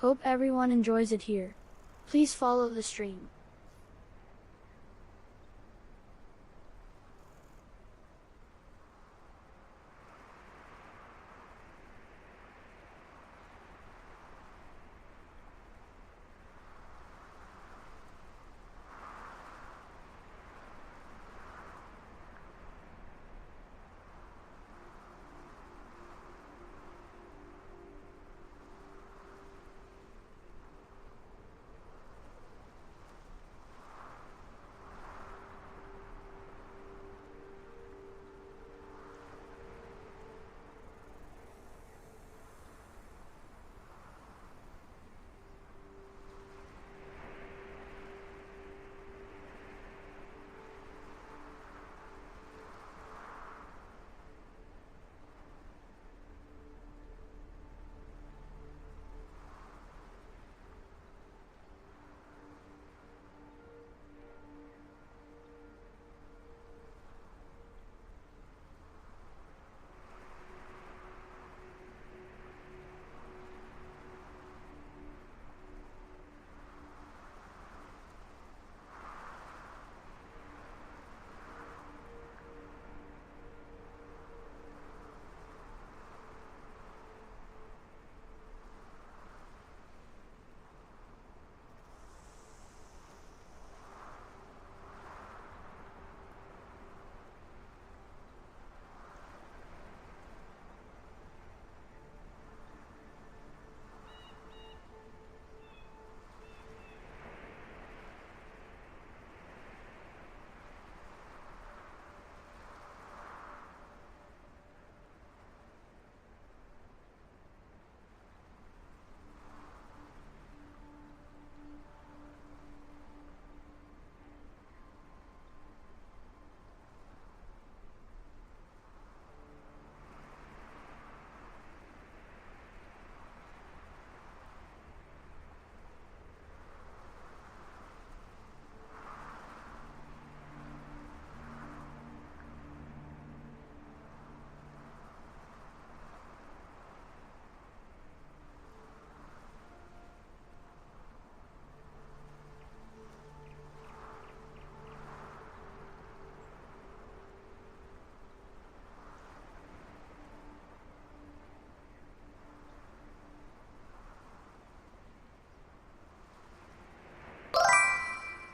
Hope everyone enjoys it here. Please follow the stream.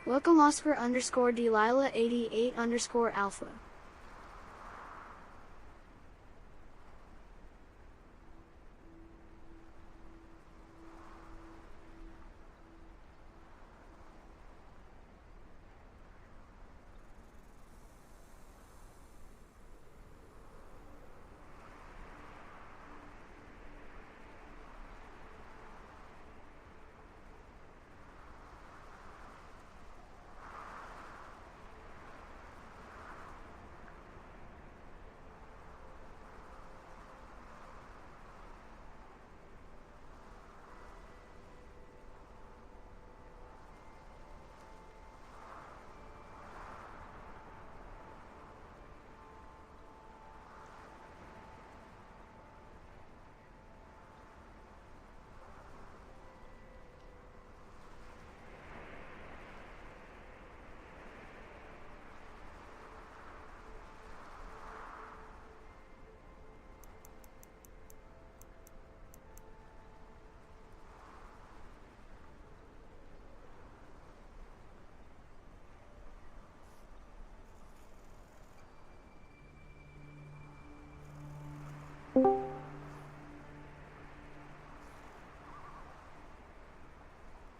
Welcome Oscar underscore Delilah 88 underscore Alpha.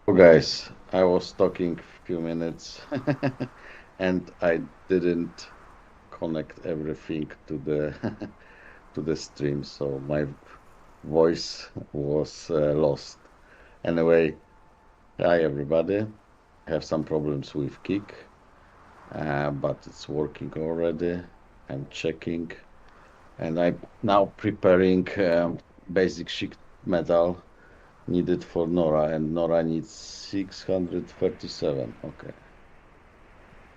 So guys, I was talking few minutes and I didn't connect everything to the to the stream, so my voice was lost. Anyway, hi everybody. I have some problems with Kick, but it's working already. I'm checking, and I'm now preparing basic sheet metal needed for Nora, and Nora needs 637. Okay.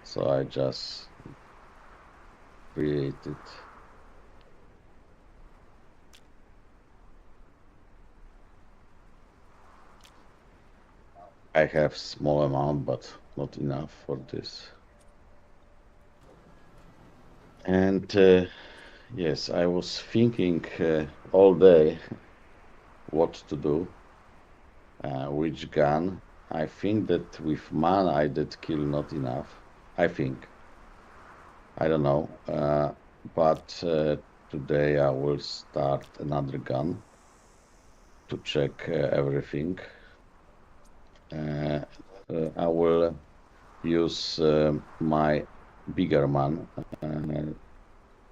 So I just created. I have small amount, but not enough for this. And yes, I was thinking all day what to do, which gun. I think that with man I did kill not enough. I think. I don't know. But today I will start another gun to check everything. Uh, I will use my bigger man, man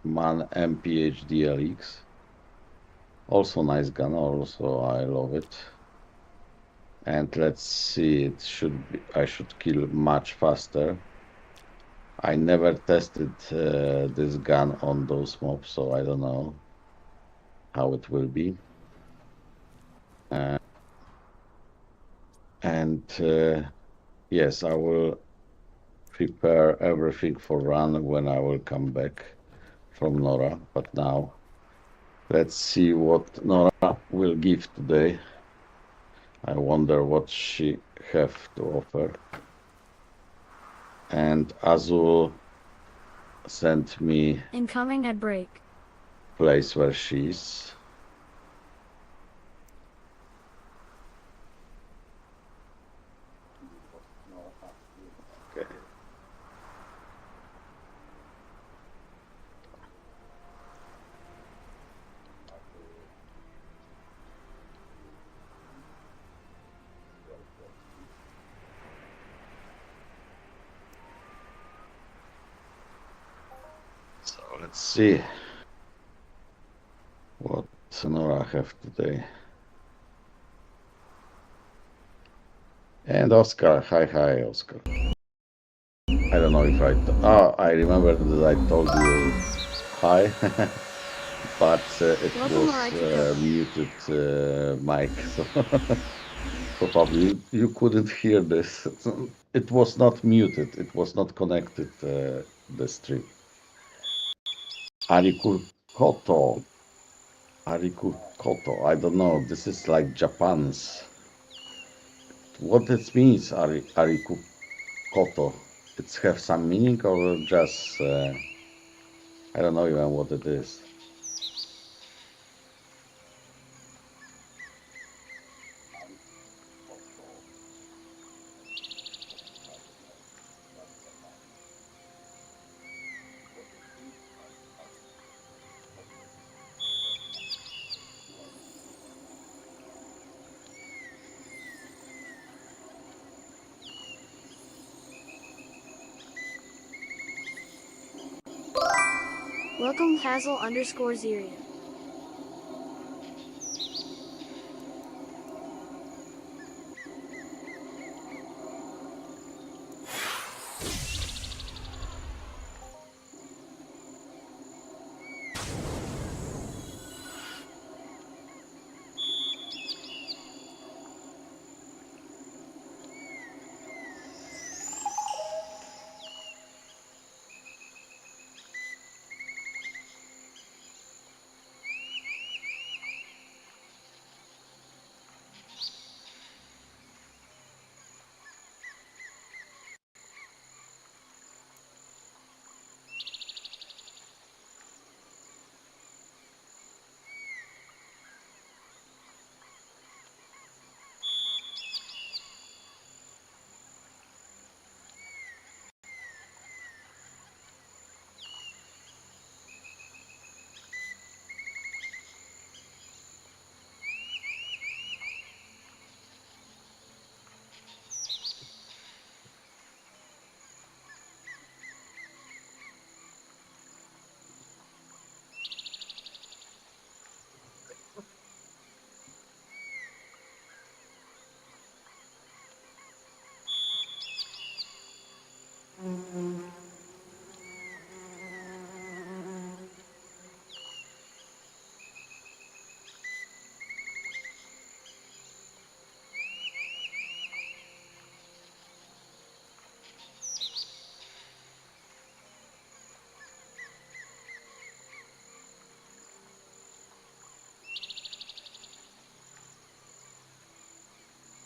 MPHDLX. Also nice gun. Also I love it. And let's see. It should be. I should kill much faster. I never tested this gun on those mobs, so I don't know how it will be. Uh, and yes, I will prepare everything for run when I will come back from Nora. But now, let's see what Nora will give today. I wonder what she have to offer. And Azul sent me Incoming at break. place where she is. Okay. So let's see what Nora have today. And Oscar, hi Oscar. I don't know if I remember that I told you hi, but it Welcome was Araikiko. muted mic, so probably you couldn't hear this. It was not muted. It was not connected the stream. Arikukoto, Arikukoto. I don't know. This is like Japan's. What it means, Arikukoto. It's have some meaning or just I don't know even what it is. Welcome Hazel_Ziria.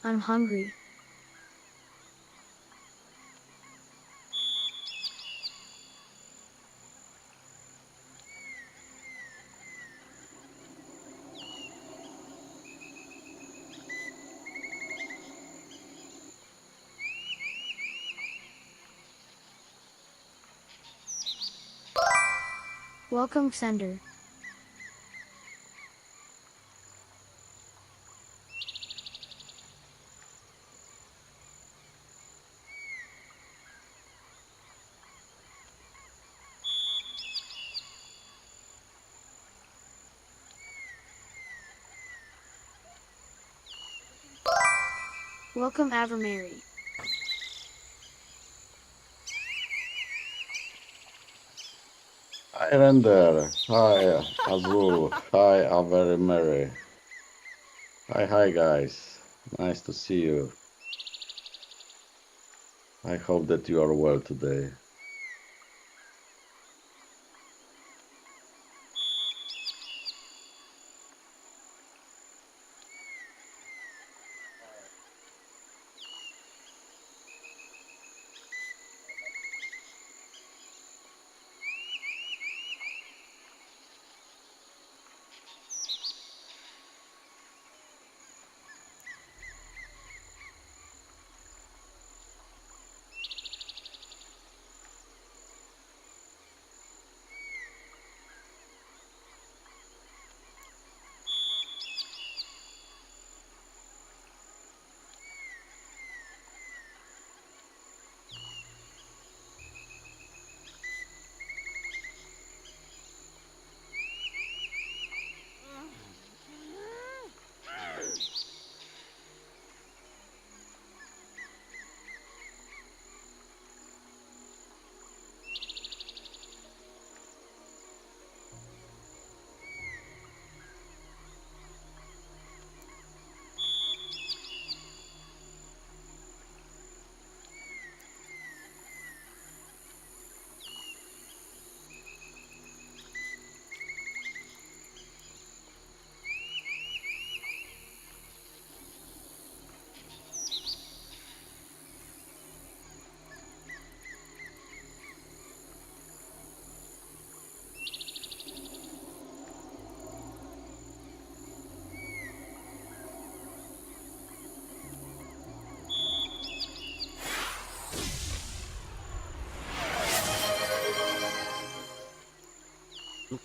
I'm hungry. Welcome, sender. Welcome, Avermary. Hi, Render. Hi, Azul. Hi, Avery Mary. Hi, guys. Nice to see you. I hope that you are well today.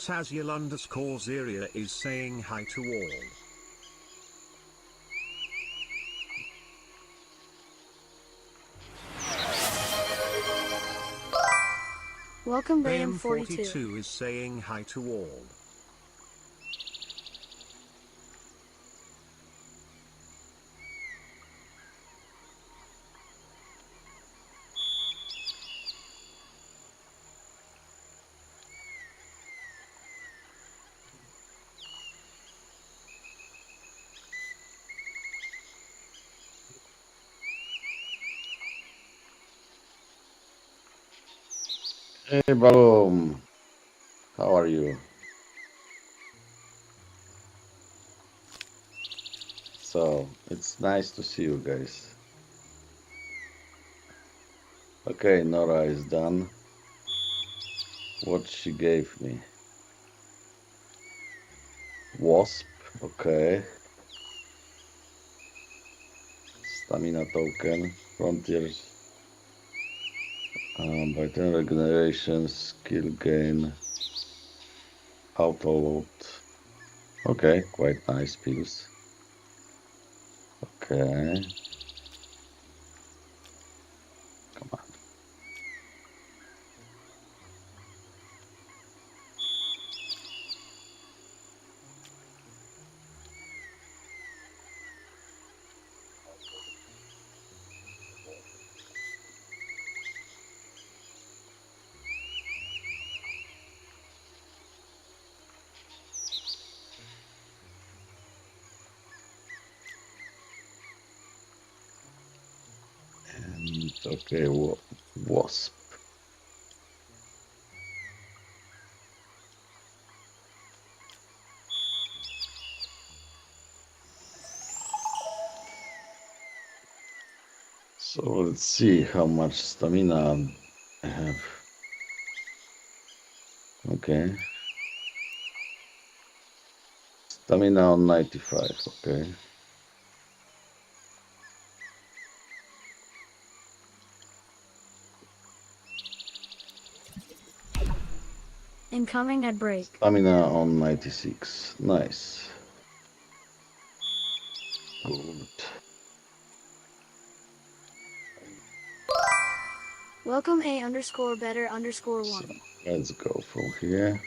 Taziel_Zeria is saying hi to all. Welcome, Bayam42 Bayam42. is saying hi to all. Hey, Balloon. How are you? So, it's nice to see you guys. Okay, Nora is done. What she gave me. Wasp, okay. Stamina token, frontiers, vital regeneration, skill gain, auto load. Okay, quite nice pills. Okay. Come on. And okay, wasp. So let's see how much stamina I have. Okay. Stamina on 95, okay. Incoming at break. Stamina on 96. Nice. Good. Welcome A_better_1. So let's go from here.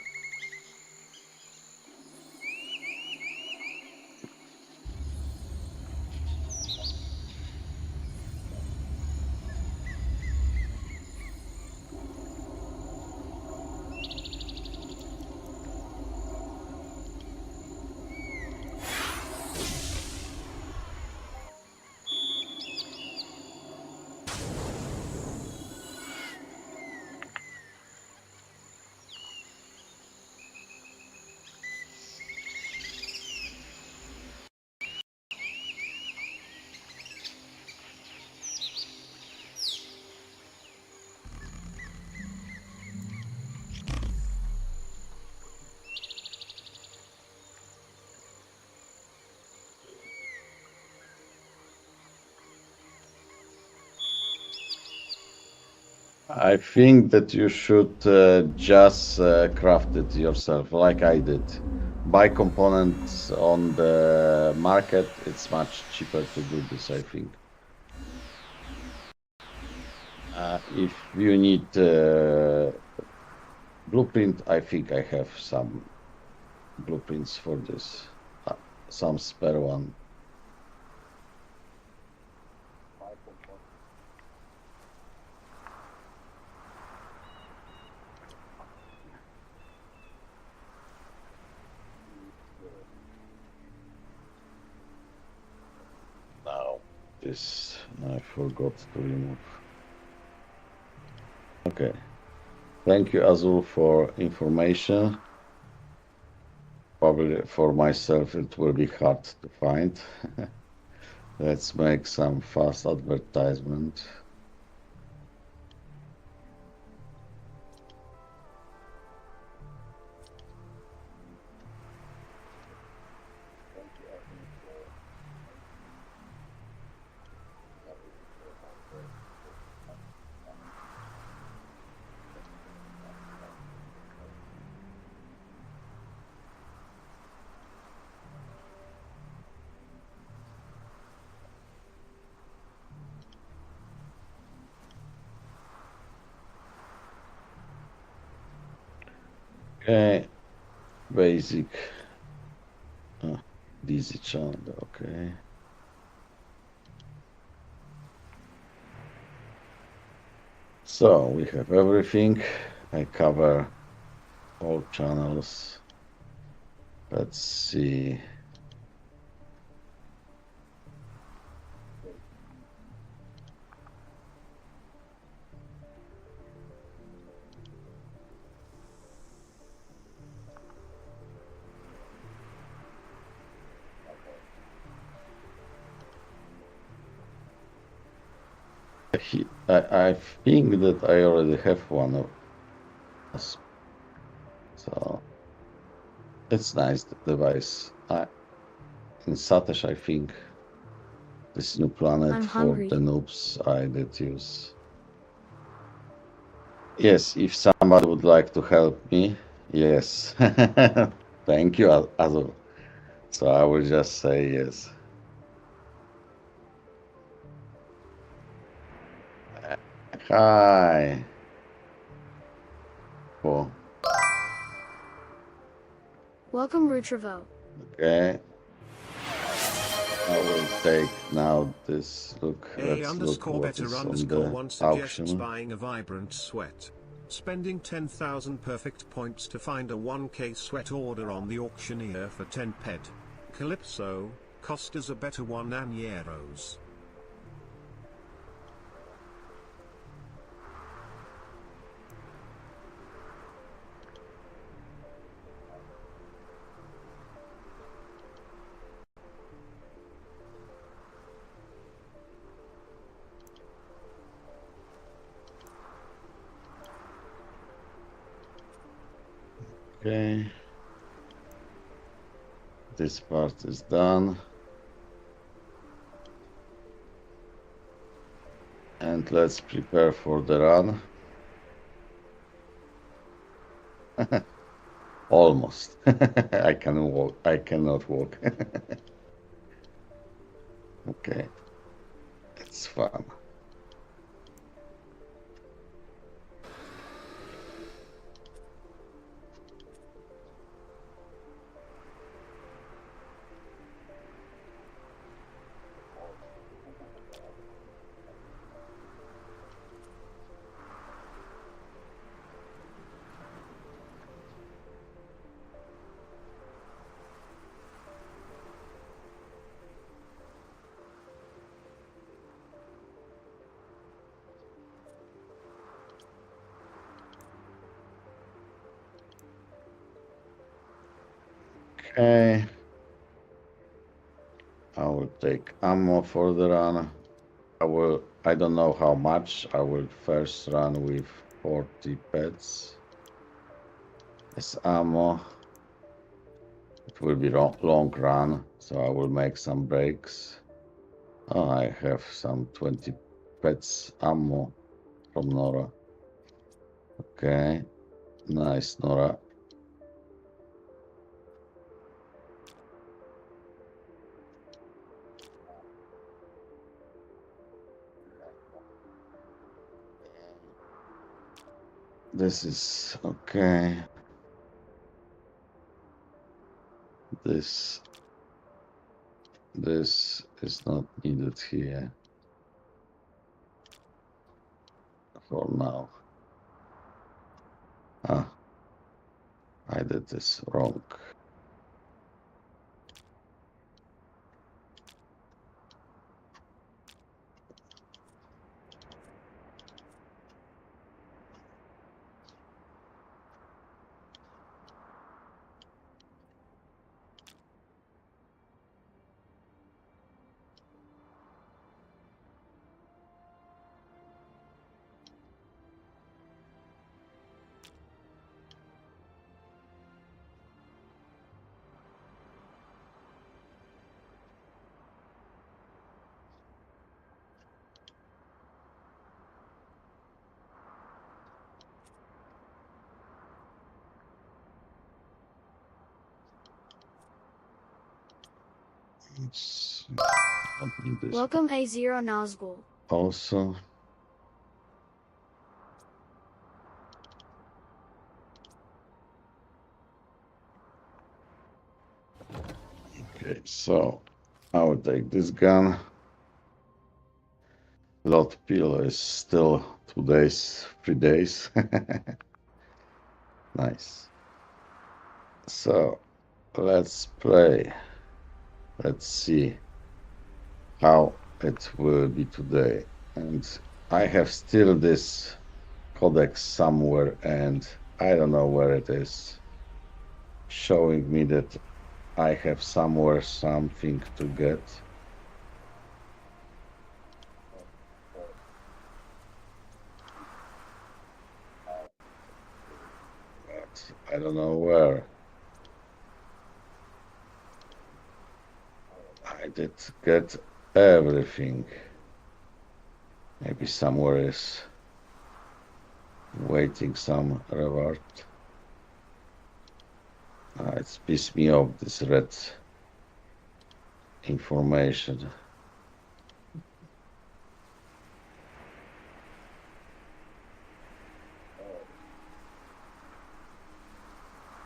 I think that you should just craft it yourself, like I did. Buy components on the market. It's much cheaper to do this, I think. If you need blueprint, I think I have some blueprints for this. Some spare one. Now, this I forgot to remove. Okay. Thank you, Azul, for information. Probably for myself, it will be hard to find. Let's make some fast advertisement. Okay, basic. DC channel, okay. So we have everything. I cover all channels. Let's see. I think that I already have one of us. So it's nice device. In Satosh, I think this new planet I'm for hungry. the noobs I did use. Yes, if somebody would like to help me, yes. Thank you, Azul. So I will just say yes. Hi. Cool. Welcome Rutravo. Okay. I will take now this look. Let's look what is on the A_better_1 suggests auction. buying a vibrant sweat. Spending 10,000 perfect points to find a 1k sweat order on the auctioneer for 10 PED. Calypso, cost is a better 1 euros. Okay. This part is done. And let's prepare for the run. Almost. I can walk. I cannot walk. Okay, it's fun. Okay, I will take ammo for the run. I don't know how much. I will first run with 40 pets as ammo. It will be long run, so I will make some breaks. Oh, I have some 20 pets ammo from Nora. Okay, nice, Nora. This is okay. This is not needed here for now. Ah, I did this wrong. Oops. Don't need this Welcome A0 Nazgul. also. Okay, so I will take this gun. Lot pill is still 2 days, 3 days. Nice. So let's play. Let's see how it will be today. And I have still this codex somewhere, and I don't know where it is, showing me that I have somewhere something to get. But I don't know where. I did get everything. Maybe somewhere is waiting some reward. It's pissed me off, this red information.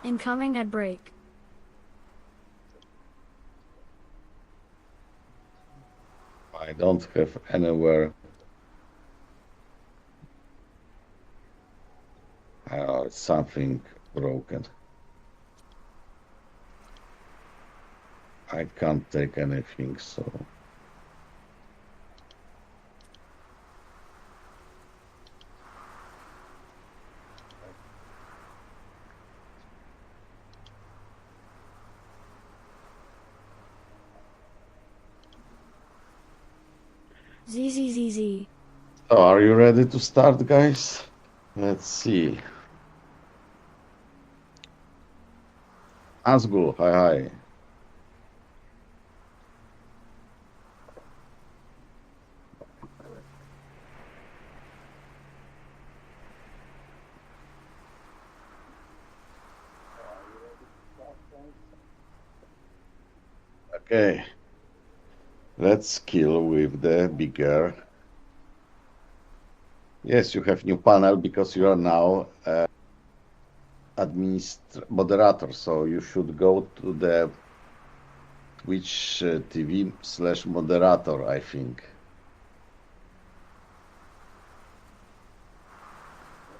Incoming at break. I don't have anywhere. It's something broken. I can't take anything, so. ZZZZ. So are you ready to start, guys? Let's see. Asgul, hi. Okay, let's kill with the bigger. Yes, you have new panel because you are now moderator, so you should go to the Twitch TV/moderator, I think.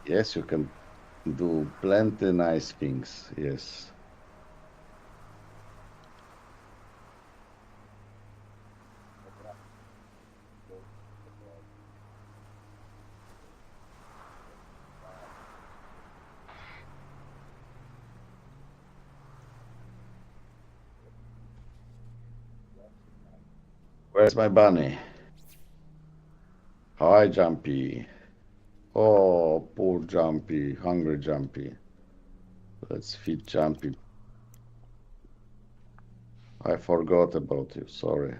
Yes, you can do plenty nice things, yes. Where's my bunny? Hi, Jumpy. Oh, poor Jumpy, hungry Jumpy. Let's feed Jumpy. I forgot about you, sorry.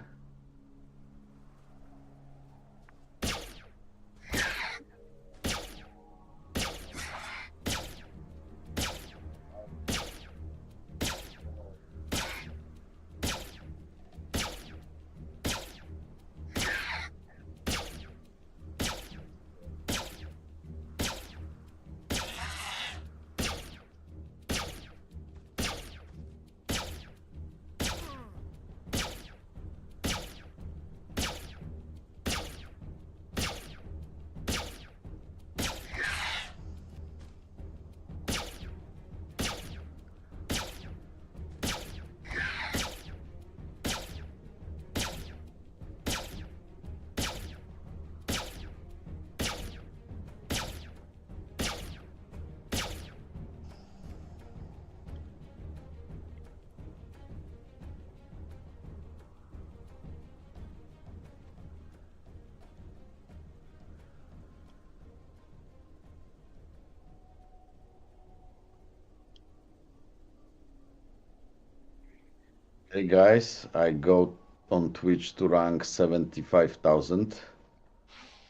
Hey guys, I go on Twitch to rank 75,000.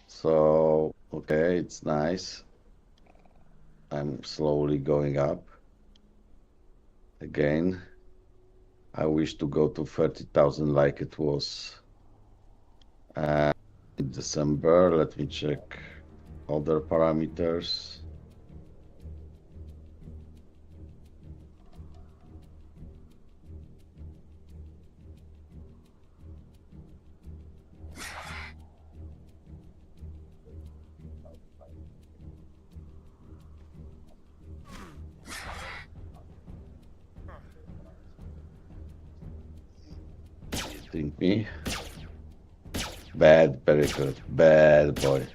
So, okay, it's nice. I'm slowly going up. Again, I wish to go to 30,000 like it was in December. Let me check other parameters. Think me. Bad, very good. Bad boy.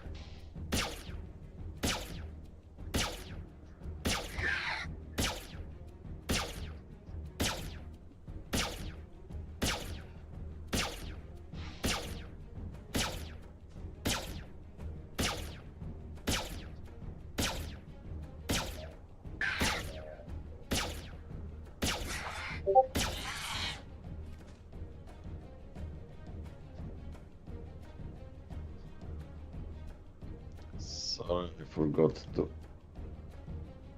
Sorry, I forgot to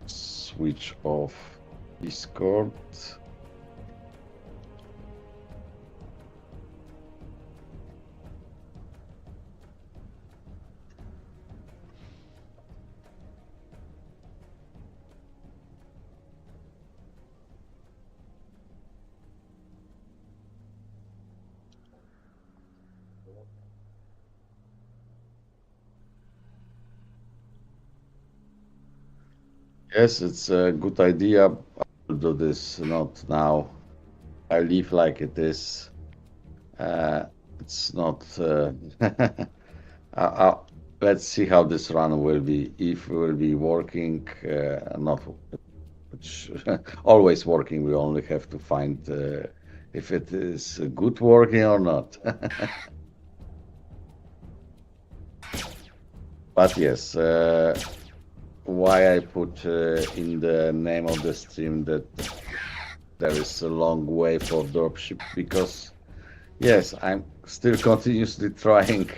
switch off Discord. Yes, it's a good idea. I will do this, not now. I leave like it is. It's not. I, let's see how this run will be. If it will be working, not which always working. We only have to find if it is good working or not. But yes, why I put in the name of the stream that there is a long way for dropship, because yes, I'm still continuously trying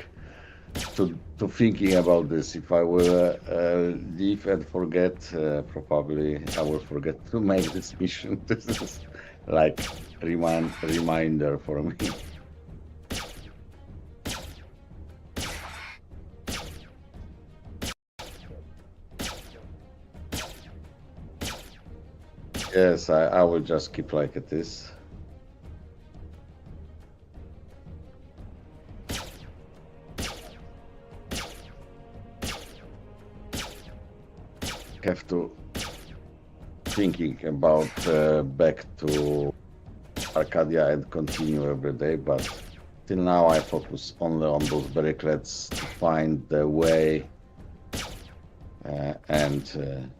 to thinking about this. If I will leave and forget, probably I will forget to make this mission. like reminder for me. Yes, I will just keep like it is. Have to thinking about back to Arcadia and continue every day, but till now I focus only on those barricades to find the way and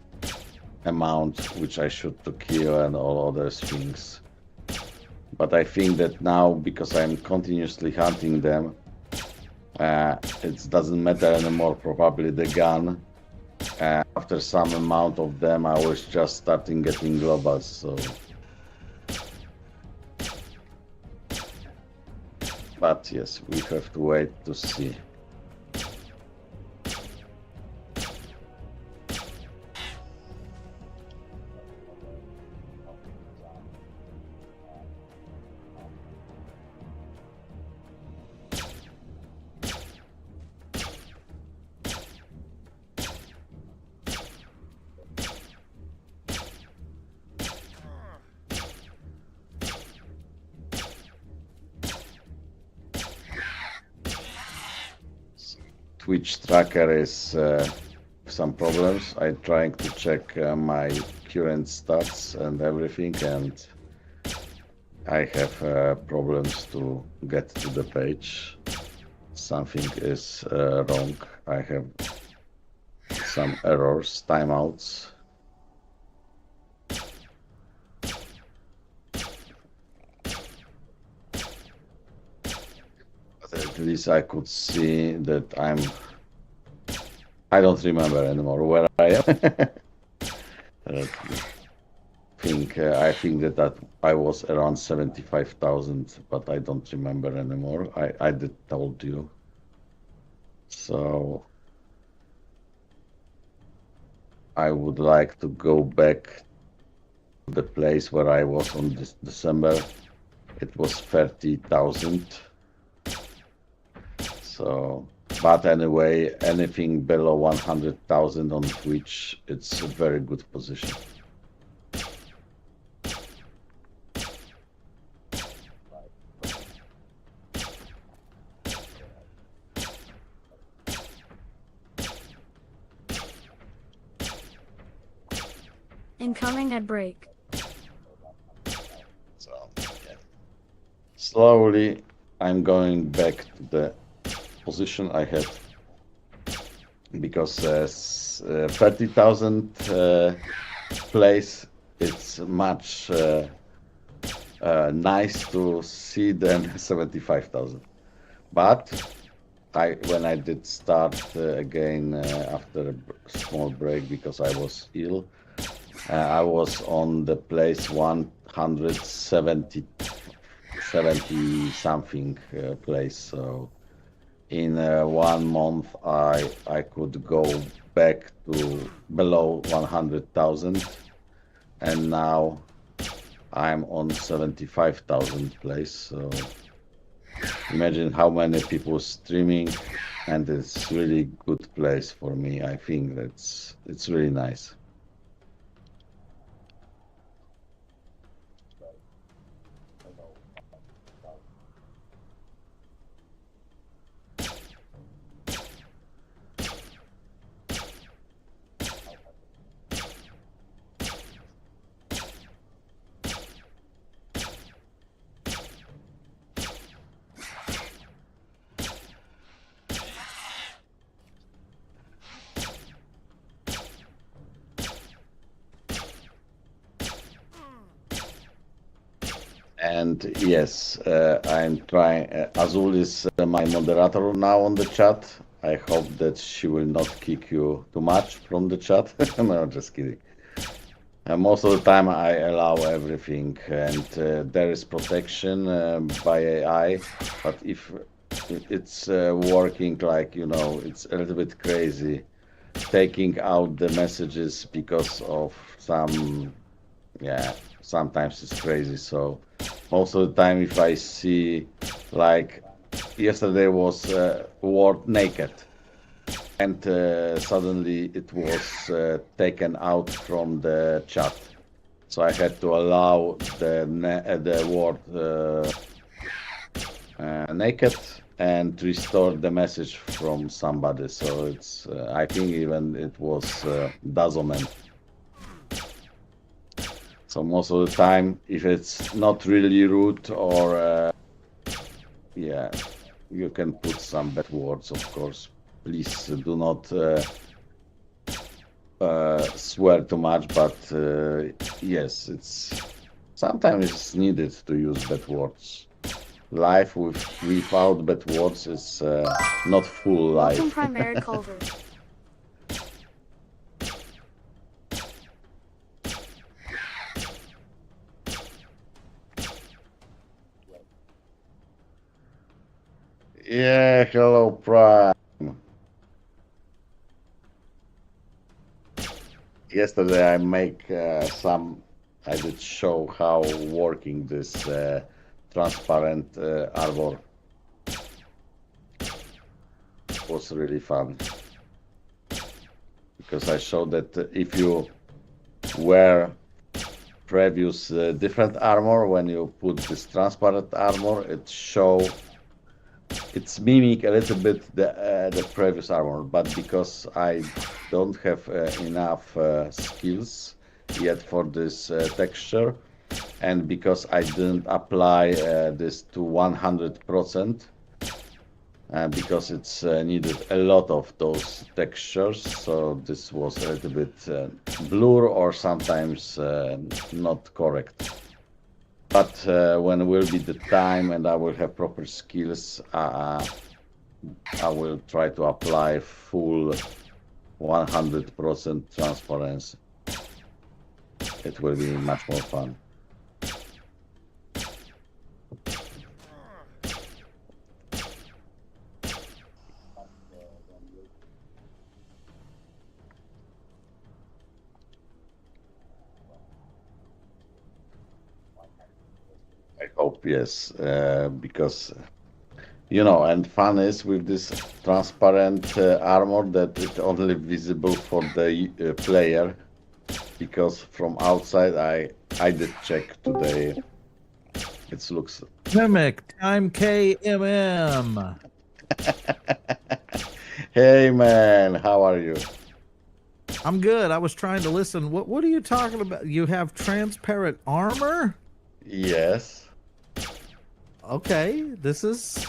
amount which I should to kill and all other things. But I think that now, because I'm continuously hunting them, it doesn't matter anymore, probably the gun. After some amount of them, I was just starting getting globals, so... But yes, we have to wait to see. Twitch tracker is some problems. I'm trying to check my current stats and everything, and I have problems to get to the page. Something is wrong. I have some errors, timeouts. At least I could see that I don't remember anymore where I am. I think that I was around 75,000, but I don't remember anymore. I did told you. So I would like to go back to the place where I was on this December. It was 30,000. So, but anyway, anything below 100,000 on Twitch, it's a very good position. Incoming at break. So, yeah. Slowly, I'm going back to the position I had, because 30,000 place, it's much nice to see than 75,000. But when I did start again after a small break because I was ill, I was on the place 170 something place. So in 1 month I could go back to below 100,000, and now I'm on 75,000 place. So imagine how many people streaming, and it's really good place for me. I think it's really nice. And yes, I'm trying. Azul is my moderator now on the chat. I hope that she will not kick you too much from the chat. No, just kidding. Most of the time I allow everything, and there is protection by AI. But if it's working like, it's a little bit crazy, taking out the messages because of some sometimes it's crazy. So most of the time, if I see, like yesterday was word naked, and suddenly it was taken out from the chat. So I had to allow the word naked and restore the message from somebody. So it's I think even it was Dazoman. So most of the time, if it's not really rude or yeah, you can put some bad words, of course. Please do not swear too much, but yes, it's sometimes it's needed to use bad words. Life without bad words is not full Welcome, life. Primary Culver. Yeah, hello, Prime. Yesterday I did show how working this transparent arbor. It was really fun because I showed that if you wear previous different armor, when you put this transparent armor, it's mimic a little bit the previous armor, but because I don't have enough skills yet for this texture, and because I didn't apply this to 100%, because it's needed a lot of those textures, so this was a little bit blur or sometimes not correct. But when will be the time and I will have proper skills, I will try to apply full 100% transparency. It will be much more fun. I hope yes, because and fun is with this transparent armor that it's only visible for the player, because from outside I did check today. It looks. Mimic time KMM. Hey man, how are you? I'm good. I was trying to listen. What are you talking about? You have transparent armor? Yes. Okay, this is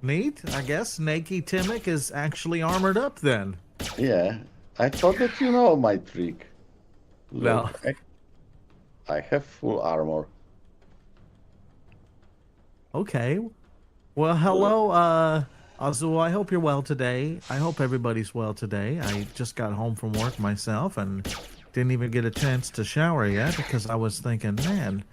neat. I guess Nakey Timic is actually armored up then. Yeah, I thought that you know my trick. No. Look, I have full armor. Okay. Well, hello, Azul. I hope you're well today. I hope everybody's well today. I just got home from work myself and didn't even get a chance to shower yet because I was thinking, man,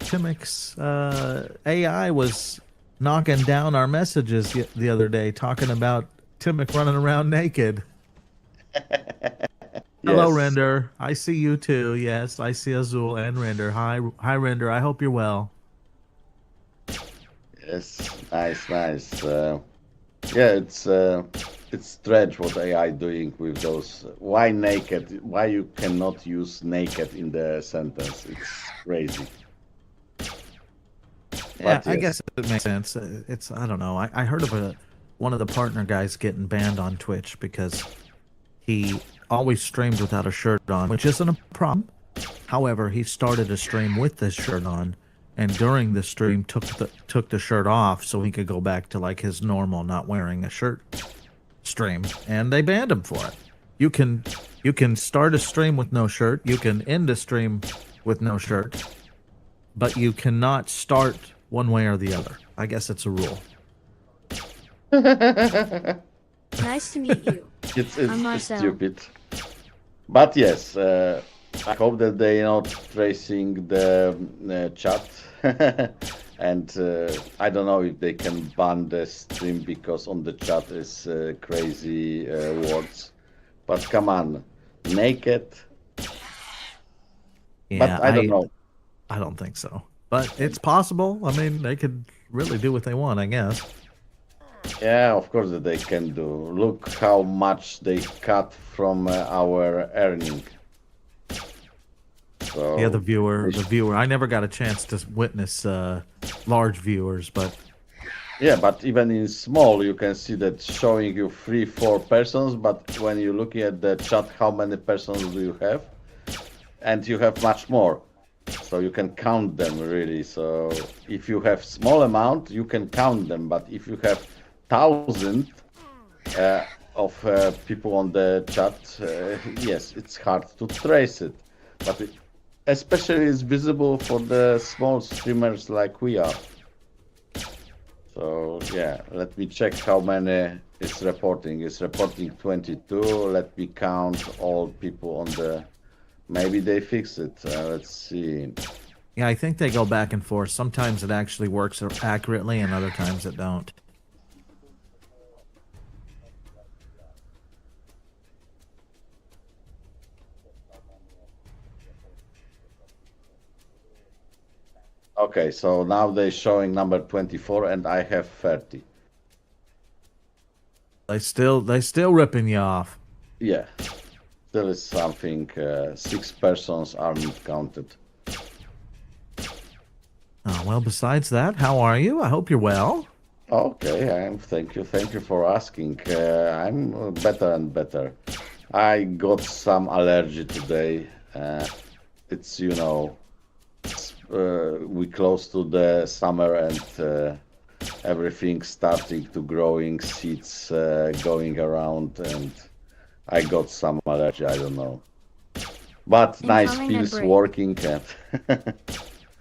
Timic's AI was knocking down our messages the other day, talking about Timic running around naked. Hello, Yes. Render. I see you too. Yes, I see Azul and Render. Hi, Render. I hope you're well. Yes, nice. Yeah, it's strange what AI doing with those. Why naked? Why you cannot use naked in the sentence? It's crazy. Yeah, But I yes. guess it makes sense. It's I don't know. I heard of one of the partner guys getting banned on Twitch because he always streamed without a shirt on, which isn't a problem. However, he started a stream with this shirt on, and during the stream took the shirt off so he could go back to like his normal not wearing a shirt stream, and they banned him for it. You can start a stream with no shirt, you can end a stream with no shirt, but you cannot start one way or the other. I guess it's a rule. Nice to meet you. It's I'm Marcel. stupid. But yes, I hope that they are not tracing the chat. And I don't know if they can ban the stream because on the chat is crazy words. But come on, naked. Yeah, But I don't know. I don't think so. But it's possible. I mean, they could really do what they want, I guess. Yeah, of course that they can do. Look how much they cut from our earning. So Yeah, the viewer. I never got a chance to witness large viewers, but yeah, but even in small, you can see that showing you 3, 4 persons. But when you're looking at the chat, how many persons do you have? And you have much more. So you can count them really. So if you have small amount, you can count them. But if you have 1,000 of people on the chat, yes, it's hard to trace it. But especially it's visible for the small streamers like we are. So yeah, let me check how many it's reporting. It's reporting 22. Let me count all people on the. Maybe they fix it. Let's see. yeah, I think they go back and forth. Sometimes it actually works accurately, and other times it don't. Okay, so now they're showing number 24, and I have 30. They still ripping you off. Yeah, still is something. 6 persons are not counted. Oh, well, besides that, how are you? I hope you're well. Okay, thank you for asking. I'm better and better. I got some allergy today. It's we close to the summer and everything starting to growing, seeds going around, and I got some allergy. I don't know, but nice Incoming pills break. working. And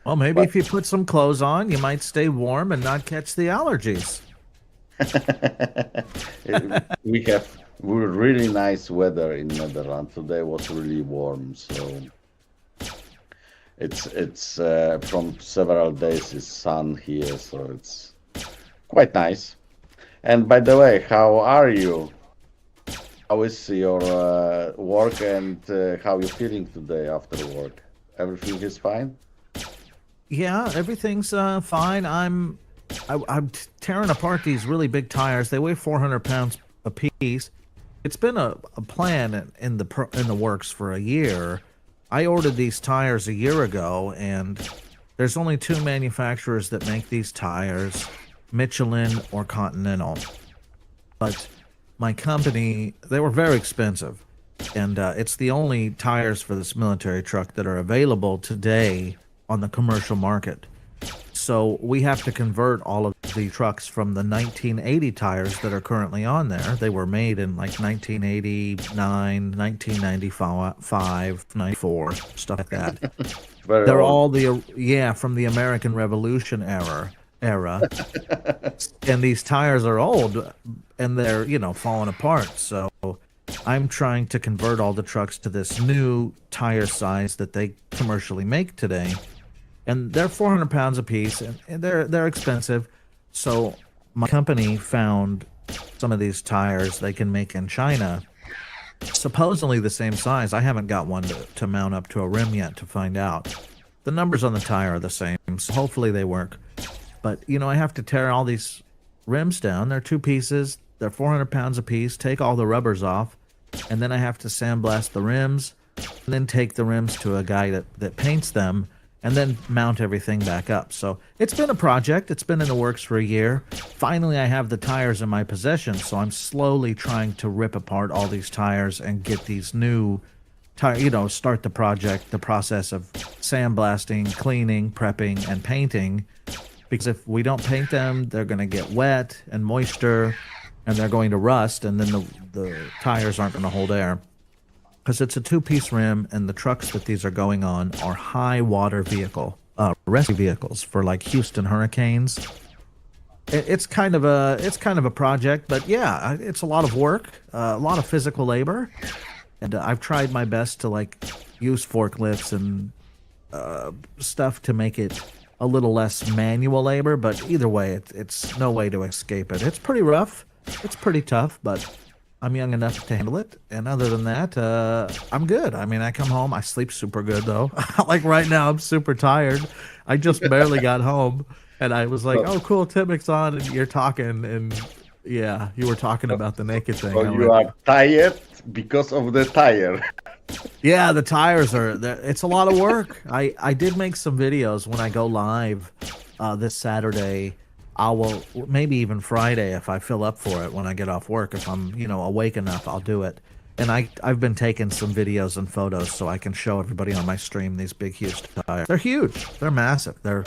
Well, maybe if you put some clothes on, you might stay warm and not catch the allergies. we really nice weather in Netherlands today. Was really warm, so it's from several days is sun here, so it's quite nice. And by the way, how are you? How is your work and how you feeling today after work? Everything is fine? Yeah, everything's fine. I'm tearing apart these really big tires. They weigh 400 pounds a piece. It's been a plan in the works for a year. I ordered these tires a year ago, and there's only 2 manufacturers that make these tires, Michelin or Continental. But my company, they were very expensive, and it's the only tires for this military truck that are available today on the commercial market. So we have to convert all of the trucks from the 1980 tires that are currently on there. They were made in like 1989, 1995, 94, stuff like that. Very They're old. all from the American Revolution era. And these tires are old and they're, falling apart. So I'm trying to convert all the trucks to this new tire size that they commercially make today. And they're 400 pounds a piece, and they're expensive. So my company found some of these tires they can make in China, supposedly the same size. I haven't got one to mount up to a rim yet to find out. The numbers on the tire are the same, so hopefully they work. But, I have to tear all these rims down. They're 2 pieces. They're 400 pounds a piece. Take all the rubbers off. And then I have to sandblast the rims, and then take the rims to a guy that paints them, and then mount everything back up. So it's been a project. It's been in the works for a year. Finally, I have the tires in my possession, so I'm slowly trying to rip apart all these tires and get these new tires, start the process of sandblasting, cleaning, prepping, and painting. Because if we don't paint them, they're going to get wet and moisture, and they're going to rust, and then the tires aren't going to hold air. Because it's a 2-piece rim, and the trucks that these are going on are high water rescue vehicles for like Houston hurricanes. It's kind of a project, but yeah, it's a lot of work, a lot of physical labor, and I've tried my best to like use forklifts and stuff to make it a little less manual labor. But either way, it's no way to escape it. It's pretty rough, it's pretty tough, but I'm young enough to handle it, and other than that, I'm good. I mean, I come home, I sleep super good though. Like right now, I'm super tired. I just barely got home, and I was like, So, "Oh, cool, Timic's on," and you're talking, and yeah, you were talking about the naked thing. so I you went, are tired because of the tire. yeah, the tires are. It's a lot of work. I did make some videos when I go live this Saturday. I will maybe even Friday if I fill up for it when I get off work. If I'm awake enough, I'll do it. And I've been taking some videos and photos so I can show everybody on my stream these big huge tires. They're huge. They're massive. They're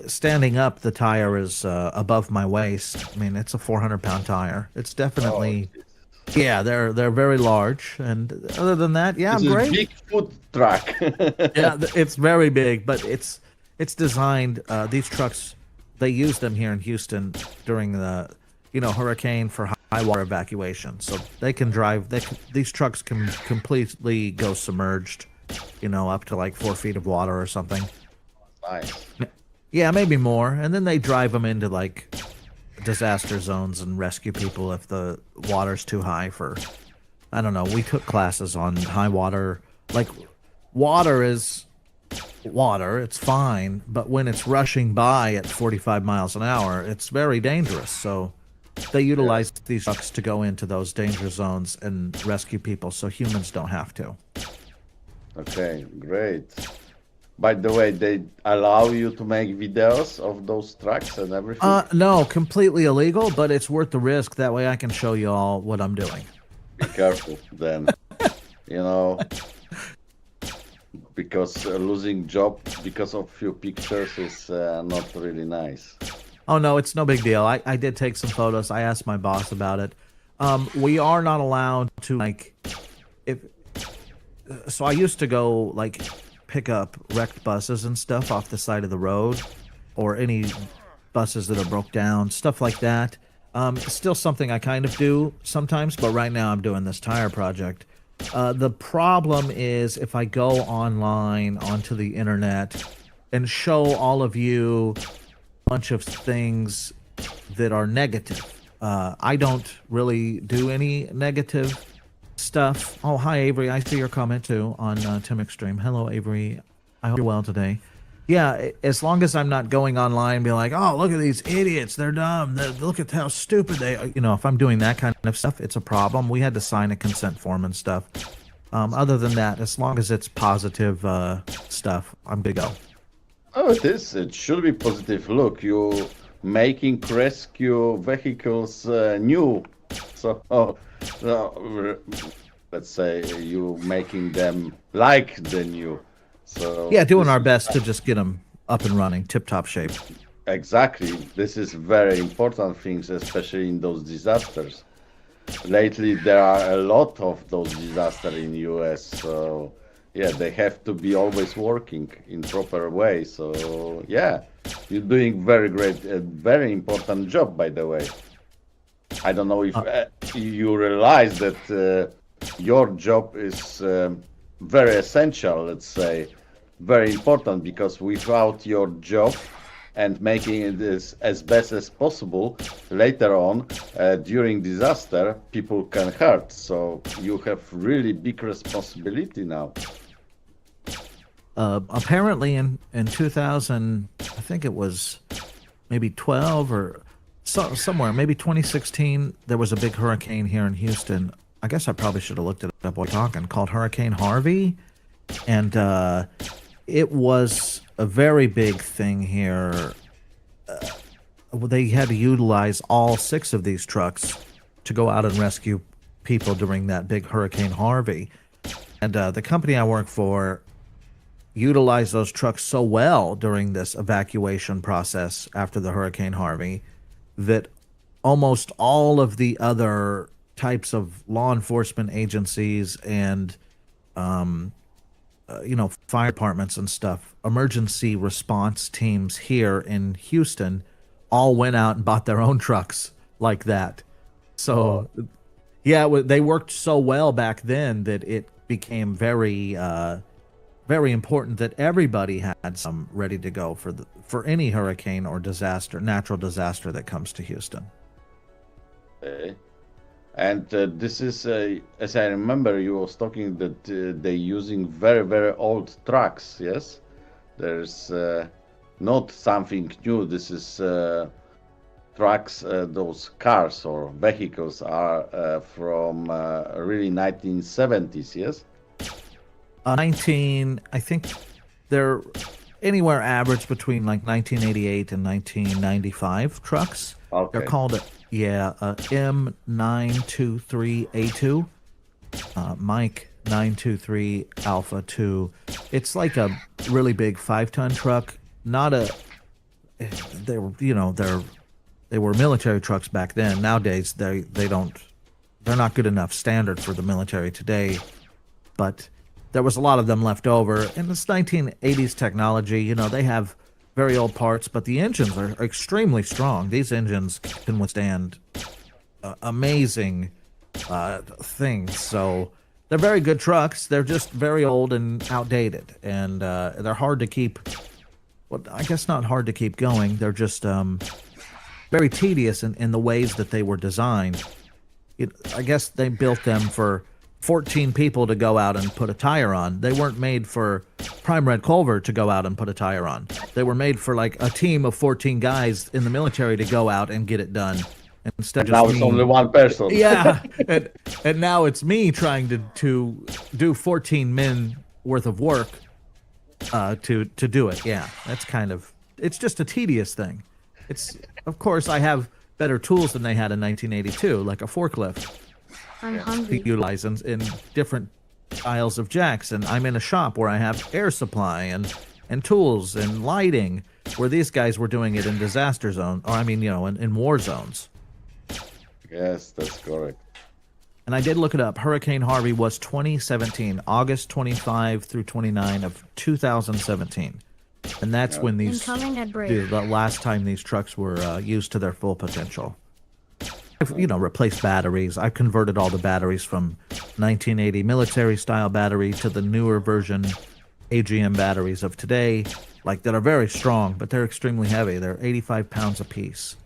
standing up. The tire is above my waist. I mean, it's a 400-pound tire. It's Oh, definitely yeah. They're very large. And other than that, yeah, this I'm is great. big food truck. Yeah, it's very big, but it's designed. These trucks, they use them here in Houston during the hurricane for high water evacuation. So they can drive. These trucks can completely go submerged, up to like 4 feet of water or something. Nice. Yeah, maybe more. And then they drive them into like disaster zones and rescue people if the water's too high for. I don't know. We took classes on high water. Like water is water, it's fine, but when it's rushing by at 45 miles an hour, it's very dangerous. So they utilize these trucks to go into those danger zones and rescue people so humans don't have to. Okay, great. By the way, they allow you to make videos of those trucks and everything? No, completely illegal, but it's worth the risk. That way I can show you all what I'm doing. Be careful then. You know, because losing job because of few pictures is not really nice. Oh no, it's no big deal. I did take some photos. I asked my boss about it. We are not allowed to like if so I used to go like pick up wrecked buses and stuff off the side of the road or any buses that are broke down, stuff like that. It's still something I kind of do sometimes, but right now I'm doing this tire project. The problem is if I go online onto the internet and show all of you a bunch of things that are negative. I don't really do any negative stuff. Oh, hi, Avery. I see your comment too on Tim Extreme. Hello, Avery. I hope you're well today. Yeah, as long as I'm not going online and be like, oh, look at these idiots. They're dumb. Look at how stupid they are. If I'm doing that kind of stuff, it's a problem. We had to sign a consent form and stuff. Other than that, as long as it's positive stuff, I'm good to go. Oh, it is. It should be positive. Look, you making rescue vehicles new. So, let's say you making them like the new. So Yeah, doing our best to just get them up and running, tip-top shape. exactly. This is very important things, especially in those disasters. Lately, there are a lot of those disasters in US. So yeah, they have to be always working in proper way. So yeah, you're doing very great, very important job, by the way. I don't know if you realize that your job is very essential, let's say, very important, because without your job and making it as best as possible later on during disaster, people can hurt. So you have really big responsibility now. Apparently in 2000, I think it was maybe 12 or somewhere, maybe 2016, there was a big hurricane here in Houston. I guess I probably should have looked it up while talking, called Hurricane Harvey. And it was a very big thing here. They had to utilize all 6 of these trucks to go out and rescue people during that big Hurricane Harvey. And the company I work for utilized those trucks so well during this evacuation process after the Hurricane Harvey that almost all of the other types of law enforcement agencies and fire departments and stuff, emergency response teams here in Houston all went out and bought their own trucks like that. So yeah, they worked so well back then that it became very very important that everybody had some ready to go for any hurricane or natural disaster that comes to Houston. Okay. And this is, as I remember, you was talking that they using very, very old trucks. Yes, there's not something new. This is trucks. Those cars or vehicles are from really 1970s. Yes. 19, I think they're anywhere average between like 1988 and 1995 trucks. They're Okay. called, yeah, M923A2, Mike 923 Alpha 2. It's like a really big 5-ton truck. Not a, they were, they were military trucks back then. Nowadays, they're not good enough standard for the military today. But there was a lot of them left over. And this 1980s technology, they have very old parts, but the engines are extremely strong. These engines can withstand amazing things. So they're very good trucks. They're just very old and outdated, and they're hard to keep. Well, I guess not hard to keep going. They're just very tedious in the ways that they were designed. I guess they built them for 14 people to go out and put a tire on. They weren't made for Prime Red Culver to go out and put a tire on. They were made for like a team of 14 guys in the military to go out and get it done. Instead of Now just it's me. only one person. Yeah, and now it's me trying to do 14 men worth of work to do it. Yeah, that's it's just a tedious thing. It's, of course, I have better tools than they had in 1982, like a forklift. I'm To hungry. utilize in different styles of jacks, and I'm in a shop where I have air supply and tools and lighting, where these guys were doing it in disaster zone, or I mean, in war zones. Yes, that's correct. And I did look it up. Hurricane Harvey was 2017, August 25 through 29 of 2017. And that's when these, Incoming at break. the last time these trucks were used to their full potential. I've, replaced batteries. I converted all the batteries from 1980 military style battery to the newer version AGM batteries of today, like that are very strong, but they're extremely heavy. They're 85 pounds apiece.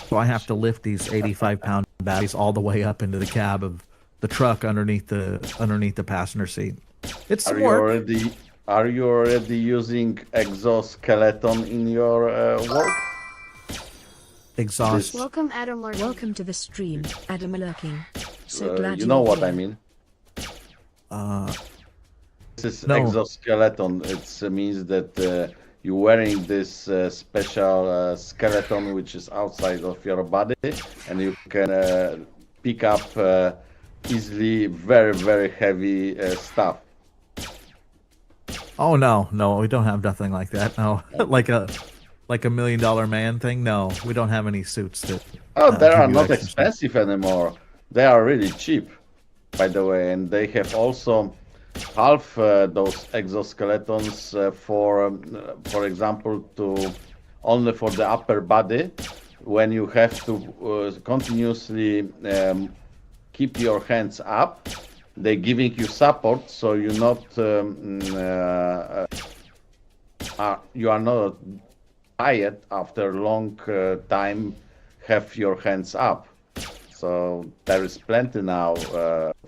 So I have to lift these 85-pound batteries all the way up into the cab of the truck underneath the passenger seat. It's some work. Are you already using exoskeleton in your work? Exhaust. Welcome, Adam Larkin. Welcome to the stream, Adam Lurking. So glad You know you're what here. I mean? This is No. exoskeleton. It means that you're wearing this special skeleton which is outside of your body, and you can pick up easily very, very heavy stuff. Oh no, we don't have nothing like that. No, like a $1 million man thing. No, we don't have any suits that. Oh, they give are you not extra stuff. expensive anymore. They are really cheap, by the way, and they have also half those exoskeletons for example, to only for the upper body, when you have to continuously keep your hands up. They're giving you support, so you're not you are not tired after a long time. Have your hands up. So there is plenty now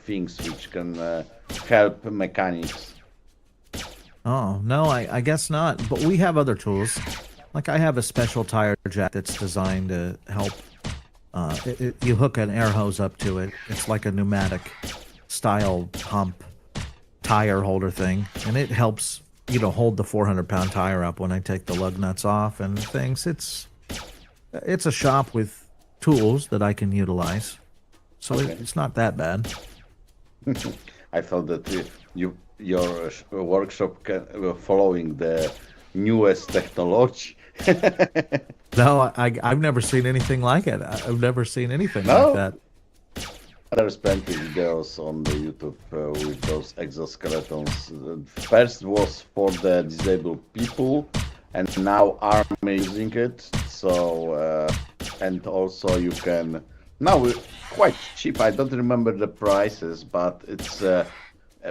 things which can help mechanics. Oh no, I guess not. But we have other tools. Like I have a special tire jack that's designed to help. You hook an air hose up to it. It's like a pneumatic style pump tire holder thing, and it helps hold the 400-pound tire up when I take the lug nuts off and things. It's a shop with tools that I can utilize, so it's not that bad. I thought that your workshop following the newest technology. No, I've never seen anything like it. I've never seen anything No? like that. There's plenty of videos on the YouTube with those exoskeletons. First was for the disabled people, and now Army using it. So and also you can now quite cheap. I don't remember the prices, but it's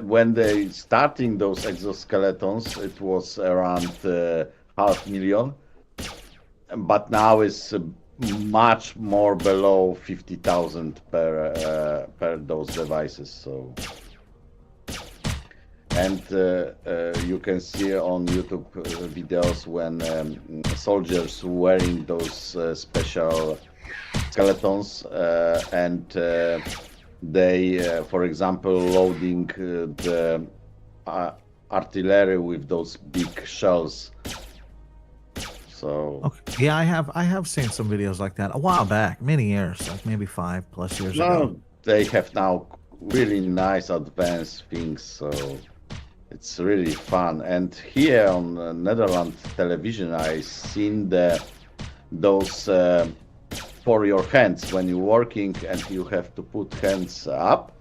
when they starting those exoskeletons, it was around $500,000. But now it's much more below 50,000 per those devices. So, and you can see on YouTube videos when soldiers wearing those special skeletons and they, for example, loading the artillery with those big shells. So Okay. Yeah, I have seen some videos like that a while back, many years, like maybe 5+ years ago. no, they have now really nice advanced things. So it's really fun. And here on Netherlands television, I seen those for your hands when you're working and you have to put hands up.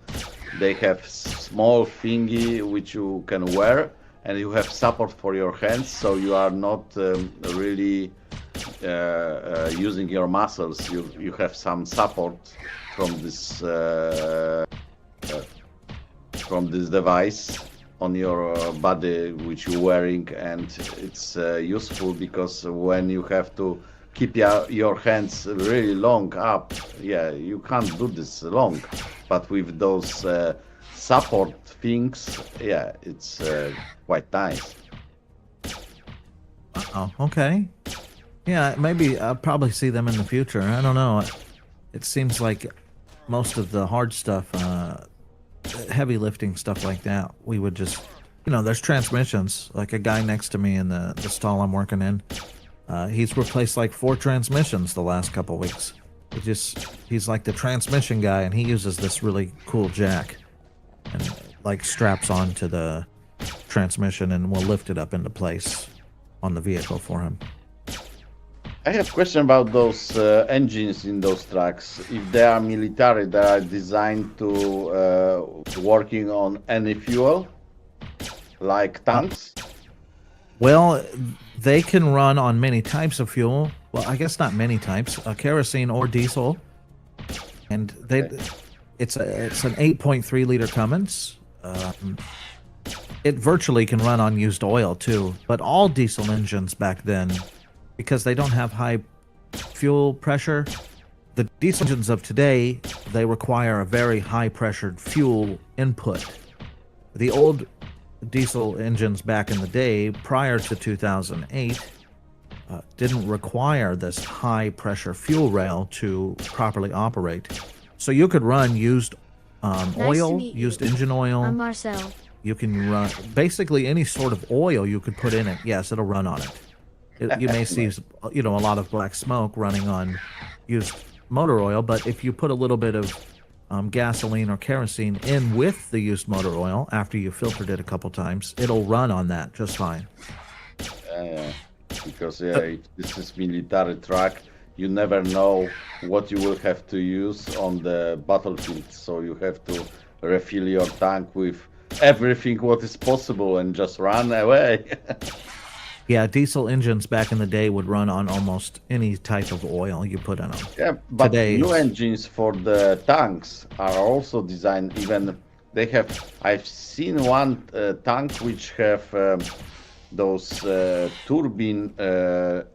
They have small thingy which you can wear, and you have support for your hands, so you are not really using your muscles. You have some support from this device on your body which you're wearing, and it's useful because when you have to keep your hands really long up, yeah, you can't do this long, but with those support things, yeah, it's quite nice. Oh, okay. Yeah, maybe I'll probably see them in the future. I don't know. It seems like most of the hard stuff, heavy lifting stuff like that, we would just, there's transmissions. Like a guy next to me in the stall I'm working in, he's replaced like 4 transmissions the last couple weeks. He's like the transmission guy, and he uses this really cool jack and like straps onto the transmission and will lift it up into place on the vehicle for him. I have a question about those engines in those trucks. If they are military, they are designed to working on any fuel, like tanks. Well, they can run on many types of fuel. Well, I guess not many types, kerosene or diesel. And it's an 8.3 liter Cummins. It virtually can run on used oil too, but all diesel engines back then, because they don't have high fuel pressure, the diesel engines of today, they require a very high pressured fuel input. The old diesel engines back in the day, prior to 2008, didn't require this high pressure fuel rail to properly operate. So you could run used oil, used engine oil. I'm Marcel. You can run basically any sort of oil you could put in it. Yes, it'll run on it. You may see, a lot of black smoke running on used motor oil, but if you put a little bit of gasoline or kerosene in with the used motor oil after you filtered it a couple times, it'll run on that just fine. Because if this is military truck, you never know what you will have to use on the battlefield, so you have to refill your tank with everything what is possible and just run away. Yeah, diesel engines back in the day would run on almost any type of oil you put in them. Yeah, but Today's new engines for the tanks are also designed. Even they have. I've seen one tank which have those turbine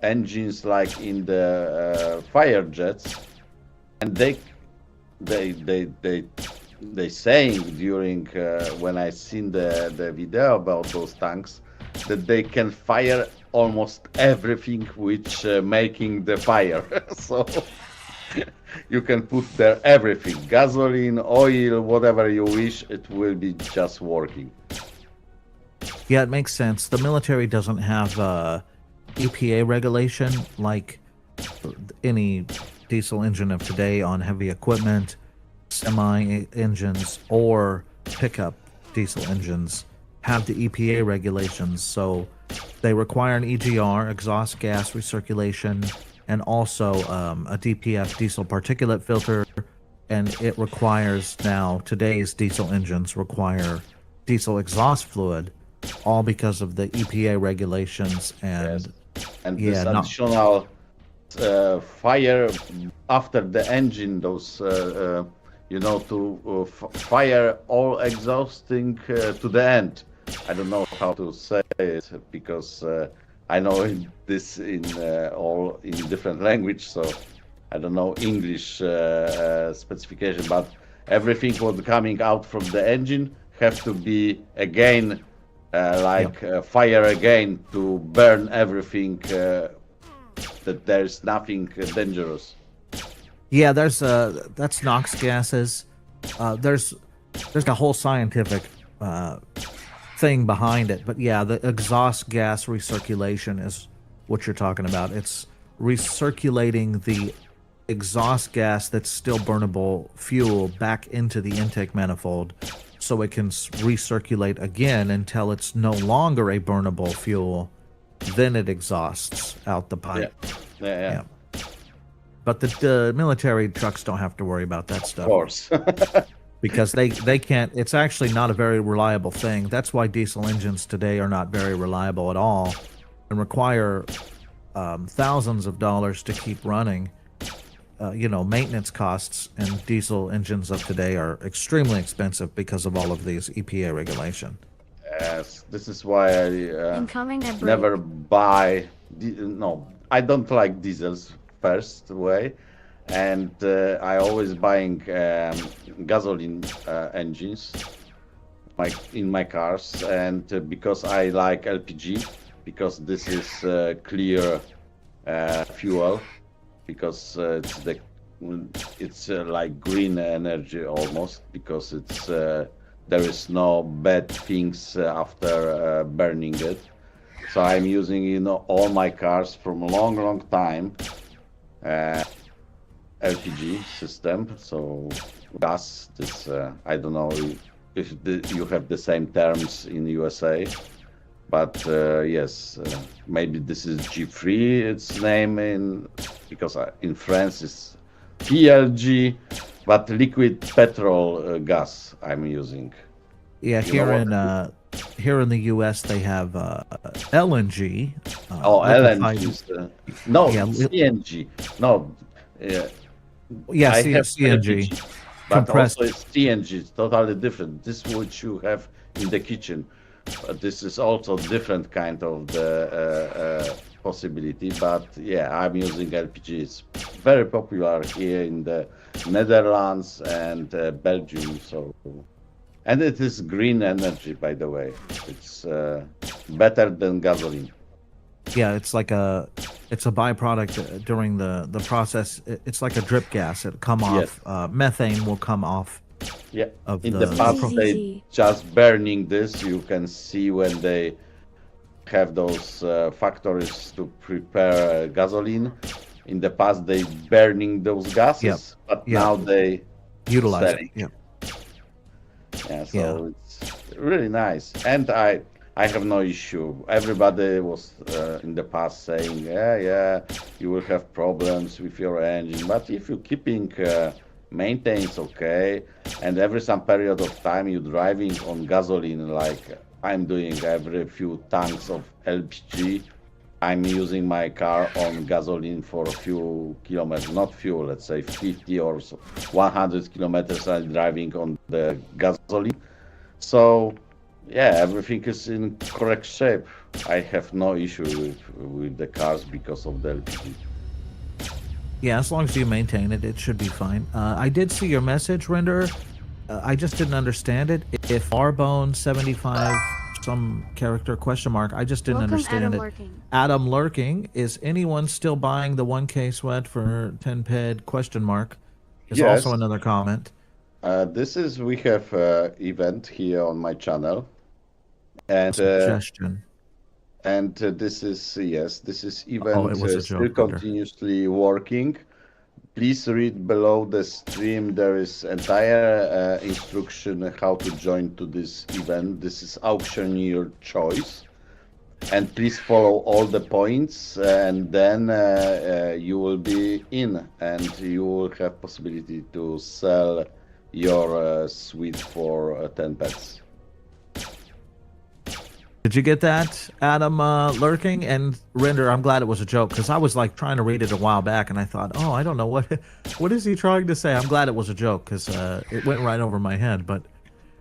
engines like in the fire jets, and they saying during when I seen the video about those tanks, that they can fire almost everything which making the fire. So you can put there everything, gasoline, oil, whatever you wish, it will be just working. Yeah, it makes sense. The military doesn't have EPA regulation like any diesel engine of today on heavy equipment, semi engines, or pickup diesel engines have the EPA regulations. So they require an EGR, exhaust gas recirculation, and also a DPF, diesel particulate filter. And it requires now, today's diesel engines require diesel exhaust fluid, all because of the EPA regulations. And and this additional fire after the engine, those to fire all exhausting to the end. I don't know how to say it because I know this in all in different language. So I don't know English specification, but everything what coming out from the engine have to be again fire again to burn everything that there's nothing dangerous. Yeah, that's NOx gases. There's a whole scientific thing behind it, but yeah, the exhaust gas recirculation is what you're talking about. It's recirculating the exhaust gas that's still burnable fuel back into the intake manifold so it can recirculate again until it's no longer a burnable fuel. Then it exhausts out the pipe. Yeah. But the military trucks don't have to worry about that stuff. Of course. Because they can't. It's actually not a very reliable thing. That's why diesel engines today are not very reliable at all and require thousands of dollars to keep running. Maintenance costs and diesel engines of today are extremely expensive because of all of these EPA regulation. Yes, this is why I Incoming at never buy. No, I don't like diesels first way, and I always buying gasoline engines in my cars, and because I like LPG, because this is clear fuel. Because it's like green energy almost, because it's there is no bad things after burning it. So I'm using all my cars from a long time LPG system. So gas. This I don't know if you have the same terms in USA. But yes, maybe this is G3, its name, because in France it's PLG, but liquid petrol gas I'm using. Yeah, here in the U.S. they have LNG. LNG. No, CNG. No. Yeah, I have CNG. LPG, but Compressed. also it's CNG. It's totally different. This is what you have in the kitchen. This is also different kind of the possibility, but yeah, I'm using LPG. It's very popular here in the Netherlands and Belgium. And it is green energy, by the way. It's better than gasoline. Yeah, it's a byproduct during the process. It's like a drip gas. It'll come off. Methane will come off. Yeah, in the past they just burning this. You can see when they have those factories to prepare gasoline. In the past they burning those gases, but now they utilize it. Yeah, so it's really nice, and I have no issue. Everybody was in the past saying, yeah, you will have problems with your engine, but if you're keeping maintains okay, and every some period of time you driving on gasoline, like I'm doing every few tanks of LPG, I'm using my car on gasoline for a few kilometers, not few, let's say 50 or 100 kilometers I'm driving on the gasoline. So yeah, everything is in correct shape. I have no issue with the cars because of the LPG. Yeah, as long as you maintain it, it should be fine. I did see your message, Render. I just didn't understand it. If Arbone 75 some character question mark, I just didn't understand Adam it. Lurking. Adam Lurking, is anyone still buying the 1K sweat for 10 PED question mark? Is Yes. also another comment. We have event here on my channel, and Suggestion. and this is event it was a still joke, Render. continuously working. Please read below the stream. There is entire instruction how to join to this event. This is auctioneer choice, and please follow all the points, and then you will be in, and you will have possibility to sell your suite for 10 pets. Did you get that, Adam Lurking? And Render, I'm glad it was a joke, because I was like trying to read it a while back, and I thought, oh, I don't know what is he trying to say. I'm glad it was a joke, because it went right over my head. But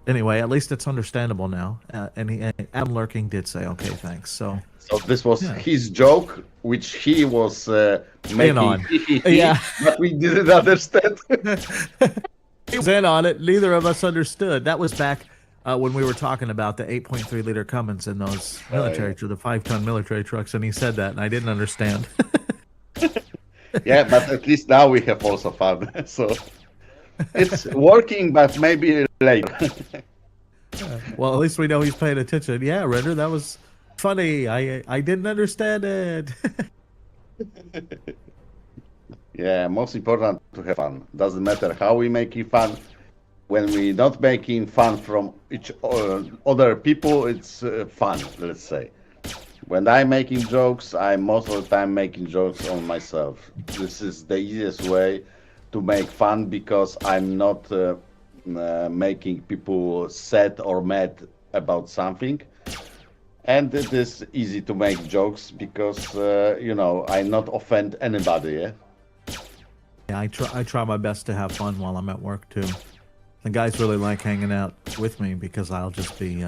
anyway, at least it's understandable now. And Adam Lurking did say, "Okay, thanks." So So this was Yeah. his joke, which he was in making, on, yeah, but we didn't understand. he was in on it. Neither of us understood. That was back when we were talking about the 8.3 liter Cummins and those military to the 5-ton military trucks, and he said that, and I didn't understand. Yeah, but at least now we have also fun. So it's working, but maybe later. Well, at least we know he's paying attention. Yeah, Render, that was funny. I didn't understand it. Yeah, most important to have fun. Doesn't matter how we making fun. When we not making fun from each other people, it's fun. Let's say. When I'm making jokes, I'm most of the time making jokes on myself. This is the easiest way to make fun because I'm not making people sad or mad about something. And it is easy to make jokes because, I not offend anybody, yeah? Yeah, I try my best to have fun while I'm at work too. The guys really like hanging out with me because I'll just be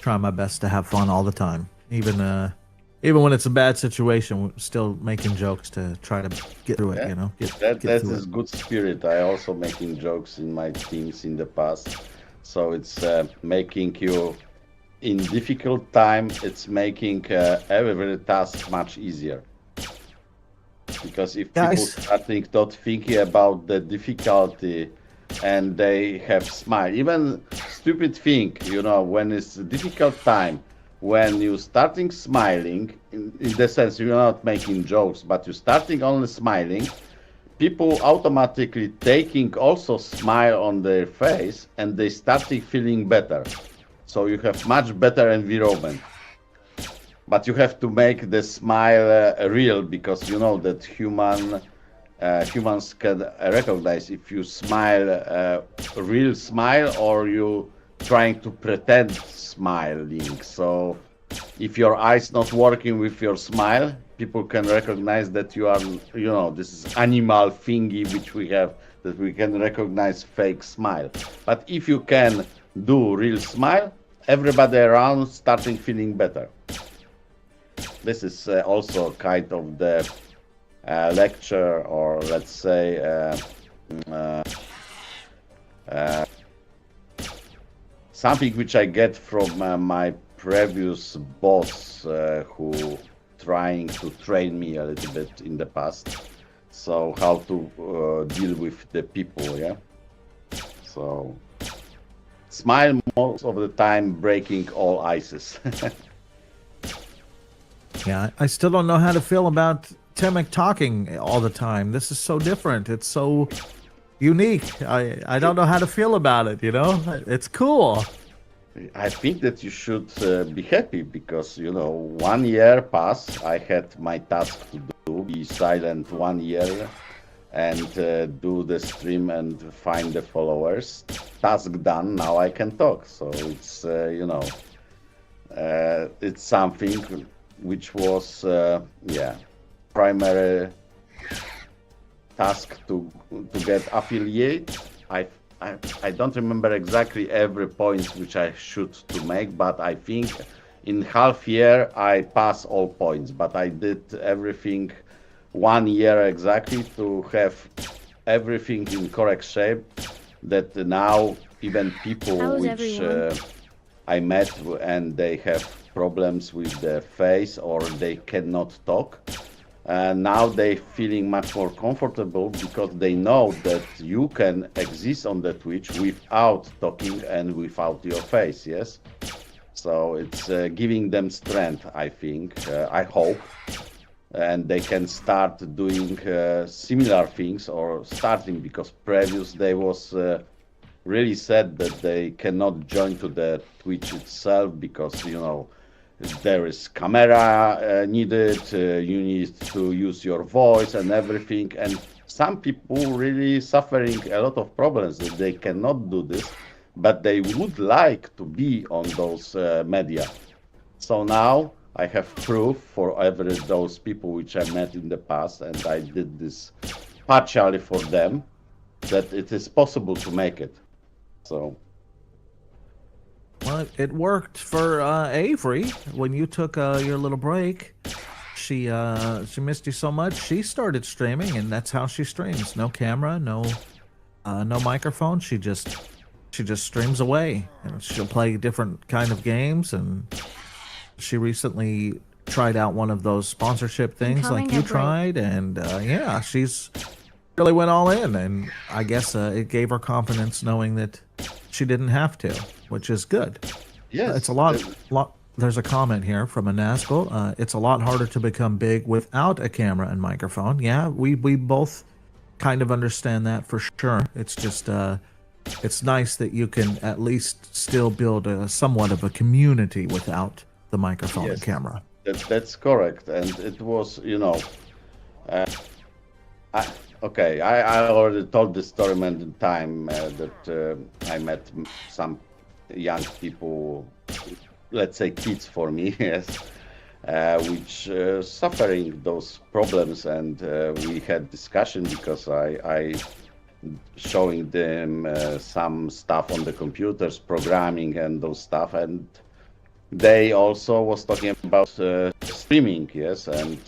trying my best to have fun all the time, even when it's a bad situation. Still making jokes to try to get through it. Yeah. You know, That get through is it. good spirit. I also making jokes in my teams in the past. So it's making you in difficult time, it's making every task much easier. Because if people Guys. starting not thinking about the difficulty and they have smile, even stupid thing, when it's a difficult time, when you starting smiling, in the sense you're not making jokes, but you're starting only smiling, people automatically taking also smile on their face and they starting feeling better. So you have much better environment. But you have to make the smile real because you know that humans can recognize if you smile a real smile or you trying to pretend smiling. So if your eyes not working with your smile, people can recognize that you are, this is animal thingy which we have, that we can recognize fake smile. But if you can do real smile, everybody around starting feeling better. This is also kind of the lecture, or let's say something which I get from my previous boss, who trying to train me a little bit in the past. So how to deal with the people, yeah. So smile most of the time, breaking all ices. Yeah, I still don't know how to feel about Temek talking all the time. This is so different. It's so unique. I don't know how to feel about it, It's cool. I think that you should be happy because, 1 year passed. I had my task to do, be silent 1 year and do the stream and find the followers. Task done, now I can talk. So it's, it's something which was, primary task to get affiliate. I don't remember exactly every point which I should to make, but I think in half year I pass all points. But I did everything 1 year exactly to have everything in correct shape. That now even people How's which everyone? I met and they have problems with the face or they cannot talk. Now they feeling much more comfortable because they know that you can exist on the Twitch without talking and without your face, yes? So it's giving them strength, I think, I hope. And they can start doing similar things or starting because previous they was really sad that they cannot join to the Twitch itself because, there is camera needed, you need to use your voice and everything. And some people really suffering a lot of problems that they cannot do this, but they would like to be on those media. So now I have proof for every those people which I met in the past, and I did this partially for them, that it is possible to make it. So it worked for Avery when you took your little break. She missed you so much. She started streaming, and that's how she streams. No camera, no microphone. She just streams away, and she'll play different kind of games. And she recently tried out one of those sponsorship things like Incoming you at break. tried, and yeah, she's really went all in. And I guess it gave her confidence knowing that she didn't have to, which is good. Yes, It's a lot. There's a comment here from a Nazgul. It's a lot harder to become big without a camera and microphone. Yeah, we both kind of understand that for sure. It's just it's nice that you can at least still build somewhat of a community without the microphone and Yes. camera. That's correct. And it was, I already told this story many times that I met some young people, let's say kids for me, yes, which suffering those problems, and we had discussion because I showing them some stuff on the computers, programming and those stuff, and they also was talking about streaming, yes, and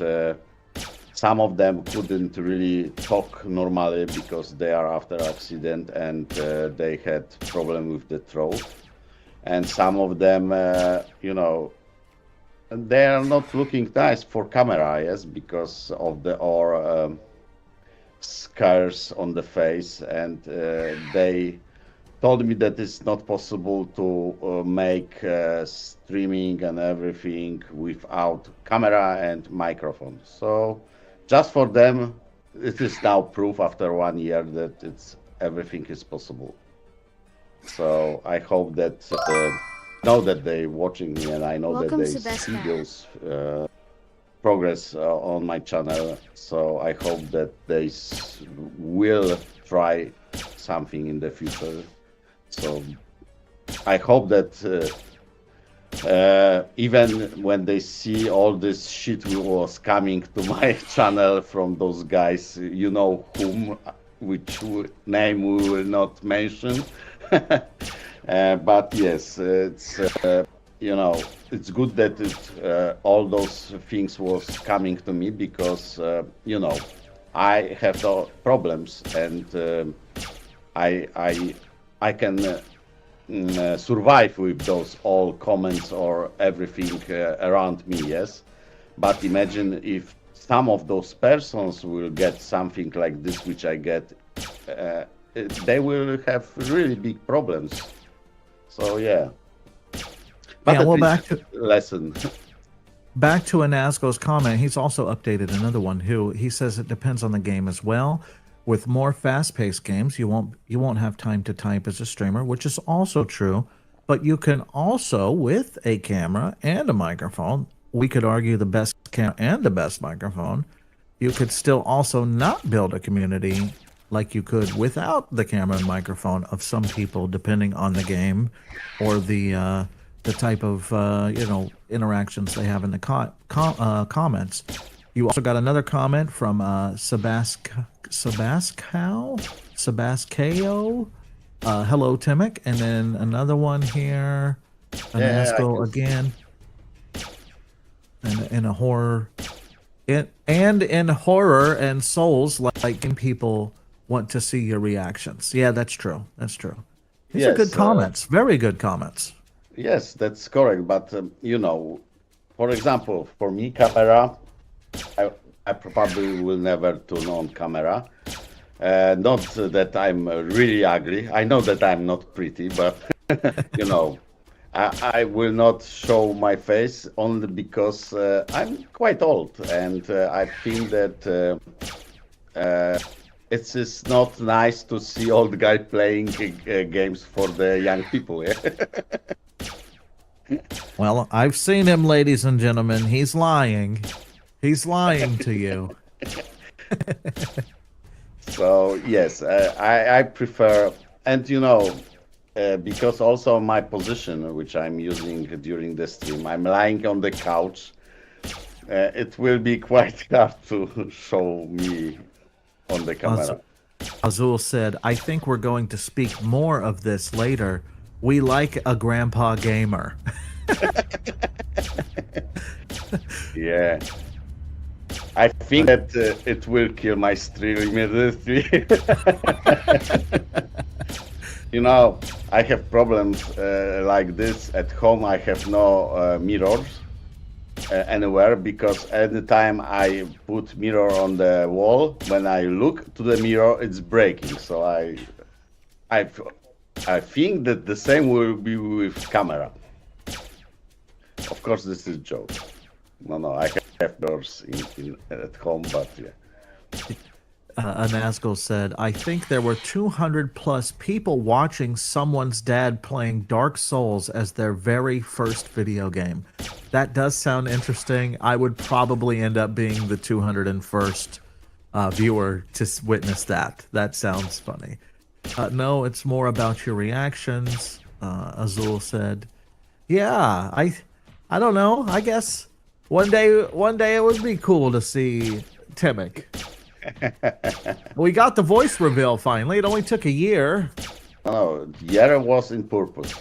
some of them couldn't really talk normally because they are after accident and they had problem with the throat, and some of them, they are not looking nice for camera, yes, because of the scars on the face, and they told me that it's not possible to make streaming and everything without camera and microphone. So just for them, it is now proof after 1 year that everything is possible. So I hope that know that they watching me, and I know Welcome, that they Sebastian. see those progress on my channel. So I hope that they will try something in the future. So I hope that even when they see all this shit was coming to my channel from those guys, you know whom, which name we will not mention. But yes, it's it's good that all those things was coming to me because I have the problems, and I can survive with those all comments or everything around me, yes. But imagine if some of those persons will get something like this, which I get, they will have really big problems. So yeah. But Yeah, at well, least lesson. Back to Anasco's comment, he's also updated another one. He says it depends on the game as well. With more fast-paced games, you won't have time to type as a streamer, which is also true. But you can also, with a camera and a microphone, we could argue the best camera and the best microphone, you could still also not build a community like you could without the camera and microphone of some people, depending on the game or the type of interactions they have in the comments. You also got another comment from Sebascao. Hello, Timic, and then another one here. Yeah, I Anasco can see. again. And in a horror, in horror and souls, like people want to see your reactions. Yeah, that's true. That's true. These are Yes, good comments. Very good comments. Yes, that's correct. But for example, for me, camera, I probably will never turn on camera. Not that I'm really ugly. I know that I'm not pretty, but I will not show my face only because I'm quite old, and I think that it's just not nice to see old guy playing games for the young people. Yeah? Well, I've seen him, ladies and gentlemen. He's lying. He's lying to you. So yes, I prefer, and because also my position, which I'm using during the stream, I'm lying on the couch. It will be quite hard to show me on the camera. Azul said, I think we're going to speak more of this later. We like a grandpa gamer. Yeah. I think that it will kill my stream immediately. You know, I have problems like this at home. I have no mirrors anywhere because anytime I put mirror on the wall, when I look to the mirror, it's breaking. So I, I think that the same will be with camera. Of course, this is joke. No, I have mirrors at home, but yeah. Anasco said, I think there were 200 plus people watching someone's dad playing Dark Souls as their very first video game. That does sound interesting. I would probably end up being the 201st viewer to witness that. That sounds funny. No, it's more about your reactions, Azul said. Yeah, I don't know. I guess one day it would be cool to see Timic. We got the voice reveal finally. It only took a year. No, the error was in purpose.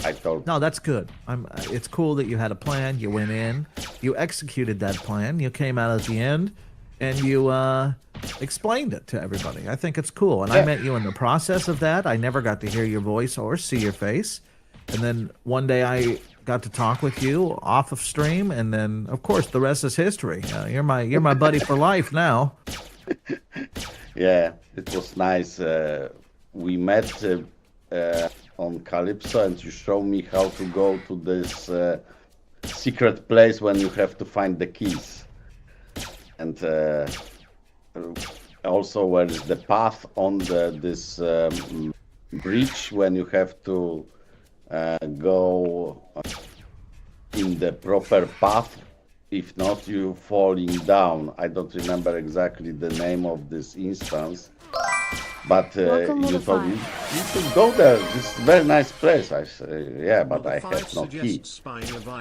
I thought. No, that's good. It's cool that you had a plan. You went in, you executed that plan. You came out at the end, and you explained it to everybody. I think it's cool. And I met you in the process of that. I never got to hear your voice or see your face. And then one day I got to talk with you off of stream, and then of course the rest is history. You're my buddy for life now. Yeah, it was nice. We met on Calypso, and you showed me how to go to this secret place when you have to find the keys, and also where is the path on this bridge when you have to go in the proper path. If not, you falling down. I don't remember exactly the name of this instance, but you told me you should go there. This is a very nice place. I say, yeah, but I have no key.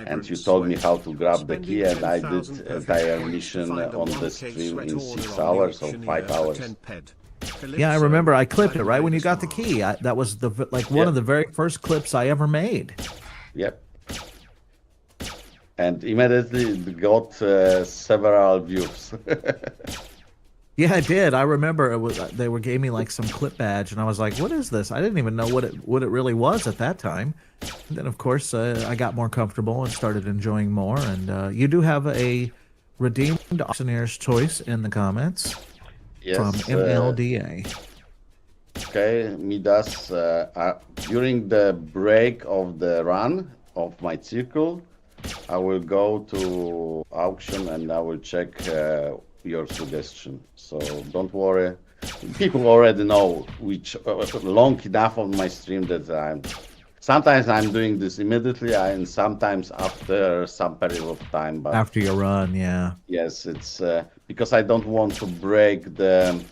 And you told me how to grab the key, and I did entire mission on the stream in 6 hours or 5 hours. Yeah, I remember. I clipped it right when you got the key. That was one of the very first clips I ever made. Yep. And immediately it got several views. Yeah, I did. I remember they gave me like some clip badge, and I was like, "What is this?" I didn't even know what it really was at that time. And then, of course, I got more comfortable and started enjoying more. And you do have a redeemed auctioneer's choice in the comments. Yes, from MLDA. Okay, Midas, during the break of the run of my circle, I will go to auction and I will check your suggestion. So don't worry. People already know which long enough on my stream that sometimes I'm doing this immediately and sometimes after some period of time. But after your run, yeah. Yes, it's because I don't want to break the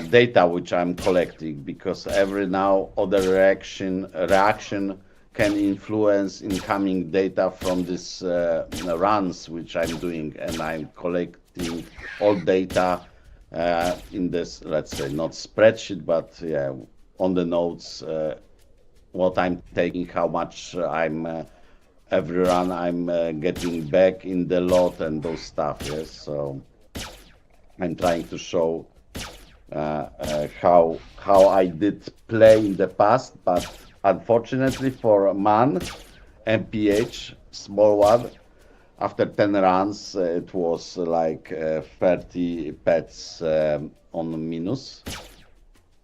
data which I'm collecting, because every now other reaction can influence incoming data from this runs which I'm doing, and I'm collecting all data in this, let's say, not spreadsheet, but yeah, on the notes, what I'm taking, how much I'm every run I'm getting back in the lot and those stuff. Yes, so I'm trying to show how I did play in the past, but unfortunately for Man MPH, small one, after 10 runs, it was like 30 pets on minus.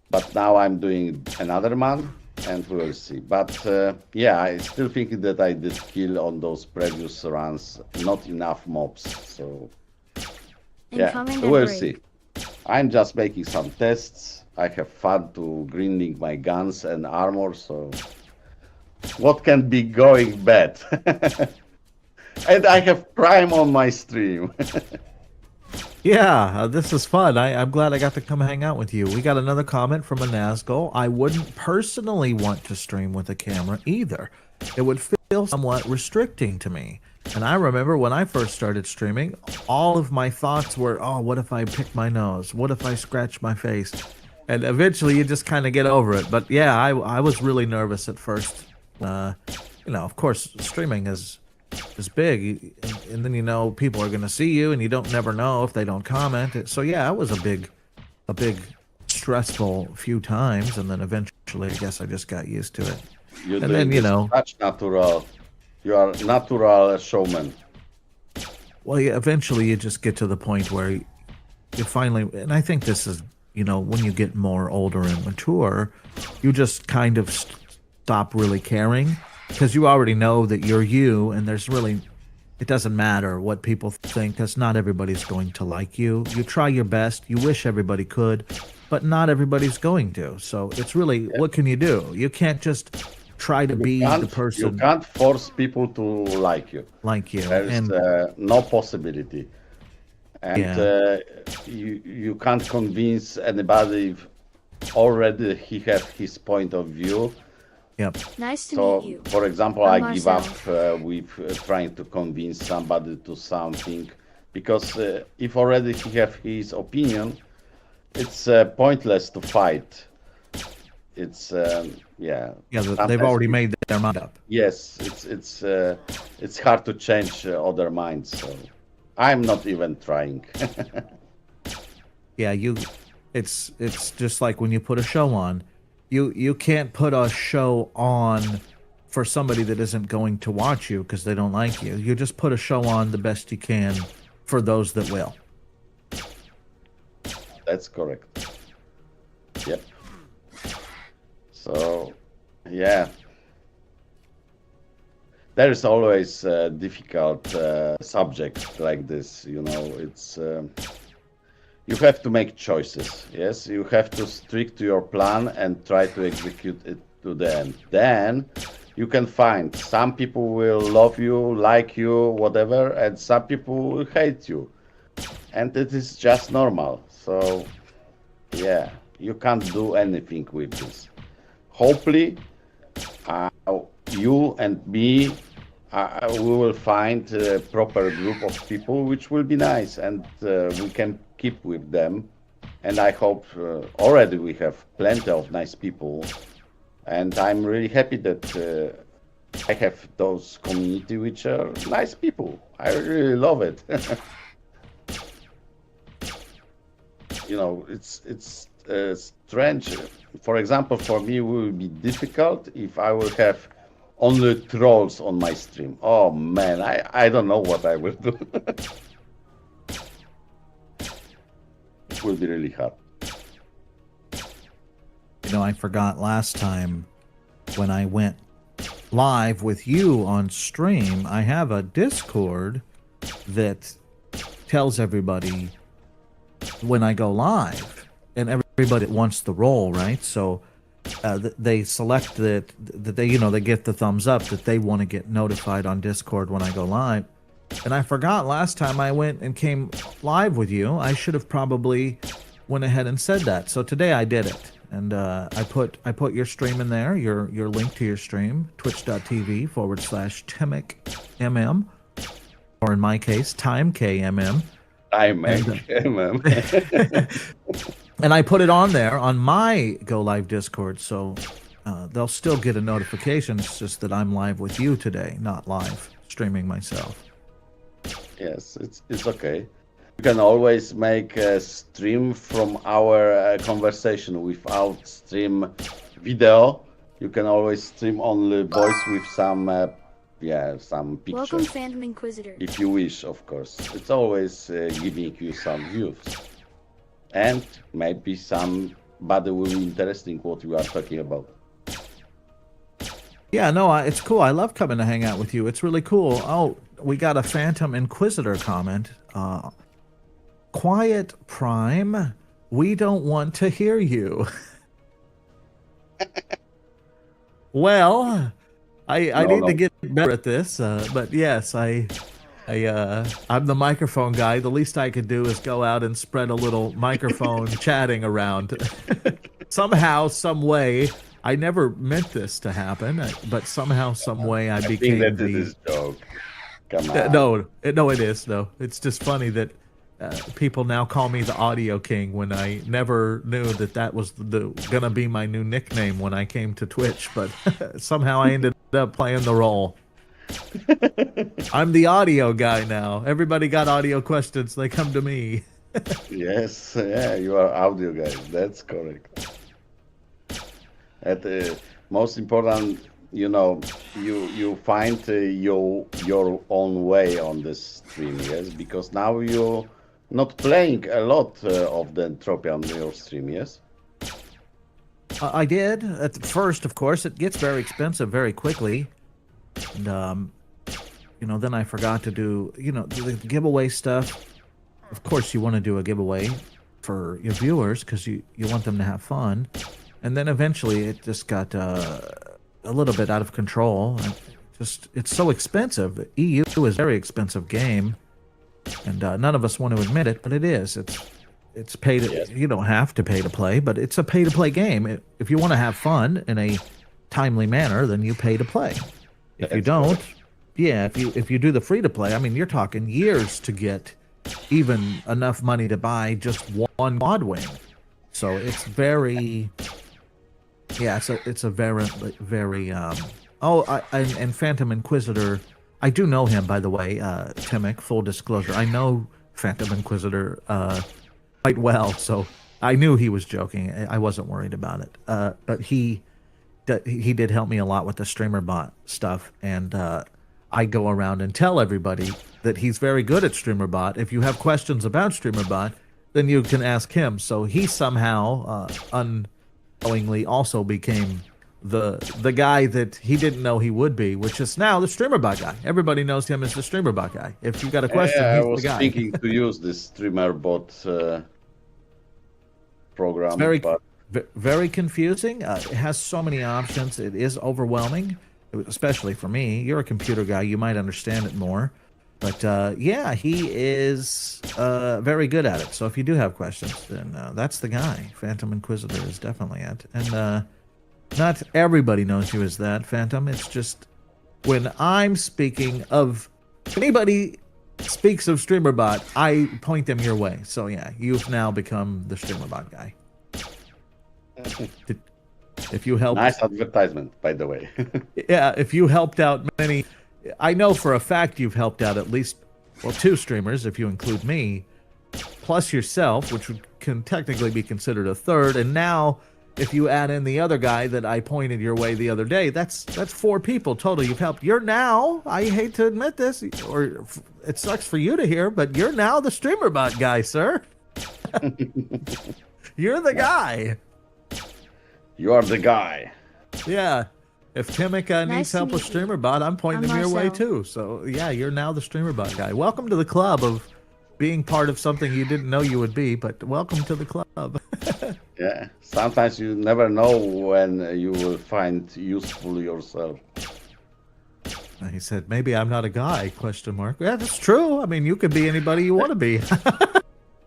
But now I'm doing another man, and we'll see. But yeah, I still think that I did kill on those previous runs, not enough mobs. So yeah, we'll see. I'm just making some tests. I have fun to grinding my guns and armor, so what can be going bad? And I have Prime on my stream. Yeah, this is fun. I'm glad I got to come hang out with you. We got another comment from a Nazgul. I wouldn't personally want to stream with a camera either. It would feel somewhat restricting to me. And I remember when I first started streaming, all of my thoughts were, oh, what if I pick my nose? What if I scratch my face? and eventually you just kind of get over it. But yeah, I was really nervous at first. Of course, streaming is big, and then people are going to see you, and you don't never know if they don't comment. So yeah, it was a big stressful few times, and then eventually, I guess I just got used to it. You're And doing then this much natural. You are natural showman. well, yeah, eventually you just get to the point where you finally, and I think this is, when you get more older and mature, you just kind of stop really caring because you already know that you're you, and it doesn't matter what people think because not everybody's going to like you. You try your best, you wish everybody could, but not everybody's going to. So it's really, what can you do? You can't just try to be the You person can't force people to like you. like you. There is And no possibility. And Yeah. you can't convince anybody if already he has his point of view. Yep. Nice to So, meet you. for example, I'm I give up Marcel. with trying to convince somebody to something because if already he have his opinion, it's pointless to fight. It's Yeah, they've sometimes already made their mind up. yes, it's hard to change other minds. So I'm not even trying. Yeah, it's just like when you put a show on. You can't put a show on for somebody that isn't going to watch you because they don't like you. You just put a show on the best you can for those that will. That's correct. Yep. So, yeah. There is always a difficult subject like this, it's you have to make choices. Yes, you have to stick to your plan and try to execute it to the end. Then you can find some people will love you, like you, whatever, and some people will hate you. And it is just normal. So, yeah, you can't do anything with this. Hopefully, you and me, we will find a proper group of people which will be nice, and we can keep with them. And I hope already we have plenty of nice people, and I'm really happy that I have those community which are nice people. I really love it. It's strange. For example, for me, it will be difficult if I will have only trolls on my stream. Oh man, I don't know what I will do. It will be really hard. I forgot last time when I went live with you on stream, I have a Discord that tells everybody when I go live, and everybody wants the role, right? So they select that they get the thumbs up that they want to get notified on Discord when I go live. And I forgot last time I went and came live with you. I should have probably went ahead and said that. So today I did it, and I put your stream in there, your link to your stream, twitch.tv/TimicMM, or in my case, TimeKMM. And I put it on there on my Go Live Discord, so they'll still get a notification. It's just that I'm live with you today, not live streaming myself. Yes, it's okay. You can always make a stream from our conversation without stream video. You can always stream only voice with some some pictures. Welcome, Phantom Inquisitor. If you wish, of course. It's always giving you some views. And maybe somebody will be interesting what you are talking about. Yeah, no, it's cool. I love coming to hang out with you. It's really cool. Oh, we got a Phantom Inquisitor comment. Quiet Prime, we don't want to hear you. Well, I need to get better at this, but yes, I'm the microphone guy. The least I could do is go out and spread a little microphone chatting around. Somehow, some way, I never meant this to happen, but somehow, some way, I became think that it is a joke. Come on. No, it is. No, it's just funny that people now call me the Audio King when I never knew that that was gonna be my new nickname when I came to Twitch, but somehow I ended up playing the role. I'm the audio guy now. Everybody got audio questions, they come to me. Yes, yeah, you are audio guy. That's correct. At most important, you find your own way on this stream, yes, because now you're not playing a lot of the entropy on your stream, yes. I did at first, of course. It gets very expensive very quickly, and then I forgot to do the giveaway stuff. Of course, you want to do a giveaway for your viewers because you want them to have fun. And then eventually it just got a little bit out of control. It's so expensive. EU is a very expensive game. And none of us want to admit it, but it is. It's pay to, Yes. You don't have to pay to play, but it's a pay to play game. If you want to have fun in a timely manner, then you pay to play. If you That's don't, yeah, if you do the free to play, I mean, you're talking years to get even enough money to buy just one quad wing. So it's very, yeah, it's a very and Phantom Inquisitor, I do know him, by the way, Timic, full disclosure. I know Phantom Inquisitor quite well, so I knew he was joking. I wasn't worried about it. But he did help me a lot with the streamer bot stuff, and I go around and tell everybody that he's very good at StreamerBot. If you have questions about StreamerBot, then you can ask him. So he somehow unknowingly also became the guy that he didn't know he would be, which is now the StreamerBot guy. Everybody knows him as the StreamerBot guy. If you got a question, Yeah, I he's was the guy. thinking to use this StreamerBot program, Very, but very confusing. It has so many options. It is overwhelming, especially for me. You're a computer guy. You might understand it more. But yeah, he is very good at it. So if you do have questions, then that's the guy. Phantom Inquisitor is definitely it. And not everybody knows you as that, Phantom. It's just when I'm speaking of anybody speaks of StreamerBot, I point them your way. So yeah, you've now become the StreamerBot guy. If you help, nice advertisement, by the way. yeah, if you helped out many, I know for a fact you've helped out at least, well, 2 streamers, if you include me, plus yourself, which can technically be considered a third. And now, if you add in the other guy that I pointed your way the other day, that's 4 people total you've helped. You're now, I hate to admit this, or it sucks for you to hear, but you're now the StreamerBot guy, sir. You're the guy. You are the guy. Yeah. If Timic Nice needs to help with meet you. StreamerBot, I'm pointing I'm him your way Marcel. too. So yeah, you're now the StreamerBot guy. Welcome to the club of being part of something you didn't know you would be, but welcome to the club. Yeah, sometimes you never know when you will find useful yourself. He said, maybe I'm not a guy, question mark. Yeah, that's true. I mean, you could be anybody you want to be.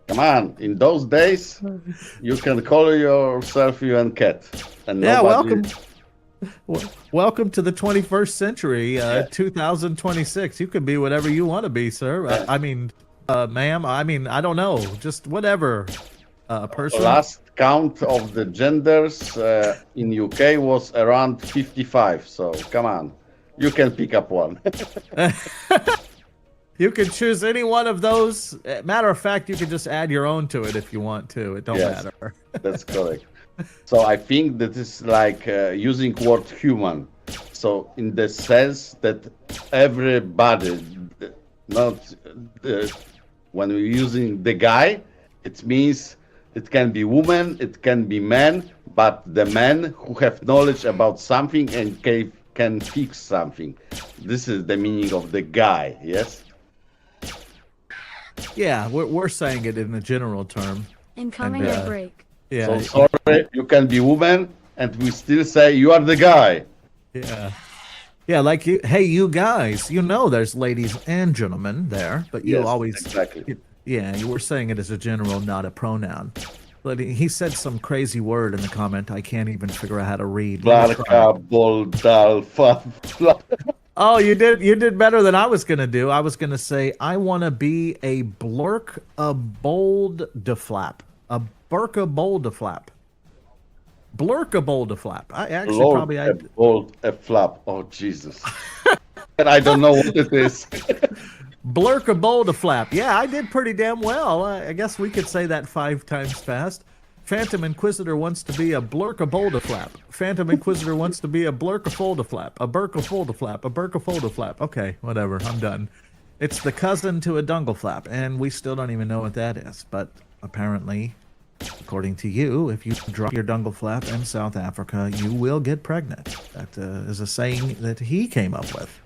Come on, in those days, you can call yourself you and cat. And Yeah, nobody... welcome to the 21st century, 2026. You can be whatever you want to be, sir. Yeah. I mean, ma'am, I mean, I don't know. Just whatever person. Last count of the genders in UK was around 55. So come on, you can pick up one. You can choose any one of those. Matter of fact, you can just add your own to it if you want to. It don't Yes. matter. That's correct. So I think that is like using word human. So in the sense that everybody, not when we're using the guy, it means it can be woman, it can be man, but the men who have knowledge about something and can fix something. This is the meaning of the guy. Yes. Yeah, we're saying it in a general term. Incoming And, at break. Yeah, So sorry, you can be woman, and we still say you are the guy. yeah, yeah. Like you, hey, you guys, you know, there's ladies and gentlemen there, but you Yes, always, exactly. yeah, you were saying it as a general, not a pronoun. But he said some crazy word in the comment I can't even figure out how to read. Let me try. Blarka, boldal, Oh, you did better than I was gonna do. I was gonna say I want to be a blurk a bold de flap, a burka bold de flap, blurk a bold de flap. I actually Lord, probably a I bolt, a flap. Oh, Jesus. And I don't know what it is. blurk a bold de flap. Yeah, I did pretty damn well. I guess we could say that 5 times fast. Phantom Inquisitor wants to be a blurk a bold de flap. Phantom Inquisitor wants to be a blurk a fold a flap, a burk a fold a flap, a burk a fold a flap. Okay, whatever. I'm done. It's the cousin to a dungle flap, and we still don't even know what that is. But apparently, according to you, if you drop your dungle flap in South Africa, you will get pregnant. That is a saying that he came up with.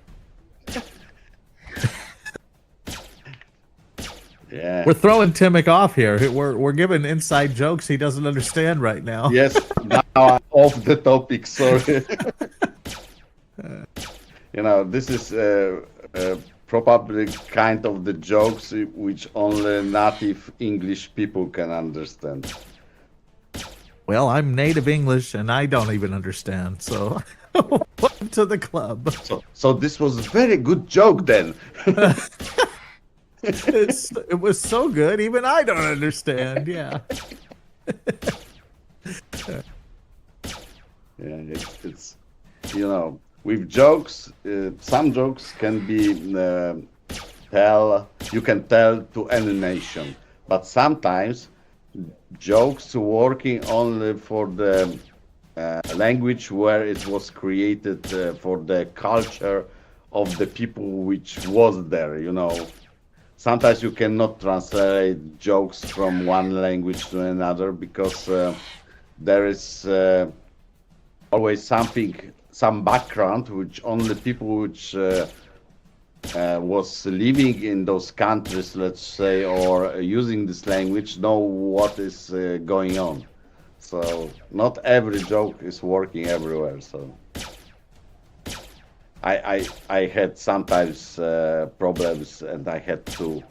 Yeah. We're throwing Timic off here. We're giving inside jokes he doesn't understand right now. Yes, now I'm off the topic, sorry. This is probably kind of the jokes which only native English people can understand. Well, I'm native English and I don't even understand, so welcome to the club. So this was a very good joke then. It was so good, even I don't understand. Yeah. Yeah, it's with jokes, some jokes can be you can tell to any nation, but sometimes jokes working only for the language where it was created for the culture of the people which was there. Sometimes you cannot translate jokes from one language to another because there is always some background which only people which was living in those countries, let's say, or using this language know what is going on. So not every joke is working everywhere. So I had sometimes problems, and I had to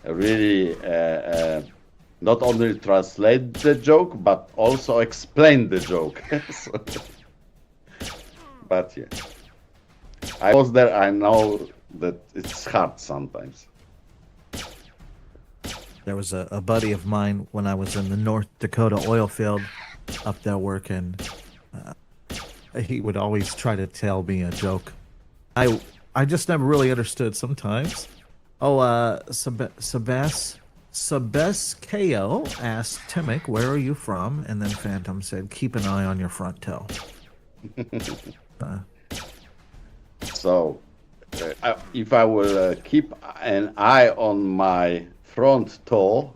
really not only translate the joke but also explain the joke. But yeah, I was there. I know that it's hard sometimes. There was a buddy of mine when I was in the North Dakota oil field up there working. He would always try to tell me a joke. I just never really understood sometimes. Oh, Sebes KO asked Timic, "Where are you from?" And then Phantom said, "Keep an eye on your front toe." So, if I will keep an eye on my front toe,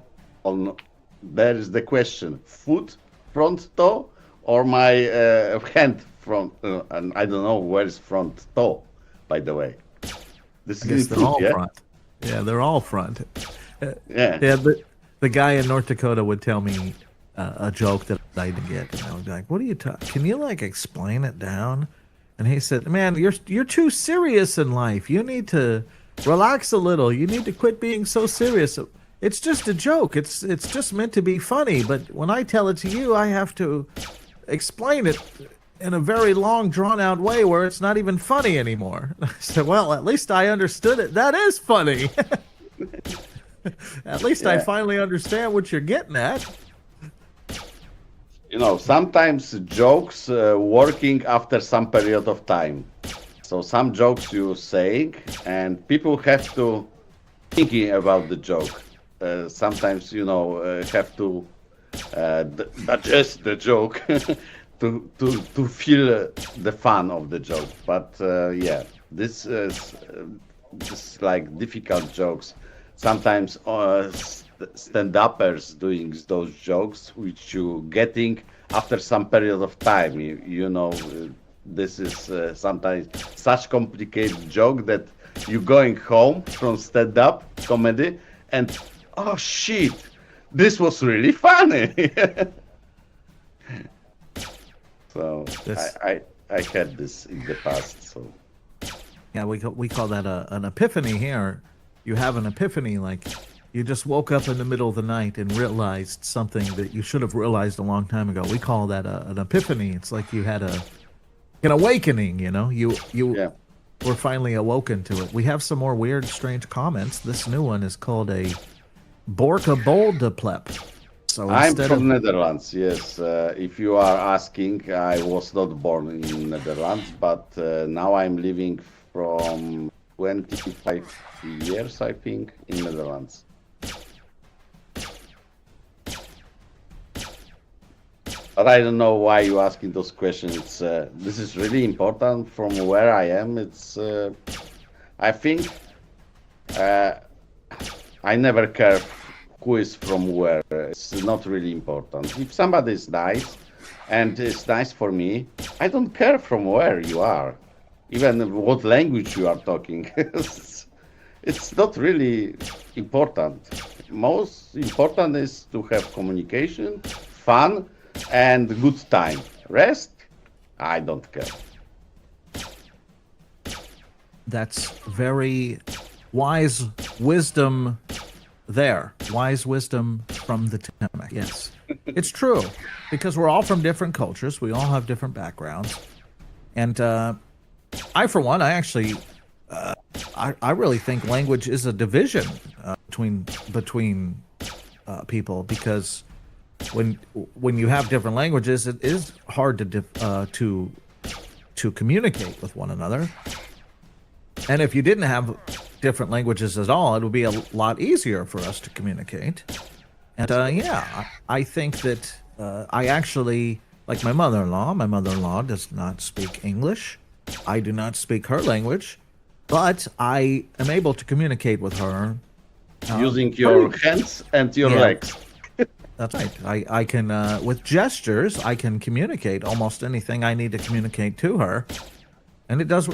there is the question: foot front toe or my hand front? And I don't know where is front toe, by the way. This I guess is they're foot, all yeah? front. Yeah, they're all front. Yeah. Yeah, the guy in North Dakota would tell me a joke that I didn't get, and I would be like, "What are you talking? Can you explain it down?" And he said, "Man, you're too serious in life. You need to relax a little. You need to quit being so serious. It's just a joke. It's just meant to be funny. But when I tell it to you, I have to explain it in a very long, drawn-out way where it's not even funny anymore." I said, "Well, at least I understood it. That is funny. At least I finally understand what you're getting at." Sometimes jokes working after some period of time. So some jokes you saying, and people have to thinking about the joke. Sometimes have to digest the joke to feel the fun of the joke. But yeah, this is like difficult jokes. Sometimes stand-uppers doing those jokes which you getting after some period of time. This is sometimes such complicated joke that you going home from stand-up comedy and oh shit, this was really funny. So I had this in the past. So yeah, we call that an epiphany here. You have an epiphany, like you just woke up in the middle of the night and realized something that you should have realized a long time ago. We call that an epiphany. It's like you had an awakening. we're finally awoken to it. We have some more weird, strange comments. This new one is called a Borka Boldeplep. So I'm instead from of Netherlands, yes. If you are asking, I was not born in Netherlands, but now I'm living from 25 years, I think, in Netherlands. But I don't know why you're asking those questions. This is really important from where I am. It's, I think, I never care who is from where. It's not really important. If somebody is nice and is nice for me, I don't care from where you are, even what language you are talking. It's not really important. Most important is to have communication, fun, and good time. Rest, I don't care. That's very wise wisdom there. Wise wisdom from the Timek. Yes. It's true. Because we're all from different cultures. We all have different backgrounds. And I, for one, I actually, I really think language is a division between people, because when you have different languages, it is hard to communicate with one another. And if you didn't have different languages at all, it would be a lot easier for us to communicate. And yeah, I think that I actually, like my mother-in-law does not speak English. I do not speak her language, but I am able to communicate with her. Using your hands and your legs. That's right. I can, with gestures, I can communicate almost anything I need to communicate to her. And it does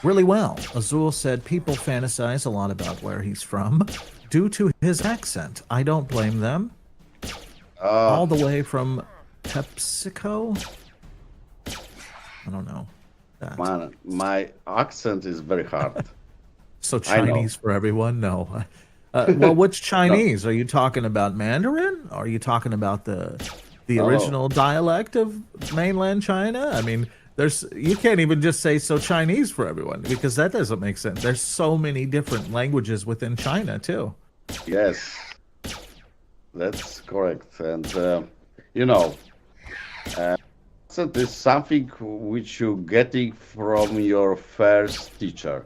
really well. Azul said people fantasize a lot about where he's from due to his accent. I don't blame them. All the way from PepsiCo? I don't know. Man, my accent is very hard. So Chinese for everyone? No. Well, which Chinese? Are you talking about Mandarin? Are you talking about the original dialect of mainland China? I mean, you can't even just say so Chinese for everyone, because that doesn't make sense. There's so many different languages within China too. Yes, that's correct. And accent is something which you're getting from your first teacher.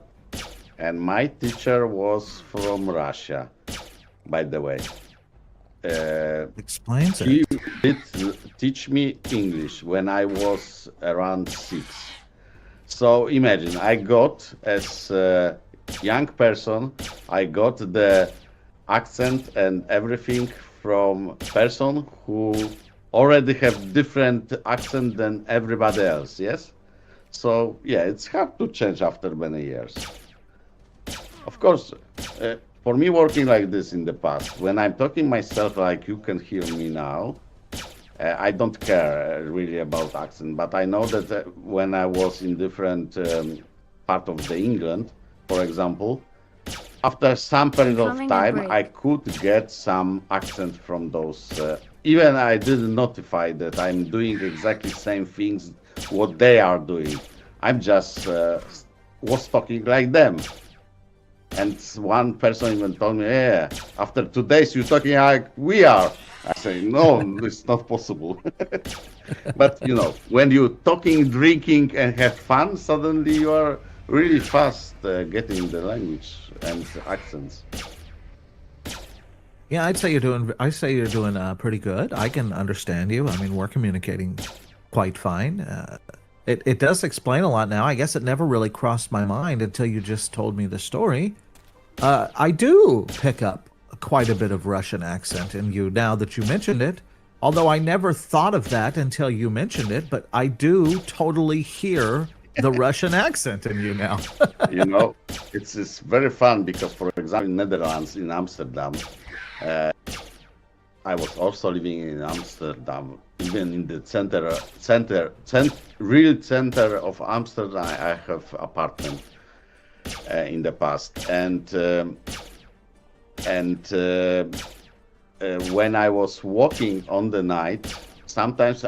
And my teacher was from Russia, by the way. Explains he it. did teach me English when I was around 6. So imagine, I got, as a young person, I got the accent and everything from person who already have different accent than everybody else, yes? So yeah, it's hard to change after many years. Of course, for me working like this in the past, when I'm talking myself like you can hear me now, I don't care really about accent, but I know that when I was in different part of the England, for example, after some period of time, I could get some accent from those. Even I didn't notify that I'm doing exactly same things what they are doing. I'm just was talking like them. And one person even told me, yeah, after 2 days you're talking like we are. I say, no, it's not possible. But, when you're talking, drinking, and have fun, suddenly you are really fast getting the language and accents. Yeah, I'd say you're doing pretty good. I can understand you. I mean, we're communicating quite fine. It does explain a lot now. I guess it never really crossed my mind until you just told me the story. I do pick up quite a bit of Russian accent in you now that you mentioned it. Although I never thought of that until you mentioned it, but I do totally hear the Russian accent in you now. It's very fun because, for example, in Netherlands, in Amsterdam, I was also living in Amsterdam. Even in the real center of Amsterdam, I have apartment in the past. And when I was walking on the night, sometimes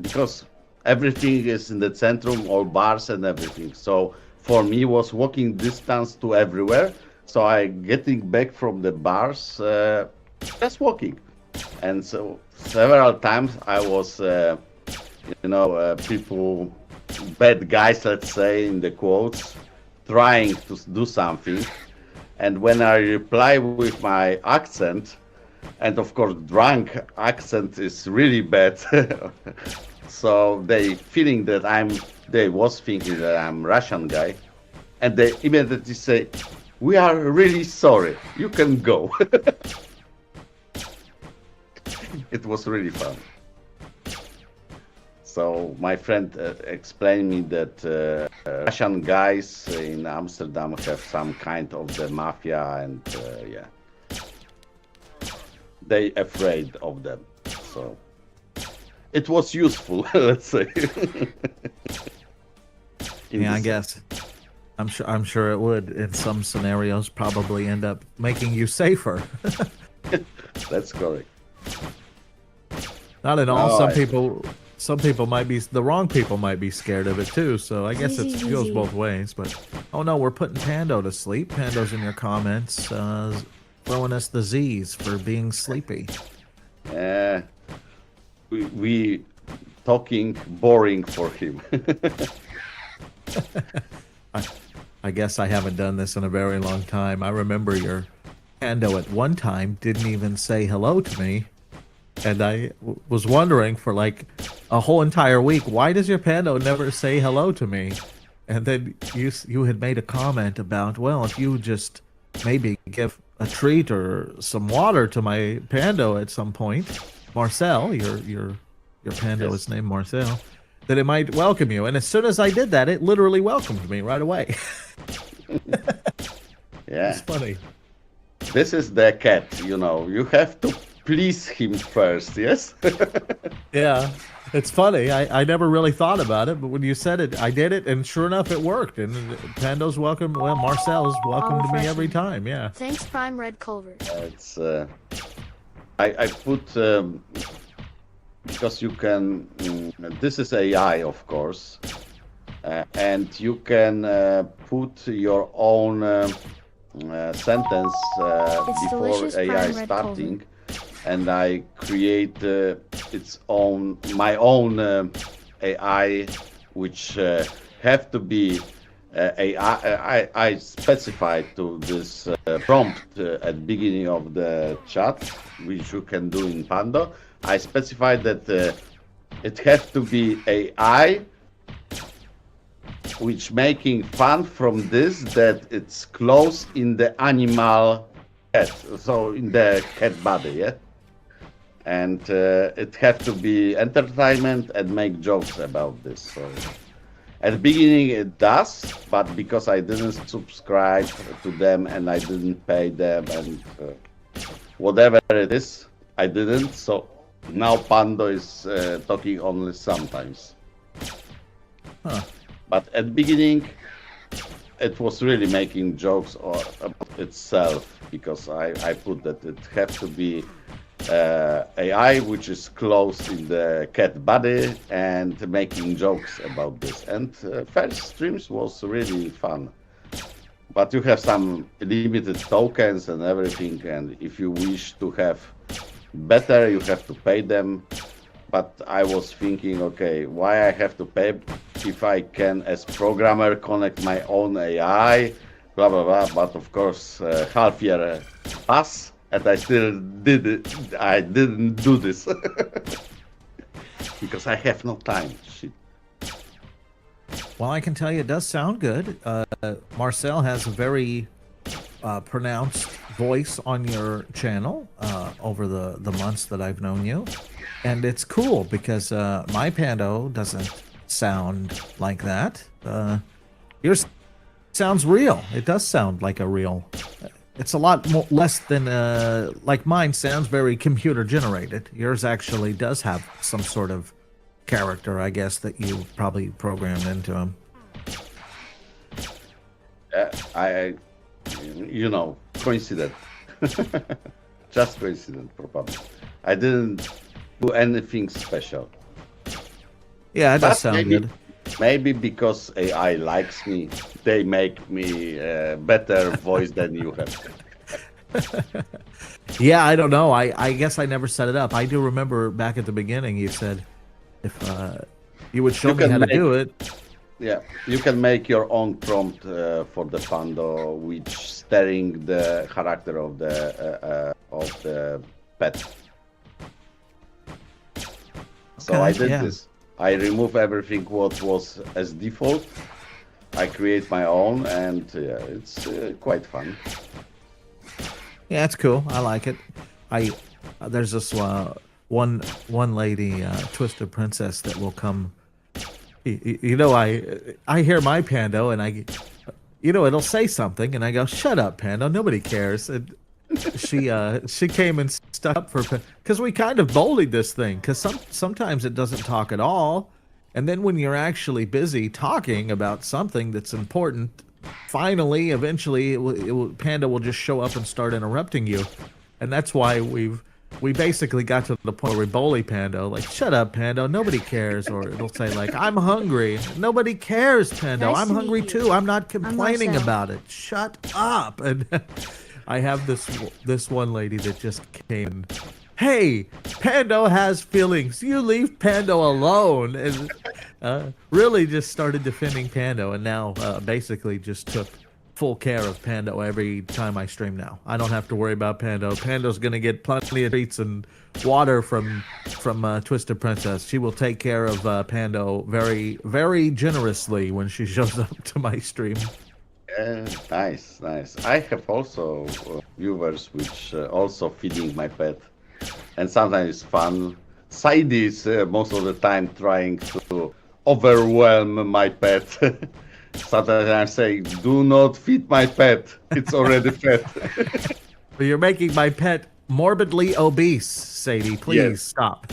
because everything is in the centrum, all bars and everything. So for me was walking distance to everywhere. So I getting back from the bars, just walking. And so several times I was, people, bad guys, let's say in the quotes, trying to do something. And when I reply with my accent, and of course drunk accent is really bad, so they feeling that they was thinking that I'm Russian guy, and they immediately say, "We are really sorry. You can go." It was really fun. So my friend explained me that Russian guys in Amsterdam have some kind of the mafia, and yeah, they afraid of them. So it was useful, let's say. Yeah, I guess. I'm sure it would in some scenarios probably end up making you safer. That's correct. Not in all. No, Some people might be, the wrong people might be scared of it too. So I guess it goes both ways. But oh no, we're putting Pando to sleep. Pando's in your comments, throwing us the Z's for being sleepy. we talking boring for him. I guess I haven't done this in a very long time. I remember your Pando at one time didn't even say hello to me. And I was wondering for like a whole entire week, why does your Pando never say hello to me? And then you had made a comment about, well, if you just maybe give a treat or some water to my Pando at some point, Marcel, your Pando Yes. is named Marcel, that it might welcome you. And as soon as I did that, it literally welcomed me right away. Yeah, It's funny. this is the cat. You have to please him first. Yes. Yeah, it's funny. I never really thought about it, but when you said it, I did it, and sure enough, it worked. And Pando's welcome. Well, Marcel's welcome to me every time. Yeah. Thanks, Prime Red Culver. It's I put because you can. This is AI, of course, and you can put your own sentence It's before delicious, AI Prime Red starting, and I create my own AI, which have to be AI. I specify to this prompt at beginning of the chat, which you can do in Pando. I specify that it has to be AI, which making fun from this that it's close in the animal cat, so in the cat body, yeah. And it have to be entertainment and make jokes about this. So at the beginning it does, but because I didn't subscribe to them and I didn't pay them and whatever it is, I didn't. So now Pando is talking only sometimes. Huh. But at the beginning, it was really making jokes about itself, because I put that it has to be AI which is close in the cat body and making jokes about this. And first streams was really fun. But you have some limited tokens and everything, and if you wish to have better, you have to pay them. But I was thinking, okay, why I have to pay if I can, as programmer, connect my own AI, blah blah blah. But of course, half year pass, and I still did it. I didn't do this because I have no time. Shit. Well, I can tell you it does sound good. Marcel has a very pronounced voice on your channel over the months that I've known you. And it's cool because my Pando doesn't sound like that. Yours sounds real. It does sound like a real. It's a lot less than like mine sounds very computer generated. Yours actually does have some sort of character, I guess, that you probably programmed into him. Coincident. Just coincident, probably. I didn't do anything special. Yeah, it does But sound good. maybe because AI likes me, they make me a better voice than you have. Yeah, I don't know. I guess I never set it up. I do remember back at the beginning you said if you would show You me how can to make, do it. yeah, you can make your own prompt for the Pando, which steering the character of the pet. So I Okay, did yeah. this. I remove everything what was as default. I create my own, and yeah, it's quite fun. Yeah, it's cool. I like it. I there's this one lady, Twisted Princess, that will come. You know, I hear my Pando, and it'll say something, and I go, "Shut up, Pando. Nobody cares." And she came and stuck up for because we kind of bullied this thing because sometimes it doesn't talk at all, and then when you're actually busy talking about something that's important, finally, eventually, Panda will just show up and start interrupting you, and that's why we basically got to the point where we bully Pando, like, "Shut up, Pando, nobody cares," or it'll say like, "I'm hungry, nobody cares, Pando, Nice I'm to hungry meet you. too, I'm not I'm complaining Marcel. about it, shut up." And I have this one lady that just came and, "Hey, Pando has feelings. You leave Pando alone," and really just started defending Pando, and now basically just took full care of Pando every time I stream now. I don't have to worry about Pando. Pando's gonna get plenty of treats and water from Twisted Princess. She will take care of Pando very, very generously when she shows up to my stream. Nice, nice. I have also viewers which also feeding my pet, and sometimes it's fun. Sadie is most of the time trying to overwhelm my pet. Sometimes I say, "Do not feed my pet; it's already fed." But you're making my pet morbidly obese, Sadie. Please Yes. stop.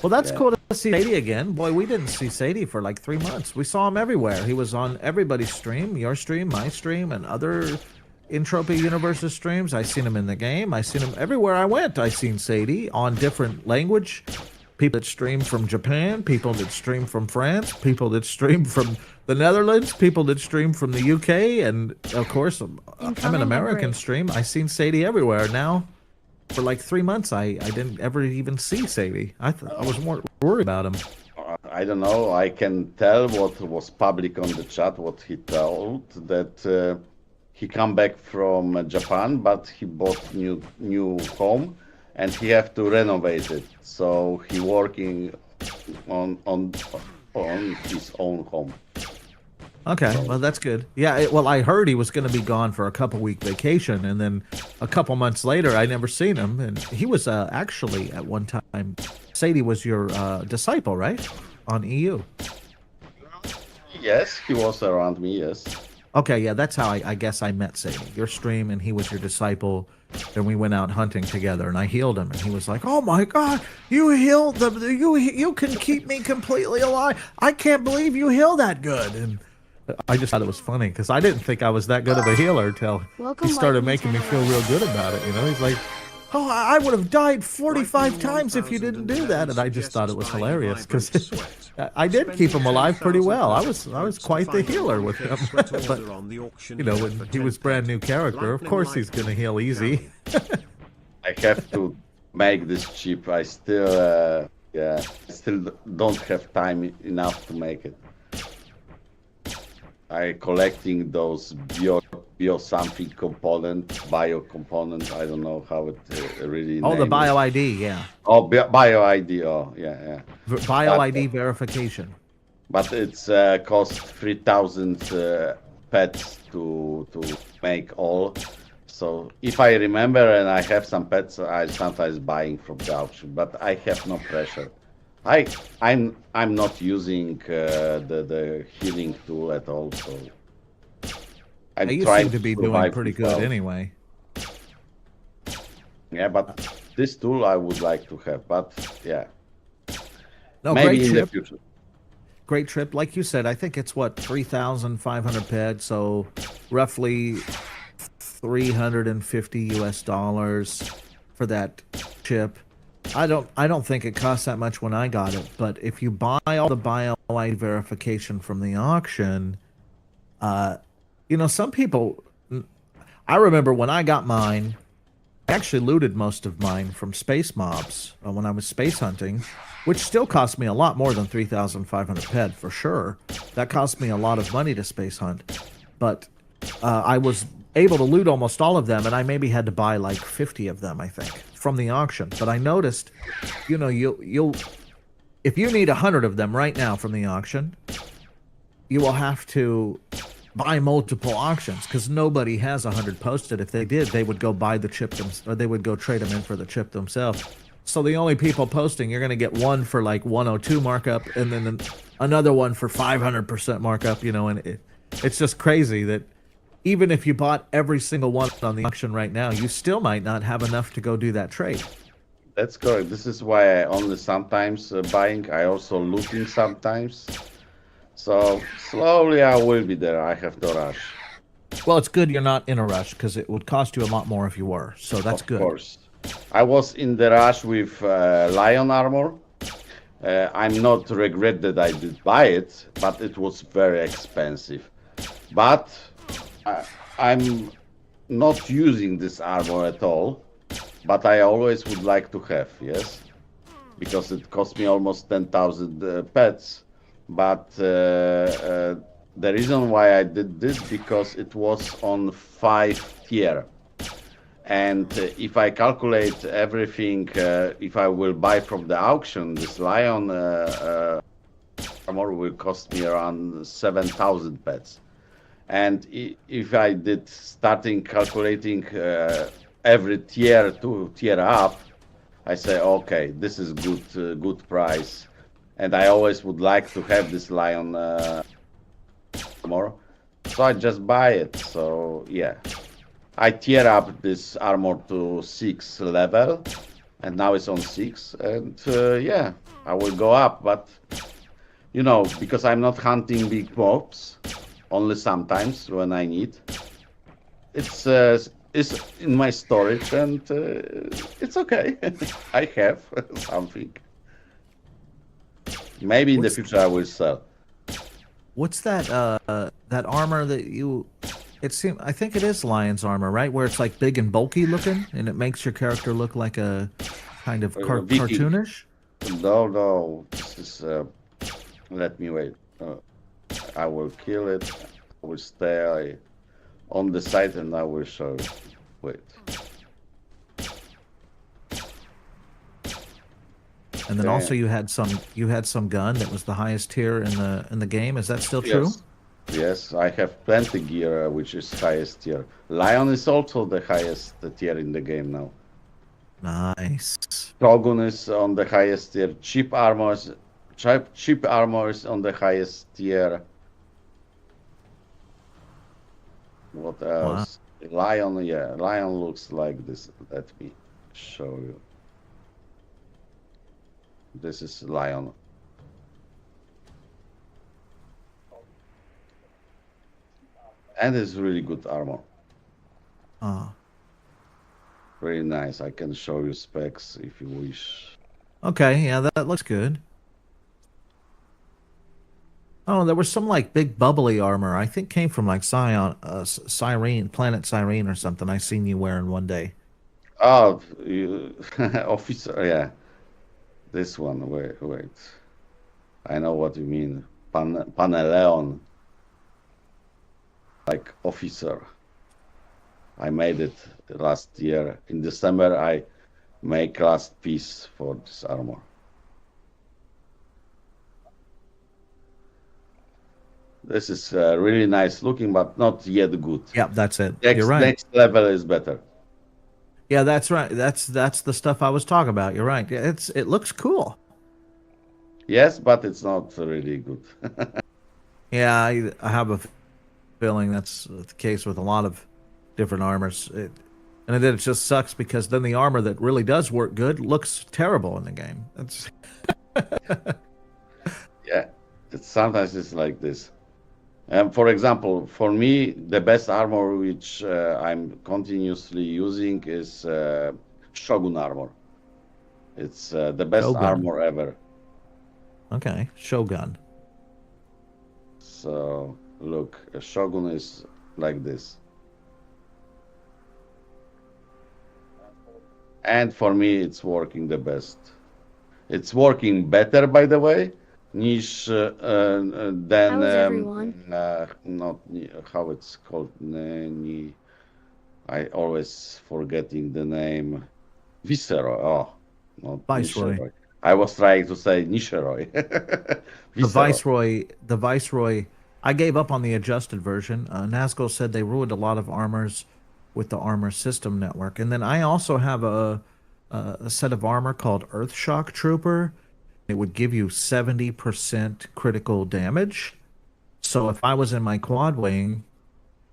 Well, that's Yeah. cool to see Sadie again. Boy, we didn't see Sadie for like 3 months. We saw him everywhere. He was on everybody's stream, your stream, my stream, and other Entropy Universe's streams. I seen him in the game. I seen him everywhere I went. I seen Sadie on different language. People that stream from Japan, people that stream from France, people that stream from the Netherlands, people that stream from the UK, and of course, I'm an Incoming American break. stream. I seen Sadie everywhere. Now, for like 3 months, I didn't ever even see Sadie. I was more worried about him. I don't know. I can tell what was public on the chat. What he told that he come back from Japan, but he bought new home, and he have to renovate it. So he working on his own home. Okay, well that's good. Yeah, well I heard he was going to be gone for a couple-week vacation, and then a couple months later I never seen him, and he was actually at one time. Sadie was your disciple, right? On EU. Yes, he was around me. Yes. Okay, yeah, that's how I guess I met Sadie. Your stream, and he was your disciple. Then we went out hunting together, and I healed him, and he was like, "Oh my God, you healed them! You can keep me completely alive! I can't believe you heal that good!" And I just thought it was funny because I didn't think I was that good of a healer till Welcome, he started Lightning making me feel real good about it. You know, he's like, "Oh, I would have died 45 times if you didn't do that," and I just thought it was hilarious because I did keep him alive pretty well. I was quite the healer with him, but you know, when he was brand new character, of course he's gonna heal easy. I have to make this chip. I still, still don't have time enough to make it. I collecting those bio something bio component. I don't know how it really. Oh, the name bio is. ID, yeah, Oh, bio ID. Oh, yeah. bio But, ID verification. But it's cost 3,000 pets to make all. So if I remember, and I have some pets, I sometimes buying from the auction, but I have no pressure. I'm not using the healing tool at all, so I'm You trying seem to be doing survive pretty without. good anyway. Yeah, but this tool I would like to have, but yeah, No, maybe great in the trip. future. Great trip. Like you said, I think it's what 3,500 PED, so roughly 350 US dollars for that chip. I don't think it cost that much when I got it, but if you buy all the BioI verification from the auction, uh, some people. I remember when I got mine, I actually looted most of mine from space mobs when I was space hunting, which still cost me a lot more than 3,500 PED for sure. That cost me a lot of money to space hunt, but I was able to loot almost all of them, and I maybe had to buy like 50 of them, I think, from the auction. But I noticed, you'll if you need 100 of them right now from the auction, you will have to buy multiple auctions because nobody has 100 posted. If they did, they would go buy the chip or they would go trade them in for the chip themselves. So the only people posting, you're going to get one for like 102 markup and then another one for 500% markup, and it's just crazy that even if you bought every single one on the auction right now, you still might not have enough to go do that trade. That's correct. This is why I only sometimes buying. I also looting sometimes. So slowly I will be there. I have no rush. Well, it's good you're not in a rush because it would cost you a lot more if you were. So that's good. Of course. I was in the rush with lion armor. I'm not regret that I did buy it, but it was very expensive. But I'm not using this armor at all. But I always would like to have, yes, because it cost me almost 10,000 pets. But the reason why I did this because it was on 5 tier, and if I calculate everything, if I will buy from the auction, this lion armor will cost me around 7,000 pets. And if I did starting calculating every tier to tier up, I say okay, this is good price. And I always would like to have this lion armor, so I just buy it. So yeah, I tier up this armor to 6 level, and now it's on 6. And yeah, I will go up, but because I'm not hunting big mobs, only sometimes when I need. It's in my storage, and it's okay. I have something. Maybe in the future I will sell. What's that that armor that you I think it is lion's armor, right? Where it's like big and bulky looking and it makes your character look like a kind of cartoonish? No. This is let me wait. I will kill it. I will stay on the side and I will show you. Wait. And then also you had some gun that was the highest tier in the game. Is that still true? Yes, I have plenty gear which is highest tier. Lion is also the highest tier in the game now. Nice. Shogun is on the highest tier. Cheap armor is on the highest tier. What else? Wow. Lion, yeah, lion looks like this. Let me show you. This is lion. And it's really good armor. Very nice. I can show you specs if you wish. Okay, yeah, that looks good. Oh, there was some like big bubbly armor. I think came from like Cyrene, Planet Cyrene or something. I seen you wearing one day. Oh, officer, yeah. This one, wait. I know what you mean. Paneleon. Like officer. I made it last year. In December, I make last piece for this armor. This is really nice looking, but not yet good. Yeah, that's it. You're right. Next level is better. Yeah, that's right. That's the stuff I was talking about. You're right. It looks cool. Yes, but it's not really good. Yeah, I have a feeling that's the case with a lot of different armors. And then it just sucks because then the armor that really does work good looks terrible in the game. That's yeah, sometimes it's like this. For example, for me, the best armor which I'm continuously using is Shogun armor. It's the best Shogun. armor ever. Okay, Shogun. So look, a Shogun is like this. And for me, it's working the best. It's working better, by the way, niche than How is everyone? not how it's called. I always forgetting the name. Viceroy. Oh, not Viceroy. Nishiroy. I was trying to say Nishiroy. The Viceroy. I gave up on the adjusted version. Nazgul said they ruined a lot of armors with the armor system network. And then I also have a set of armor called Earthshock Trooper. It would give you 70% critical damage. So if I was in my quad wing,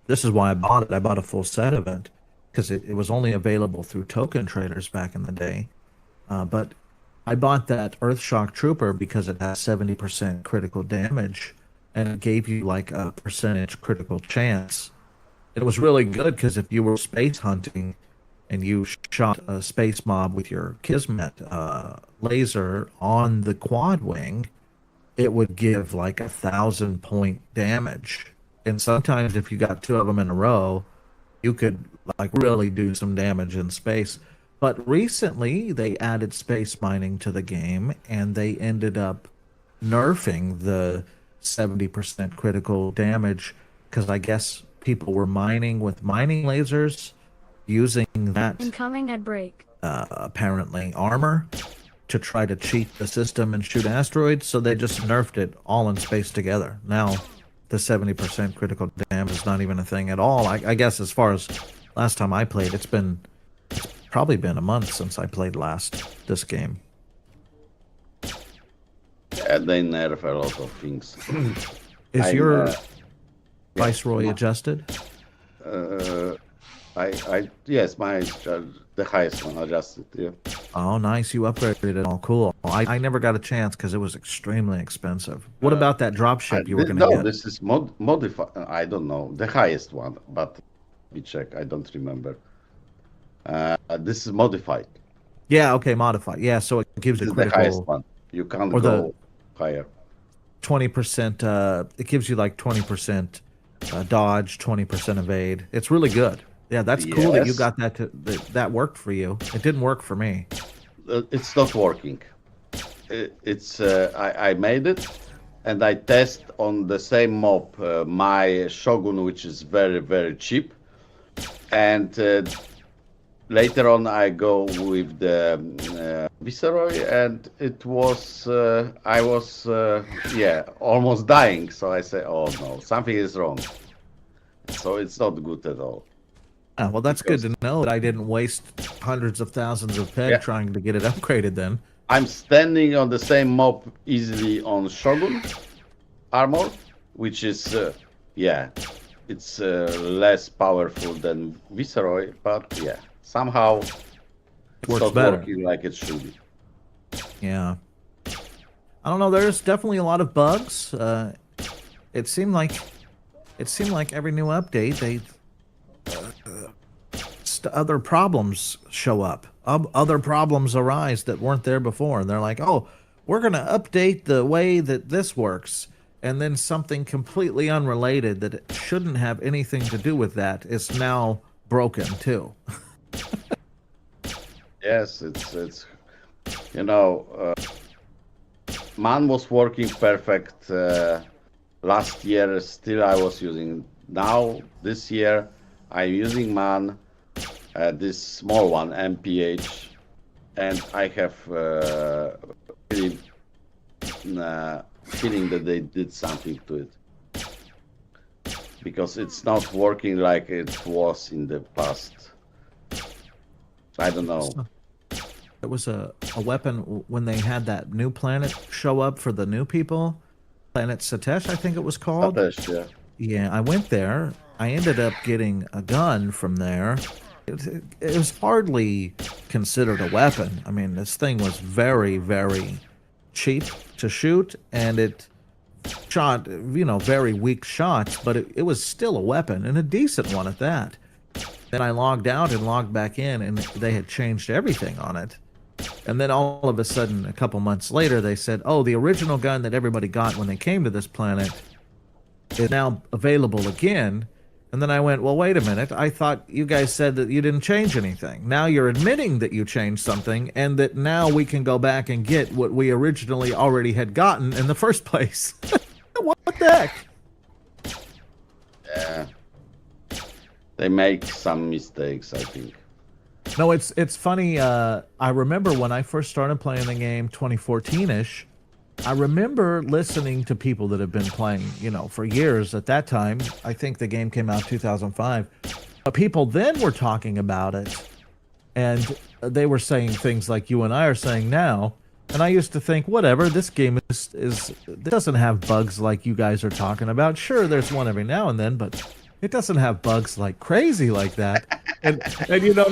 this is why I bought it. I bought a full set of it because it was only available through token traders back in the day. But I bought that Earthshock Trooper because it has 70% critical damage and it gave you like a percentage critical chance. It was really good because if you were space hunting and you shot a space mob with your Kismet laser on the quad wing, it would give like 1,000-point damage. And sometimes if you got two of them in a row, you could like really do some damage in space. But recently they added space mining to the game and they ended up nerfing the 70% critical damage because I guess people were mining with mining lasers using that Incoming at break. apparently armor to try to cheat the system and shoot asteroids, so they just nerfed it all in space together. Now the 70% critical damage is not even a thing at all. I guess as far as last time I played, it's probably been a month since I played last this game. Yeah, they nerf a lot of things. Is your yeah. Viceroy adjusted? Yes, my the highest one adjusted. Yeah. Oh, nice. You upgraded it all. Cool. I never got a chance because it was extremely expensive. What about that dropship you were going to No, get? this is modified. I don't know the highest one, but let me check. I don't remember. This is modified. Yeah, okay, modify. Yeah, so it gives This you is the highest critical one. You can't or go higher. 20%. It gives you like 20% dodge, 20% evade. It's really good. Yeah, that's cool that you Yes. got that worked for you. It didn't work for me. It's not working. I made it, and I test on the same mob my Shogun, which is very very cheap, and later on I go with the Viceroy, and it was I was almost dying. So I say, oh no, something is wrong. So it's not good at all. Well, that's good to know that I didn't waste hundreds of thousands of PED Yeah. trying to get it upgraded then. I'm standing on the same mob easily on Shogun armor, which is it's less powerful than Viceroy, but yeah, somehow it's Works not better. working like it should be. Yeah. I don't know. There's definitely a lot of bugs. It seemed like every new update, other problems show up. Other problems arise that weren't there before. And they're like, oh, we're going to update the way that this works. And then something completely unrelated that it shouldn't have anything to do with that is now broken too. Yes, it's man was working perfect last year. Still, I was using. Now this year, I'm using man. This small one, MPH, and I have really feeling that they did something to it because it's not working like it was in the past. I don't know. It was a weapon when they had that new planet show up for the new people. Planet Satesh, I think it was called. Satesh, yeah. Yeah, I went there. I ended up getting a gun from there. It was hardly considered a weapon. I mean, this thing was very, very cheap to shoot, and it shot, very weak shots, but it was still a weapon, and a decent one at that. Then I logged out and logged back in, and they had changed everything on it. And then all of a sudden, a couple months later, they said, oh, the original gun that everybody got when they came to this planet is now available again. And then I went, well, wait a minute. I thought you guys said that you didn't change anything. Now you're admitting that you changed something and that now we can go back and get what we originally already had gotten in the first place. What the heck? Yeah. They make some mistakes, I think. No, it's funny. I remember when I first started playing the game 2014-ish, I remember listening to people that have been playing, for years at that time. I think the game came out 2005. But people then were talking about it, and they were saying things like you and I are saying now. And I used to think, whatever, this game it doesn't have bugs like you guys are talking about. Sure, there's one every now and then, but it doesn't have bugs like crazy like that. And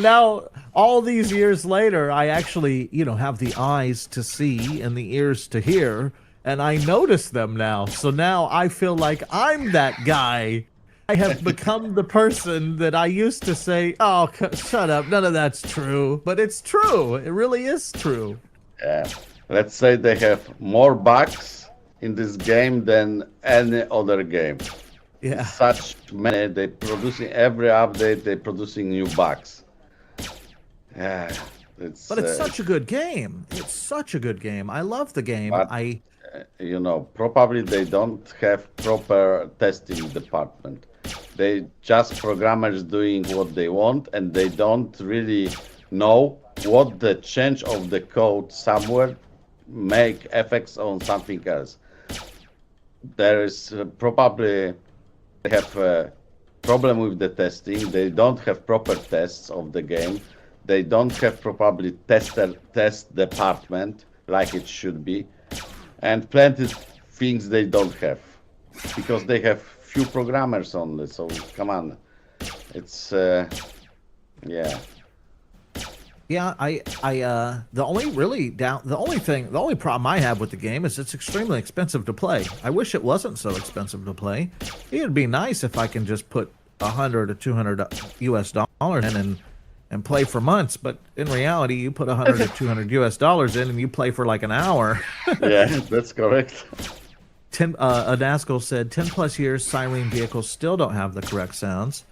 now all these years later, I actually, have the eyes to see and the ears to hear, and I notice them now. So now I feel like I'm that guy. I have become the person that I used to say, oh, shut up, none of that's true. But it's true. It really is true. Yeah. Let's say they have more bugs in this game than any other game. Yeah. Such many, they're producing every update, they're producing new bugs. Yeah, but it's such a good game. It's such a good game. I love the game. But, probably they don't have proper testing department. They just programmers doing what they want, and they don't really know what the change of the code somewhere make effects on something else. There is probably they have a problem with the testing. They don't have proper tests of the game. They don't have probably test department like it should be, and plenty of things they don't have because they have few programmers only. So come on, it's yeah. Yeah, the only problem I have with the game is it's extremely expensive to play. I wish it wasn't so expensive to play. It'd be nice if I can just put $100 or $200 US in and play for months. But in reality, you put $100 or $200 US in and you play for like an hour. Yeah, that's correct. Adasco said 10 plus years, Cyrene vehicles still don't have the correct sounds.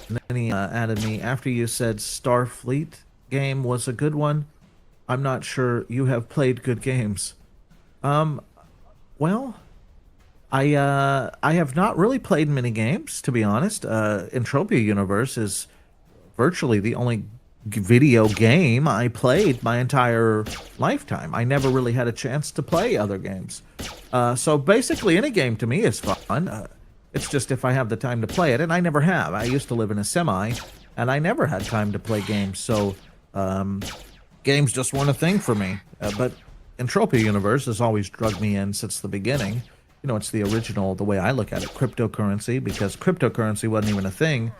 And then he added me after you said Starfleet game was a good one. I'm not sure you have played good games. Well, I have not really played many games, to be honest. Entropia Universe is virtually the only video game I played my entire lifetime. I never really had a chance to play other games. So basically any game to me is fun. It's just if I have the time to play it, and I never have. I used to live in a semi, and I never had time to play games, so games just weren't a thing for me. But Entropia Universe has always drugged me in since the beginning. It's the original, the way I look at it, cryptocurrency, because cryptocurrency wasn't even a thing.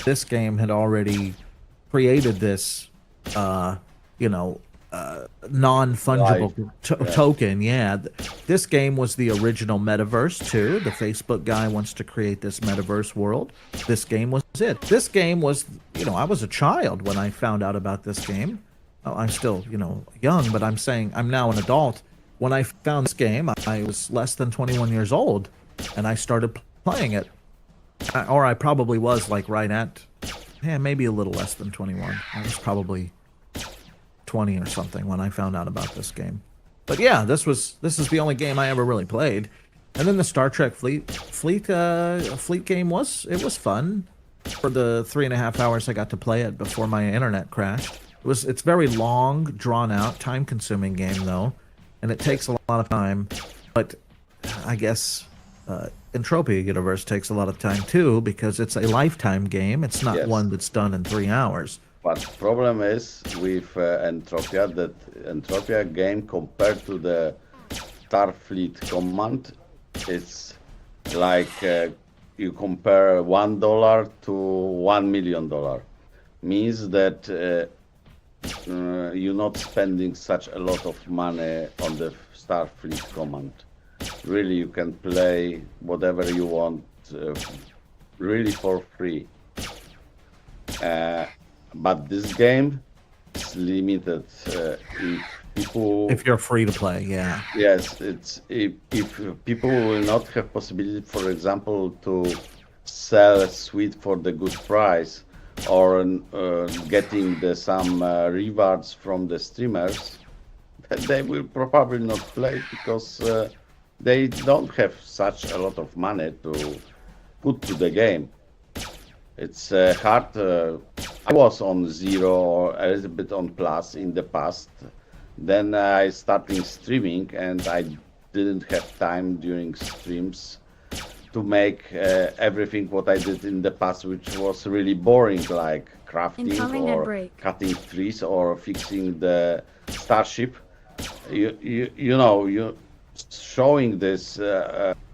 This game had already created this, non-fungible token. Yeah, this game was the original metaverse too. The Facebook guy wants to create this metaverse world. This game was it. This game was, I was a child when I found out about this game. I'm still, young, but I'm saying I'm now an adult. When I found this game, I was less than 21 years old, and I started playing it. Or I probably was like right at, maybe a little less than 21. I was probably 20 or something when I found out about this game. But yeah, this is the only game I ever really played. And then the Star Trek Fleet game was fun for the 3.5 hours I got to play it before my internet crashed. It's very long, drawn out, time consuming game though, and it takes a lot of time. But I guess Entropia Universe takes a lot of time too, because it's a lifetime game. It's not one that's done in 3 hours. But the problem is with Entropia that Entropia game compared to the Starfleet command, it's like you compare $1 to $1 million. Means that you're not spending such a lot of money on the Starfleet command. Really, you can play whatever you want, really for free. But this game is limited. If People, If you're free to play, yeah. yes, it's if people will not have possibility, for example, to sell a suite for the good price or getting some rewards from the streamers, they will probably not play because they don't have such a lot of money to put to the game. It's hard. I was on zero or a little bit on plus in the past. Then I started streaming, and I didn't have time during streams to make everything what I did in the past, which was really boring, like crafting Incoming ad or break. cutting trees or fixing the starship. You showing this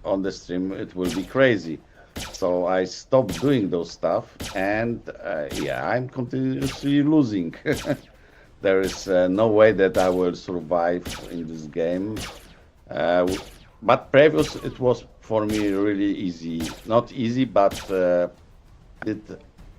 on the stream, it will be crazy. So I stopped doing those stuff, and yeah, I'm continuously losing. There is no way that I will survive in this game. But previous, it was for me really easy. Not easy, but it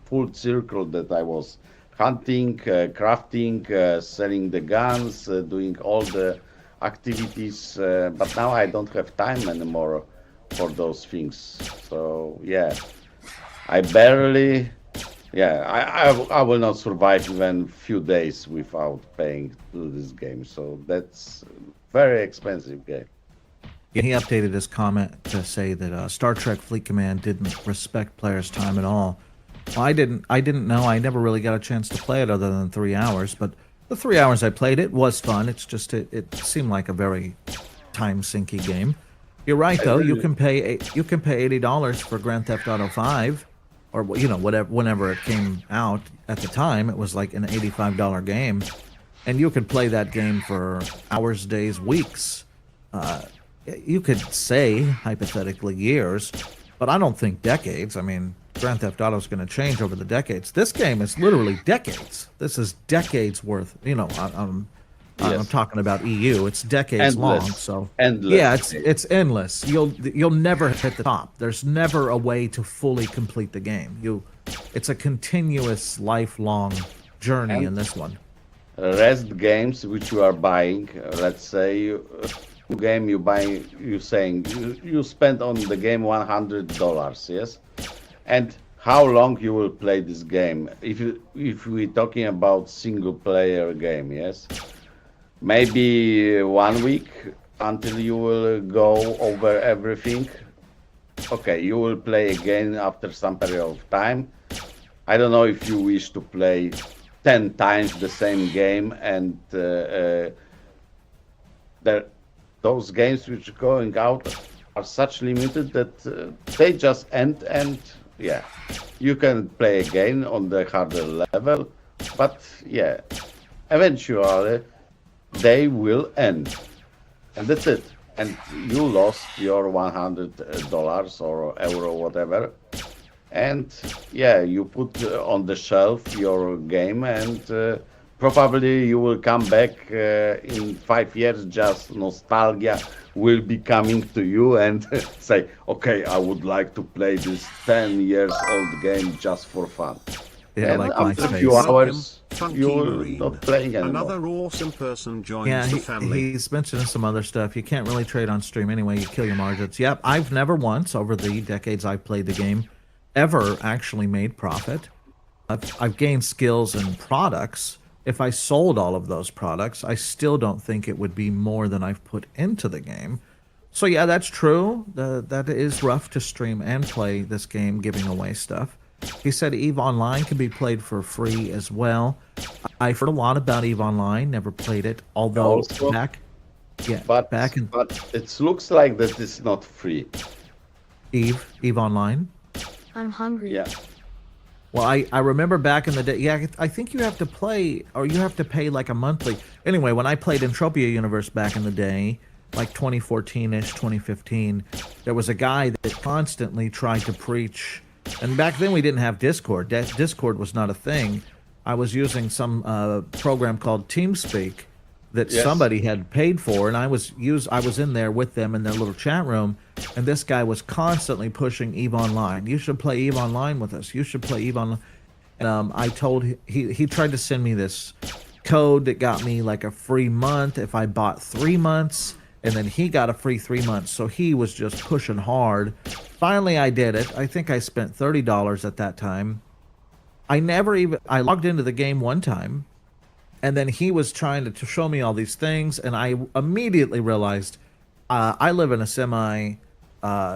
full circle that I was hunting, crafting, selling the guns, doing all the activities. But now I don't have time anymore for those things. So yeah, I barely. Yeah, I will not survive even few days without paying to this game. So that's very expensive game. Yeah, he updated his comment to say that Star Trek Fleet Command didn't respect players' time at all. Well, I didn't know. I never really got a chance to play it other than 3 hours. But the 3 hours I played it was fun. It's just it seemed like a very time sinky game. You're right though. You can pay $80 for Grand Theft Auto 5, or whatever. Whenever it came out at the time, it was like an $85 game, and you could play that game for hours, days, weeks. You could say hypothetically years, but I don't think decades. I mean, Grand Theft Auto is going to change over the decades. This game is literally decades. This is decades worth. I'm talking about EU. It's decades long. So endless. Yeah, it's endless. You'll never hit the top. There's never a way to fully complete the game. It's a continuous, lifelong journey in this one. Rest games which you are buying, let's say game you buy, you spend on the game $100, yes, and how long you will play this game? If we're talking about single player game, yes, maybe 1 week until you will go over everything. Okay, you will play again after some period of time. I don't know if you wish to play 10 times the same game, and those games which are going out are such limited that they just end, and yeah, you can play again on the harder level, but yeah, eventually they will end, and that's it, and you lost your $100 or euro, whatever, and yeah, you put on the shelf your game, and probably you will come back in 5 years. Just nostalgia will be coming to you and say, okay, I would like to play this 10 years old game just for fun. Yeah, and like after a MySpace. few hours, Funky you will Marine. not playing anymore. Another awesome person joins Yeah, the family. he's mentioning some other stuff. You can't really trade on stream anyway. You kill your margins. Yep, I've never once, over the decades I've played the game, ever actually made profit. I've gained skills and products. If I sold all of those products, I still don't think it would be more than I've put into the game. So yeah, that's true. That is rough to stream and play this game, giving away stuff. He said EVE Online can be played for free as well. I've heard a lot about EVE Online, never played it, although Also, back in but it looks like that it's not free. EVE Online. I'm hungry. Yeah. Well, I remember back in the day, yeah, I think you have to play, or you have to pay like a monthly. Anyway, when I played Entropia Universe back in the day, like 2014-ish, 2015, there was a guy that constantly tried to preach, and back then we didn't have Discord. Discord was not a thing. I was using some program called TeamSpeak that Yes. somebody had paid for, and I was in there with them in their little chat room, and this guy was constantly pushing EVE Online. You should play EVE Online with us. You should play EVE Online. And I told he tried to send me this code that got me like a free month if I bought 3 months, and then he got a free 3 months. So he was just pushing hard. Finally, I did it. I think I spent $30 at that time. I logged into the game one time, and then he was trying to show me all these things, and I immediately realized I live in a semi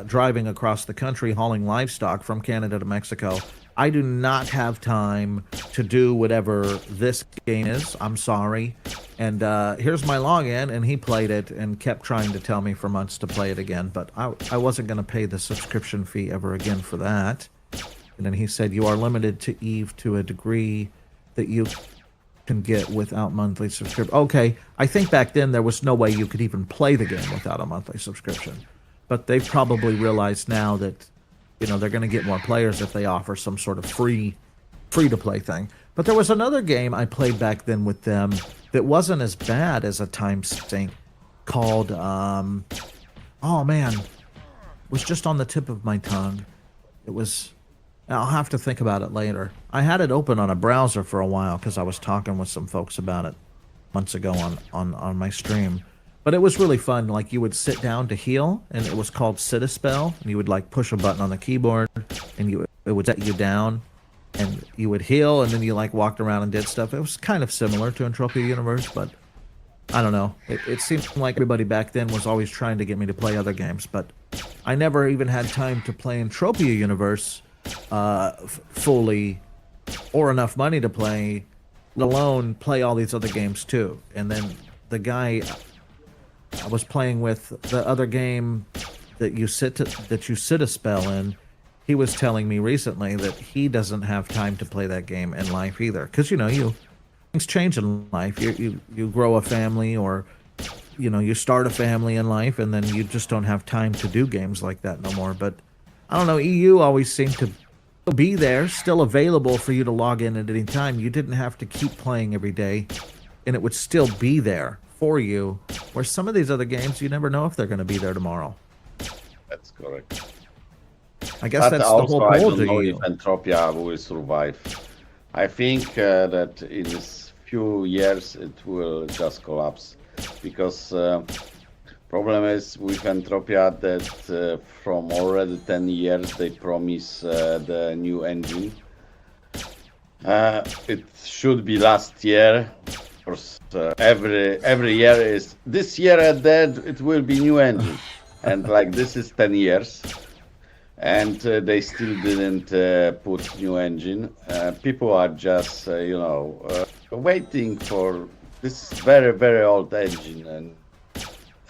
driving across the country hauling livestock from Canada to Mexico. I do not have time to do whatever this game is. I'm sorry. And here's my login, and he played it and kept trying to tell me for months to play it again, but I wasn't going to pay the subscription fee ever again for that. And then he said, you are limited to EVE to a degree that you can get without monthly subscription. Okay, I think back then there was no way you could even play the game without a monthly subscription. But they've probably realized now that, you know, they're going to get more players if they offer some sort of free-to-play thing. But there was another game I played back then with them that wasn't as bad as a time sink called, oh man, was just on the tip of my tongue. It was... I'll have to think about it later. I had it open on a browser for a while because I was talking with some folks about it months ago on my stream. But it was really fun. Like, you would sit down to heal, and it was called Sit a Spell, and you would like push a button on the keyboard, and it would set you down, and you would heal, and then you like walked around and did stuff. It was kind of similar to Entropia Universe, but I don't know. It seemed like everybody back then was always trying to get me to play other games, but I never even had time to play Entropia Universe fully, or enough money to play, let alone play all these other games too. And then the guy I was playing with, the other game that you sit a spell in, he was telling me recently that he doesn't have time to play that game in life either, because you know, things change in life. You grow a family, or you know, you start a family in life, and then you just don't have time to do games like that no more. But I don't know, EU always seemed to be there, still available for you to log in at any time. You didn't have to keep playing every day, and it would still be there for you. Where some of these other games, you never know if they're going to be there tomorrow. That's correct. I guess But that's also, the whole I goal don't to know you. if Entropia will survive. I think that in a few years it will just collapse, because problem is with Entropia that from already 10 years they promise the new engine. It should be last year. Of course, every year is this year, and then it will be new engine, and like this is 10 years, and they still didn't put new engine. People are just waiting for this very, very old engine,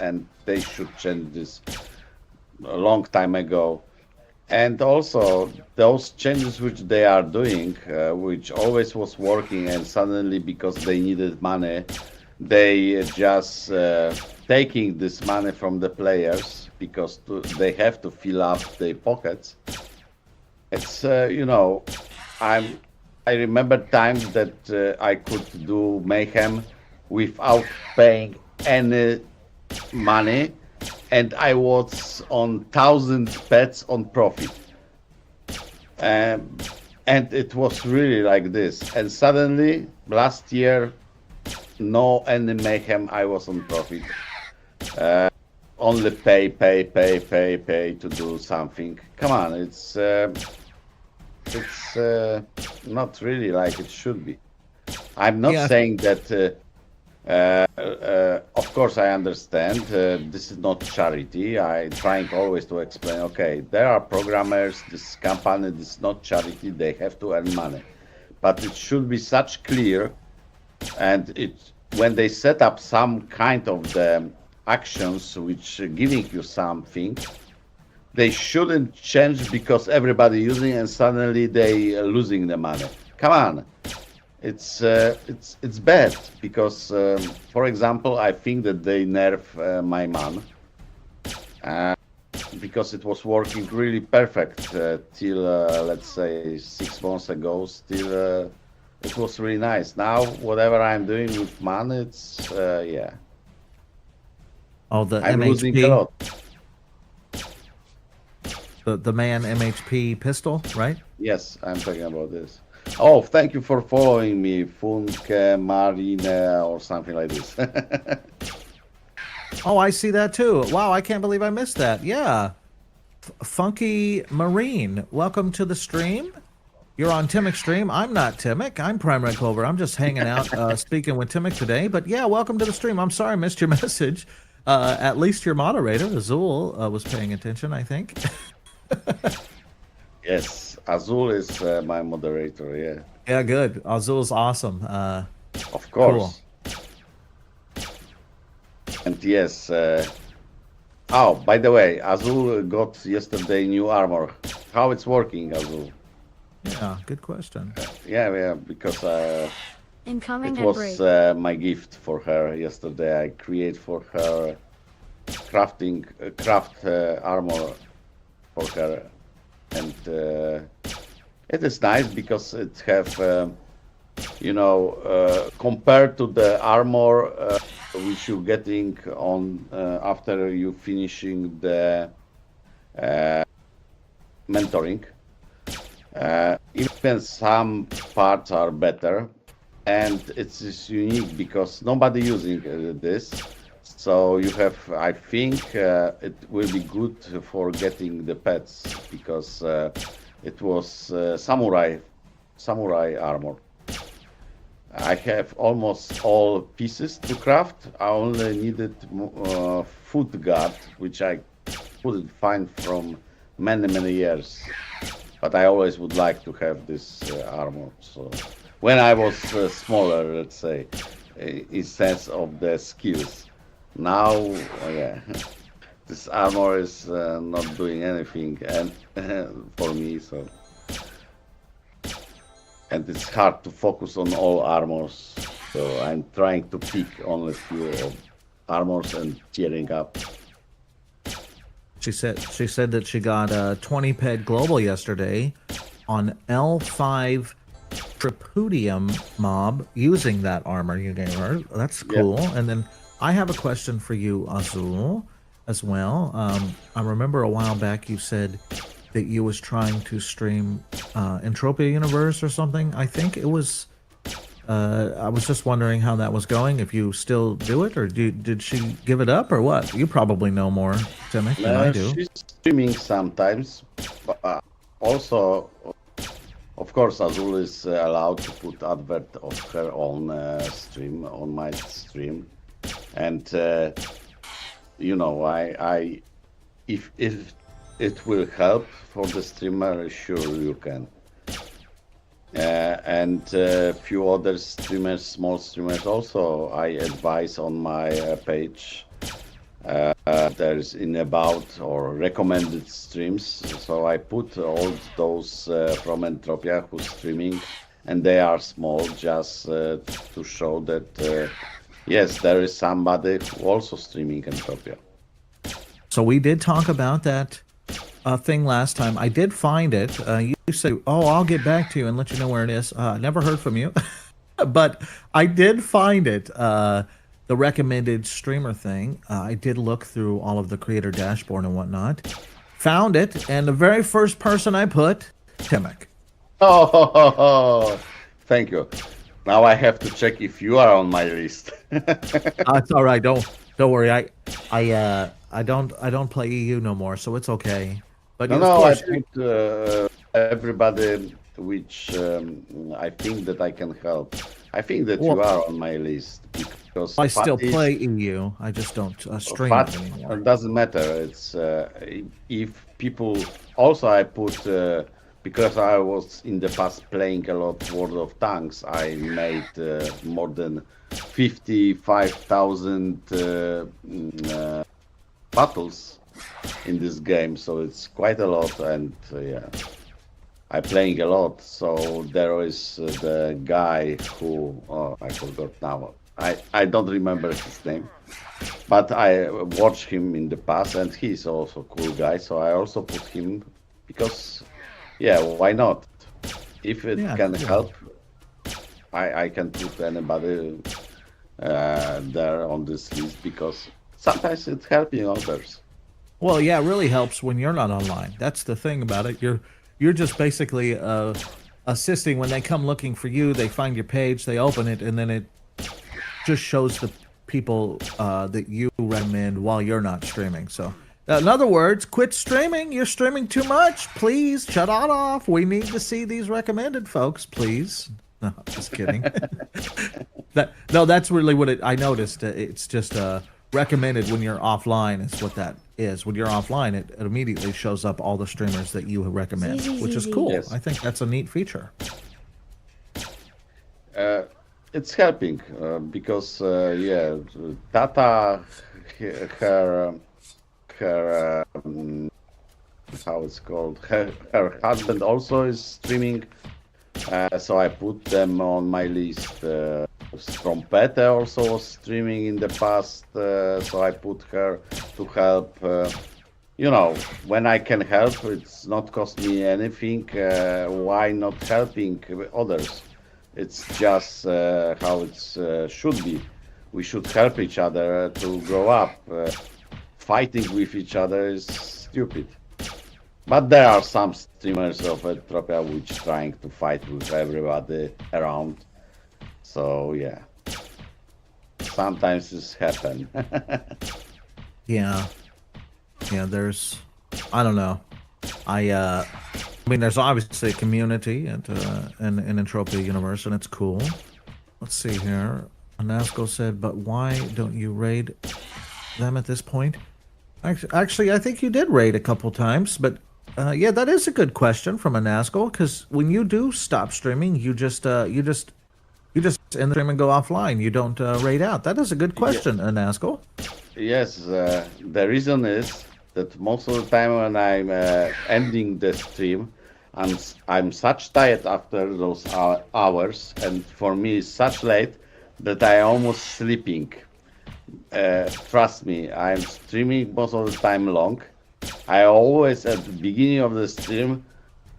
and they should change this a long time ago. And also those changes which they are doing, which always was working, and suddenly because they needed money, they just taking this money from the players because they have to fill up their pockets. It's I remember times that I could do mayhem without paying any money, and I was on 1,000 pets on profit, and it was really like this. And suddenly last year, no any mayhem, I was on profit. Only pay to do something. Come on, it's not really like it should be. I'm not saying that. Of course, I understand this is not charity. I trying always to explain. Okay, there are programmers. This company, this is not charity. They have to earn money, but it should be such clear. And when they set up some kind of the actions which giving you something, they shouldn't change because everybody using and suddenly they losing the money. Come on. It's bad because, for example, I think that they nerf my man because it was working really perfect till let's say 6 months ago. Still, it was really nice. Now, whatever I'm doing with man, it's yeah. Oh, the I'm MHP, losing a lot. the man MHP pistol, right? Yes, I'm talking about this. Oh, thank you for following me, Funke Marine or something like this. Oh, I see that too. Wow, I can't believe I missed that. Yeah. Funky Marine, welcome to the stream. You're on Timmick's stream. I'm not Timmick. I'm Prime Red Clover. I'm just hanging out, speaking with Timmick today. But yeah, welcome to the stream. I'm sorry I missed your message. At least your moderator, Azul, was paying attention, I think. Yes, Azul is my moderator, yeah. Yeah, good. Azul's awesome. Of course. And yes, oh, by the way, Azul got yesterday new armor. How it's working, Azul? Yeah, good question. Yeah, because Incoming it at was break. my gift for her yesterday. I create for her craft armor for her, and it is nice because it have compared to the armor which you getting on after you finishing the mentoring. Even some parts are better, and it's unique because nobody using this. So you have, I think, it will be good for getting the pets because it was samurai armor. I have almost all pieces to craft. I only needed foot guard, which I couldn't find from many years. But I always would like to have this armor. So when I was smaller, let's say, in sense of the skills. Now, yeah, this armor is not doing anything and for me. So, and it's hard to focus on all armors. So I'm trying to pick only few of armors and tearing up. She said that she got a 20 PED global yesterday on L5 Tripudium mob using that armor you gave her. That's cool. Yep. And then I have a question for you, Azul, as well. I remember a while back you said that you was trying to stream Entropia Universe or something. I think it was. I was just wondering how that was going. If you still do it, or did she give it up, or what? You probably know more, Timmy, than I do. She's streaming sometimes, but also, of course, Azul is allowed to put advert of her own stream on my stream, and I if it will help for the streamer, sure you can. And few other streamers, small streamers also, I advise on my page. There's in about or recommended streams. So I put all those from Entropia who's streaming, and they are small just to show that, yes, there is somebody who also streaming Entropia. So we did talk about that thing last time. I did find it. You say, "Oh, I'll get back to you and let you know where it is." Never heard from you, but I did find it. The recommended streamer thing. I did look through all of the creator dashboard and whatnot. Found it, and the very first person I put, Timmick. Oh, thank you. Now I have to check if you are on my list. It's all right. Don't worry. I don't play EU no more, so it's okay. But I put everybody which I think that I can help. I think that you are on my list because I still play EU. I just don't stream it anymore. It doesn't matter. It's if people also I put because I was in the past playing a lot World of Tanks. I made more than 55,000 battles in this game, so it's quite a lot, and yeah, I'm playing a lot. So there is the guy who I forgot now. I don't remember his name, but I watched him in the past, and he's also a cool guy. So I also put him because, yeah, why not? If it can help, I can put anybody there on this list because sometimes it's helping others. Well, yeah, it really helps when you're not online. That's the thing about it. You're just basically assisting. When they come looking for you, they find your page, they open it, and then it just shows the people that you recommend while you're not streaming. So, in other words, quit streaming. You're streaming too much. Please shut it off. We need to see these recommended, folks. Please. No, just kidding. That's really what I noticed. It's just recommended when you're offline is what that is. When you're offline, it immediately shows up all the streamers that you recommend, which is cool. Yes. I think that's a neat feature. It's helping because Tata, her how it's called, her husband also is streaming, so I put them on my list. From PED also was streaming in the past, so I put her to help. When I can help, it's not cost me anything. Why not helping others? It's just how it should be. We should help each other to grow up. Fighting with each other is stupid. But there are some streamers of Entropia which trying to fight with everybody around. So yeah, sometimes this happen. Yeah, there's, I don't know. I mean, there's obviously a community in Entropia Universe, and it's cool. Let's see here. Anasco said, but why don't you raid them at this point? Actually, I think you did raid a couple times, but yeah, that is a good question from Anasco, because when you do stop streaming, you just end the stream and go offline. You don't raid out. That is a good question, Anasco. Yes, the reason is that most of the time when I'm ending the stream, I'm such tired after those hours, and for me it's such late that I almost sleeping. Trust me, I'm streaming most of the time long. I always at the beginning of the stream,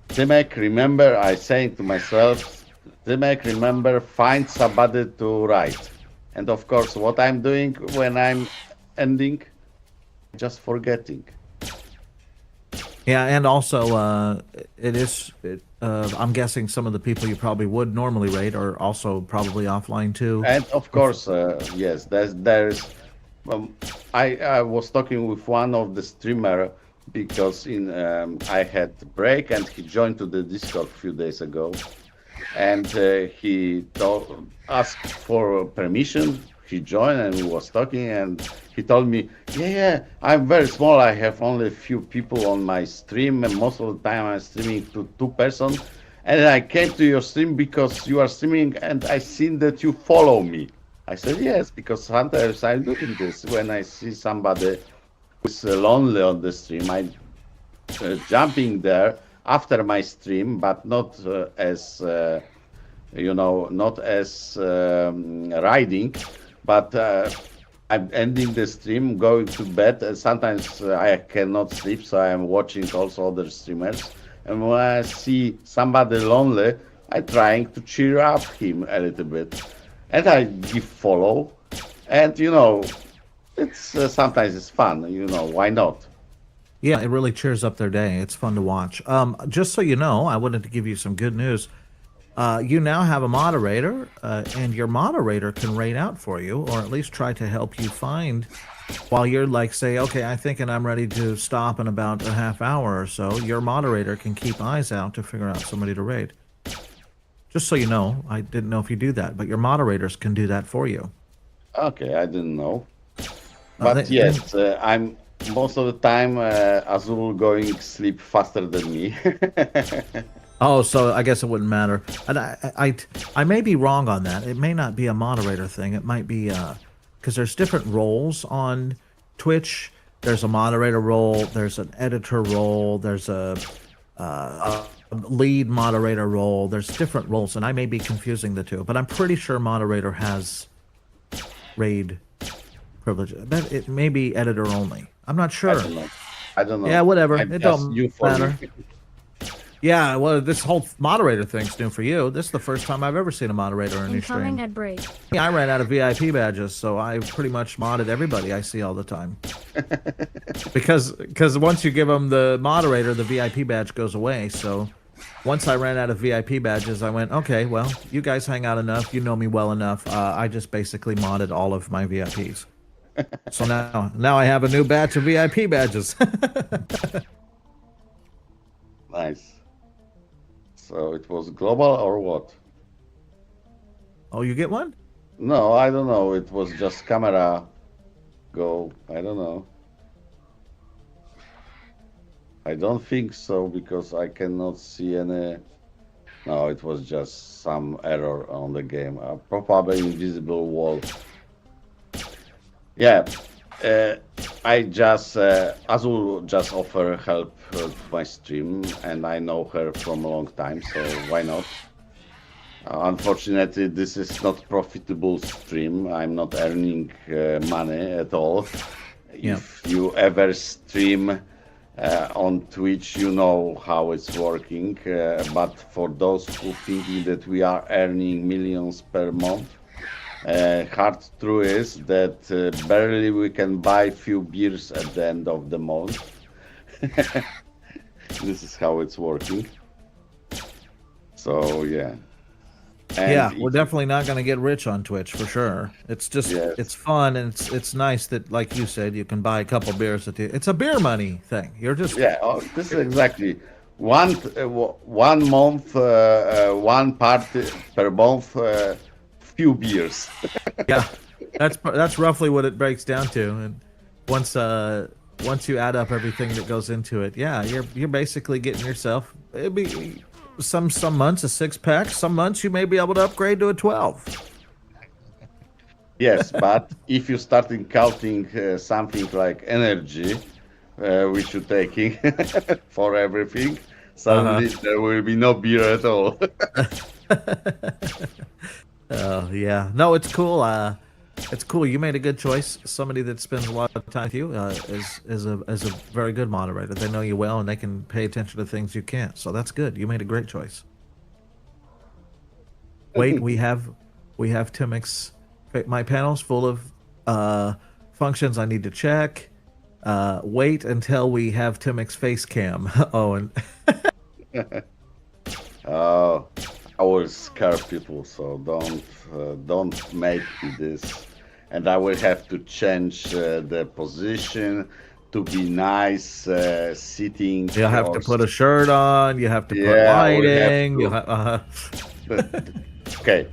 Timek, remember, I saying to myself, Timek, remember, find somebody to write. And of course, what I'm doing when I'm ending, just forgetting. Yeah, and also I'm guessing some of the people you probably would normally raid are also probably offline too. And of course, yes, there's. I was talking with one of the streamer because I had break and he joined to the Discord a few days ago, and he asked for permission. He joined and we was talking, and he told me, yeah, I'm very small. I have only a few people on my stream, and most of the time I'm streaming to 2 persons. And I came to your stream because you are streaming, and I seen that you follow me. I said yes, because sometimes I'm doing this when I see somebody who's lonely on the stream. I'm jumping there after my stream, but not as not as riding. But I'm ending the stream, going to bed, and sometimes I cannot sleep, so I'm watching also other streamers. And when I see somebody lonely, I'm trying to cheer up him a little bit. And I give follow. And, it's sometimes it's fun, why not? Yeah, it really cheers up their day. It's fun to watch. Just so you know, I wanted to give you some good news. You now have a moderator, and your moderator can raid out for you, or at least try to help you find, while you're like, say, okay, I think and I'm ready to stop in about a half hour or so, your moderator can keep eyes out to figure out somebody to raid. Just so you know, I didn't know if you do that, but your moderators can do that for you. Okay, I didn't know. But yes, I'm most of the time Azul going sleep faster than me. Oh, so I guess it wouldn't matter. And I may be wrong on that. It may not be a moderator thing. It might be because there's different roles on Twitch. There's a moderator role. There's an editor role. There's a lead moderator role. There's different roles, and I may be confusing the two. But I'm pretty sure moderator has raid privilege. It may be editor only. I'm not sure. I don't know. Yeah, whatever. I'm It just don't new for matter. me. Yeah, well, this whole moderator thing's new for you. This is the first time I've ever seen a moderator in your Incoming stream. at break. Yeah, I ran out of VIP badges, so I pretty much modded everybody I see all the time. because once you give them the moderator, the VIP badge goes away. So once I ran out of VIP badges, I went, okay, well, you guys hang out enough, you know me well enough. I just basically modded all of my VIPs. So now I have a new batch of VIP badges. Nice. So it was global or what? Oh, you get one? No, I don't know. It was just camera go. I don't know. I don't think so because I cannot see any. No, it was just some error on the game. Probably invisible wall. Yeah, I just Azul just offer help to my stream, and I know her from a long time, so why not? Unfortunately, this is not profitable stream. I'm not earning money at all. Yeah. If you ever stream on Twitch, you know how it's working. But for those who think that we are earning millions per month, hard truth is that barely we can buy few beers at the end of the month. This is how it's working. So yeah. And Yeah, we're definitely not going to get rich on Twitch for sure. It's just Yes. it's fun and it's nice that, like you said, you can buy a couple beers at the. It's a beer money thing. You're just Yeah, this is exactly one month, one party per month, few beers. yeah. That's roughly what it breaks down to. And once you add up everything that goes into it, yeah, you're basically getting yourself. It'd be some months a 6-pack. Some months you may be able to upgrade to a 12. Yes, but if you start counting something like energy, which you're taking for everything, suddenly there will be no beer at all. Oh yeah, no, it's cool. It's cool. You made a good choice. Somebody that spends a lot of time with you is a very good moderator. They know you well and they can pay attention to things you can't. So that's good. You made a great choice. Wait, we have Timix. My panel's full of functions I need to check. Wait until we have Timix face cam. Oh, and Oh, I will scare people, so don't make me this. And I will have to change the position to be nice, sitting. you have to or put a shirt on. You have to put Yeah, I will have lighting. to. You have, Okay.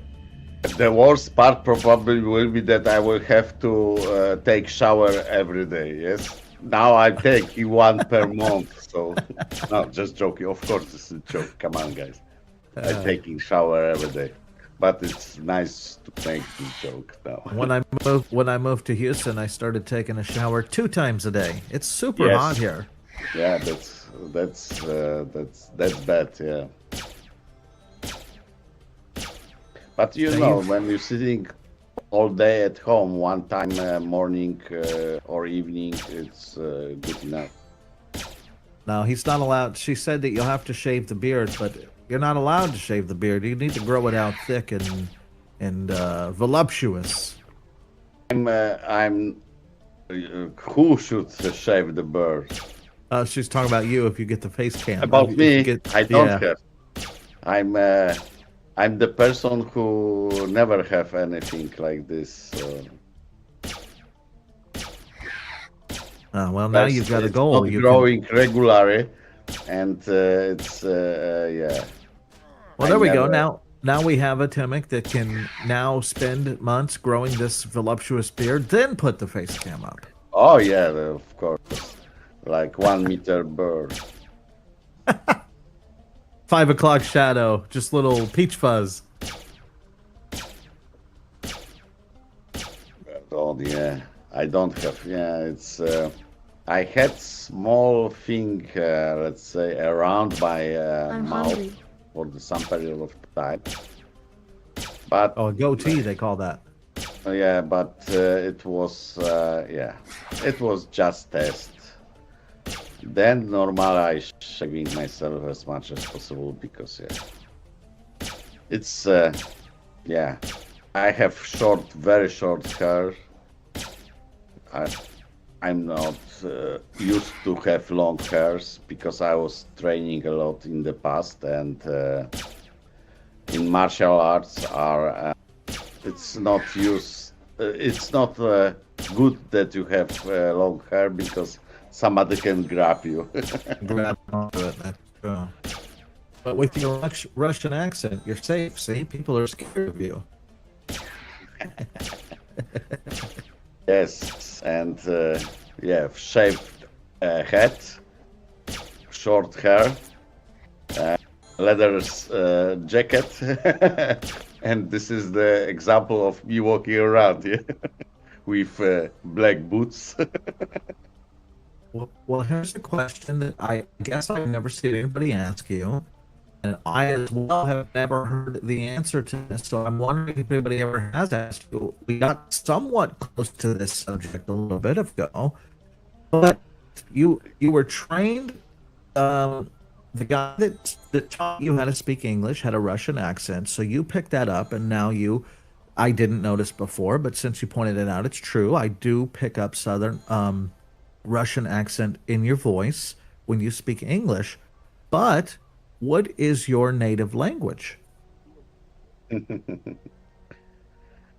The worst part probably will be that I will have to take shower every day. Yes. Now I take one per month. So no, just joking. Of course, this is a joke. Come on, guys. I'm taking shower every day, but it's nice to make this joke now. when I moved to Houston, I started taking a shower 2 times a day. It's super Yes. hot here. Yeah, that's bad. Yeah. But you know, when you're sitting all day at home, one time morning or evening, it's good enough. No, he's not allowed. She said that you'll have to shave the beard, but you're not allowed to shave the beard. You need to grow it out thick and voluptuous. I'm. Who should shave the beard? She's talking about you if you get the face cam. About If me, you get- I don't yeah. have. I'm the person who never have anything like this. Well, now you've got a It's goal. not You growing regularly, and it's yeah. Well, I there we go. never- Now we have a Timic that can now spend months growing this voluptuous beard, then put the face cam up. Oh yeah, of course, like 1 meter bird. 5 o'clock shadow, just little peach fuzz. Oh yeah, I don't have. Yeah, it's. I had small thing, let's say, around my I'm mouth hungry. for some period of time. But Oh, a goatee, they call that. yeah, but it was yeah, it was just test. Then normal I shaving myself as much as possible because yeah, it's yeah, I have short, very short hair. I'm not used to have long hairs because I was training a lot in the past, and in martial arts are it's not it's not good that you have long hair because somebody can grab you. Grab onto it. That's true. But with your Russian accent, you're safe. See, people are scared of you. Yes, and yeah, shaved head, short hair, leather jacket, and this is the example of me walking around, yeah, with black boots. Well, here's a question that I guess I've never seen anybody ask you, and I as well have never heard the answer to this. So I'm wondering if anybody ever has asked you. We got somewhat close to this subject a little bit ago, but you were trained. The guy that taught you how to speak English had a Russian accent, so you picked that up, and now I didn't notice before, but since you pointed it out, it's true. I do pick up Southern Russian accent in your voice when you speak English. But what is your native language?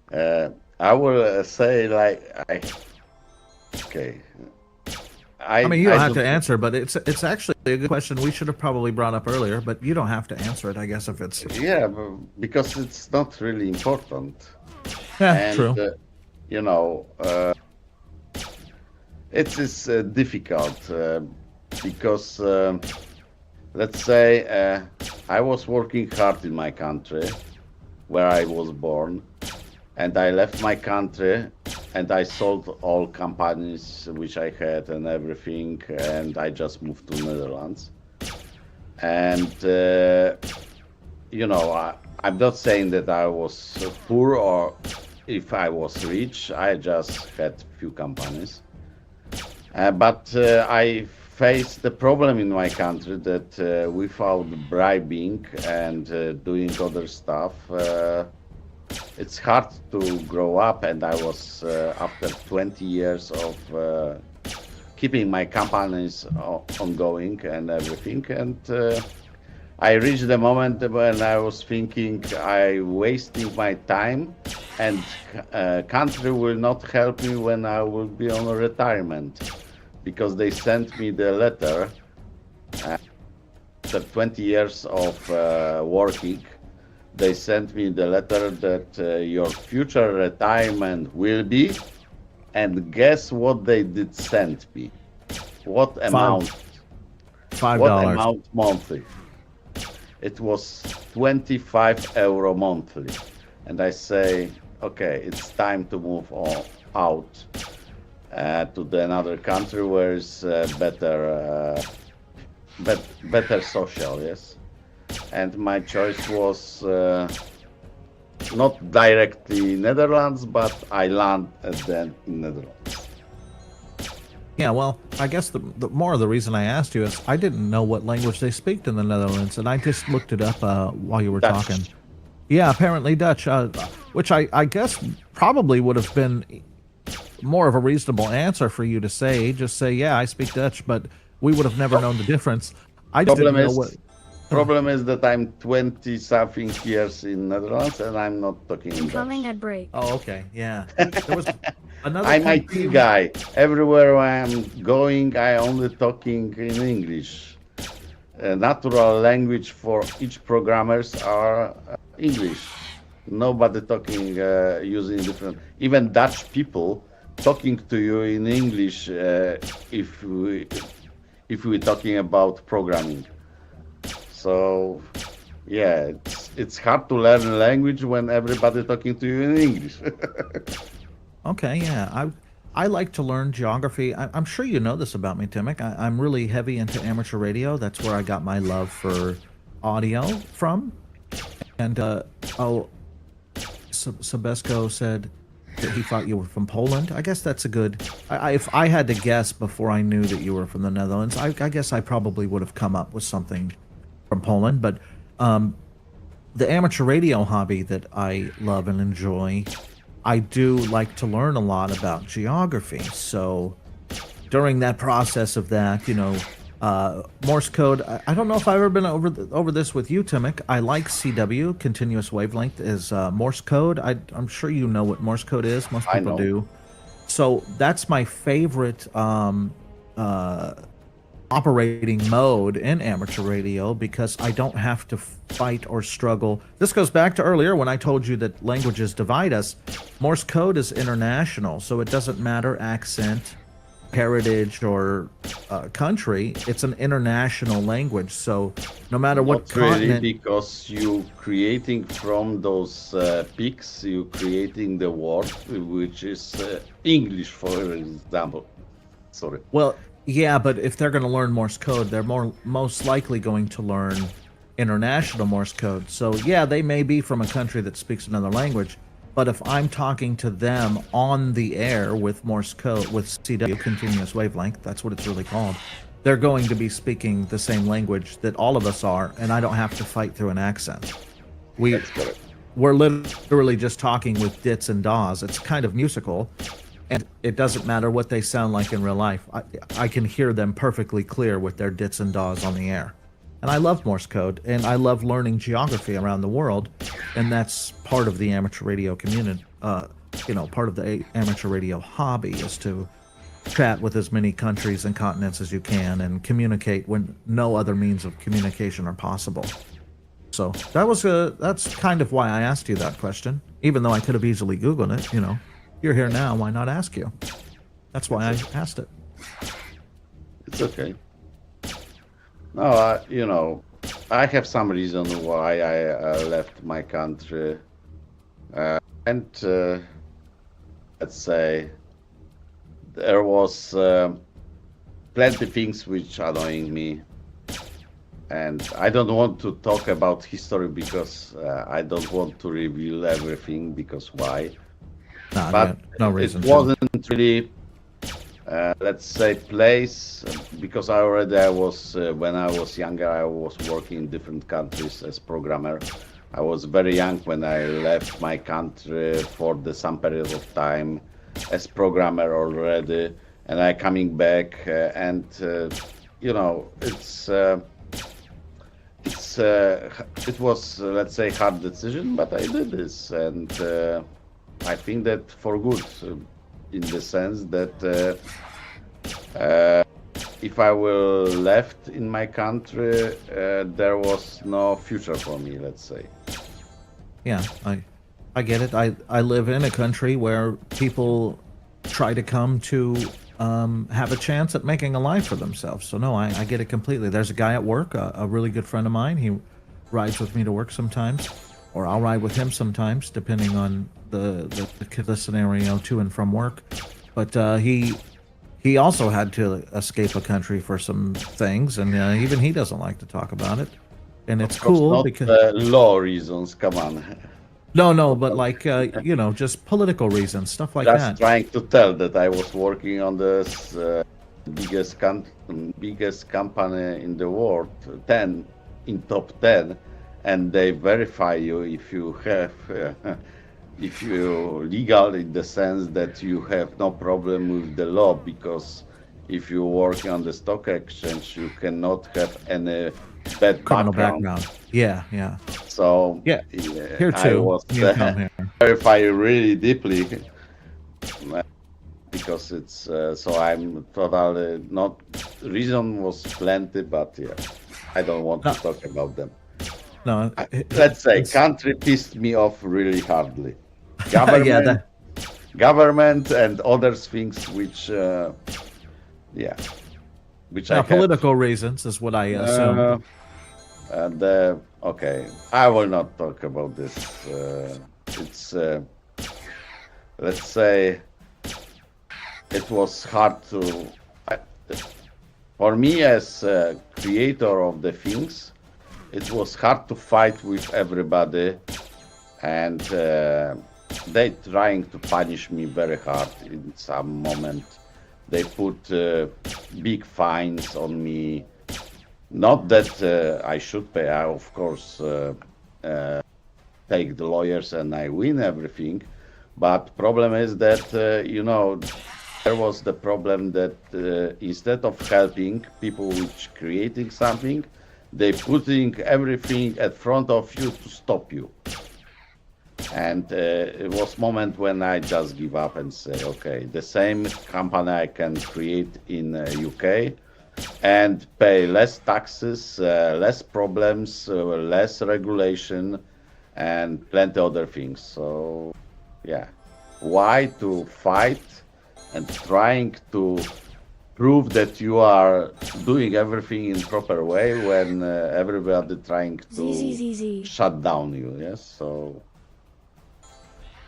I will say okay. I mean, you don't have to answer, but it's actually a good question. We should have probably brought up earlier, but you don't have to answer it, I guess, if it's Yeah, because it's not really important. yeah, true. You know, it is difficult because let's say I was working hard in my country where I was born, and I left my country and I sold all companies which I had and everything, and I just moved to Netherlands. And you know, I'm not saying that I was poor or if I was rich. I just had few companies. But I faced the problem in my country that without bribing and doing other stuff, it's hard to grow up. And I was, after 20 years of keeping my companies ongoing and everything, and I reached the moment when I was thinking I wasting my time, and country will not help me when I will be on retirement, because they sent me the letter after 20 years of working. They sent me the letter that your future retirement will be, and guess what they did send me? What amount? $5. What amount monthly? It was 25 euro monthly. And I say, okay, it's time to move on out to another country where it's better social, yes. And my choice was not directly Netherlands, but I landed then in Netherlands. Yeah, well, I guess the more of the reason I asked you is I didn't know what language they speak in the Netherlands, and I just looked it up while you were Dutch. talking. Yeah, apparently Dutch, which I guess probably would have been more of a reasonable answer for you to say. Just say, yeah, I speak Dutch, but we would have never known the difference. I just didn't know what. Problem is that I'm 20-something years in Netherlands and I'm not talking Incoming Dutch. at break. Oh, okay, yeah. There was another. I'm point IT guy. Everywhere I'm going, I only talking in English. Natural language for each programmers are English. Nobody talking using different. Even Dutch people talking to you in English if we're talking about programming. So, yeah, it's hard to learn a language when everybody talking to you in English. Okay, yeah. I like to learn geography. I'm sure you know this about me, Timmick. I'm really heavy into amateur radio. That's where I got my love for audio from. And Sebesko said that he thought you were from Poland. I guess that's a good. If I had to guess before I knew that you were from the Netherlands, I guess I probably would have come up with something from Poland. But the amateur radio hobby that I love and enjoy, I do like to learn a lot about geography. So during that process of that, Morse code. I don't know if I've ever been over this with you, Timmick. I like CW, continuous wavelength, is Morse code. I'm sure you know what Morse code is. Most I people know. do. So that's my favorite operating mode in amateur radio because I don't have to fight or struggle. This goes back to earlier when I told you that languages divide us. Morse code is international, so it doesn't matter accent, heritage, or country. It's an international language, so no matter what Not really, continent. because you creating from those peaks, you creating the word, which is English, for example. Sorry. Well, yeah, but if they're going to learn Morse code, they're most likely going to learn international Morse code. So yeah, they may be from a country that speaks another language, but if I'm talking to them on the air with Morse code, with CW, continuous wavelength, that's what it's really called, they're going to be speaking the same language that all of us are, and I don't have to fight through an accent. That's correct. We're literally just talking with dits and daws. It's kind of musical, and it doesn't matter what they sound like in real life. I can hear them perfectly clear with their dits and daws on the air. And I love Morse code, and I love learning geography around the world, and that's part of the amateur radio community. Part of the amateur radio hobby is to chat with as many countries and continents as you can and communicate when no other means of communication are possible. So that's kind of why I asked you that question, even though I could have easily Googled it. You're here now, why not ask you? That's why I asked it. It's okay. No, I have some reason why I left my country, and let's say there was plenty things which annoying me, and I don't want to talk about history because I don't want to reveal everything, because why? Nah, But no reason. it wasn't really, let's say, place, because I was when I was younger, I was working in different countries as programmer. I was very young when I left my country for some period of time as programmer already, and I coming back, and it was, let's say, hard decision, but I did this, and I think that for good, in the sense that if I will left in my country, there was no future for me, let's say. Yeah, I get it. I live in a country where people try to come to have a chance at making a life for themselves. So no, I get it completely. There's a guy at work, a really good friend of mine. He rides with me to work sometimes, or I'll ride with him sometimes, depending on the scenario to and from work. But he also had to escape a country for some things, and even he doesn't like to talk about it. And it's cool Not because law reasons, come on. no, but like just political reasons, stuff like Just that. trying to tell that I was working on this biggest company in the world, 10 in top 10, and they verify you if you have if you legal, in the sense that you have no problem with the law, because if you work on the stock exchange, you cannot have any bad Criminal background. background. Yeah. So Yeah. Here I too. was You come here. verify really deeply, because it's so I'm totally not. Reason was plenty, but yeah, I don't want to talk about them. No, Let's say it's- country pissed me off really hardly. Government, government, and other things which, which I have. political reasons is what I assume. And okay, I will not talk about this. It's let's say it was hard to for me as a creator of the things. It was hard to fight with everybody, and they trying to punish me very hard in some moment. They put big fines on me. Not that I should pay. I, of course, take the lawyers and I win everything. But problem is that, there was the problem that instead of helping people which creating something, they putting everything at front of you to stop you. And it was moment when I just give up and say, okay, the same company I can create in UK and pay less taxes, less problems, less regulation, and plenty other things. So, yeah, why to fight and trying to prove that you are doing everything in proper way when everybody trying to ZZZZ. shut down you? Yes, so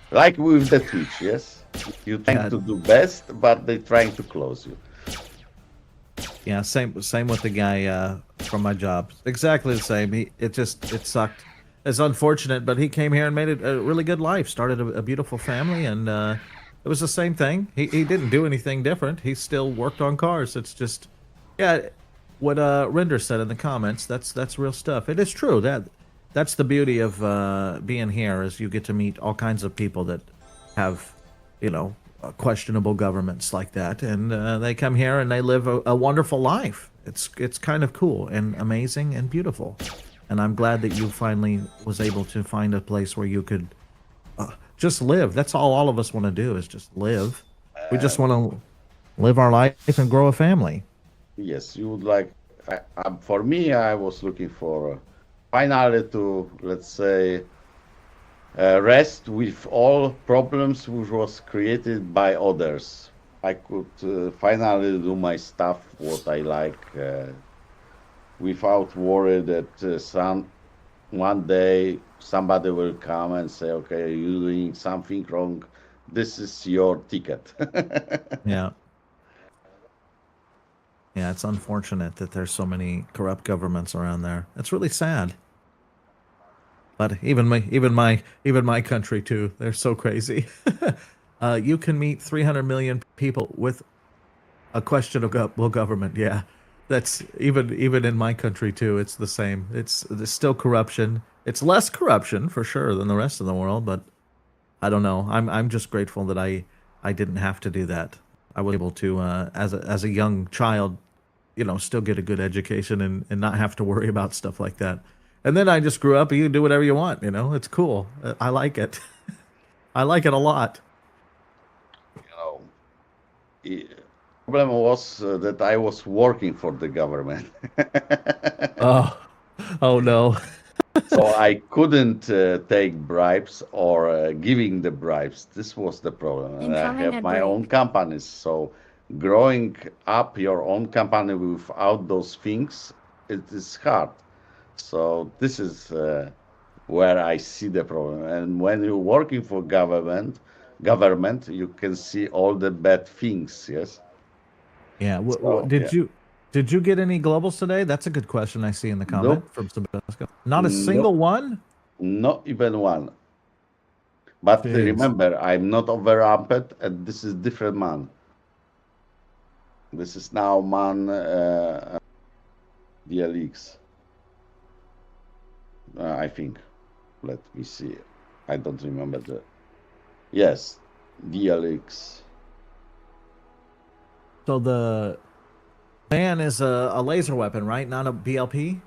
like with the Twitch, yes, you trying Yeah. to do best, but they trying to close you. Yeah, same with the guy from my job. Exactly the same. It sucked. It's unfortunate, but he came here and made it a really good life. Started a beautiful family, and it was the same thing. He didn't do anything different. He still worked on cars. It's just, yeah, what Render said in the comments. That's real stuff. It is true that's the beauty of being here is you get to meet all kinds of people that have, you know, questionable governments like that, and they come here and they live a wonderful life. It's kind of cool and amazing and beautiful, and I'm glad that you finally was able to find a place where you could just live. That's all of us want to do is just live. We just want to live our life and grow a family. Yes, you would like. For me, I was looking for finally to, let's say, rest with all problems which was created by others. I could finally do my stuff what I like without worry that one day somebody will come and say, okay, you're doing something wrong. This is your ticket. Yeah. Yeah, it's unfortunate that there's so many corrupt governments around there. It's really sad. But even my country too. They're so crazy. You can meet 300 million people with a questionable government. Yeah, that's even in my country too. It's the same. There's still corruption. It's less corruption for sure than the rest of the world. But I don't know. I'm just grateful that I didn't have to do that. I was able to as a young child, you know, still get a good education and not have to worry about stuff like that. And then I just grew up. You can do whatever you want. You know, it's cool. I like it. I like it a lot. You know, problem was that I was working for the government. Oh no. So I couldn't take bribes or giving the bribes. This was the problem. And I Incoming have ad my break. own companies. So growing up your own company without those things, it is hard. So this is where I see the problem. And when you're working for government, you can see all the bad things. Yes. Yeah. So yeah. Did you get any globals today? That's a good question I see in the comment Nope. from Sebastian. Not a Nope. single one? Not even one. But Jeez. remember, I'm not overamped, and this is different man. This is now man DLX. I think. Let me see. I don't remember the. Yes, DLX. So the man is a laser weapon, right? Not a BLP?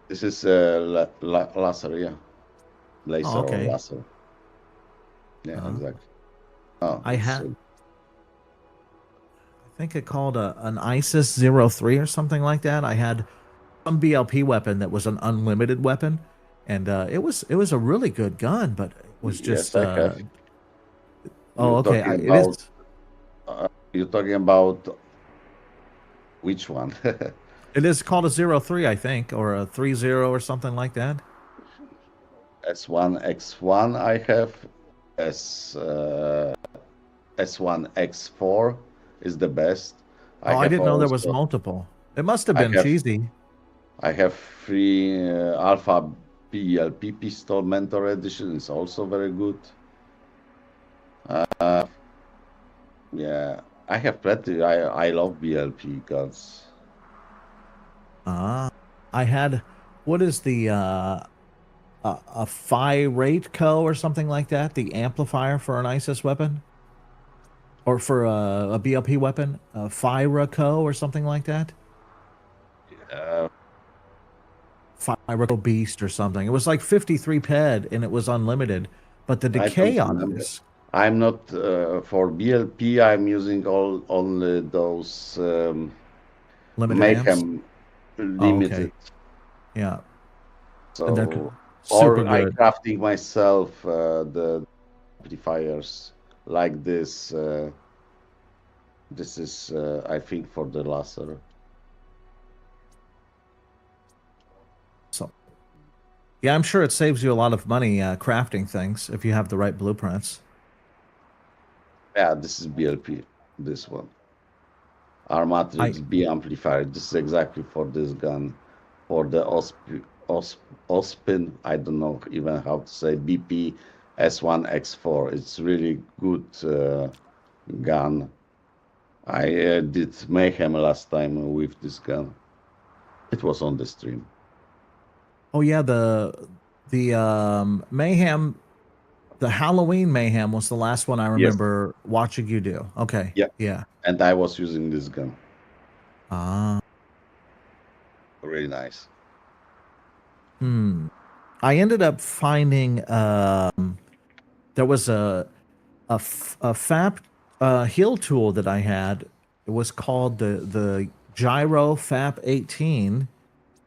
This is laser, yeah. Laser Oh, okay. or laser. Yeah, exactly. Oh, I it's, had, I think it called an ISIS 03 or something like that. I had some BLP weapon that was an unlimited weapon, and it was a really good gun, but it was just. yes, I have. Oh, okay. Talking It about, is. You're talking about which one? It is called a 03, I think, or a 30 or something like that. S1X1 I have. S1X4 is the best. I didn't know there was also, multiple. It must have I been have cheesy. I have 3 Alpha BLP pistol Mentor Edition. It's also very good. Yeah, I have plenty. I love BLP guns. I had, what is the a Phi Rate Co or something like that? The amplifier for an ISIS weapon. or for a BLP weapon, a Fyra Co. or something like that. Uh, Fyra Co. Beast or something. It was like 53 PED and it was unlimited, but the I decay don't on it remember. is I'm not for BLP. I'm using all only those limited amps. Mayhem Oh, limited. okay. Yeah. And they're So, super or I good. crafting myself the amplifiers like this. This is, I think, for the laser. So, yeah, I'm sure it saves you a lot of money crafting things if you have the right blueprints. Yeah, this is BLP. This one, I Armatrix B amplifier. This is exactly for this gun, for the Ospin. I don't know even how to say BP S1X4. It's really good gun. I did mayhem last time with this gun. It was on the stream. Oh yeah, the mayhem, the Halloween mayhem was the last one I Yes. remember watching you do. Okay. Yeah. Yeah. And I was using this gun. Ah. Really nice. Hmm. I ended up finding there was a FAP heal tool that I had. It was called the Gyro FAP 18,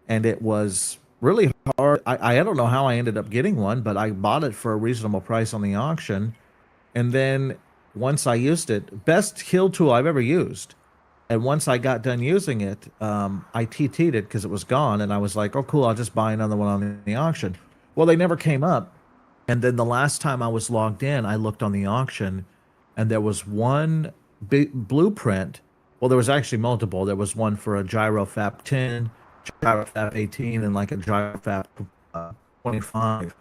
and it was really hard. I don't know how I ended up getting one, but I bought it for a reasonable price on the auction. And then once I used it, best heal tool I've ever used. And once I got done using it, I TT'd it because it was gone, and I was like, "Oh, cool! I'll just buy another one on the auction." Well, they never came up, and then the last time I was logged in, I looked on the auction, and there was one big blueprint. Well, there was actually multiple. There was one for a GyroFap 10, GyroFap 18, and like a GyroFap 25.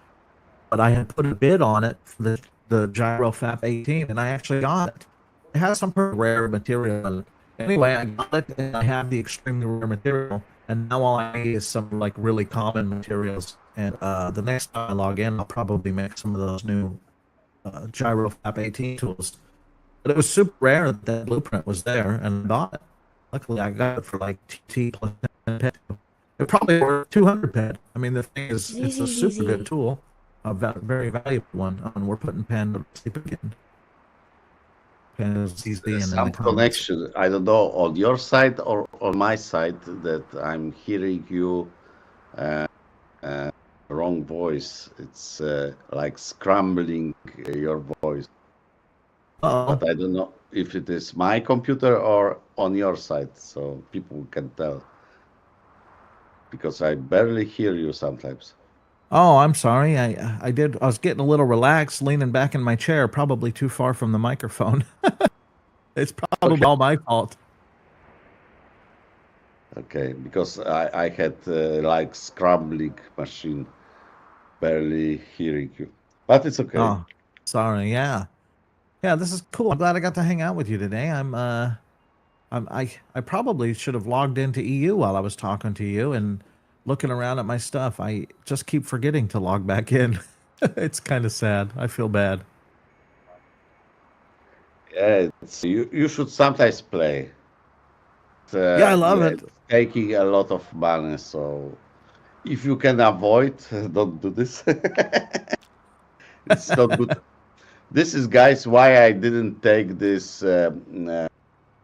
But I had put a bid on it for the GyroFap 18, and I actually got it. It has some pretty rare material in it. Anyway, I got it, and I have the extremely rare material, and now all I need is some like really common materials. And the next time I log in, I'll probably make some of those new GyroFap 18 tools. But it was super rare that that blueprint was there, and I bought it. Luckily, I got it for like TT plus 10 pet. It probably worth 200 pet. I mean, the thing is, it's a super good ZZZZ. tool, a very valuable one. And we're putting Panda to sleep again. Panda's ZZ and in the Some comments. connection. I don't know on your side or on my side that I'm hearing you uh, wrong voice. It's like scrambling your voice. Oh, But I don't know if it is my computer or on your side, so people can tell because I barely hear you sometimes. oh, I'm sorry. I did. I was getting a little relaxed, leaning back in my chair, probably too far from the microphone. It's probably Okay, all my fault. okay, because I had like scrambling machine, barely hearing you, but it's okay. Oh, sorry. Yeah. Yeah, this is cool. I'm glad I got to hang out with you today. I probably should have logged into EU while I was talking to you and looking around at my stuff. I just keep forgetting to log back in. It's kind of sad. I feel bad. Yeah, you should sometimes play. Yeah, I love Yeah, it. it's taking a lot of money, so if you can avoid, don't do this. It's not good. This is, guys, why I didn't take this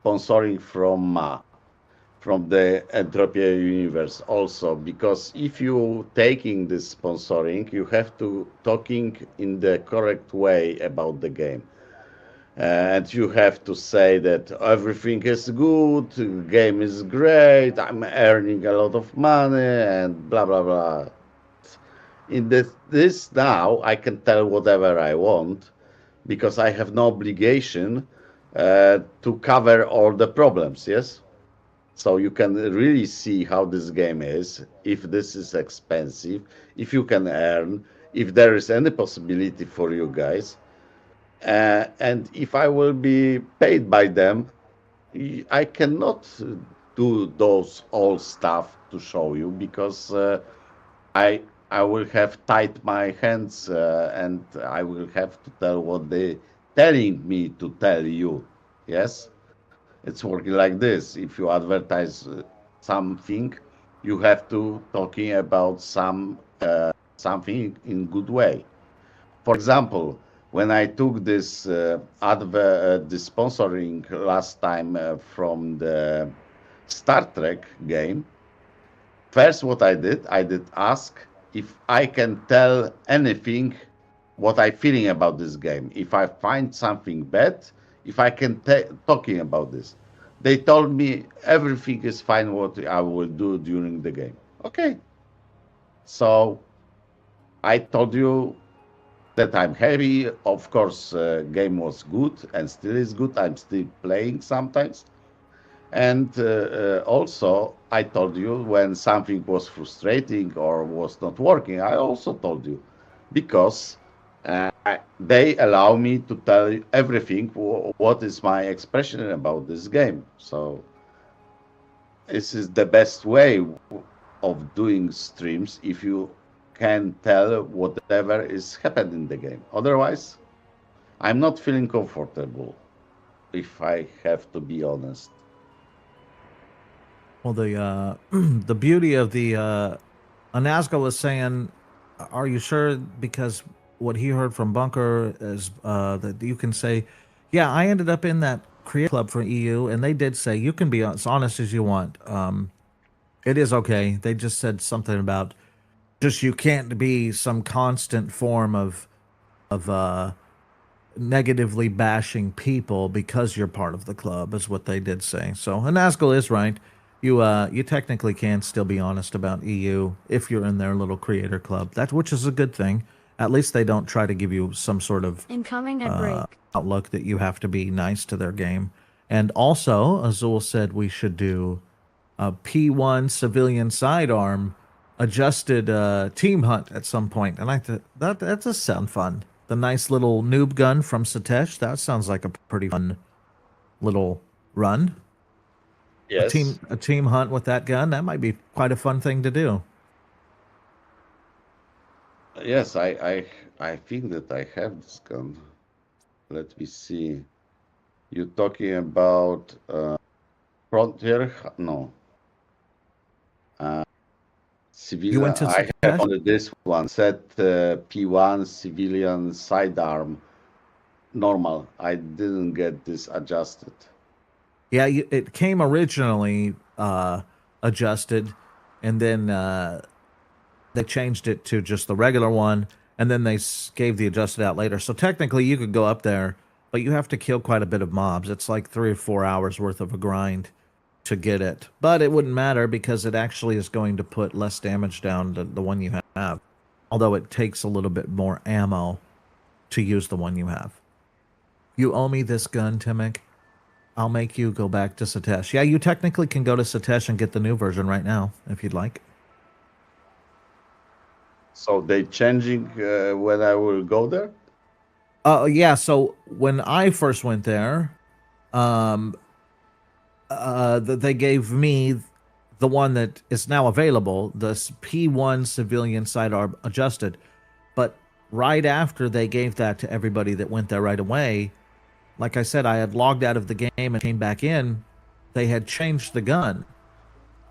sponsoring from the Entropia universe also, because if you taking this sponsoring, you have to talking in the correct way about the game. And you have to say that everything is good, the game is great, I'm earning a lot of money, and blah blah blah. In this now, I can tell whatever I want because I have no obligation to cover all the problems. Yes, so you can really see how this game is, if this is expensive, if you can earn, if there is any possibility for you guys, and if I will be paid by them. I cannot do those old stuff to show you because I will have tied my hands and I will have to tell what they telling me to tell you. Yes, it's working like this. If you advertise something, you have to talking about something in good way. For example, when I took this this sponsoring last time from the Star Trek game, first what I did ask if I can tell anything what I feeling about this game. If I find something bad, if I can talking about this. They told me everything is fine what I will do during the game. Okay. So I told you that I'm happy. Of course, game was good and still is good. I'm still playing sometimes. And also, I told you when something was frustrating or was not working, I also told you because they allow me to tell you everything what is my expression about this game. So this is the best way of doing streams if you can tell whatever is happening in the game. Otherwise, I'm not feeling comfortable if I have to be honest. Well, the the beauty of the Anasco was saying, "Are you sure?" Because what he heard from Bunker is that you can say, "Yeah, I ended up in that creative club for EU, and they did say you can be as honest as you want. It is okay. They just said something about just you can't be some constant form of negatively bashing people because you're part of the club is what they did say. So Anasco is right. You technically can still be honest about EU if you're in their little creator club. That which is a good thing. At least they don't try to give you some sort of Incoming at break. outlook that you have to be nice to their game. And also, Azul said we should do a P1 civilian sidearm adjusted team hunt at some point. And I thought that does sound fun. The nice little noob gun from Satesh. That sounds like a pretty fun little run. Yes. A team hunt with that gun. That might be quite a fun thing to do. Yes, I think that I have this gun. Let me see. You're talking about Frontier? No. You Civilian. went to I have Satesh? only this one. Set P1 civilian sidearm normal. I didn't get this adjusted. Yeah, it came originally adjusted, and then they changed it to just the regular one, and then they gave the adjusted out later. So technically, you could go up there, but you have to kill quite a bit of mobs. It's like 3 or 4 hours worth of a grind to get it. But it wouldn't matter because it actually is going to put less damage down to the one you have. Although it takes a little bit more ammo to use the one you have. You owe me this gun, Timic. I'll make you go back to Satesh. Yeah, you technically can go to Satesh and get the new version right now, if you'd like. So they changing when I will go there? Yeah, so when I first went there, they gave me the one that is now available, this P1 civilian sidearm adjusted. But right after they gave that to everybody that went there right away, like I said, I had logged out of the game and came back in. They had changed the gun.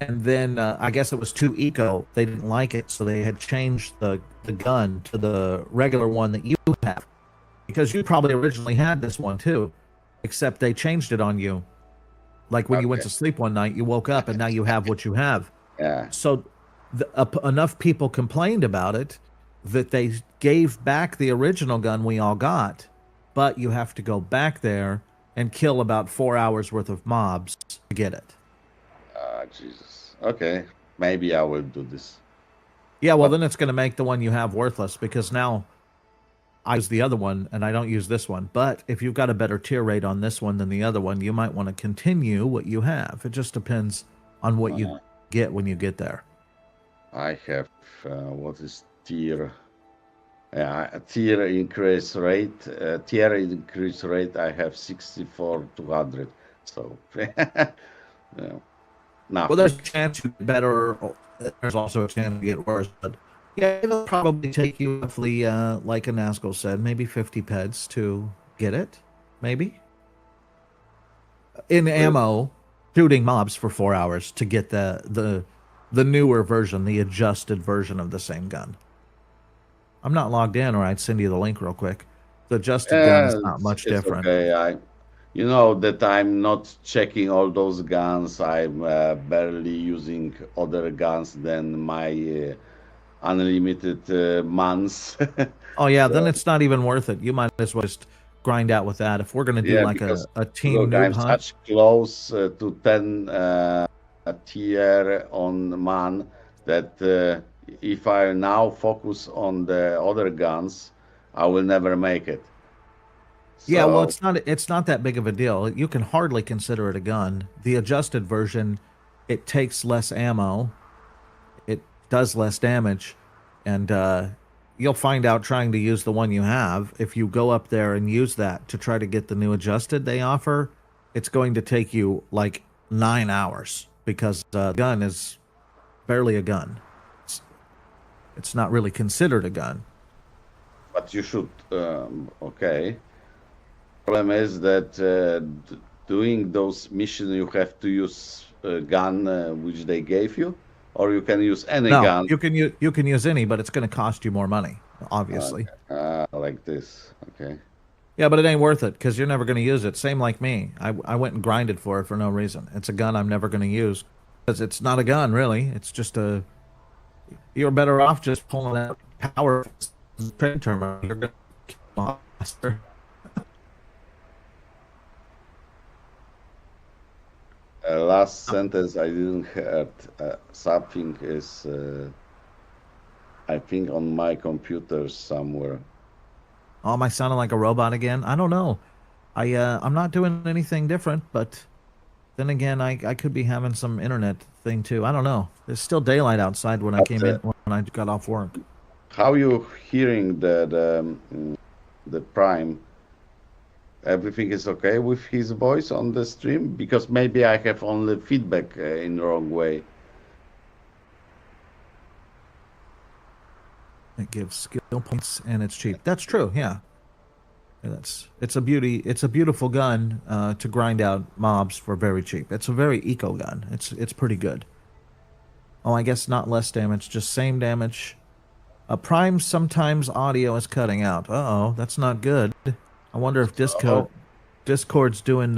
And then I guess it was too eco. They didn't like it, so they had changed the gun to the regular one that you have. Because you probably originally had this one too, except they changed it on you. Like when you went to sleep one night, you woke up and now you have what you have. Yeah. So enough people complained about it that they gave back the original gun we all got, but you have to go back there and kill about 4 hours worth of mobs to get it. Jesus. Okay. Maybe I will do this. Yeah, well, then it's going to make the one you have worthless because now I use the other one and I don't use this one. But if you've got a better tier rate on this one than the other one, you might want to continue what you have. It just depends on what you get when you get there. I have, what is tier? Tier increase rate. Tier increase rate, I have 64 200. So, yeah. Well, there's a chance you get better. There's also a chance you get worse. But yeah, it'll probably take you roughly, like Anasco said, maybe 50 PEDs to get it. Maybe. in ammo shooting mobs for 4 hours to get the newer version, the adjusted version of the same gun. I'm not logged in, or I'd send you the link real quick. The adjusted gun is not much It's different. okay. You know that I'm not checking all those guns. I'm barely using other guns than my unlimited months. Oh yeah, then So it's not even worth it. You might as well just grind out with that. If we're gonna do yeah, like because a team look, noob I'm hunt, such close to 10 tier on man that if I now focus on the other guns, I will never make it. yeah, well, So it's not that big of a deal. You can hardly consider it a gun. The adjusted version, it takes less ammo, it does less damage, and you'll find out trying to use the one you have. If you go up there and use that to try to get the new adjusted they offer, it's going to take you like 9 hours because the gun is barely a gun. It's, it's not really considered a gun. but you should, okay. Problem is that doing those missions, you have to use a gun which they gave you, or you can use any No, gun you can use any, but it's going to cost you more money, obviously. like this. Okay. Yeah, but it ain't worth it because you're never going to use it. Same like me. I went and grinded for it for no reason. It's a gun I'm never going to use because it's not a gun, really. It's just a. You're better off just pulling out power trade terminal. You're going to kill faster. Last sentence I didn't heard. Something is, I think, on my computer somewhere. Oh, am I sounding like a robot again? I don't know. I'm not doing anything different, but then again, I could be having some internet thing too. I don't know. There's still daylight outside when I But came in when I got off work. how you hearing the Prime? Everything is okay with his voice on the stream? Because maybe I have only feedback in the wrong way. It gives skill points and it's cheap. That's true. Yeah. It's a beauty. It's a beautiful gun to grind out mobs for very cheap. It's a very eco gun. It's pretty good. Oh, I guess not less damage, just same damage. Prime sometimes audio is cutting out. Uh-oh, that's not good. I wonder if Oh, Discord's doing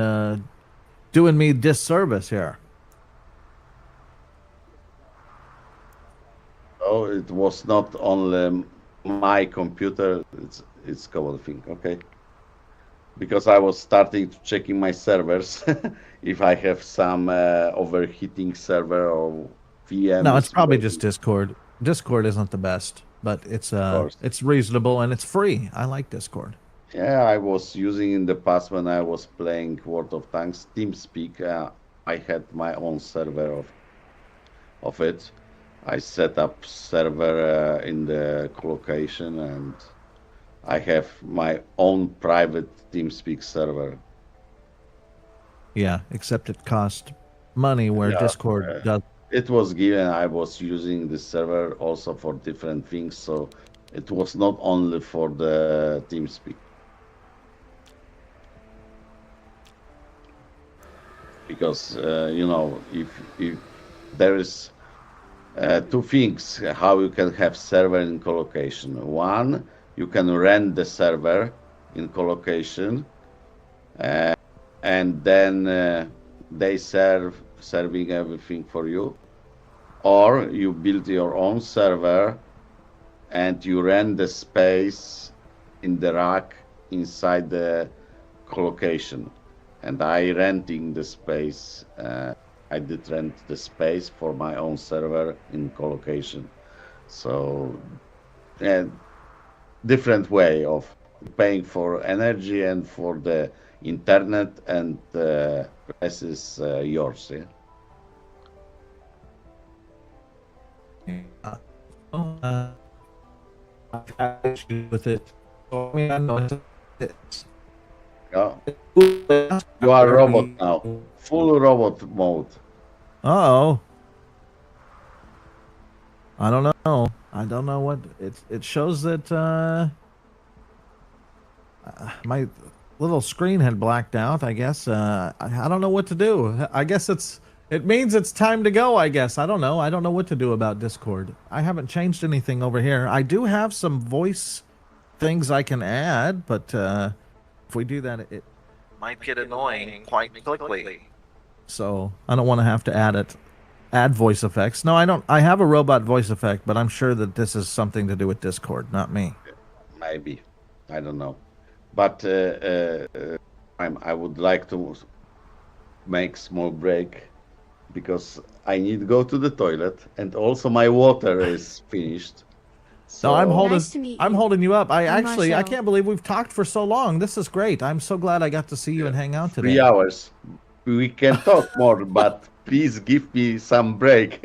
me disservice here. oh, it was not only my computer. It's couple thing. Okay. Because I was starting to checking my servers if I have some overheating server or No, it's VMs probably working, just Discord. Discord isn't the best, but of course. it's reasonable and it's free. I like Discord. Yeah, I was using in the past when I was playing World of Tanks, TeamSpeak. I had my own server of it. I set up server in the location and I have my own private TeamSpeak server. Yeah, except it costs money where Yeah, Discord does. it was given. I was using the server also for different things, so it was not only for the TeamSpeak. Because you know, if there is two things how you can have server in colocation. One, you can rent the server in colocation, uh, and then they serving everything for you, or you build your own server and you rent the space in the rack inside the colocation. And I renting the space. I did rent the space for my own server in colocation. So, different way of paying for energy and for the internet, and the rest is yours. Yeah. Uh, I've had issues with it. So, I mean, I know it's Yeah. You are robot now. Full robot mode. Oh, I don't know. I don't know what it shows that my little screen had blacked out. I guess I don't know what to do. I guess it means it's time to go. I guess I don't know. I don't know what to do about Discord. I haven't changed anything over here. I do have some voice things I can add, but if we do that, it might get annoying quite quickly. So I don't want to have to add voice effects. No, I don't. I have a robot voice effect, but I'm sure that this is something to do with Discord, not me. Maybe. I don't know. But I would like to make small break because I need to go to the toilet and also my water is finished. So No, I'm holding. Nice to meet I'm you. holding you up. I I'm actually, I Marcel. can't believe we've talked for so long. This is great. I'm so glad I got to see you and hang out today. 3 hours. We can talk more, but please give me some break.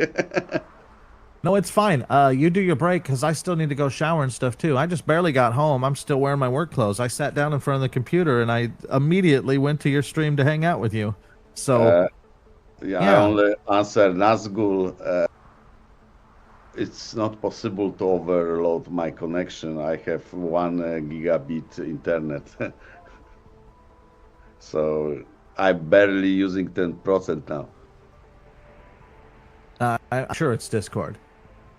No, it's fine. You do your break because I still need to go shower and stuff too. I just barely got home. I'm still wearing my work clothes. I sat down in front of the computer and I immediately went to your stream to hang out with you. So Yeah, I Yeah. only answer Nazgul. It's not possible to overload my connection. I have 1 gigabit internet. So I'm barely using 10% now. I'm sure it's Discord.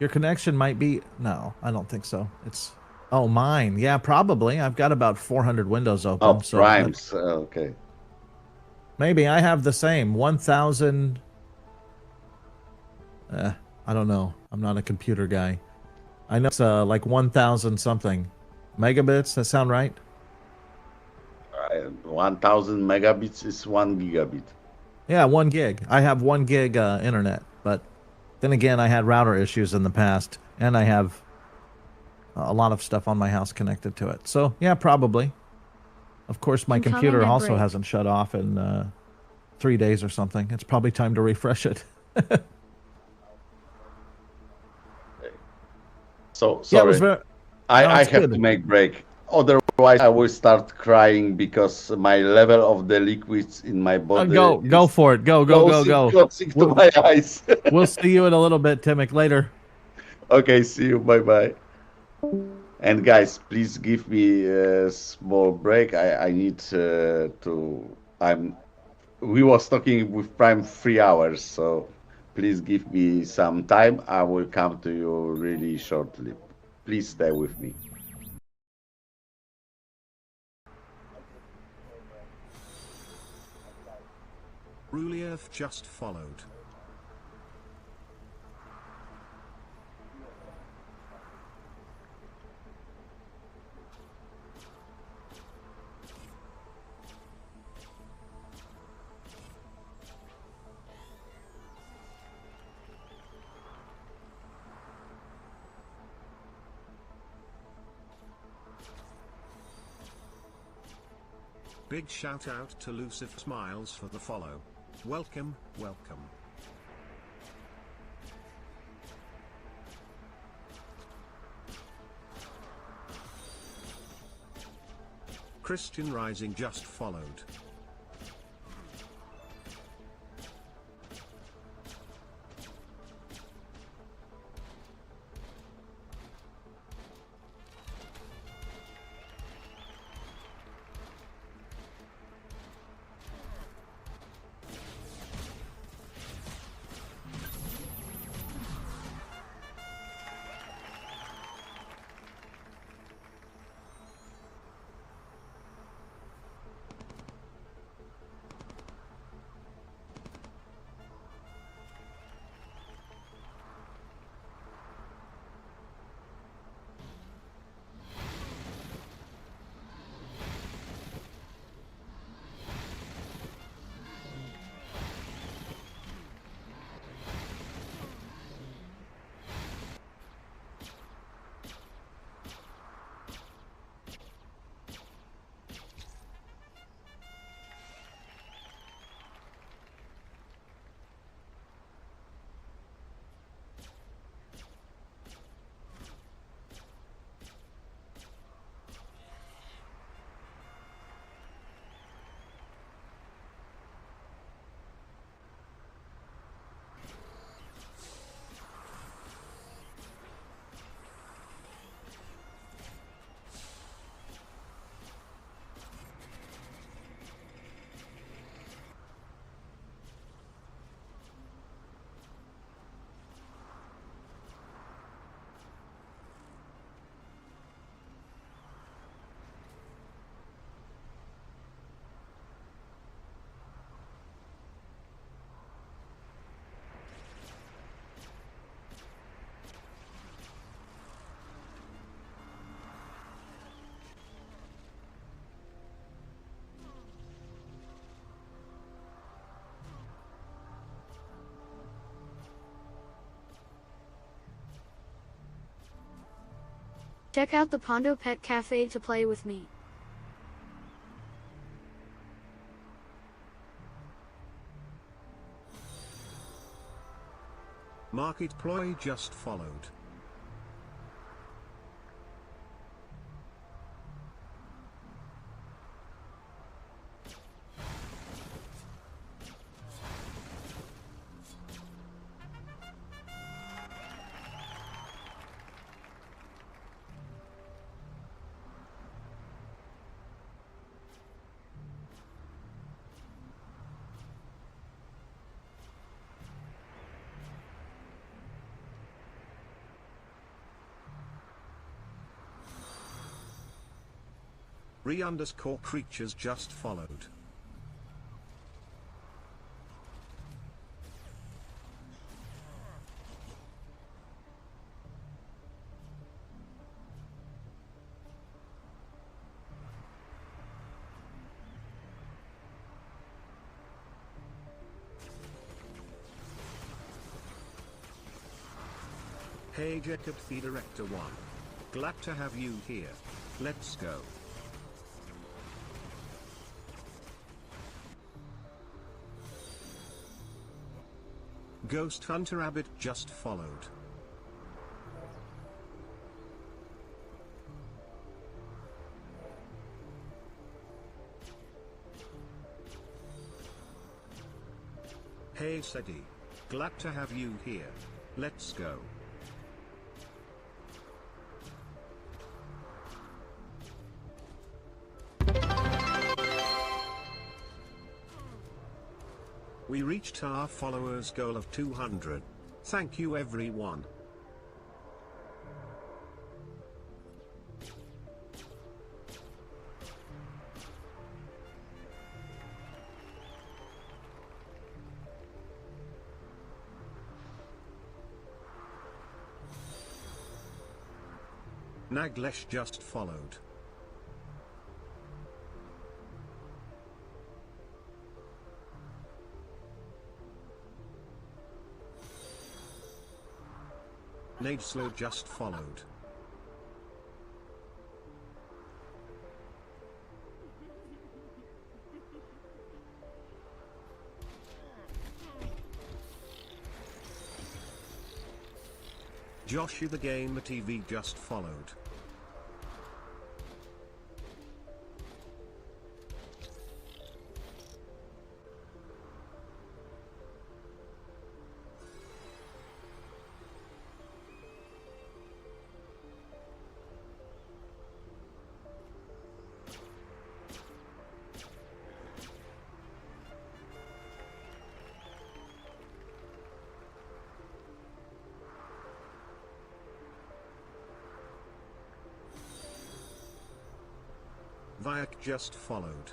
Your connection might be. No, I don't think so. It's. Oh, mine. Yeah, probably. I've got about 400 windows open. Oh, so Primes. Okay. maybe I have the same 1,000. I don't know. I'm not a computer guy. I know it's like 1,000 something megabits. That sound right? 1000 megabits is 1 gigabit. Yeah, 1 gig. I have 1 gig internet, but then again, I had router issues in the past, and I have a lot of stuff on my house connected to it. So yeah, probably. Of course, my I'm calling computer a also break. hasn't shut off in 3 days or something. It's probably time to refresh it. So Yeah, it sorry, was very. No, I it's have good. to make break. Otherwise, I will start crying because my level of the liquids in my body Go is for it. Go closing to We'll, my eyes. we'll see you in a little bit, Timic. Later. Okay, see you. Bye bye. And guys, please give me a small break. I need to. We was talking with Prime 3 hours, so please give me some time. I will come to you really shortly. Please stay with me. Ruliev just followed. Big shout out to Lucif Smiles for the follow. Welcome, welcome. Christian Rising just followed. Check out the Pondo Pet Cafe to play with me. Market ploy just followed. Re_creatures just followed. Hey Jacob the Director 1. Glad to have you here. Let's go. Ghost Hunter Rabbit just followed. Hey Sedi. Glad to have you here. Let's go. We reached our followers goal of 200. Thank you everyone. Naglesh just followed. Nadeslow just followed. Joshua the Gamer TV just followed. Vayak just followed.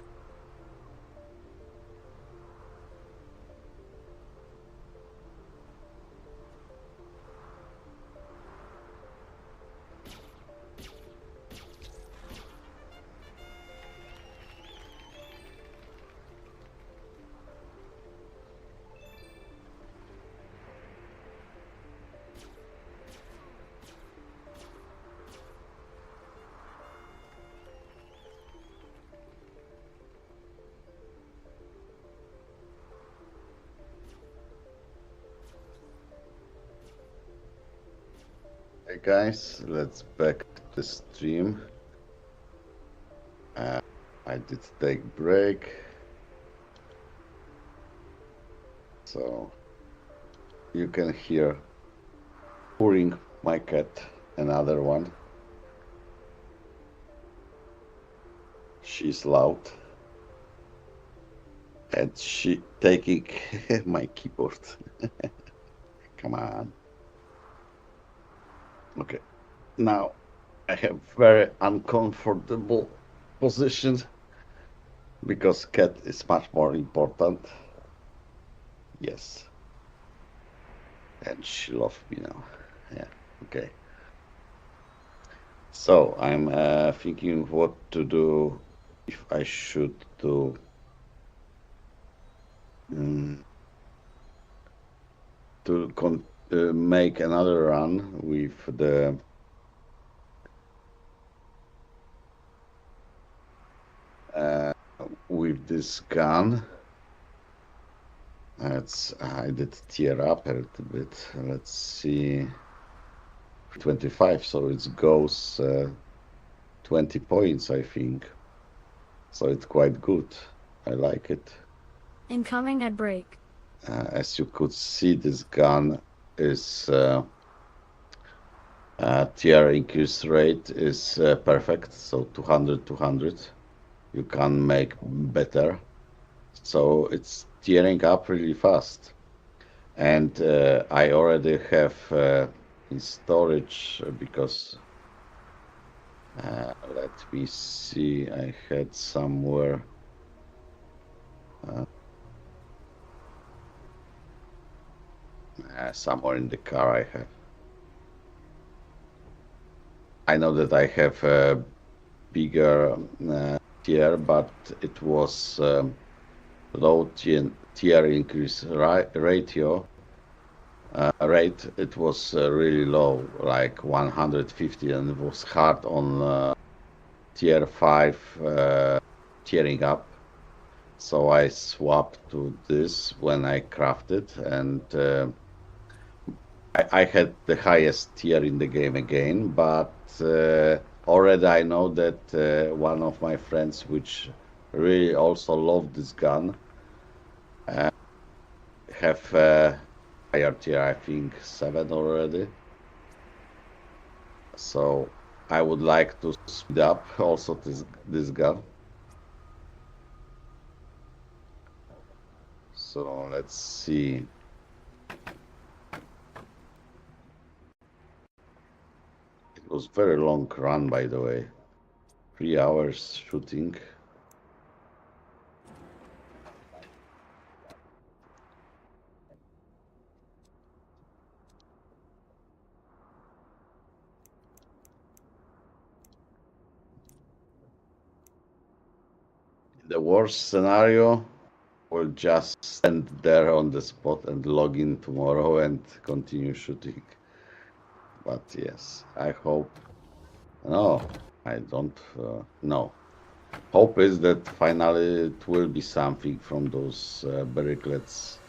Hey guys, let's back to the stream. I did take break, so you can hear purring my cat, another one. She's loud and she taking my keyboard. Come on. Okay, now I have very uncomfortable position because cat is much more important. Yes, and she loves me now. Yeah, okay. So I'm thinking what to do, if I should do to make another run with the this gun. I did tear up a little bit. Let's see. 25, so it goes 20 points, I think. So it's quite good. I like it. Incoming at break. As you could see, this gun is tier increase rate is perfect, so 200, 200. You can make better. So it's tearing up really fast. And I already have in storage because let me see, I had somewhere somewhere in the car I have. I know that I have a bigger tier, but it was low tier increase ratio rate. It was really low, like 150, and it was hard on tier 5 tearing up. So I swapped to this when I crafted, and I had the highest tier in the game again, but already I know that one of my friends, which really also loved this gun, have higher tier, I think 7 already. So I would like to speed up also this gun. So let's see. It was very long run, by the way. 3 hours shooting. The worst scenario, we'll just stand there on the spot and log in tomorrow and continue shooting. But yes, I hope. No, I don't know. Hope is that finally it will be something from those barricades.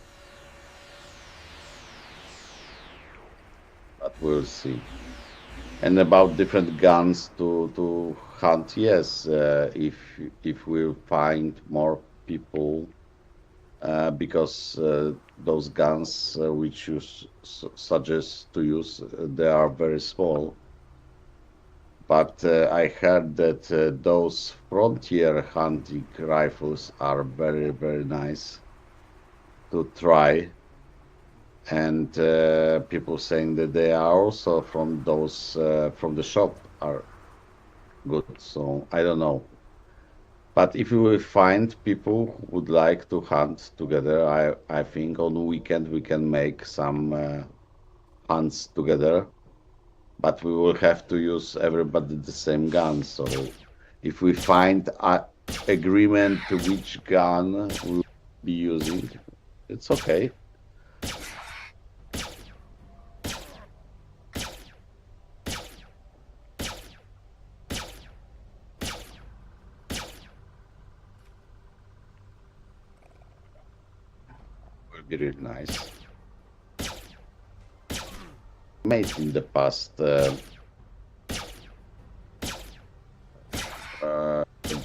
But we'll see. And about different guns to hunt, yes, if we find more people, because those guns which you suggest to use, they are very small. But I heard that those frontier hunting rifles are very, very nice to try. And people saying that they are also from those from the shop are good. So I don't know. But if we will find people who would like to hunt together, I think on the weekend we can make some hunts together. But we will have to use everybody the same gun. So if we find an agreement to which gun we will be using, it's okay. Will be really nice. Made in the past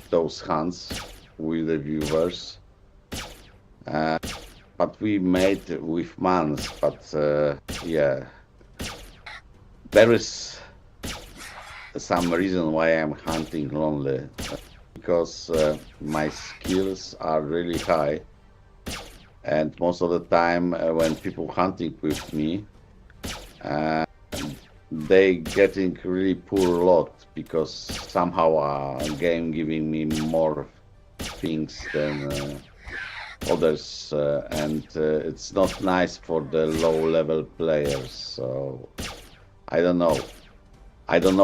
those hunts with the viewers, but we made with months. But yeah, there is some reason why I'm hunting lonely, because my skills are really high, and most of the time when people hunting with me, they getting really poor lot, because somehow game giving me more things than others, and it's not nice for the low level players. So I don't know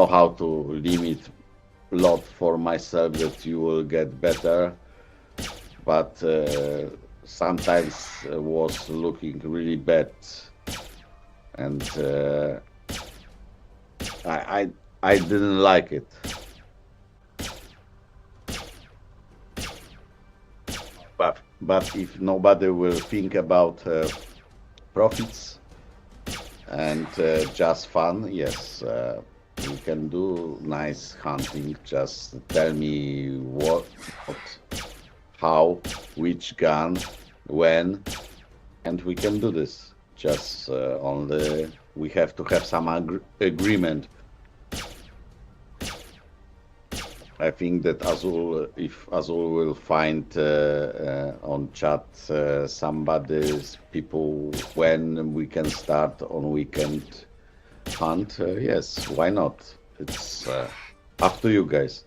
how to limit lot for myself that you will get better, but sometimes was looking really bad, and I didn't like it. But if nobody will think about profits and just fun, yes, we can do nice hunting. Just tell me what, how, which gun, when, and we can do this. Just only we have to have some agreement. I think that Azul, if Azul will find on chat somebody's people when we can start on weekend hunt, yes, why not? It's up to you guys.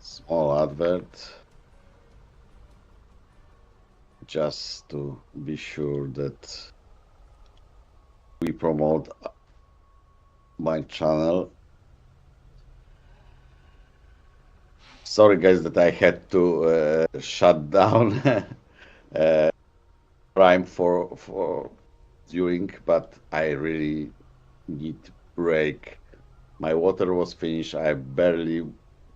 Small advert, just to be sure that we promote my channel. Sorry guys that I had to shut down Prime for during, but I really need break. My water was finished. I barely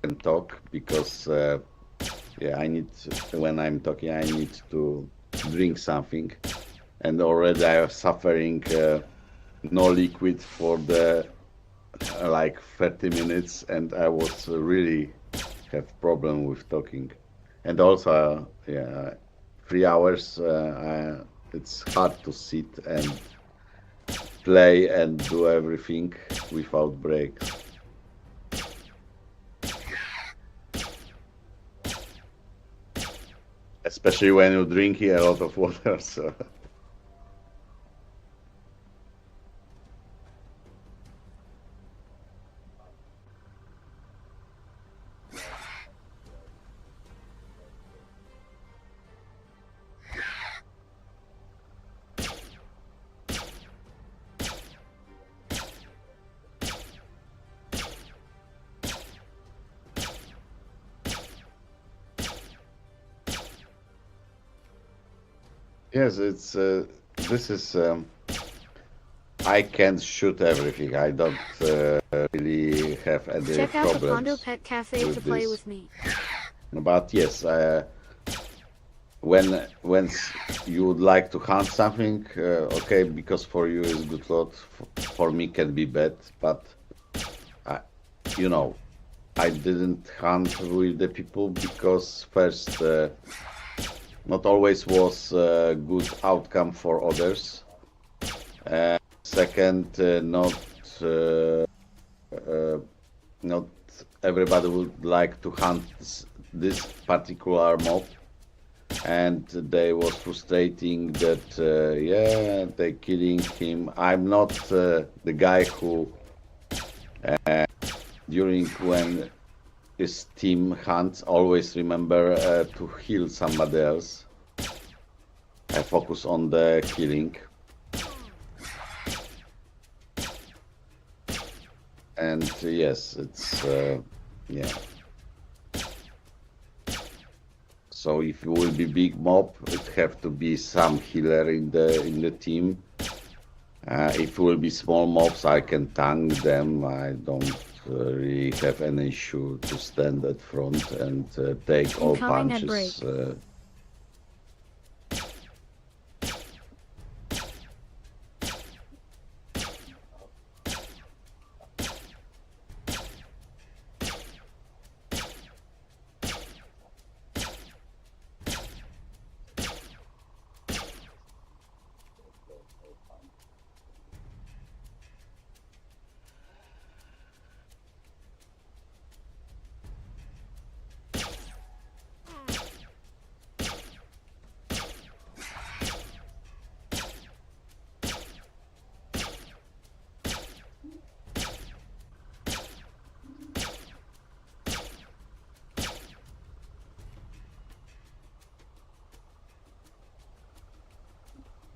can talk because yeah, I need when I'm talking, I need to drink something, and already I am suffering no liquid for the like 30 minutes, and I was really have problem with talking, and also yeah, 3 hours. It's hard to sit and play and do everything without breaks. Especially when you're drinking a lot of water. So. Yes, it's this is I can shoot everything. I don't really have any Check out the Condo problems Pet Cafe with to play this. with me. But yes, when you would like to hunt something, okay, because for you is good lot, for me can be bad. But I, you know, I didn't hunt with the people because first, not always was a good outcome for others. Second, not everybody would like to hunt this particular mob, and they was frustrating that yeah, they killing him. I'm not the guy who during when his team hunts always remember to heal somebody else. I focus on the killing. And yes, it's yeah. So if it will be big mob, it have to be some healer in the team. If it will be small mobs, I can tank them. I don't really have any issue to stand at front and take all Incoming at punches.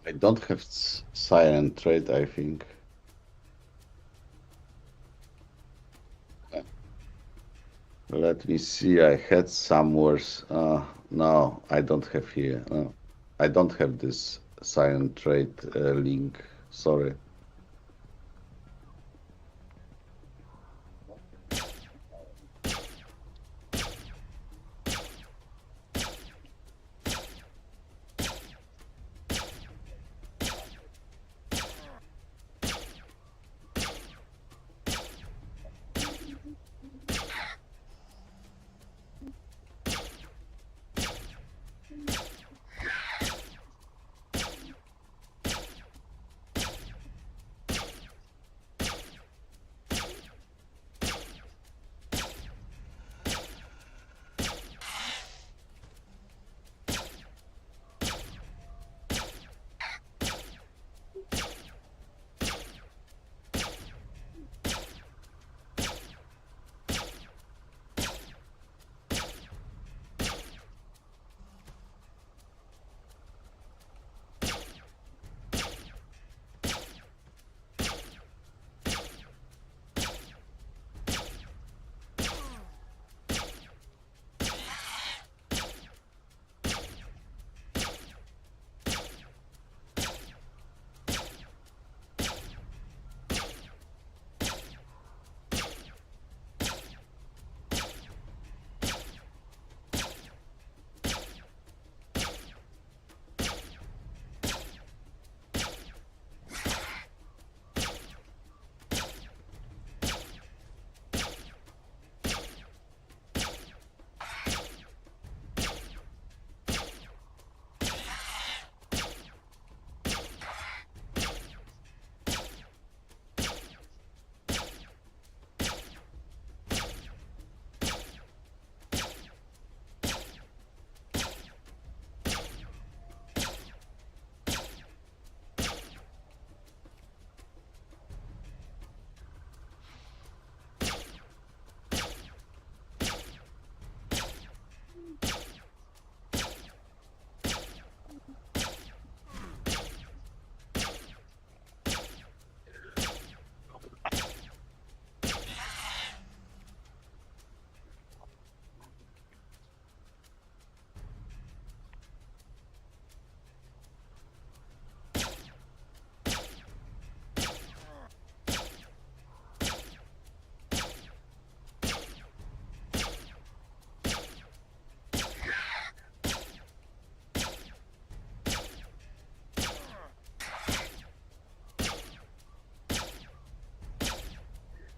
I don't have silent trade, I think. Let me see. I had somewhere. No, I don't have here. I don't have this silent trade link. Sorry.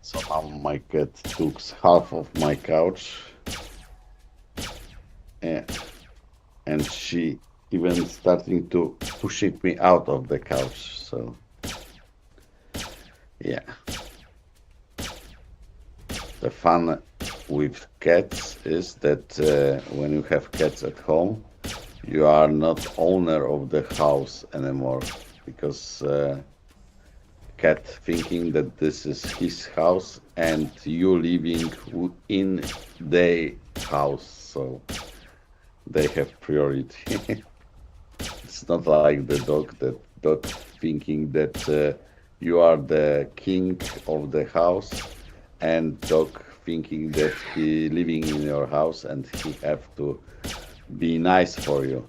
Somehow my cat took half of my couch. Yeah. And she even starting to pushing me out of the couch. So yeah. The fun with cats is that when you have cats at home, you are not owner of the house anymore, because cat thinking that this is his house and you living in their house, so they have priority. It's not like the dog, that dog thinking that you are the king of the house, and dog thinking that he living in your house and he have to be nice for you.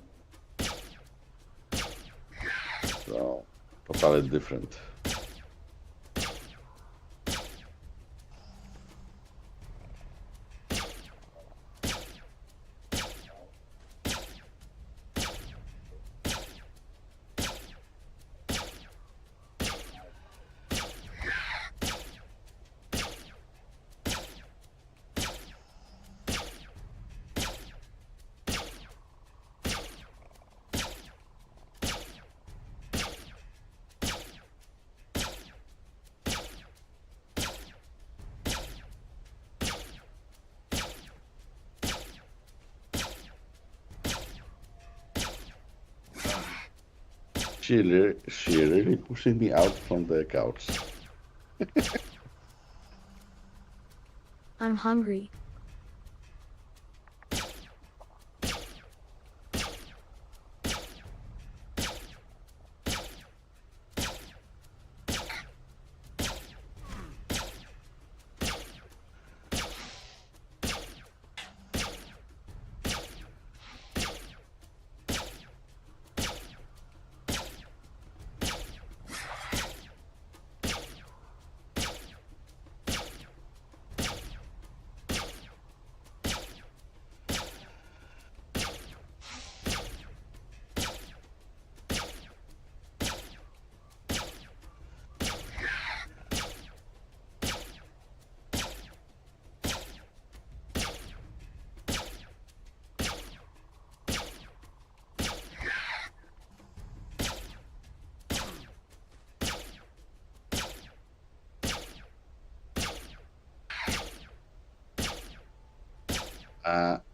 So totally different. She really pushing me out from the couch. I'm hungry.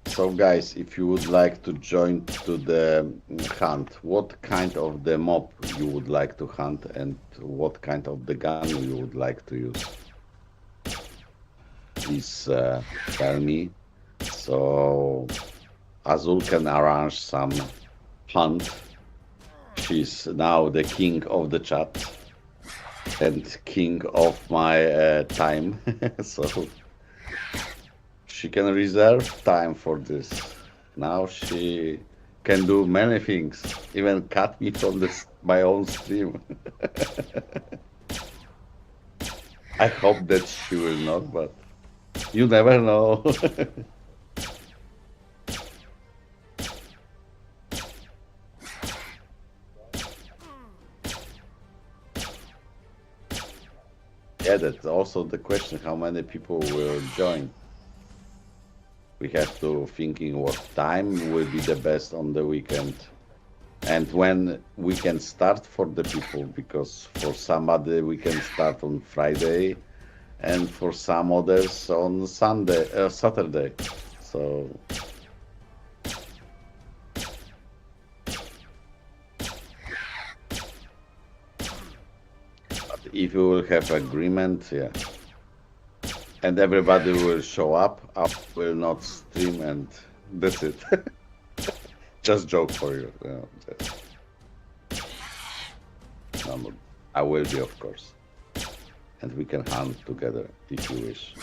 So guys, if you would like to join to the hunt, what kind of the mob you would like to hunt and what kind of the gun you would like to use? Please tell me. So Azul can arrange some hunt. She's now the king of the chat and king of my time. So she can reserve time for this. Now she can do many things, even cut me from my own stream. I hope that she will not, but you never know. Yeah, that's also the question, how many people will join. We have to thinking what time will be the best on the weekend and when we can start for the people, because for somebody we can start on Friday and for some others on Saturday. So if you will have agreement, yeah, and everybody will show up, I will not stream, and that's it. Just joke for you. No, I will be, of course, and we can hunt together if you wish.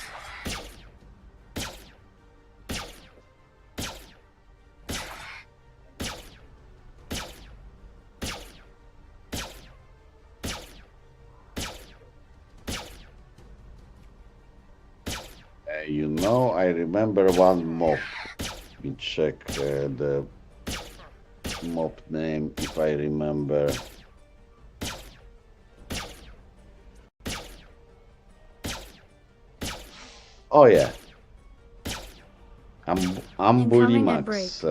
I remember one mob. Let me check the mob name if I remember. Oh yeah. Ambulimax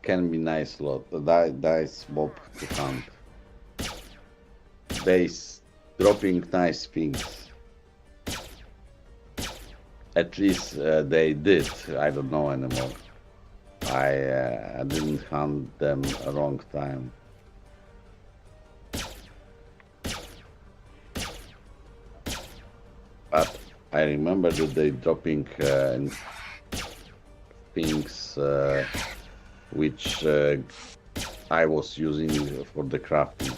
can be nice lot. Nice mob to hunt. They dropping nice things. At least they did. I don't know anymore. I didn't hunt them a long time. But I remember that they dropping things which I was using for the crafting.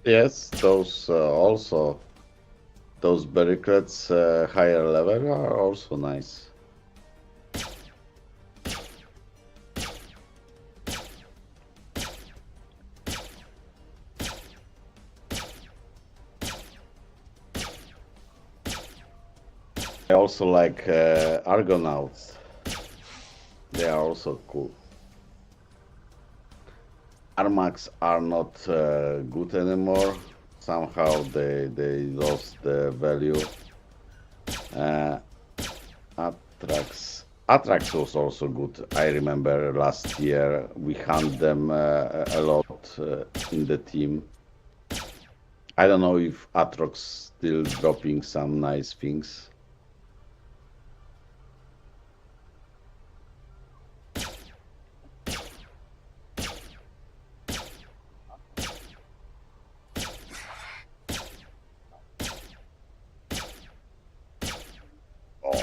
Yes, those also, those barricades higher level are also nice. I also like Argonauts. They are also cool. Armax are not good anymore. Somehow they lost the value. Atrax was also good. I remember last year we hunt them a lot in the team. I don't know if Atrox still dropping some nice things.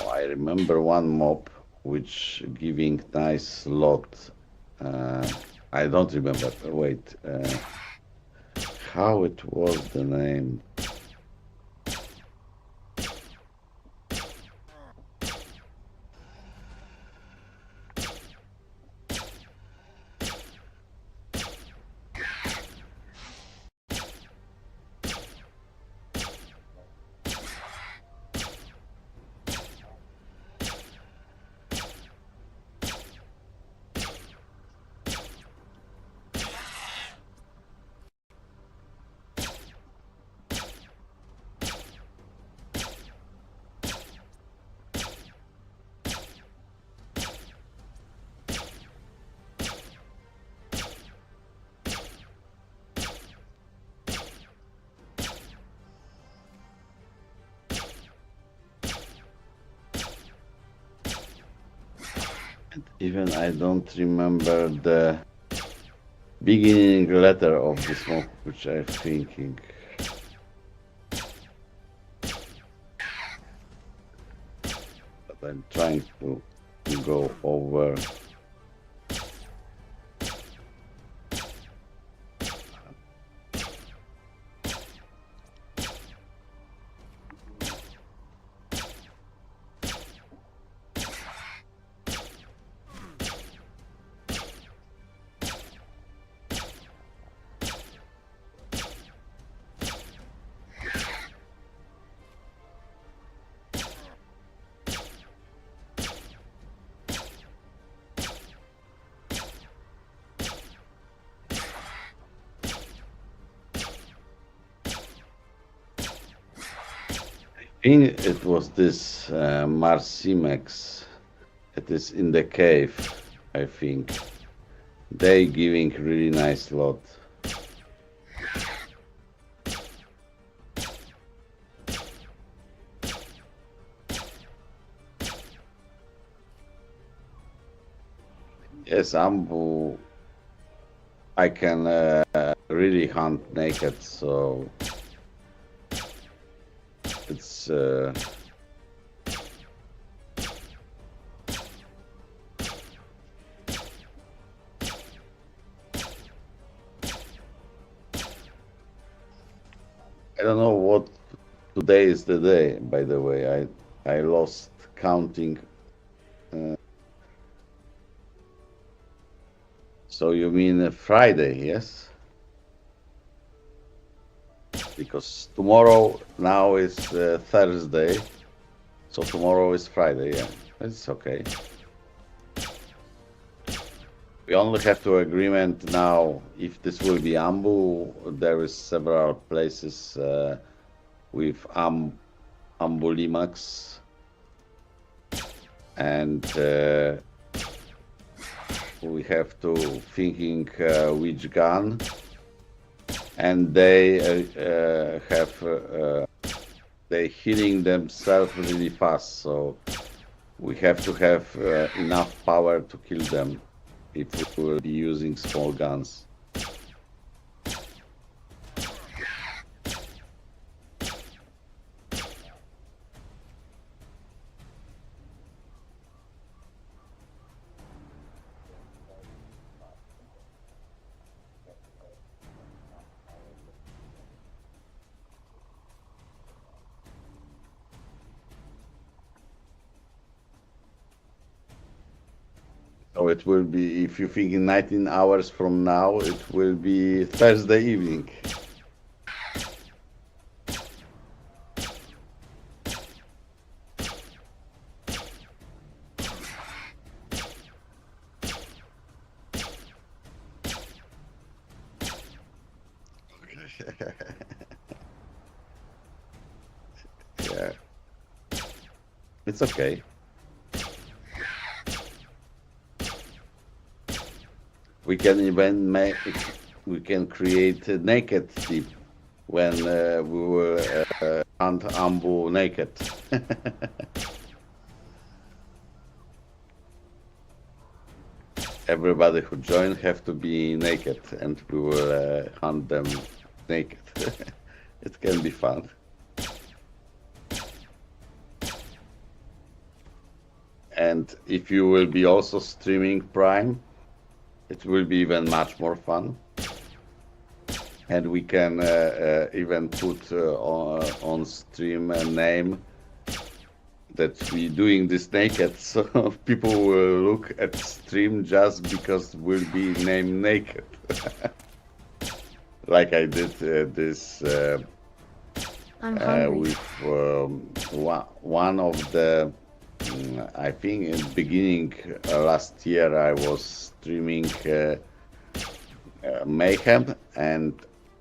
I remember one mob which giving nice lot. I don't remember. Wait, how it was the name? Even I don't remember the beginning letter of the smoke, which I'm thinking. But I'm trying to go over. I think it was this Marcimex. It is in the cave, I think. They giving really nice lot. Yes, Ambu. I can really hunt naked, so it's. I don't know what today is the day. By the way, I lost counting. So you mean Friday, yes? Because tomorrow now is Thursday, so tomorrow is Friday. Yeah, it's okay. We only have to agreement now if this will be Ambu. There is several places with Ambulimax, and we have to thinking which gun, and they have they healing themselves really fast, so we have to have enough power to kill them if we will be using small guns. So it will be, if you think in 19 hours from now, it will be Thursday evening. Yeah, it's okay. We can even make, we can create a naked tip when we will hunt Ambu naked. Everybody who join have to be naked, and we will hunt them naked. It can be fun. And if you will be also streaming Prime, it will be even much more fun. And we can even put on stream a name that we doing this naked, so people will look at stream just because we'll be named naked. Like I did this I'm hungry. with one of the, I think in the beginning last year I was streaming Mayhem, and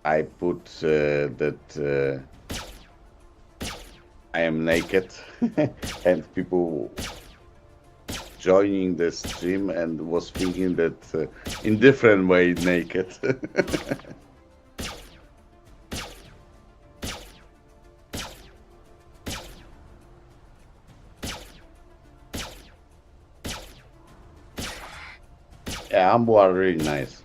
I put that I am naked, and people joining the stream and was thinking that in different way naked. Yeah, Ambu are really nice.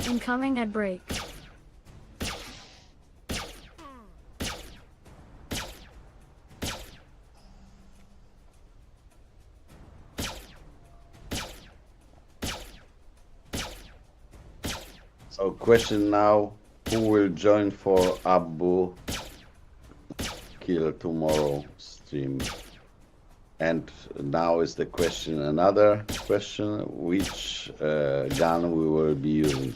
Incoming at break. So question now, who will join for Abu Kill tomorrow stream? And now is the question, another question, which gun we will be using.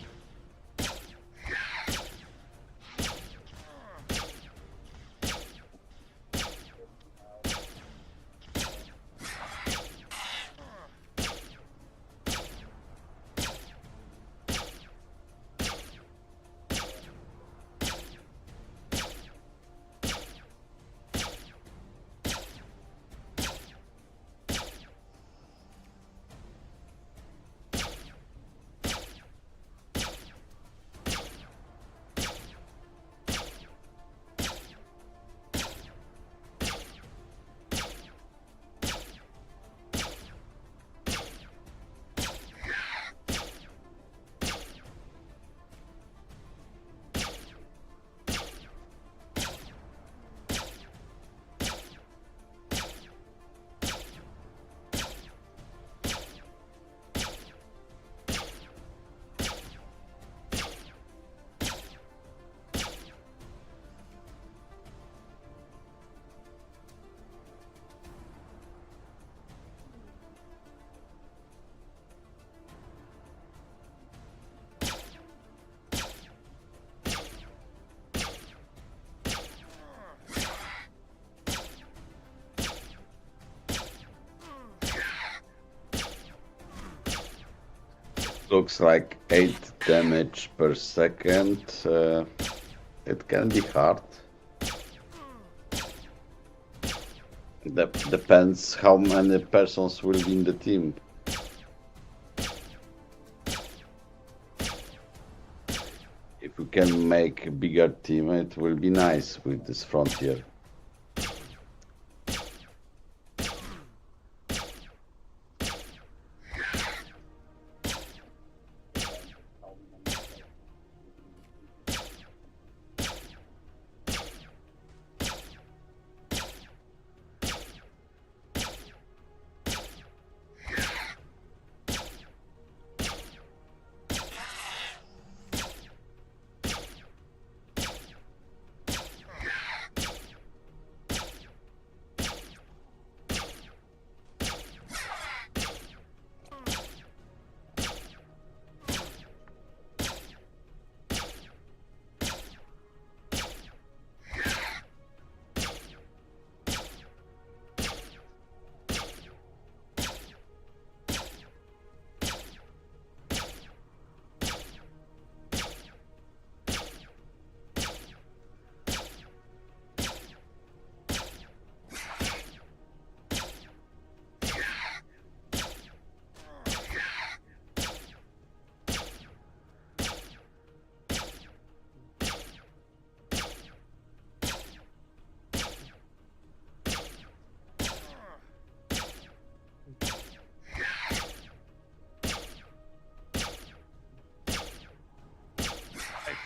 Looks like 8 damage per second. It can be hard. Depends how many persons will be in the team. If we can make a bigger team, it will be nice with this frontier.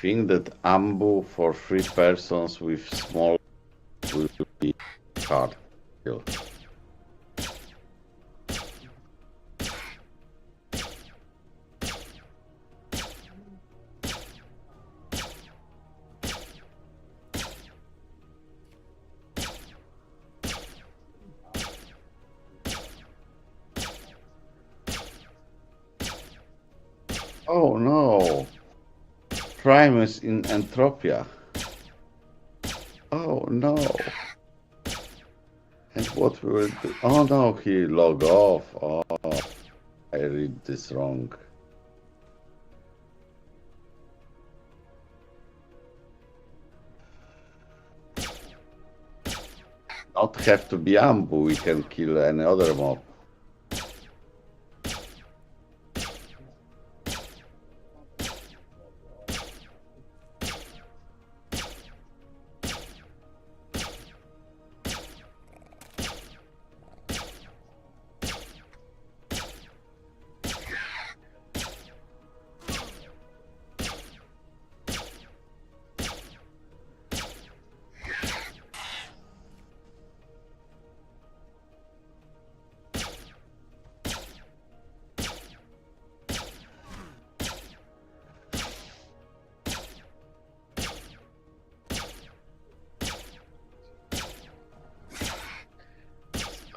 think that ambu for 3 persons with small will be hard kill. Oh no! Primus in Entropia. Oh no! And what we will do? Oh no, he logged off. Oh, I read this wrong. Not have to be ambu, we can kill any other mob.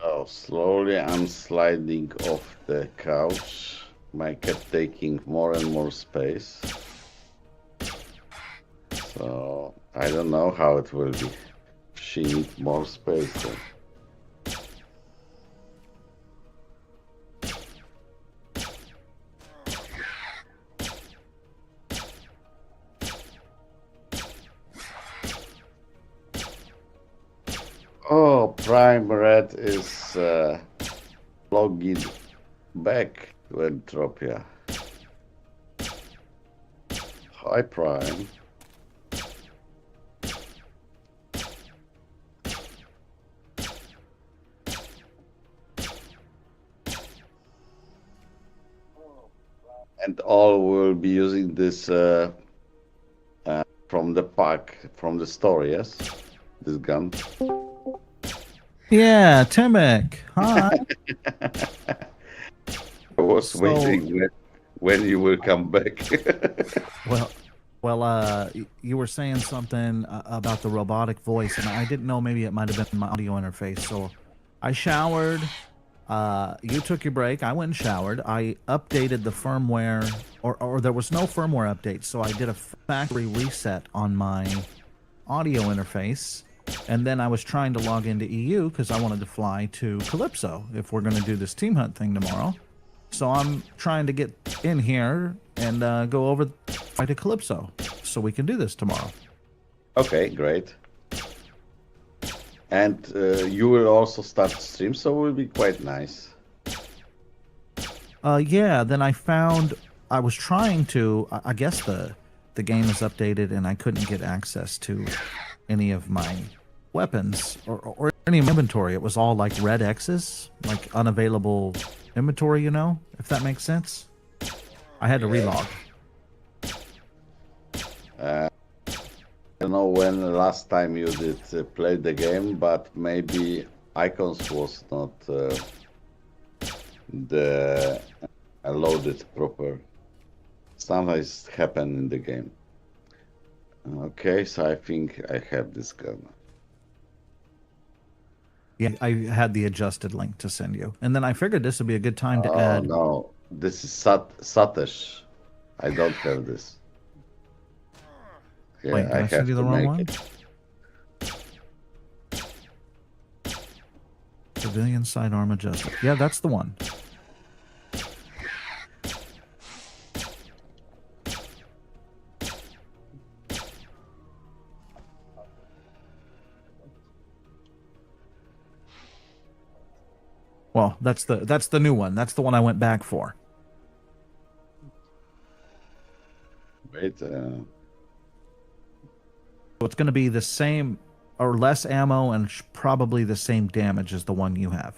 Oh, slowly I'm sliding off the couch. My cat taking more and more space. So I don't know how it will be. She needs more space. Then. Oh, Prime Red is logging back to Entropia. Hi, Prime. And all will be using this from the pack, from the store, yes? This gun. Yeah, Timmick. Hi. I was So- waiting when you will come back. Well, you were saying something about the robotic voice, and I didn't know, maybe it might have been my audio interface. So I showered. You took your break. I went and showered. I updated the firmware, or there was no firmware update, so I did a factory reset on my audio interface. And then I was trying to log into EU because I wanted to fly to Calypso if we're going to do this team hunt thing tomorrow. So I'm trying to get in here and go over to Calypso so we can do this tomorrow. Okay, great. And you will also start stream, so it will be quite nice. Yeah, then I found I was trying to. I guess the game is updated and I couldn't get access to any of my weapons or any inventory. It was all like red X's, like unavailable inventory, you know, if that makes sense. I had to relog. I don't know when the last time you did play the game, but maybe icons was not the loaded proper. Sometimes happen in the game. Okay, so I think I have this gun. Yeah, I had the adjusted link to send you, and then I figured this would be a good time to Oh add. no, this is Satish. I don't have this. Yeah, Wait, did I have send you the to wrong make one? it. Civilian sidearm adjusted. Yeah, that's the one. Well, that's the new one. That's the one I went back for. Wait, So it's going to be the same or less ammo and probably the same damage as the one you have.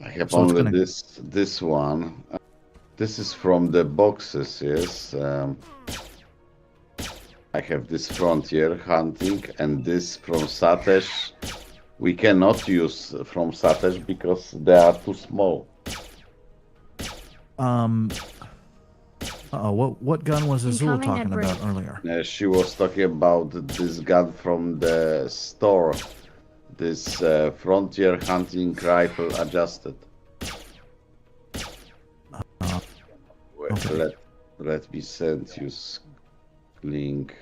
I have So it's only gonna- this one. This is from the boxes, yes. I have this Frontier hunting and this from Satesh. We cannot use from Satesh because they are too small. What gun was Azul Incoming talking at about break. earlier? She was talking about this gun from the store. This Frontier hunting rifle adjusted. Wait, Okay. let me send you link.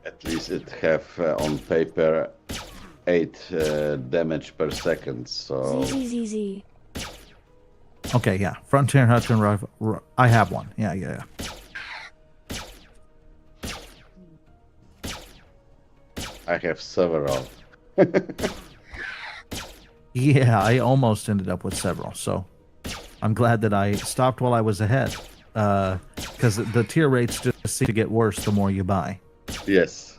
At least it have on paper 8 damage per second. So ZZZZ. Okay, yeah. Frontier Hudson rifle. I have one. Yeah. I have several. Yeah, I almost ended up with several. So I'm glad that I stopped while I was ahead. Because the tier rates just seem to get worse the more you buy. Yes.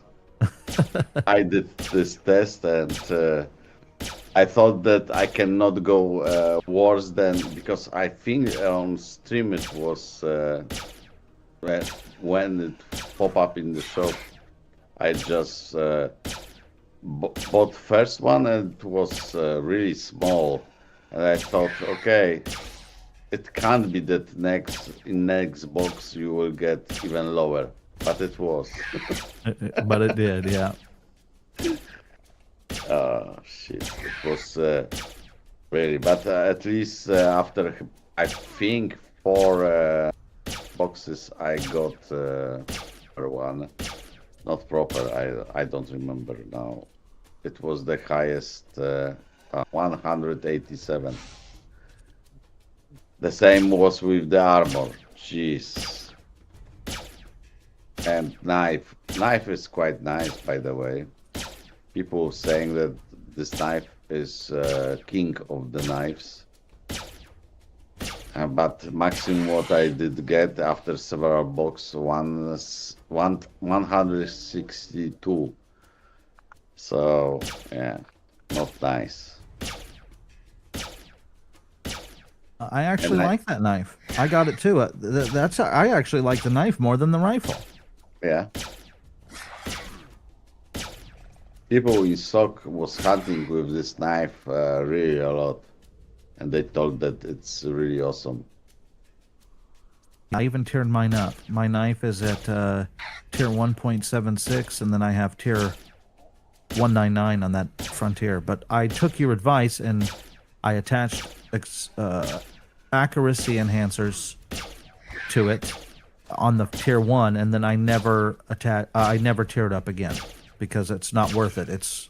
I did this test and I thought that I cannot go worse than, because I think on stream it was when it pop up in the shop. I just bought first one and it was really small, and I thought, okay, it can't be that next box you will get even lower, but it was. But it did, yeah. Oh shit! It was really, but at least after I think 4 boxes, I got per one. Not proper. I don't remember now. It was the highest 187. The same was with the armor. Jeez. And knife. Knife is quite nice, by the way. People saying that this knife is king of the knives. But maximum what I did get after several boxes, 162. So yeah, not nice. I actually And like that knife. I got it too. I actually like the knife more than the rifle. Yeah. People in SOC was hunting with this knife really a lot, and they told that it's really awesome. I even tiered mine up. My knife is at tier 1.76, and then I have tier 199 on that Frontier. But I took your advice and I attached accuracy enhancers to it on the tier 1, and then I never tiered up again because it's not worth it. It's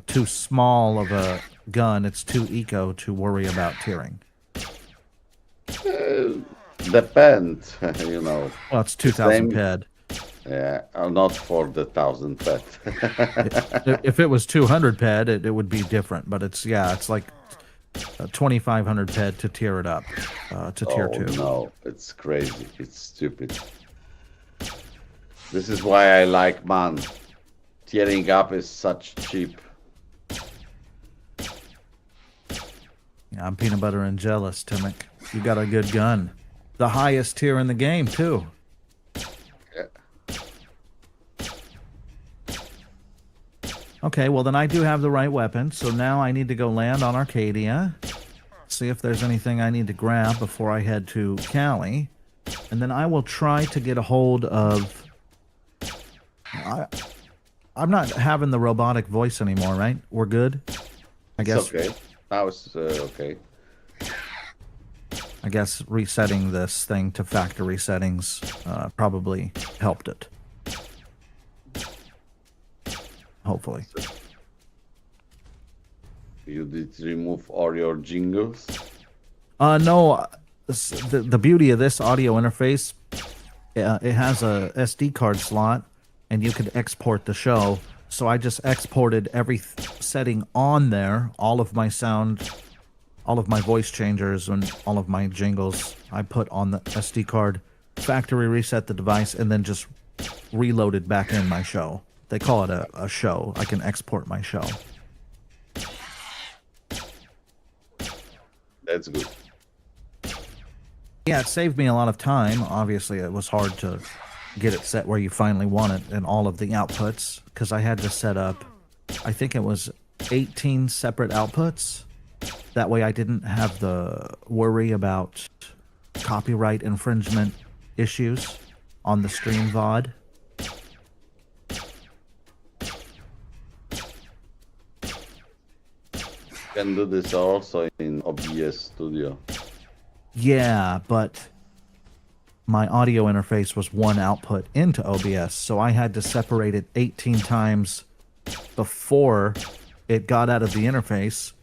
too small of a gun. It's too eco to worry about tiering. Depends, you know. Well, it's 2,000 Same- PED. Yeah, not for the 1,000 pet. If it was 200 PED, it would be different. But it's like 2,500 PED to tier it up to tier 2. No, it's crazy. It's stupid. This is why I like man. Tearing up is such cheap. Yeah, I'm peanut butter and jealous, Timmick. You got a good gun. The highest tier in the game, too. Yeah. Okay, well then I do have the right weapon, so now I need to go land on Arcadia, see if there's anything I need to grab before I head to Cali, and then I will try to get a hold of... I'm not having the robotic voice anymore, right? We're good? I guess. It's okay. Now it's okay. I guess resetting this thing to factory settings probably helped it. Hopefully. You did remove all your jingles? No. The beauty of this audio interface, it has a SD card slot, and you could export the show. So I just exported every setting on there, all of my sound all of my voice changers and all of my jingles I put on the SD card, factory reset the device, and then just reloaded back in my show. They call it a show. I can export my show. That's good. Yeah, it saved me a lot of time. Obviously, it was hard to get it set where you finally want it and all of the outputs, because I had to set up, I think it was 18 separate outputs. That way I didn't have the worry about copyright infringement issues on the stream VOD. You can do this also in OBS Studio. Yeah, but my audio interface was one output into OBS, so I had to separate it 18 times before it got out of the interface.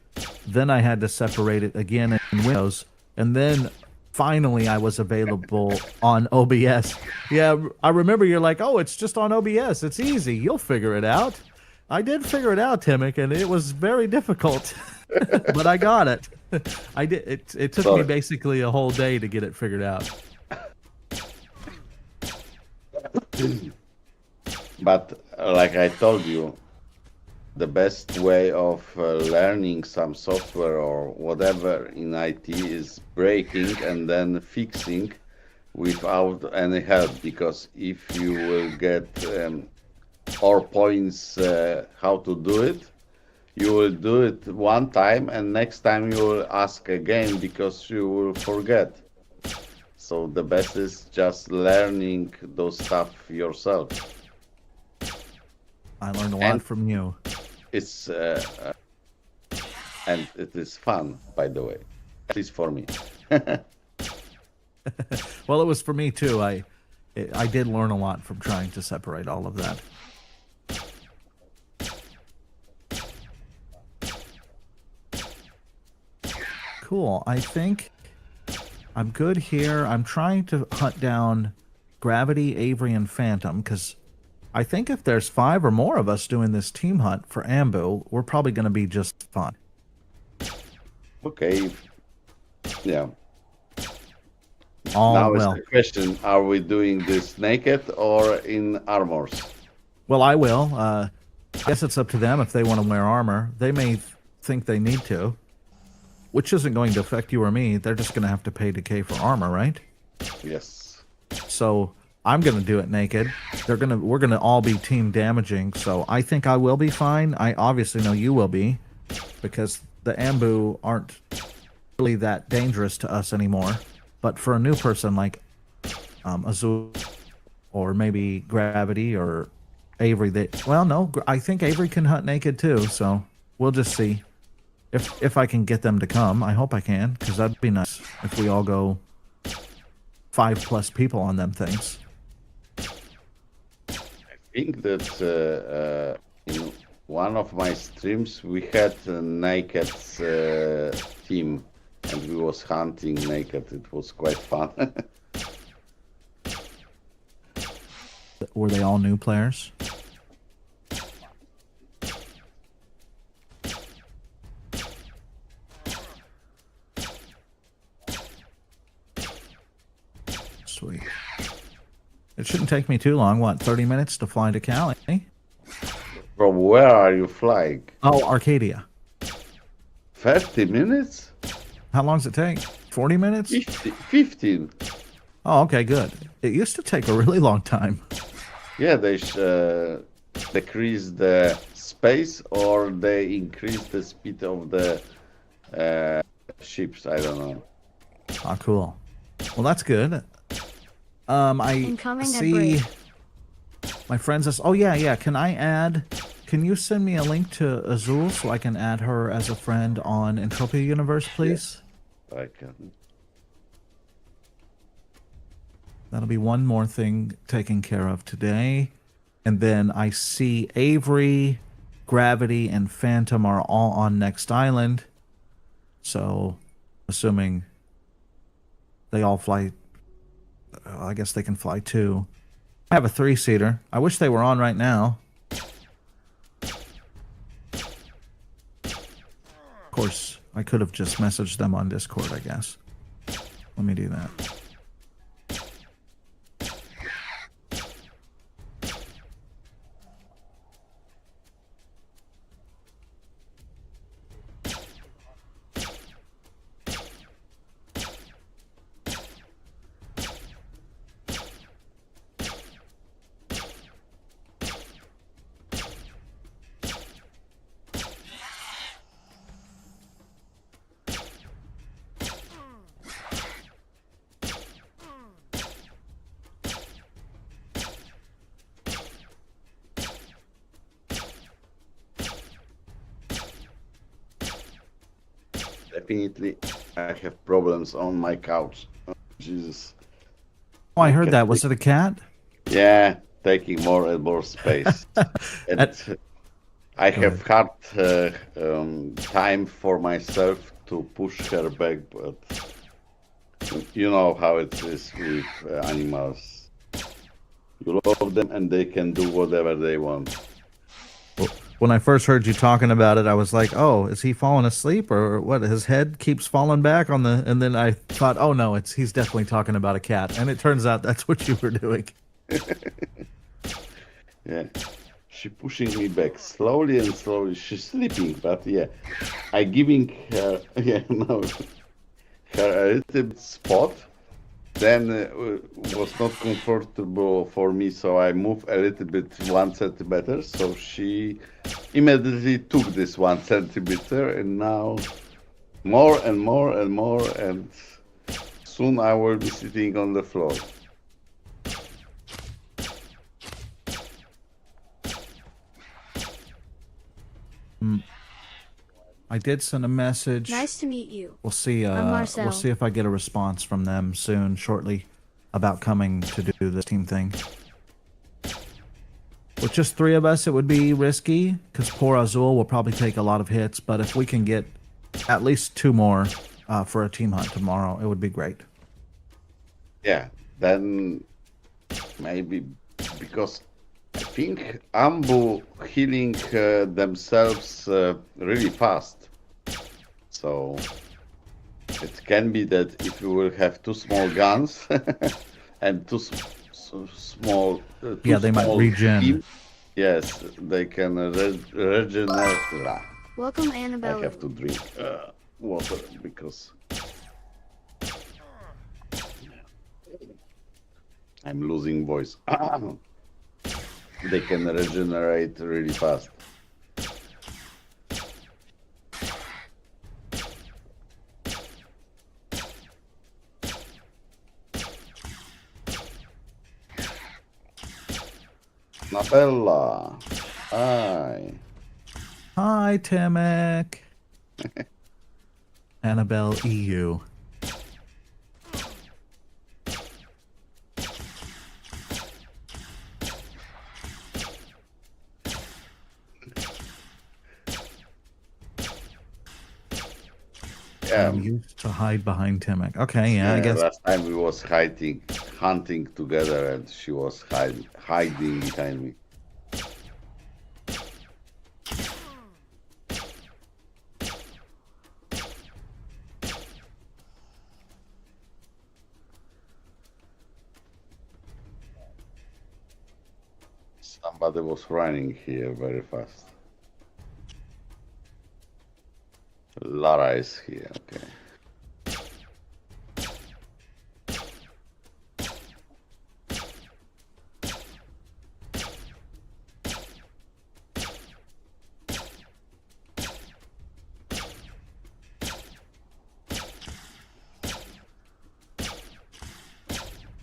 Then I had to separate it again in Windows, and then finally I was available on OBS. Yeah, I remember you're like, oh, it's just on OBS. It's easy. You'll figure it out. I did figure it out, Timmick, and it was very difficult, but I got it. I did. It took me basically a whole day to get it figured out. But like I told you, the best way of learning some software or whatever in IT is breaking and then fixing without any help. Because if you will get or points how to do it, you will do it one time, and next time you will ask again because you will forget. So the best is just learning those stuff yourself. I learned a lot from you. It's and it is fun, by the way, at least for me. Well, it was for me too. I did learn a lot from trying to separate all of that. Cool. I think I'm good here. I'm trying to hunt down Gravity, Avery, and Phantom, because I think if there's 5 or more of us doing this team hunt for Ambu, we're probably going to be just fine. Okay. Yeah. All now well. is the question, are we doing this naked or in armors? Well, I will. I guess it's up to them if they want to wear armor. They may think they need to, which isn't going to affect you or me. They're just going to have to pay decay for armor, right? Yes. So I'm going to do it naked. We're going to all be team damaging, so I think I will be fine. I obviously know you will be, because the Ambu aren't really that dangerous to us anymore. But for a new person like Azul or maybe Gravity or Avery, I think Avery can hunt naked too, so we'll just see if I can get them to come. I hope I can, because that'd be nice if we all go 5+ people on them things. I think that in one of my streams we had a naked team, and we was hunting naked. It was quite fun. Were they all new players? Sweet. It shouldn't take me too long. What, 30 minutes to fly to Cali? From where are you flying? Oh, Arcadia. 30 minutes? How long does it take? 40 minutes? 15. Oh, okay, good. It used to take a really long time. Yeah, they decrease the space or they increase the speed of the ships. I don't know. Ah, cool. Well, that's good. I Incoming see debris. my friends. Oh, yeah. Can you send me a link to Azul so I can add her as a friend on Entropia Universe, please? I can. That'll be one more thing taken care of today. And then I see Avery, Gravity, and Phantom are all on Next Island. So, assuming they all fly, I guess they can fly too. I have a 3-seater. I wish they were on right now. Of course, I could have just messaged them on Discord, I guess. Let me do that. Definitely, I have problems on my couch. Oh, Jesus. Oh, I My heard cat that. Was it a cat? Yeah, taking more and more space. And I Go have hard time for myself to push her back, but you know how it is with animals. You love them and they can do whatever they want. When I first heard you talking about it, I was like, "Oh, is he falling asleep or what? His head keeps falling back on the." And then I thought, "Oh no, he's definitely talking about a cat." And it turns out that's what you were doing. Yeah, she pushing me back slowly and slowly. She's sleeping, but yeah, I giving her no her a little bit spot. Then was not comfortable for me, so I moved a little bit 1 centimeter. So she immediately took this 1 centimeter, and now more and more and more, and soon I will be sitting on the floor. I did send a message. Nice to meet you. We'll see. I'm Marcel. We'll see if I get a response from them soon, shortly, about coming to do this team thing. With just 3 of us, it would be risky because poor Azul will probably take a lot of hits. But if we can get at least 2 more for a team hunt tomorrow, it would be great. Yeah, then maybe because I think Ambu healing themselves really fast. So it can be that if you will have 2 small guns and 2 small, Yeah, they might regen. team, yes, they can regenerate. Welcome, I Annabelle. have to drink water because I'm losing voice. They can regenerate really fast. Nabella, hi. Hi, Timek. Annabelle EU. Yeah, I'm used to hide behind Timek. Okay, yeah, I guess. last time we was hunting together, and she was hiding behind me. Somebody was running here very fast. Lara is here, okay.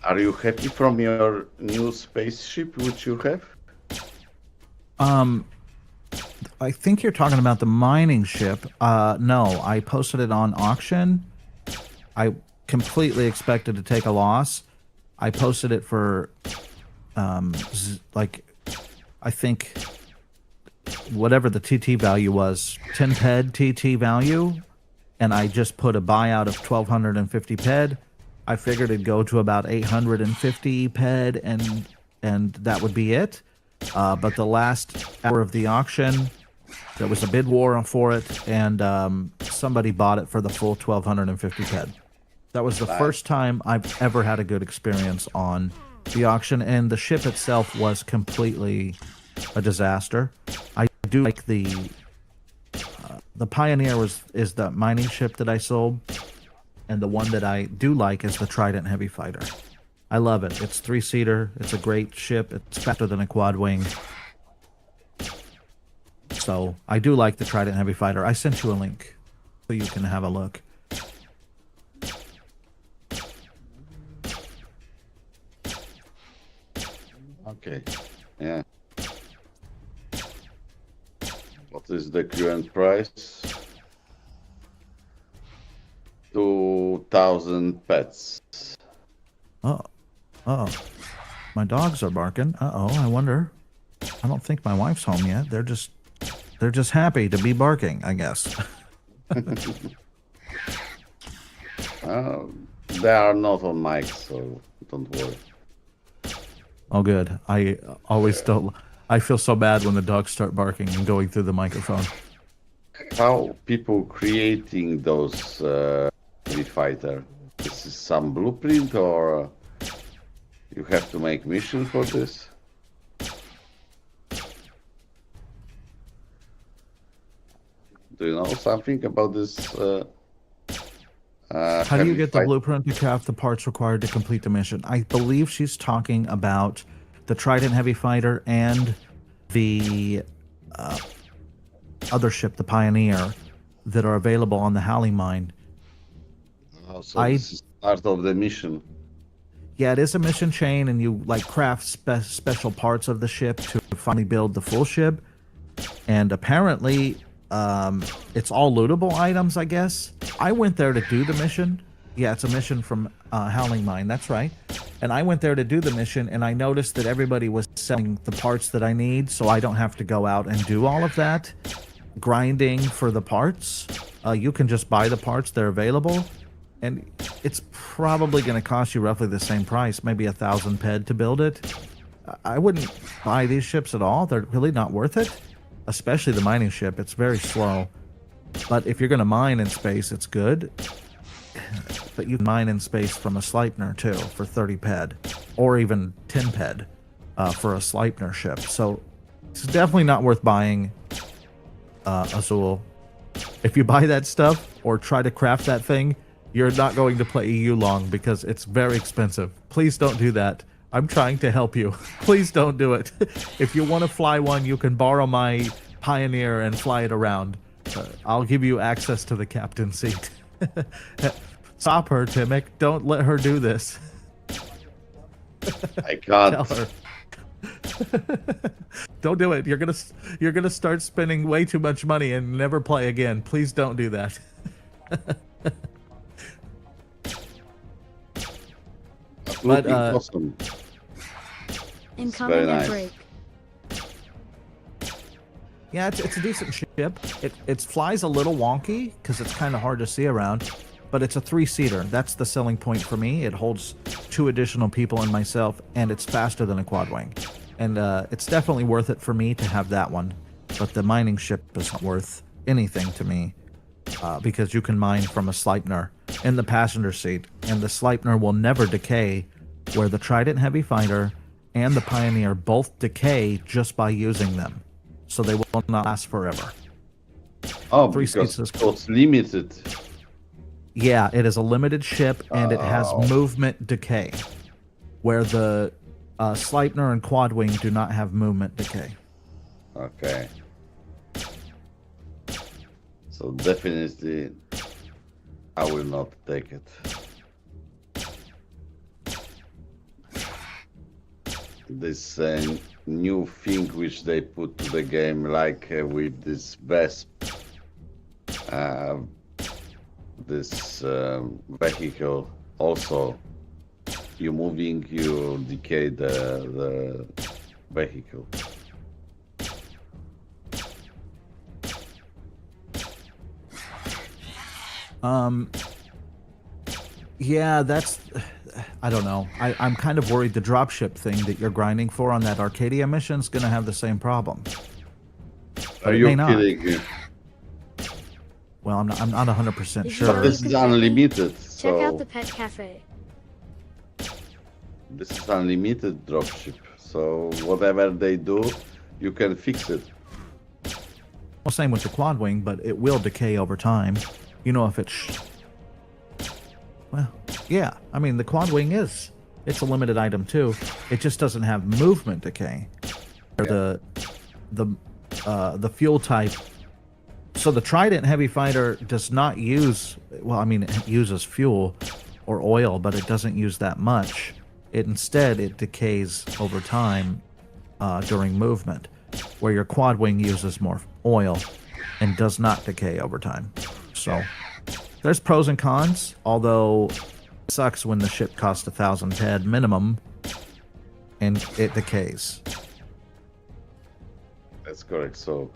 Are you happy from your new spaceship which you have? I think you're talking about the mining ship. No, I posted it on auction. I completely expected to take a loss. I posted it for, like, I think whatever the TT value was, 10 PED TT value, and I just put a buyout of 1,250 PED. I figured it'd go to about 850 PED, and that would be it. But the last hour of the auction, There was a bid war for it, and somebody bought it for the full 1,250 PED. That was the first time I've ever had a good experience on the auction, and the ship itself was completely a disaster. I do like the Pioneer is the mining ship that I sold, and the one that I do like is the Trident Heavy Fighter. I love it. It's 3-seater. It's a great ship. It's faster than a quad wing. So I do like the Trident Heavy Fighter. I sent you a link so you can have a look. Okay. Yeah. What is the current price? 2,000 pets. Oh, my dogs are barking. I wonder. I don't think my wife's home yet. They're just happy to be barking, I guess. They are not on mic, so don't worry. Oh, good. I always don't. I feel so bad when the dogs start barking and going through the microphone. How people creating those fighter? This is some blueprint, or you have to make mission for this? Do you know something about this? How do you get the blueprint to craft the parts required to complete the mission? I believe she's talking about the Trident Heavy Fighter and the other ship, the Pioneer, that are available on the Howling Mine. Oh, so this is part of the mission. Yeah, it is a mission chain, and you like craft special parts of the ship to finally build the full ship. And apparently, it's all lootable items, I guess. I went there to do the mission. Yeah, it's a mission from Howling Mine. That's right. And I went there to do the mission, and I noticed that everybody was selling the parts that I need, so I don't have to go out and do all of that grinding for the parts. You can just buy the parts; they're available, and it's probably going to cost you roughly the same price, maybe 1,000 PED to build it. I wouldn't buy these ships at all. They're really not worth it, especially the mining ship. It's very slow. But if you're going to mine in space, it's good. But you can mine in space from a Sleipnir too for 30 PED, or even 10 PED for a Sleipnir ship. So it's definitely not worth buying, Azul. If you buy that stuff or try to craft that thing, you're not going to play EU long because it's very expensive. Please don't do that. I'm trying to help you. Please don't do it. If you want to fly one, you can borrow my Pioneer and fly it around. I'll give you access to the captain seat. Stop her, Timic. Don't let her do this. I can't. Tell her. Don't do it. You're gonna start spending way too much money and never play again. Please don't do that. But awesome. Incoming nice. at break. yeah, it's a decent ship. It flies a little wonky because it's kind of hard to see around, but it's a 3-seater. That's the selling point for me. It holds 2 additional people and myself, and it's faster than a quad wing. And it's definitely worth it for me to have that one. But the mining ship isn't worth anything to me because you can mine from a Sleipnir in the passenger seat, and the Sleipnir will never decay, where the Trident Heavy Fighter and the Pioneer both decay just by using them. So they will not last forever. Oh, 3 because seats is it's limited. Yeah, it is a limited ship, and it has movement decay, where the Sleipnir and Quad Wing do not have movement decay. Okay. So definitely, I will not take it. This new thing which they put to the game, like with this Vesp, this vehicle, also you moving, you decay the vehicle. Yeah, that's... I don't know. I'm kind of worried the dropship thing that you're grinding for on that Arcadia mission is going to have the same problem. Are it you may not. kidding me? Well, I'm not 100% Did you sure. know But this is unlimited, Check out so the pet cafe. this is unlimited dropship. So whatever they do, you can fix it. Well, same with the quad wing, but it will decay over time. You know, if it's well, yeah. I mean, the quad wing it's a limited item too. It just doesn't have movement decay. Or the fuel type. So the Trident Heavy Fighter does not use. Well, I mean, it uses fuel or oil, but it doesn't use that much. Instead, it decays over time during movement, where your quad wing uses more oil and does not decay over time. So there's pros and cons, although it sucks when the ship costs 1,000 PED minimum and it decays. That's correct. So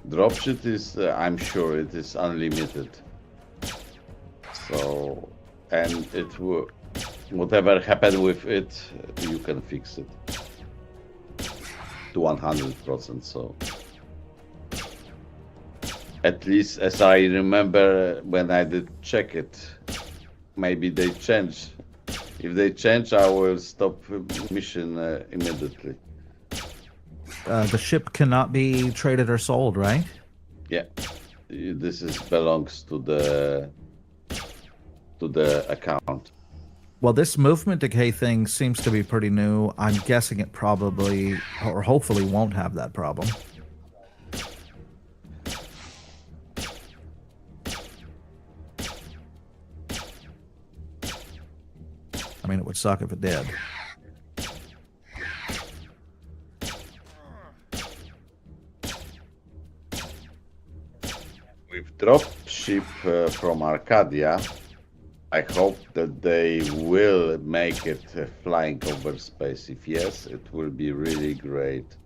dropship is, I'm sure it is unlimited. So, and it will, whatever happened with it, you can fix it to 100%. So, at least as I remember when I did check it, maybe they changed. If they change, I will stop mission immediately. The ship cannot be traded or sold, right? Yeah, this is belongs to the account. Well, this movement decay thing seems to be pretty new. I'm guessing it probably, or hopefully, won't have that problem. I mean, it would suck if it did. With dropship from Arcadia, I hope that they will make it flying over space. If yes, it will be really great.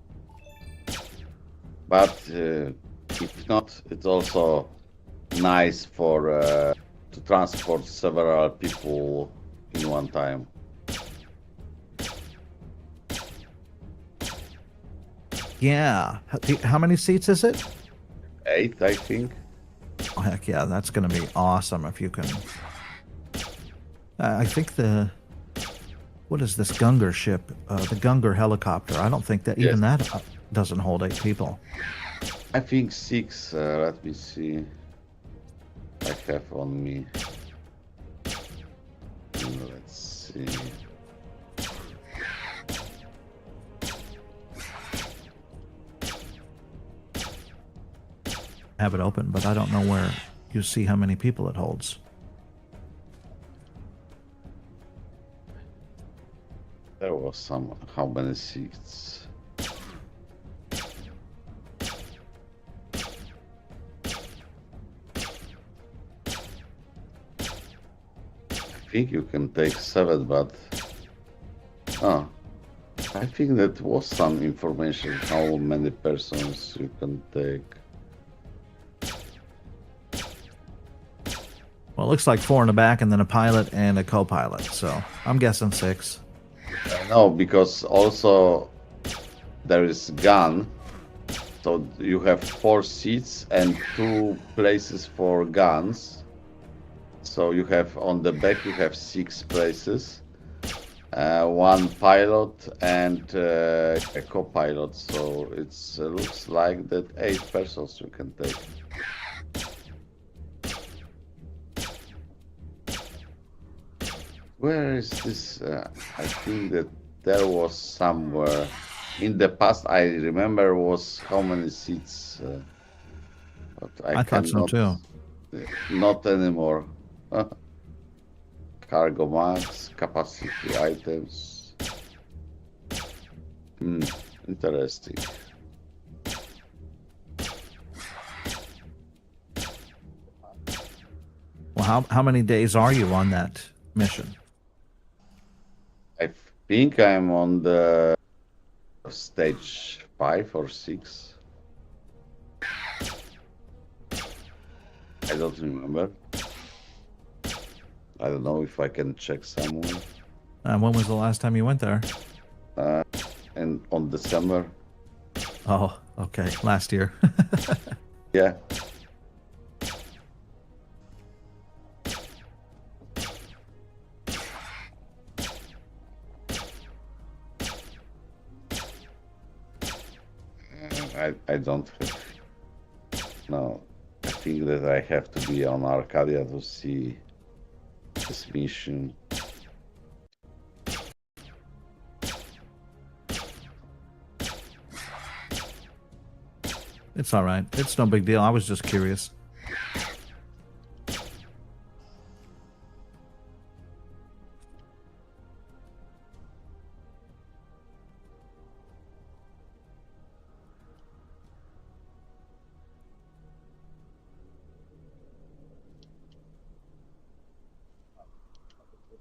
But if not, it's also nice for to transport several people in one time. Yeah. How many seats is it? 8, I think. Oh, heck yeah, that's going to be awesome if you can. I think what is this Gungar ship? The Gungar helicopter. I don't think that even that doesn't hold 8 people. I think 6. Let me see. I have on me. Let's see. Have it open, but I don't know where you see how many people it holds. There was some. How many seats? I think you can take 7, but I think that was some information how many persons you can take. Well, it looks like 4 in the back and then a pilot and a co-pilot. So I'm guessing 6. No, because also there is gun, so you have 4 seats and 2 places for guns. So you have on the back you have 6 places, 1 pilot and a co-pilot. So it looks like that 8 persons you can take. Where is this? I think that there was somewhere in the past. I remember was how many seats, but I thought so too. Not anymore. Cargo max, capacity items. Interesting. Well, how many days are you on that mission? I think I'm on the stage 5 or 6. I don't remember. I don't know if I can check somewhere. When was the last time you went there? And on December. Oh, Okay, last year. Yeah. I don't have, no. I think that I have to be on Arcadia to see this mission. It's all right. It's no big deal. I was just curious.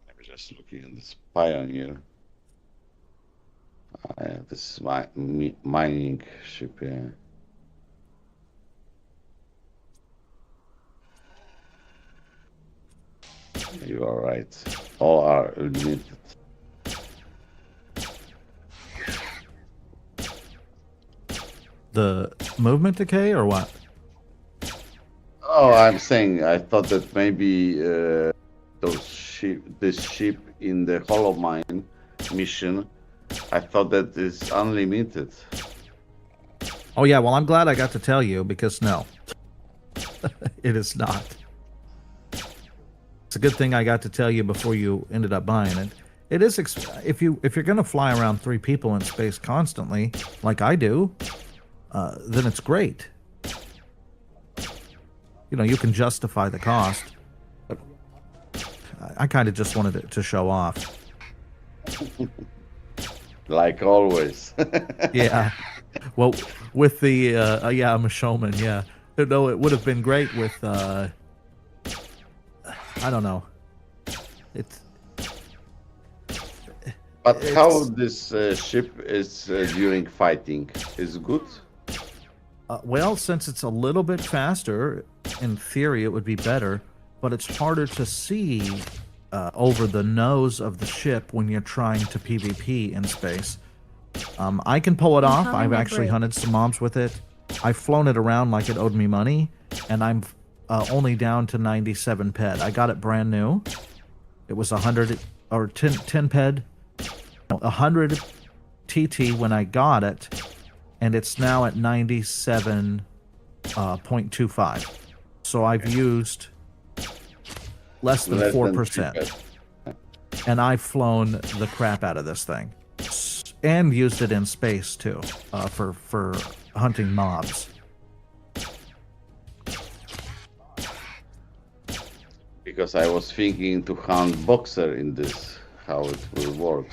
I'm just looking at this Pioneer. This is my mining ship, yeah. You are right. All are limited. The movement decay or what? Oh, I'm saying I thought that maybe this ship in the Hollow Mine mission, I thought that is unlimited. Oh yeah, well I'm glad I got to tell you because no. It is not. It's a good thing I got to tell you before you ended up buying it. It is if you're going to fly around 3 people in space constantly like I do, then it's great. You know, you can justify the cost. But I kind of just wanted it to show off. Like always. Yeah. Well, with the yeah, I'm a showman. Yeah. No, it would have been great with I don't know. It's But how this ship is during fighting is good? well, since it's a little bit faster, in theory it would be better, but it's harder to see over the nose of the ship when you're trying to PvP in space. I can pull it off. I've actually hunted some mobs with it. I've flown it around like it owed me money, and I'm only down to 97 PED. I got it brand new. It was 100 or 10 PED, no, 100 TT when I got it, and it's now at 97.25. So I've used less than 4%. And I've flown the crap out of this thing. And used it in space, too, for hunting mobs. Because I was thinking to hunt Boxer in this, how it will work.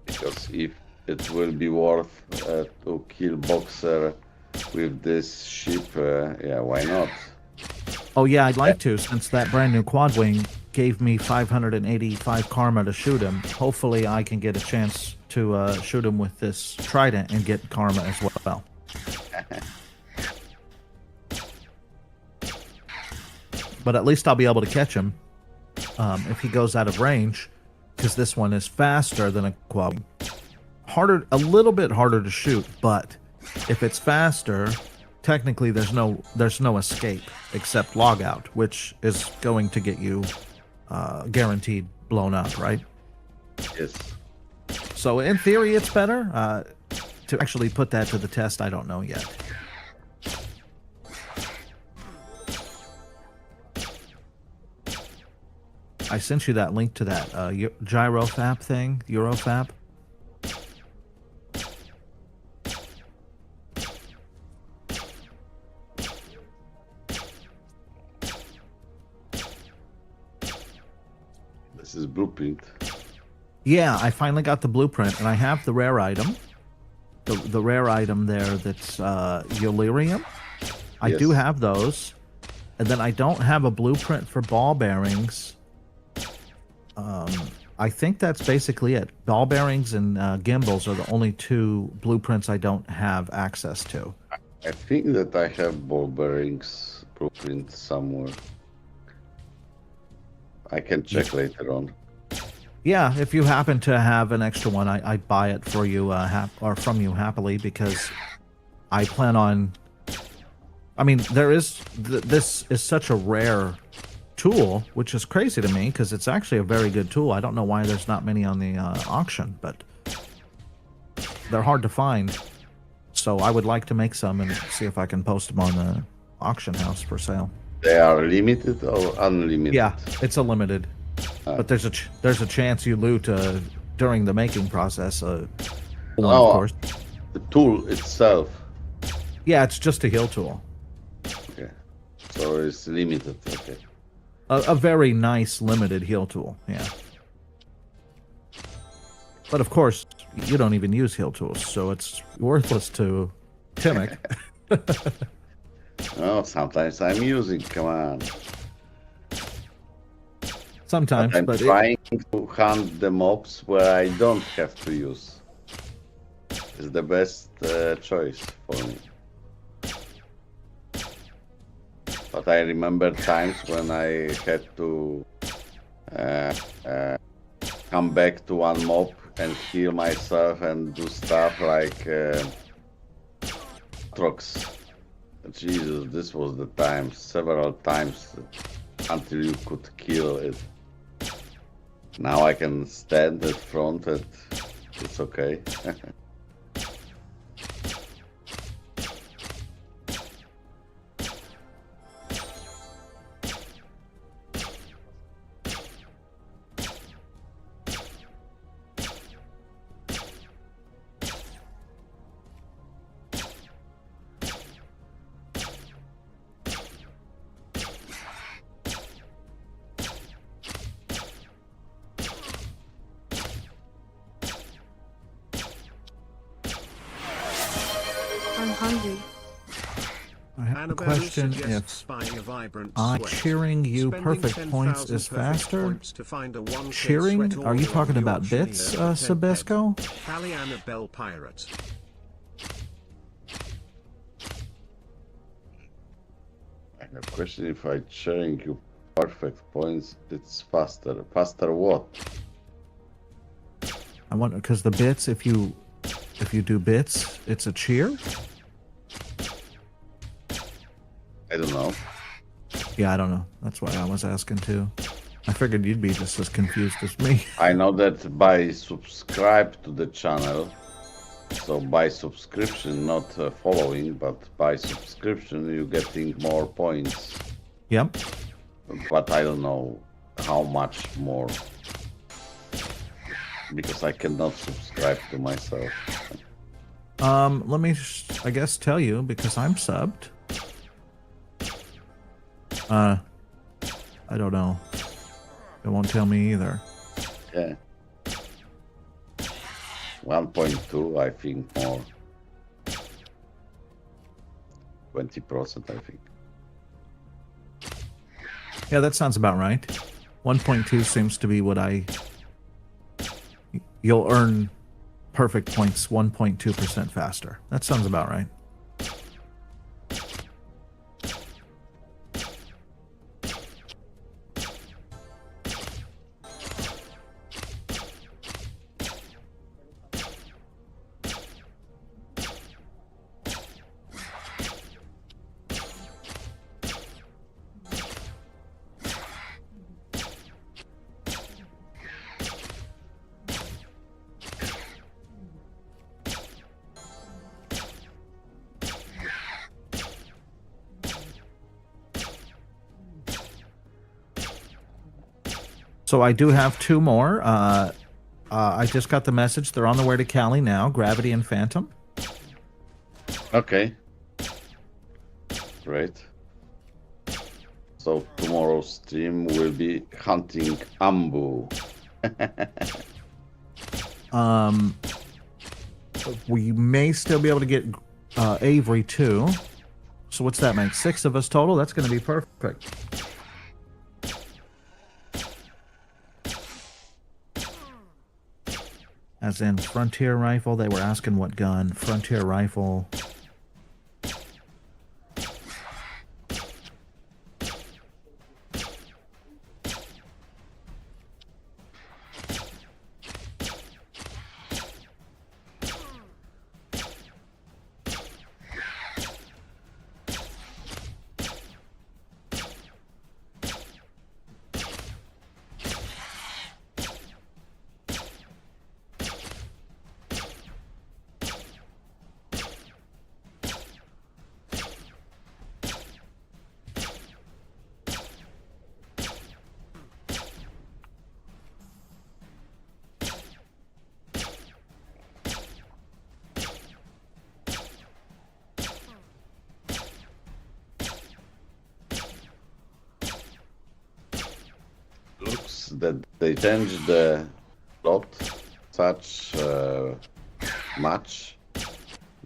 Because if it will be worth to kill Boxer with this ship, yeah, why not? Oh yeah, I'd like to, since that brand new quad wing gave me 585 karma to shoot him. Hopefully I can get a chance to shoot him with this trident and get karma as well. But at least I'll be able to catch him if he goes out of range, because this one is faster than a quad wing. Harder, a little bit harder to shoot, but if it's faster, technically there's no escape except logout, which is going to get you guaranteed blown up, right? Yes. So in theory it's better. To actually put that to the test, I don't know yet. I sent you that link to that gyrofap thing, Eurofap. This is blueprint. Yeah, I finally got the blueprint, and I have the rare item. The rare item there that's Elerium. I do have those. And then I don't have a blueprint for ball bearings. I think that's basically it. Ball bearings and gimbals are the only 2 blueprints I don't have access to. I think that I have ball bearings blueprint somewhere. I can check later on. Yeah, if you happen to have an extra one, I buy it for you, or from you happily, because I plan on. I mean, there is this is such a rare tool, which is crazy to me because it's actually a very good tool. I don't know why there's not many on the auction, but they're hard to find. So I would like to make some and see if I can post them on the auction house for sale. They are limited or unlimited? Yeah, it's a limited, but there's a chance you loot during the making process. One, Oh, of course. the tool itself. Yeah, it's just a heal tool. Okay. So it's limited. Okay. A very nice limited heal tool. Yeah. But of course, you don't even use heal tools, so it's worthless to Timic. Oh, sometimes I'm using. Come on. Sometimes, I'm but trying to hunt the mobs where I don't have to use. It's the best choice for me. But I remember times when I had to come back to one mob and heal myself and do stuff like trucks. Jesus, this was the time, several times until you could kill it. Now I can stand at front and it's okay. I'm hungry. I have a Annabelle question suggests if buying a vibrant sweat. cheering you Spending perfect 10,000 points is perfect faster. points to find a 1K Cheering? sweat Are you order talking on the about auctioneer bits, for 10 Sebesco? ped. Callie Annabelle Pirate. I have a question: if I sharing you perfect points, it's faster. Faster what? I wonder because the bits, if you do bits, it's a cheer. I don't know. Yeah, I don't know. That's why I was asking too. I figured you'd be just as confused as me. I know that by subscribe to the channel, so by subscription, not following, but by subscription, you're getting more points. Yep. But I don't know how much more, because I cannot subscribe to myself. Let me, I guess, tell you because I'm subbed. I don't know. It won't tell me either. Yeah. 1.2, I think more. 20%, I think. Yeah, that sounds about right. 1.2 seems to be what you'll earn perfect points 1.2% faster. That sounds about right. So I do have two more. I just got the message. They're on the way to Cali now. Gravity and Phantom. Okay. Great. So tomorrow's stream will be hunting Ambu. We may still be able to get Avery too. So what's that make? 6 of us total? That's going to be perfect. As in Frontier Rifle. They were asking what gun. Frontier Rifle. is that they changed the plot such much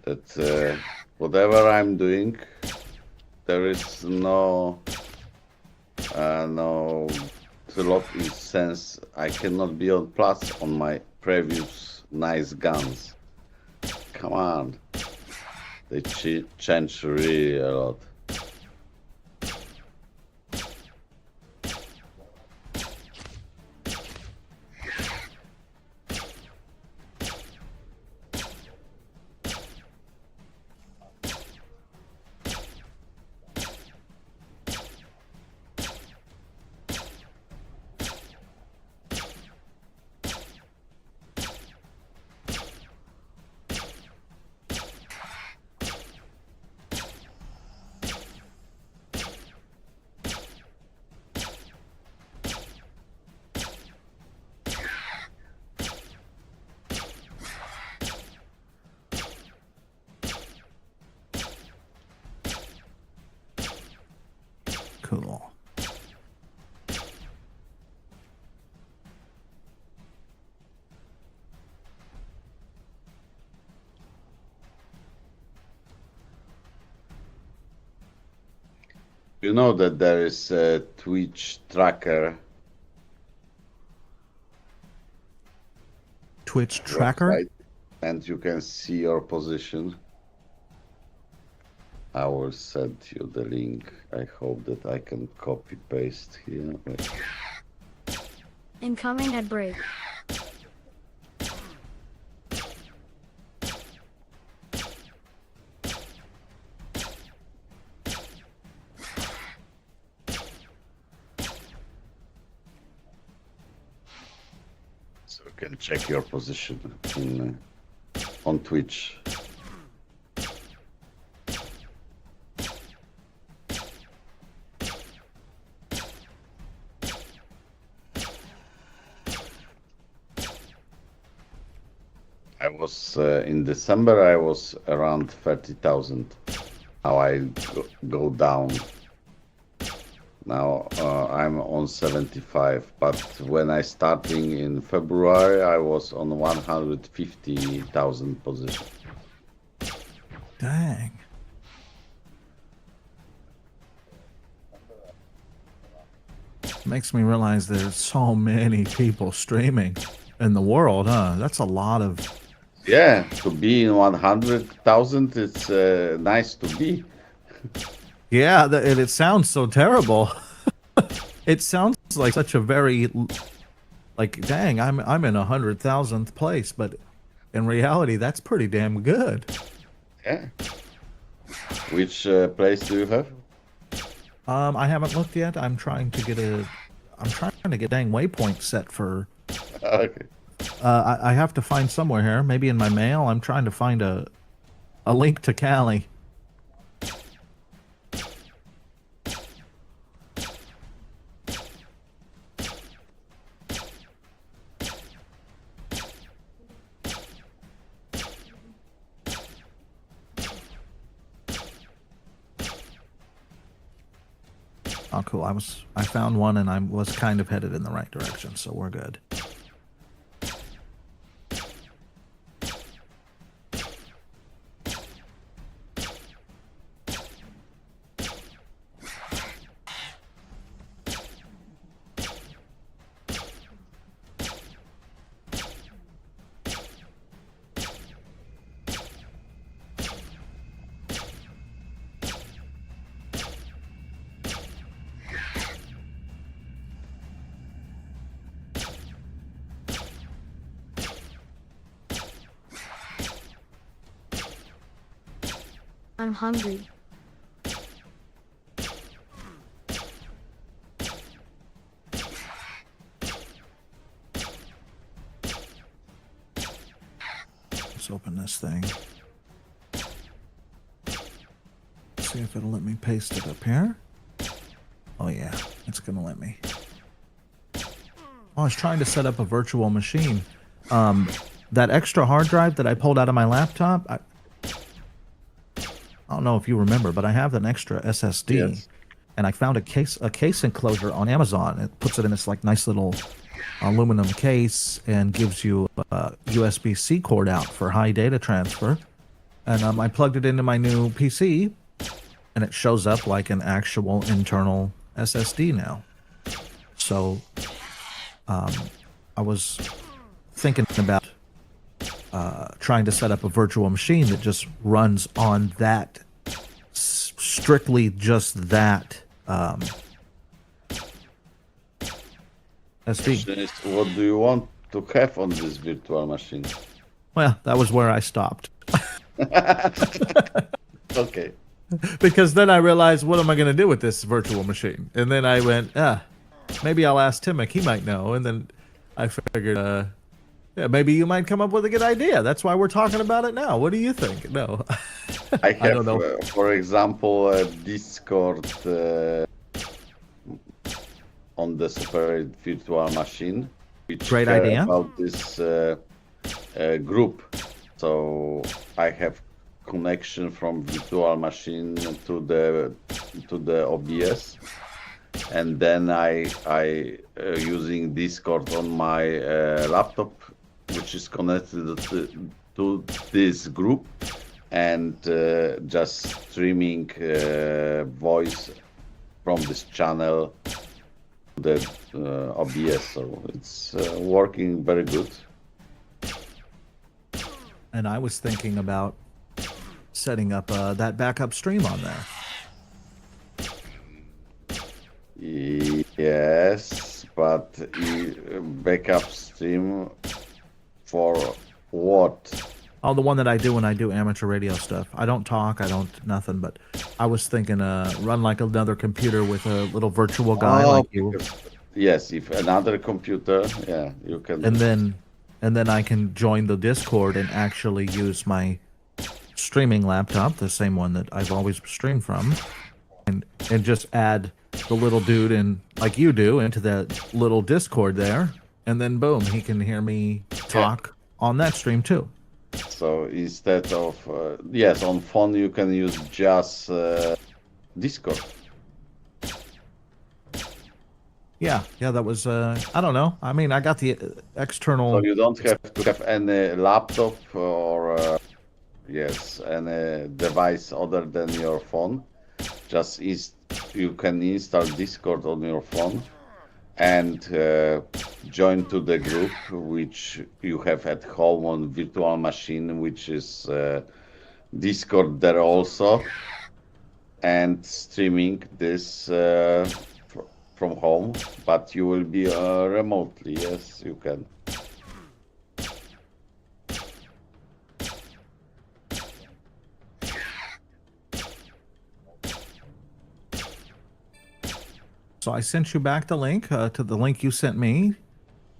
that whatever I'm doing, there is no slot in sense I cannot be on plus on my previous nice guns. Come on, they changed really a lot. Cool. You know that there is a Twitch tracker Twitch tracker? website, and you can see your position. I will send you the link. I hope that I can copy paste here. Wait. Incoming at break. So you can check your position in, on Twitch. I was in December. I was around 30,000. Now I go down. Now I'm on 75. But when I starting in February, I was on 150,000 position. Dang. Makes me realize there's so many people streaming in the world, huh? That's a lot of... Yeah, to be in 100,000, it's nice to be. Yeah, it sounds so terrible. It sounds like such a very... Like, dang, I'm in 100,000th place, but in reality, that's pretty damn good. Yeah. Which place do you have? I haven't looked yet. I'm trying to get dang waypoint set for... Okay. I have to find somewhere here. Maybe in my mail. I'm trying to find a link to Cali. Oh, cool. I found one and I was kind of headed in the right direction, so we're good. I'm hungry. Let's open this thing. See if it'll let me paste it up here. Oh yeah, it's gonna let me. Oh, I was trying to set up a virtual machine. That extra hard drive that I pulled out of my laptop, I don't know if you remember, but I have an extra SSD. Yes. and I found a case enclosure on Amazon. It puts it in this like nice little aluminum case and gives you a USB-C cord out for high data transfer. And I plugged it into my new PC, and it shows up like an actual internal SSD now. So I was thinking about trying to set up a virtual machine that just runs on that, strictly just that SD. What do you want to have on this virtual machine? Well, that was where I stopped. Okay. Because then I realized, what am I going to do with this virtual machine? And then I went, maybe I'll ask Timmick. He might know. And then I figured, yeah, maybe you might come up with a good idea. That's why we're talking about it now. What do you think? No. I have, don't know. For example, a Discord on the separate virtual machine, which Great idea. about this group. So I have connection from virtual machine to the OBS, and then I using Discord on my laptop, which is connected to this group, and just streaming voice from this channel to the OBS. So it's working very good. And I was thinking about setting up that backup stream on there. Yes, but backup stream for what? Oh, the one that I do when I do amateur radio stuff. I don't talk, I don't nothing, but I was thinking run like another computer with a little virtual guy like you. Yes, if another computer, yeah, you can. And then I can join the Discord and actually use my streaming laptop, the same one that I've always streamed from, and just add the little dude in, like you do, into that little Discord there, and then boom, he can hear me talk on that stream too. So instead of yes, on phone you can use just Discord. Yeah, that was I don't know. I mean, I got the external. So you don't have to have any laptop or yes, any device other than your phone. Just you can install Discord on your phone and join to the group which you have at home on virtual machine, which is Discord there also, and streaming this from home, but you will be remotely. Yes, you can. So I sent you back the link to the link you sent me,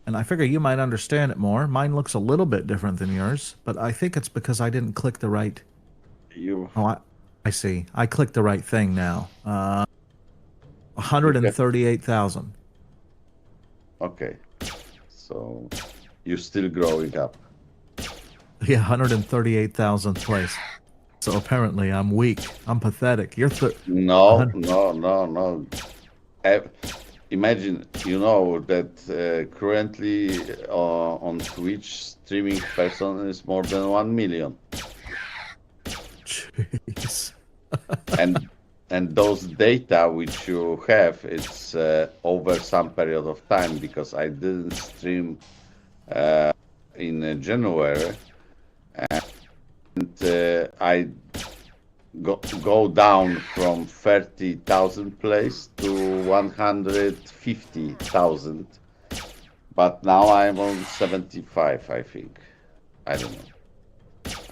and I figure you might understand it more. Mine looks a little bit different than yours, but I think it's because I didn't click the right. Oh, I see. I clicked the right thing now. 138,000. Okay, so you're still growing up. Yeah, 138,000th place. So apparently I'm weak. I'm pathetic. You're No. Imagine, you know that currently on Twitch streaming person is more than 1 million. Jeez. and those data which you have, it's over some period of time, because I didn't stream in January, and I go down from 30,000 plays to 150,000, but now I'm on 75, I think. I don't know.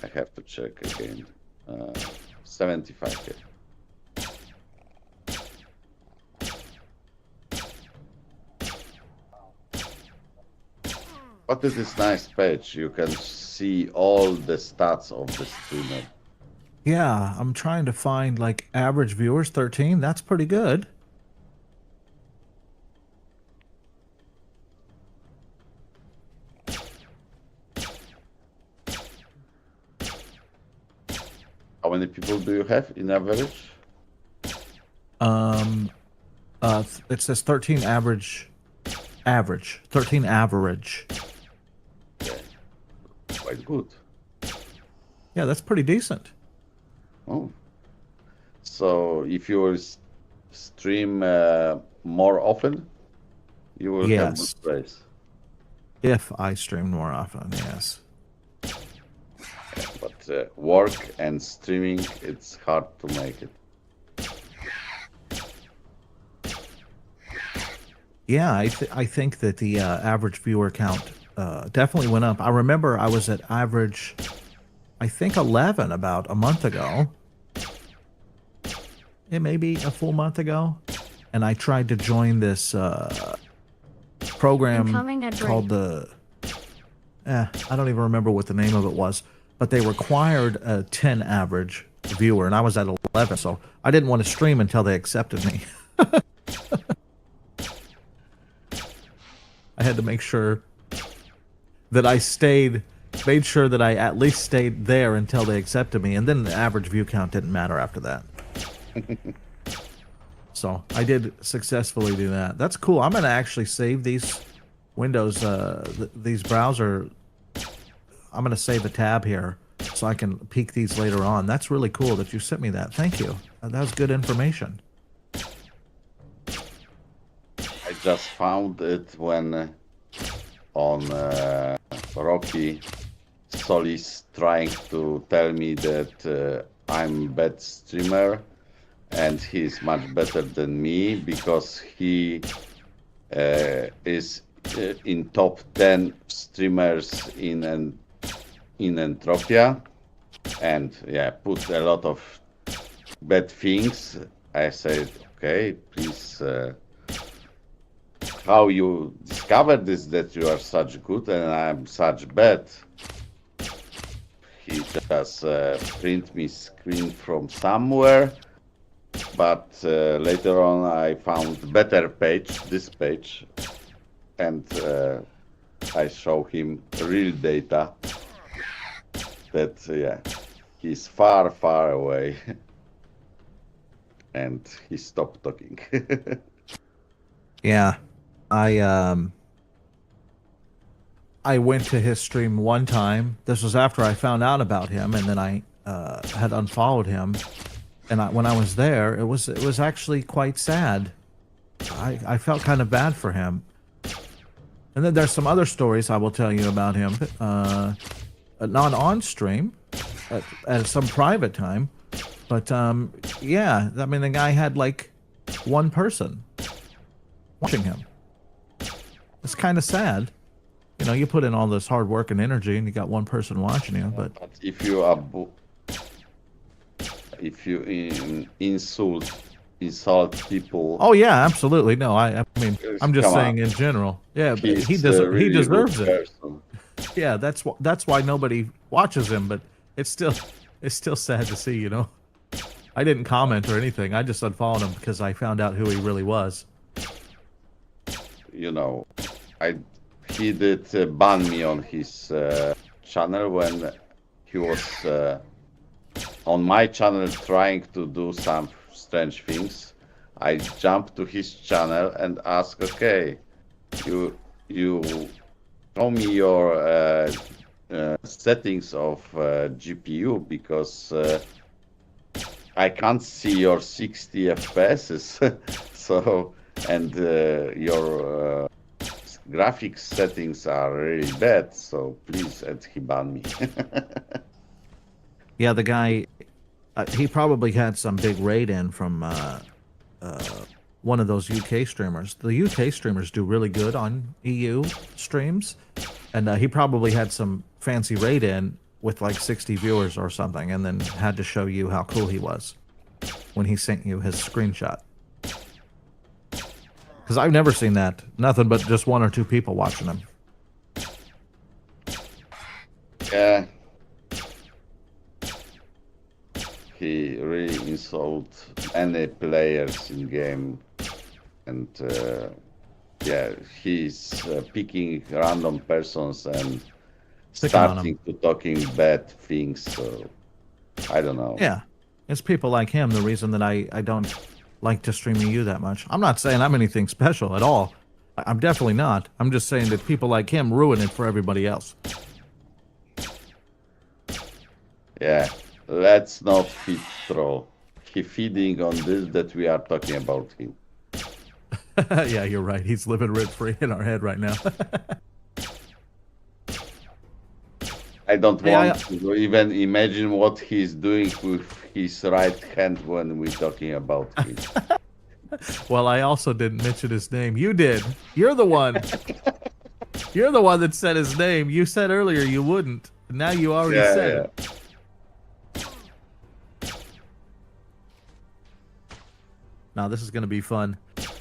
I have to check again. 75. Yeah. What is this nice page? You can see all the stats of the streamer. Yeah, I'm trying to find like average viewers 13. That's pretty good. How many people do you have in average? It says 13 average. 13 average. Quite good. Yeah, that's pretty decent. Oh. So if you will stream more often, you will have Yes. good price. If I stream more often, yes. But work and streaming, it's hard to make it. Yeah, I think that the average viewer count definitely went up. I remember I was at average, I think 11 about a month ago. It may be a full month ago, and I tried to join this program Incoming at called the. I don't even remember what the name of it was, but they required a 10 average viewer, and I was at 11, so I didn't want to stream until they accepted me. I had to make sure that I made sure that I at least stayed there until they accepted me, and then the average view count didn't matter after that. So I did successfully do that. That's cool. I'm going to actually save these windows, these browser. I'm going to save a tab here so I can peek these later on. That's really cool that you sent me that. Thank you. That was good information. I just found it when on Rocky Solis trying to tell me that I'm bad streamer and he's much better than me because he is in top 10 streamers in Entropia, and yeah, put a lot of bad things. I said, okay, please, how you discovered this, that you are such good and I'm such bad? He just print me screen from somewhere, but later on I found better page, this page, and I show him real data that yeah, he's far away, and he stopped talking. Yeah, I went to his stream one time. This was after I found out about him, and then I had unfollowed him. And when I was there, it was actually quite sad. I felt kind of bad for him. And then there's some other stories I will tell you about him, not on stream, at some private time. But yeah, I mean, the guy had like one person watching him. It's kind of sad. You know, you put in all this hard work and energy, and you got one person watching you. But if you are, if you insult people. Oh yeah, absolutely. No, I mean, I'm just Come saying on. in general. Yeah, He's he really deserves good it. person. Yeah, that's why nobody watches him. But it's still sad to see. You know, I didn't comment or anything. I just unfollowed him because I found out who he really was. You know, he did ban me on his channel when he was on my channel trying to do some strange things. I jumped to his channel and asked, okay, you show me your settings of GPU because I can't see your 60 FPS. So, and your graphics settings are really bad, so please, and he banned me. Yeah, the guy, he probably had some big raid in from one of those UK streamers. The UK streamers do really good on EU streams, and he probably had some fancy raid in with like 60 viewers or something, and then had to show you how cool he was when he sent you his screenshot. Because I've never seen that. Nothing but just one or two people watching him. Yeah. He really insults any players in game, and yeah, he's picking random persons and Picking on 'em. starting to talking bad things. So I don't know. Yeah, it's people like him the reason that I don't like to streaming you that much. I'm not saying I'm anything special at all. I'm definitely not. I'm just saying that people like him ruin it for everybody else. Yeah, let's not feed troll. He feeding on this that we are talking about him. Yeah, you're right. He's living rent-free in our head right now. I don't Hey, want to even imagine what he's doing with his right hand when we're talking about him. Well, I also didn't mention his name. You did. You're the one. You're the one that said his name. You said earlier you wouldn't. Now you already said it. Now this is going to be fun.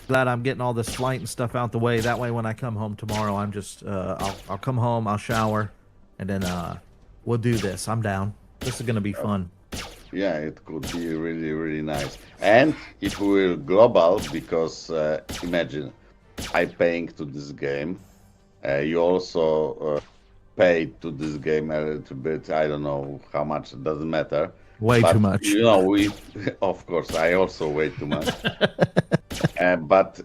Glad I'm getting all this flight and stuff out the way. That way when I come home tomorrow, I'm just, I'll come home, I'll shower, and then we'll do this. I'm down. This is going to be fun. Yeah, it could be really, really nice. And if we will global, because imagine, I paying to this game. You also paid to this game a little bit. I don't know how much. It doesn't matter. Way But, too much. You know, we, of course, I also way too much. But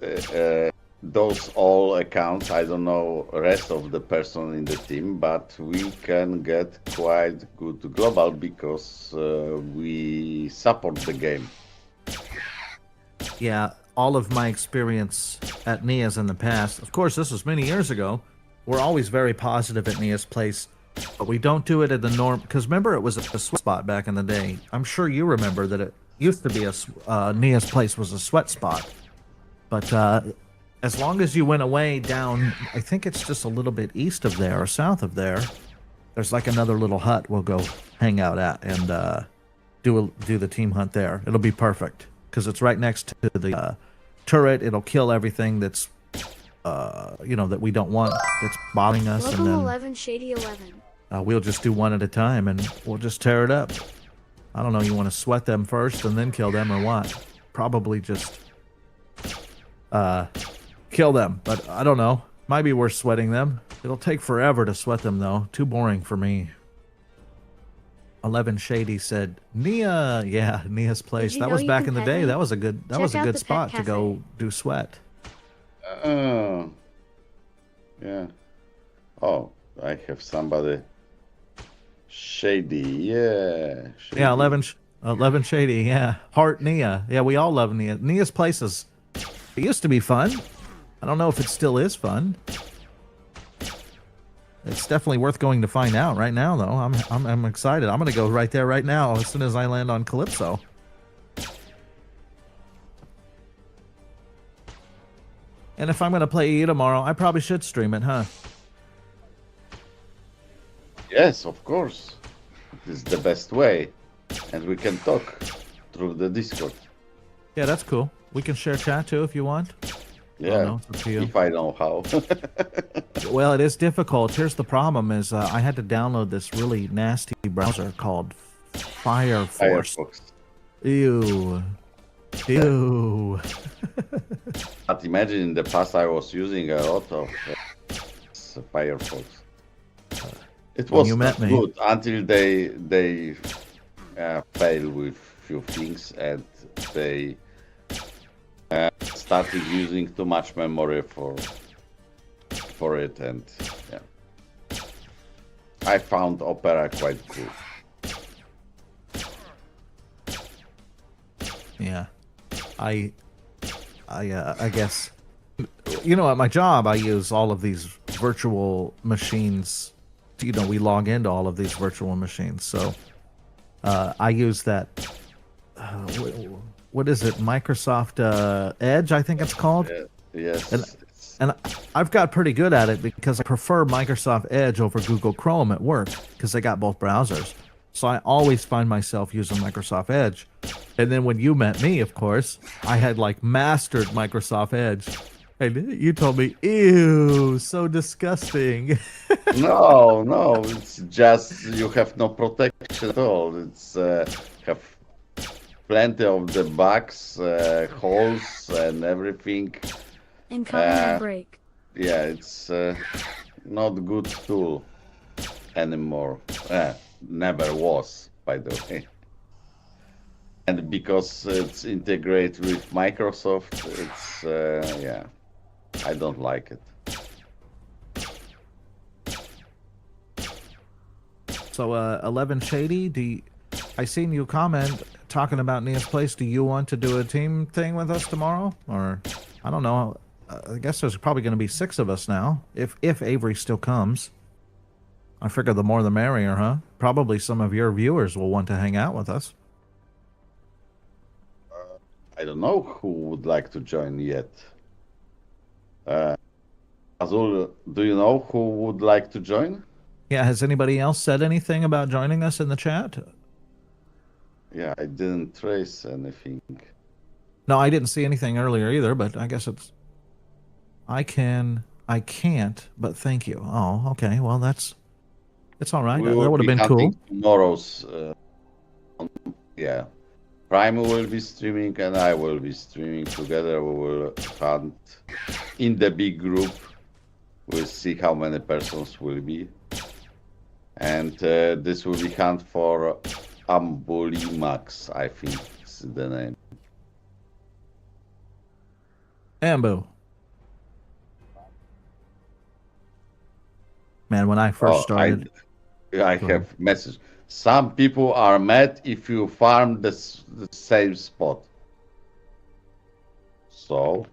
those all accounts, I don't know rest of the person in the team, but we can get quite good global because we support the game. Yeah, all of my experience at Nia's in the past, of course, this was many years ago. We're always very positive at Nia's place, but we don't do it at the norm. Because remember, it was a sweat spot back in the day. I'm sure you remember that it used to be Nia's place was a sweat spot. But as long as you went away down, I think it's just a little bit east of there or south of there, there's like another little hut we'll go hang out at and do the team hunt there. It'll be perfect because it's right next to the turret. It'll kill everything that's that we don't want, that's bothering us. Welcome and then 11 Shady 11. we'll just do one at a time and we'll just tear it up. I don't know, you want to sweat them first and then kill them or what? Probably just kill them, but I don't know. Might be worth sweating them. It'll take forever to sweat them though. Too boring for me. 11 Shady said, Nia, yeah, Nia's place. you That know was you back can in the pet day. me? That was a good Check out the pet spot to go cafe. do sweat. Yeah. Oh, I have somebody. Shady, yeah. Shady. Yeah, 11 Shady, yeah. Heart Nia. Yeah, we all love Nia. Nia's place it used to be fun. I don't know if it still is fun. It's definitely worth going to find out right now, though. I'm excited. I'm gonna go right there right now as soon as I land on Calypso. And if I'm gonna play E tomorrow, I probably should stream it, huh? Yes, of course. It is the best way. And we can talk through the Discord. Yeah, that's cool. We can share chat too if you want. Yeah, no, it's up to you. if I know how. Well, it is difficult. Here's the problem: is I had to download this really nasty browser called Firefox. Firefox. Ew. Ew. But imagine in the past I was using a lot of Firefox. It When was you met me. good until they failed with few things and they started using too much memory for it, and yeah, I found Opera quite cool. Yeah. I guess, at my job, I use all of these virtual machines. We log into all of these virtual machines. So I use that, what is it? Microsoft Edge, I think it's called. Yes. And I've got pretty good at it because I prefer Microsoft Edge over Google Chrome at work because they got both browsers. So I always find myself using Microsoft Edge. And then when you met me, of course, I had mastered Microsoft Edge. And you told me, ew, so disgusting. No, it's just you have no protection at all. It's have plenty of the bugs, holes, and everything. Incoming break. Yeah, it's not good tool anymore. Never was, by the way. and because it's integrated with Microsoft, it's yeah, I don't like it. So 11 Shady, I seen you comment talking about Nia's Place. Do you want to do a team thing with us tomorrow? Or I don't know. I guess there's probably going to be 6 of us now, if Avery still comes. I figure the more the merrier, huh? Probably some of your viewers will want to hang out with us. I don't know who would like to join yet. Azul, do you know who would like to join? Yeah, has anybody else said anything about joining us in the chat? Yeah, I didn't trace anything. No, I didn't see anything earlier either, but I guess it's... I can't, but thank you. Oh, okay, well, it's all right. We That will would have be been hunting cool. tomorrow's, yeah. Prime will be streaming and I will be streaming together. We will hunt in the big group. We'll see how many persons will be. And this will be hunt for Ambulimax, I think is the name. Ambu. Man, when I first started... I have message. Some people are mad if you farm the same spot. So...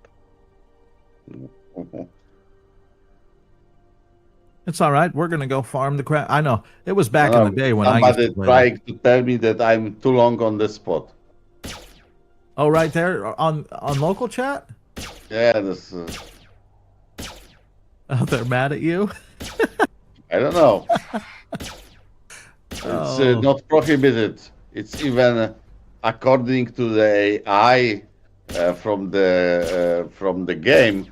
It's all right. We're going to go farm the crap. I know. It was back in the day when I used to play. Somebody trying to tell me that I'm too long on the spot. Oh, right there on local chat? Yeah, this... Oh, they're mad at you? I don't know. It's not prohibited. It's even according to the AI from the game.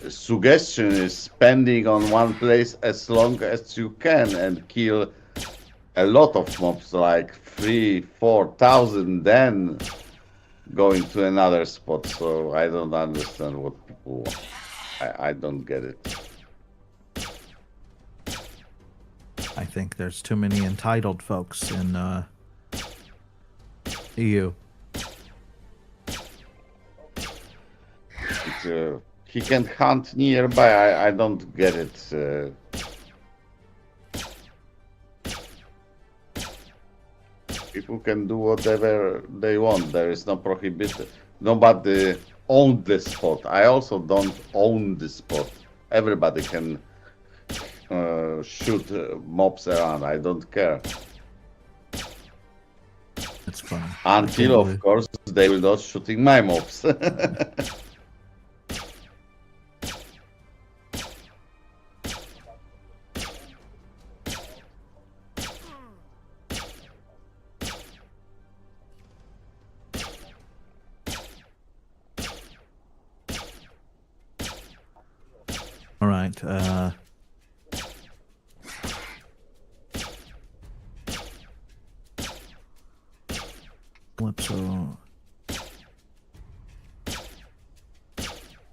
Suggestion is spending on one place as long as you can and kill a lot of mobs, like 3,000-4,000, then going to another spot. So I don't understand what people want. I don't get it. I think there's too many entitled folks in EU. He can hunt nearby. I don't get it. People can do whatever they want. There is no prohibition. Nobody owns the spot. I also don't own the spot. Everybody can shoot mobs around. I don't care. It's funny. Until, of course, they will not shooting my mobs. All right. Calypso.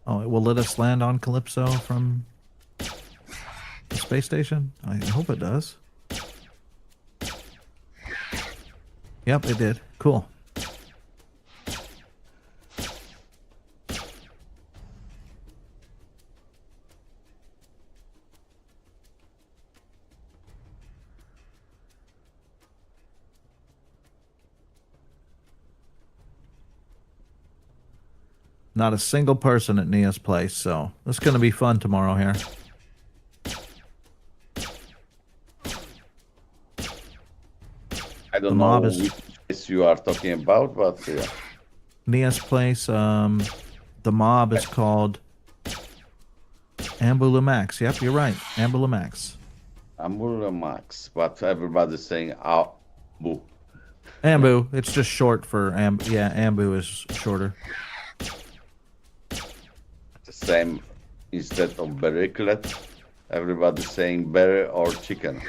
Oh, it will let us land on Calypso from the space station? I hope it does. Yep, it did. Cool. Not a single person at Nia's place, so it's going to be fun tomorrow here. I don't know which place you are talking about, but yeah. Nia's place, the mob is called Ambulamax. Yep, you're right. Ambulamax. Ambulamax, but everybody's saying Ambu. Ambu. It's just short for Ambu. Yeah, Ambu is shorter. The same instead of berryclet. Everybody's saying berry or chicken.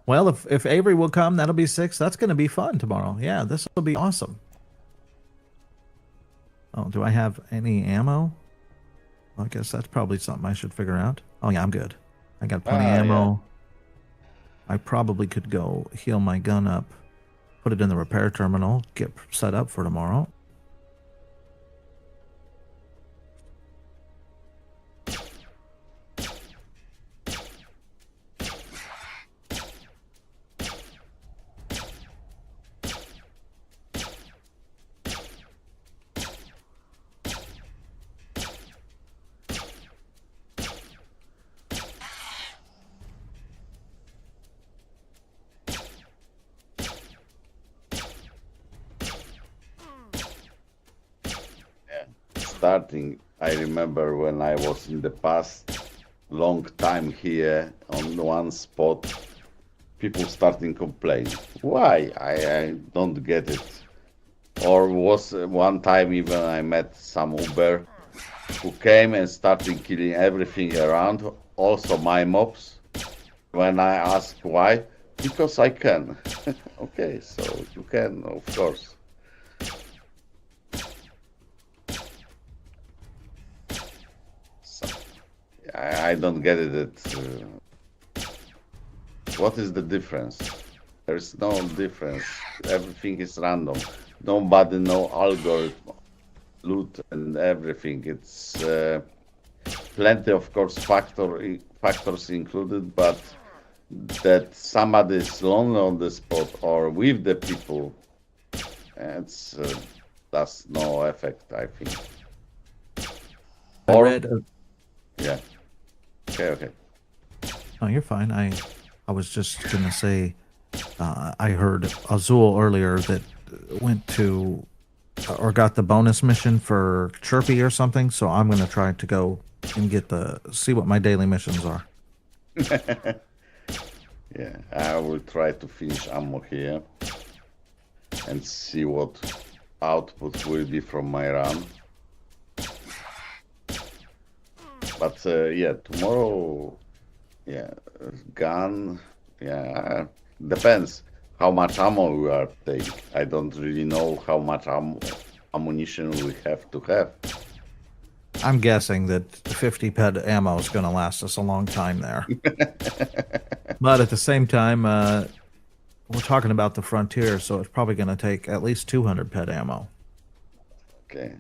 Well, if Avery will come, that'll be 6. That's going to be fun tomorrow. Yeah, this will be awesome. Oh, do I have any ammo? I guess that's probably something I should figure out. Oh yeah, I'm good. I got plenty Ah, of yeah. ammo. I probably could go heal my gun up, put it in the repair terminal, get set up for tomorrow. Starting, I remember when I was in the past long time here on one spot, people starting complain. Why? I don't get it. Or was one time even I met some Uber who came and started killing everything around, also my mobs. When I asked why, because I can. Okay, so you can, of course. I don't get it. What is the difference? There is no difference. Everything is random. Nobody know algorithm, loot and everything. It's plenty, of course, factors included, but that somebody is lonely on the spot or with the people, it's that's no effect, I think. I Or read. yeah. Okay. Oh, you're fine. I was just gonna say, I heard Azul earlier that went to or got the bonus mission for Chirpy or something. So I'm gonna try to go and get see what my daily missions are. Yeah, I will try to finish ammo here and see what output will be from my run. But yeah, tomorrow, yeah, gun, yeah, depends how much ammo we are taking. I don't really know how much ammunition we have to have. I'm guessing that 50 PED ammo is going to last us a long time there. But at the same time, we're talking about the frontier, so it's probably going to take at least 200 PED ammo. Okay.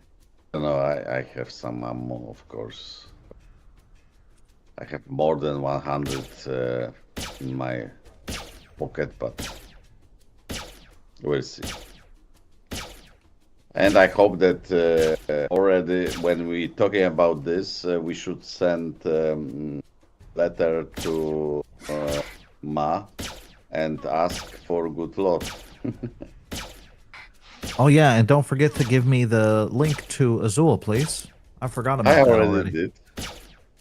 No, I have some ammo, of course. I have more than 100 in my pocket, but we'll see. And I hope that already when we talking about this, we should send letter to Ma and ask for good luck. Oh, yeah, and don't forget to give me the link to Azul, please. I forgot about I that already already. did.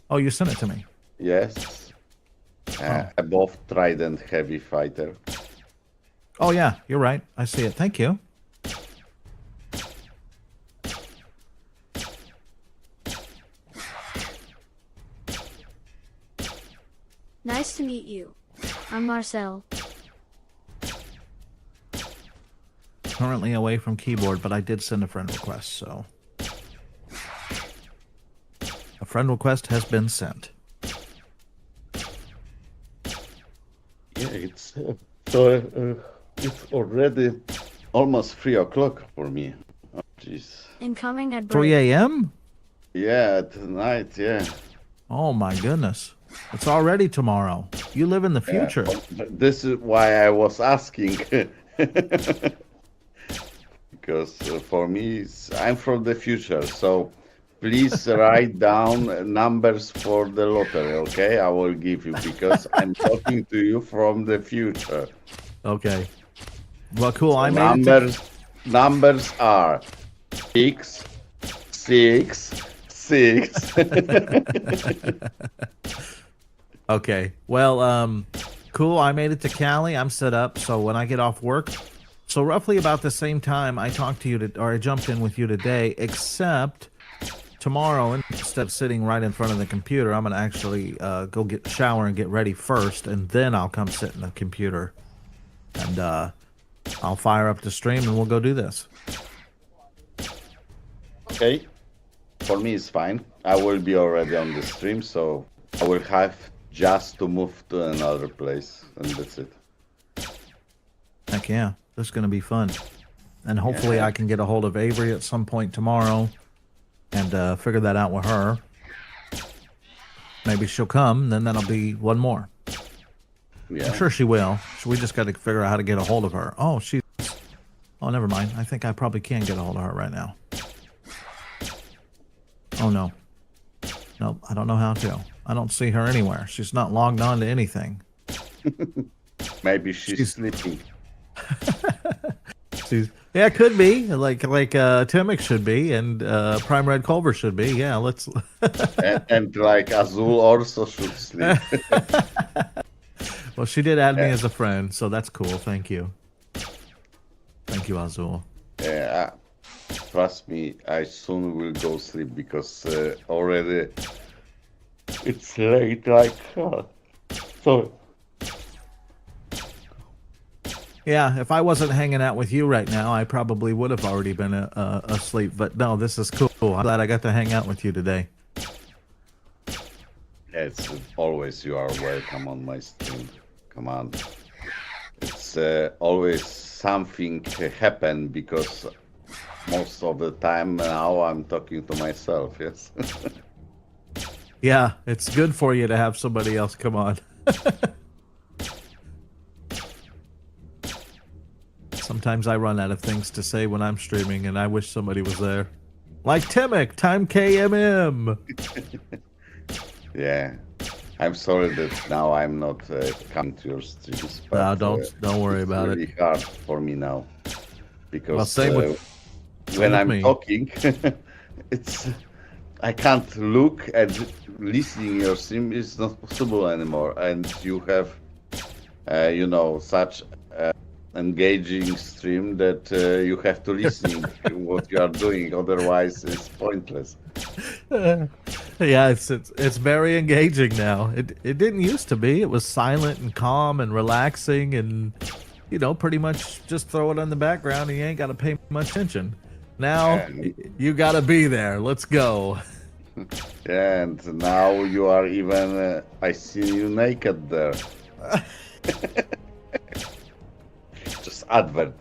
Oh, you sent it to me. Yes. Above Trident Heavy Fighter. Oh, yeah, you're right. I see it. Thank you. Nice to meet you. I'm Marcel. Currently away from keyboard, but I did send a friend request, so... A friend request has been sent. Yeah, it's already almost 3 o'clock for me. Oh, jeez. Incoming at 3 break. a.m.? Yeah, tonight, yeah. Oh my goodness. It's already tomorrow. You live in the future. But this is why I was asking. Because for me, I'm from the future, so please write down numbers for the lottery, okay? I will give you, because I'm talking to you from the future. Okay. Well, cool. So I made it. numbers are 6, 6, 6. Okay. Well, cool. I made it to Cali. I'm set up. So when I get off work, so roughly about the same time I talked to you, or I jumped in with you today, except tomorrow, instead of sitting right in front of the computer, I'm going to actually go get a shower and get ready first, and then I'll come sit in the computer. And I'll fire up the stream and we'll go do this. Okay. for me it's fine. I will be already on the stream, so I will have just to move to another place, and that's it. Heck yeah, this is going to be fun. And hopefully I can get a hold of Avery at some point tomorrow and figure that out with her. Maybe she'll come, then that'll be one more. Yeah. I'm sure she will. So we just got to figure out how to get a hold of her. Oh, she's... Oh, never mind. I think I probably can get a hold of her right now. Oh, no. Nope, I don't know how to. I don't see her anywhere. She's not logged on to anything. Maybe she's sleeping. Yeah, it could be like Timic should be, and Prime Red Culver should be. Yeah, let's. and like Azul also should sleep. Well, she did add me as a friend, so that's cool. Thank you. Thank you, Azul. Yeah, trust me, I soon will go sleep because already it's late. Like, so. Yeah, if I wasn't hanging out with you right now, I probably would have already been asleep. But no, this is cool. I'm glad I got to hang out with you today. It's always you are welcome on my stream. Come on. It's always something happen because most of the time now I'm talking to myself, yes? Yeah, it's good for you to have somebody else come on. Sometimes I run out of things to say when I'm streaming, and I wish somebody was there. Like Timic, Time KMM. Yeah. I'm sorry that now I'm not coming to your streams. But, No, don't worry about it. It's really hard for me now. Because when I'm talking, I can't look and listening your stream is not possible anymore. And you have, such engaging stream that you have to listen to what you are doing, otherwise it's pointless. Yeah, it's very engaging now. It didn't used to be. It was silent and calm and relaxing, and pretty much just throw it on the background and you ain't got to pay much attention. Now you got to be there. Let's go. Yeah, and now you are even I see you naked there. Just advert.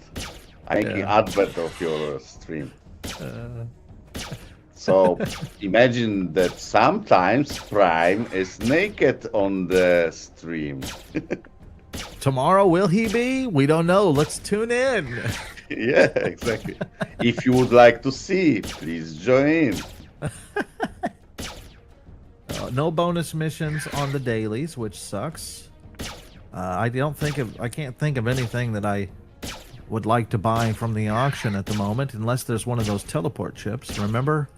I'm making advert of your stream. So imagine that sometimes Prime is naked on the stream. Tomorrow, will he be? We don't know. Let's tune in. Yeah, exactly. If you would like to see, please join in. No bonus missions on the dailies, which sucks. I can't think of anything that I would like to buy from the auction at the moment, unless there's one of those teleport chips. Remember,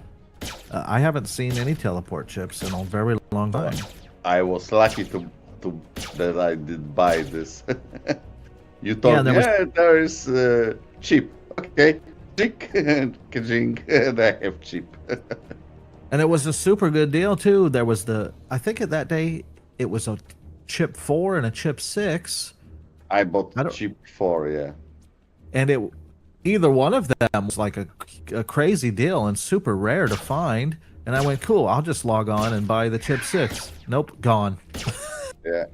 I haven't seen any teleport chips in a very long time. I was lucky that I did buy this. You told me, there is chip. Okay, chick, and I have chip. And it was a super good deal too. There was I think at that day it was a chip 4 and a chip 6. I bought chip 4, yeah. And either one of them was like a crazy deal and super rare to find. And I went, cool, I'll just log on and buy the chip 6. Nope, gone. Yeah.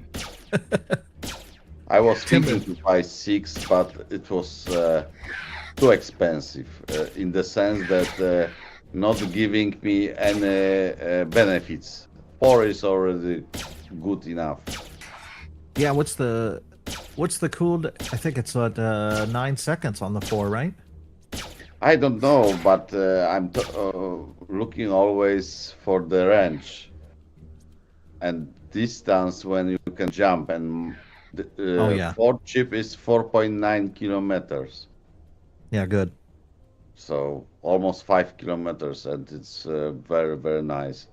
I was thinking to buy 6, but it was too expensive in the sense that not giving me any benefits. 4 is already good enough. Yeah, what's the cooled? I think it's at 9 seconds on the 4, right? I don't know, but I'm looking always for the range and distance when you can jump, and the 4 chip is 4.9 kilometers. Yeah, good. So almost 5 kilometers, and it's very, very nice.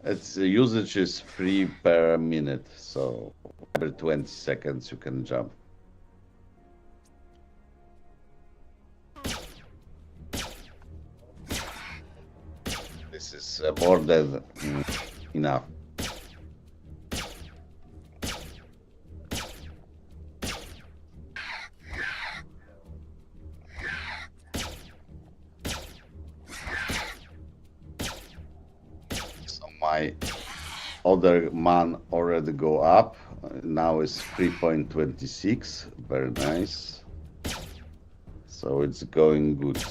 Its usage is 3 per minute, so every 20 seconds you can jump. This is more than enough. my other man already go up. Now it's 3.26. Very nice. So it's going good.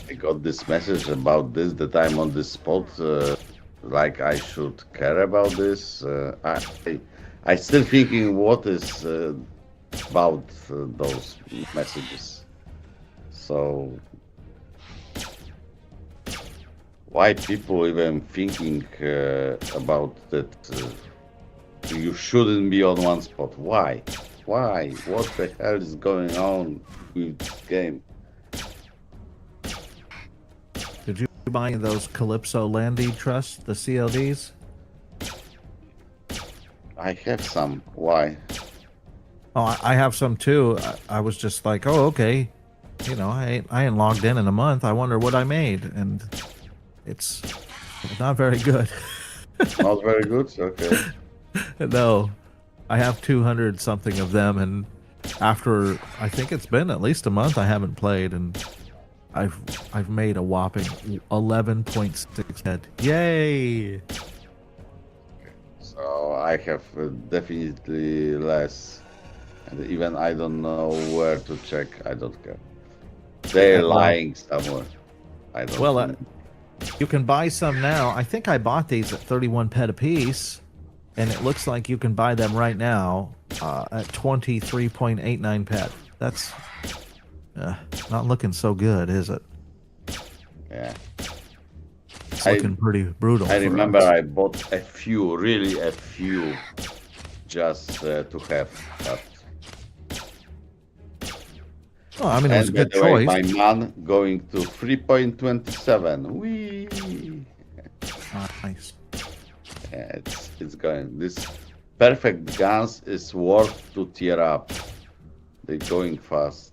I got this message about this that I'm on this spot. Like I should care about this. I still thinking what is about those messages. So why people even thinking about that? You shouldn't be on one spot. Why? Why? What the hell is going on with this game? Did you buy those Calypso Landy Trusts, the CLDs? I have some. Why? Oh, I have some too. I was just like, oh, okay. You know, I ain't logged in a month. I wonder what I made, and it's not very good. Not very good. Okay. No, I have 200 something of them, and after I think it's been at least a month, I haven't played, and I've made a whopping 11.6 head. Yay! So I have definitely less, and even I don't know where to check. I don't care. They're lying somewhere. I don't. Well, know. you can buy some now. I think I bought these at 31 ped a piece, and it looks like you can buy them right now at 23.89 ped. That's not looking so good, is it? Yeah. It's looking pretty brutal. I for remember us. I bought a few, really a few, just to have. But, Well, I mean, it was a and by good the way, choice. my man going to 3.27. Wee. Nice. Yeah, it's going. This perfect guns is worth to tear up. They're going fast.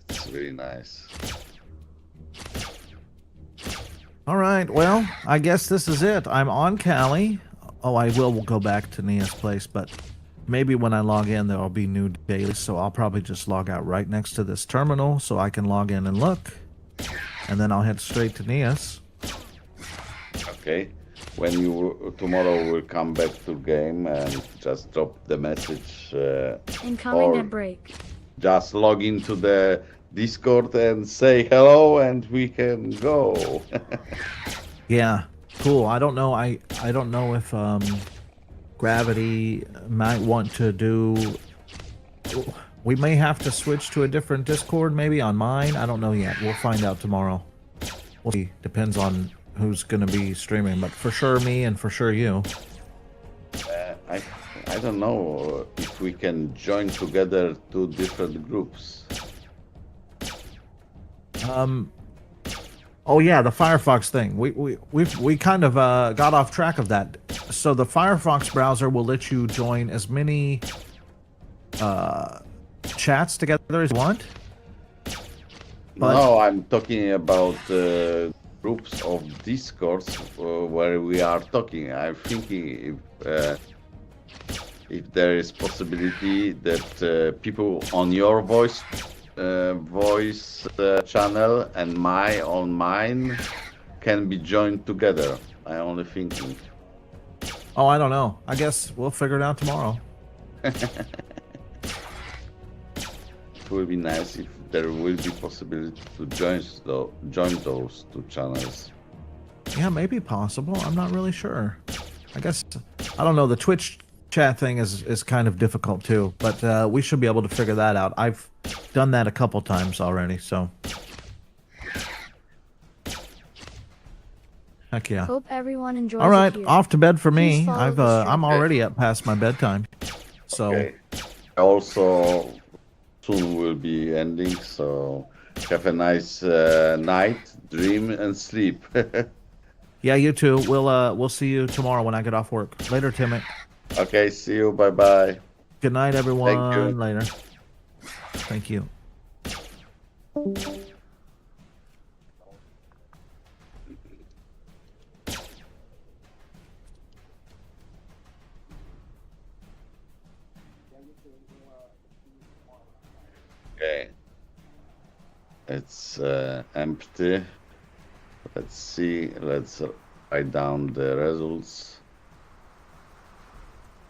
It's really nice. All right. Well, I guess this is it. I'm on Cali. Oh, I will go back to Nia's place, but maybe when I log in, there'll be new dailies. So I'll probably just log out right next to this terminal so I can log in and look. And then I'll head straight to Nia's. Okay. When you tomorrow will come back to game and just drop the message. Incoming Or- at break. Just log into the Discord and say hello, and we can go. Yeah, cool. I don't know. I don't know if Gravity might want to do. We may have to switch to a different Discord, maybe on mine. I don't know yet. We'll find out tomorrow. We'll see. Depends on who's gonna be streaming, but for sure me and for sure you. I don't know if we can join together two different groups. Oh yeah, the Firefox thing. We kind of got off track of that. So the Firefox browser will let you join as many chats together as you want. But- No, I'm talking about groups of Discords where we are talking. I'm thinking if there is possibility that people on your voice channel and mine can be joined together. I only thinking. Oh, I don't know. I guess we'll figure it out tomorrow. It will be nice if there will be possibility to join those two channels. Yeah, maybe possible. I'm not really sure. I guess I don't know. The Twitch chat thing is kind of difficult too, but we should be able to figure that out. I've done that a couple times already, so heck yeah. Hope everyone enjoys All right, it here. off to bed for me. Please follow the stream. I'm already up past my bedtime, so Okay. Also, soon will be ending, so have a nice night, dream, and sleep. yeah, you too. We'll see you tomorrow when I get off work. Later, Timmy. Okay, see you. Bye bye. Good night, everyone. you. Later. Thank you. Okay. It's empty. Let's see. Let's write down the results.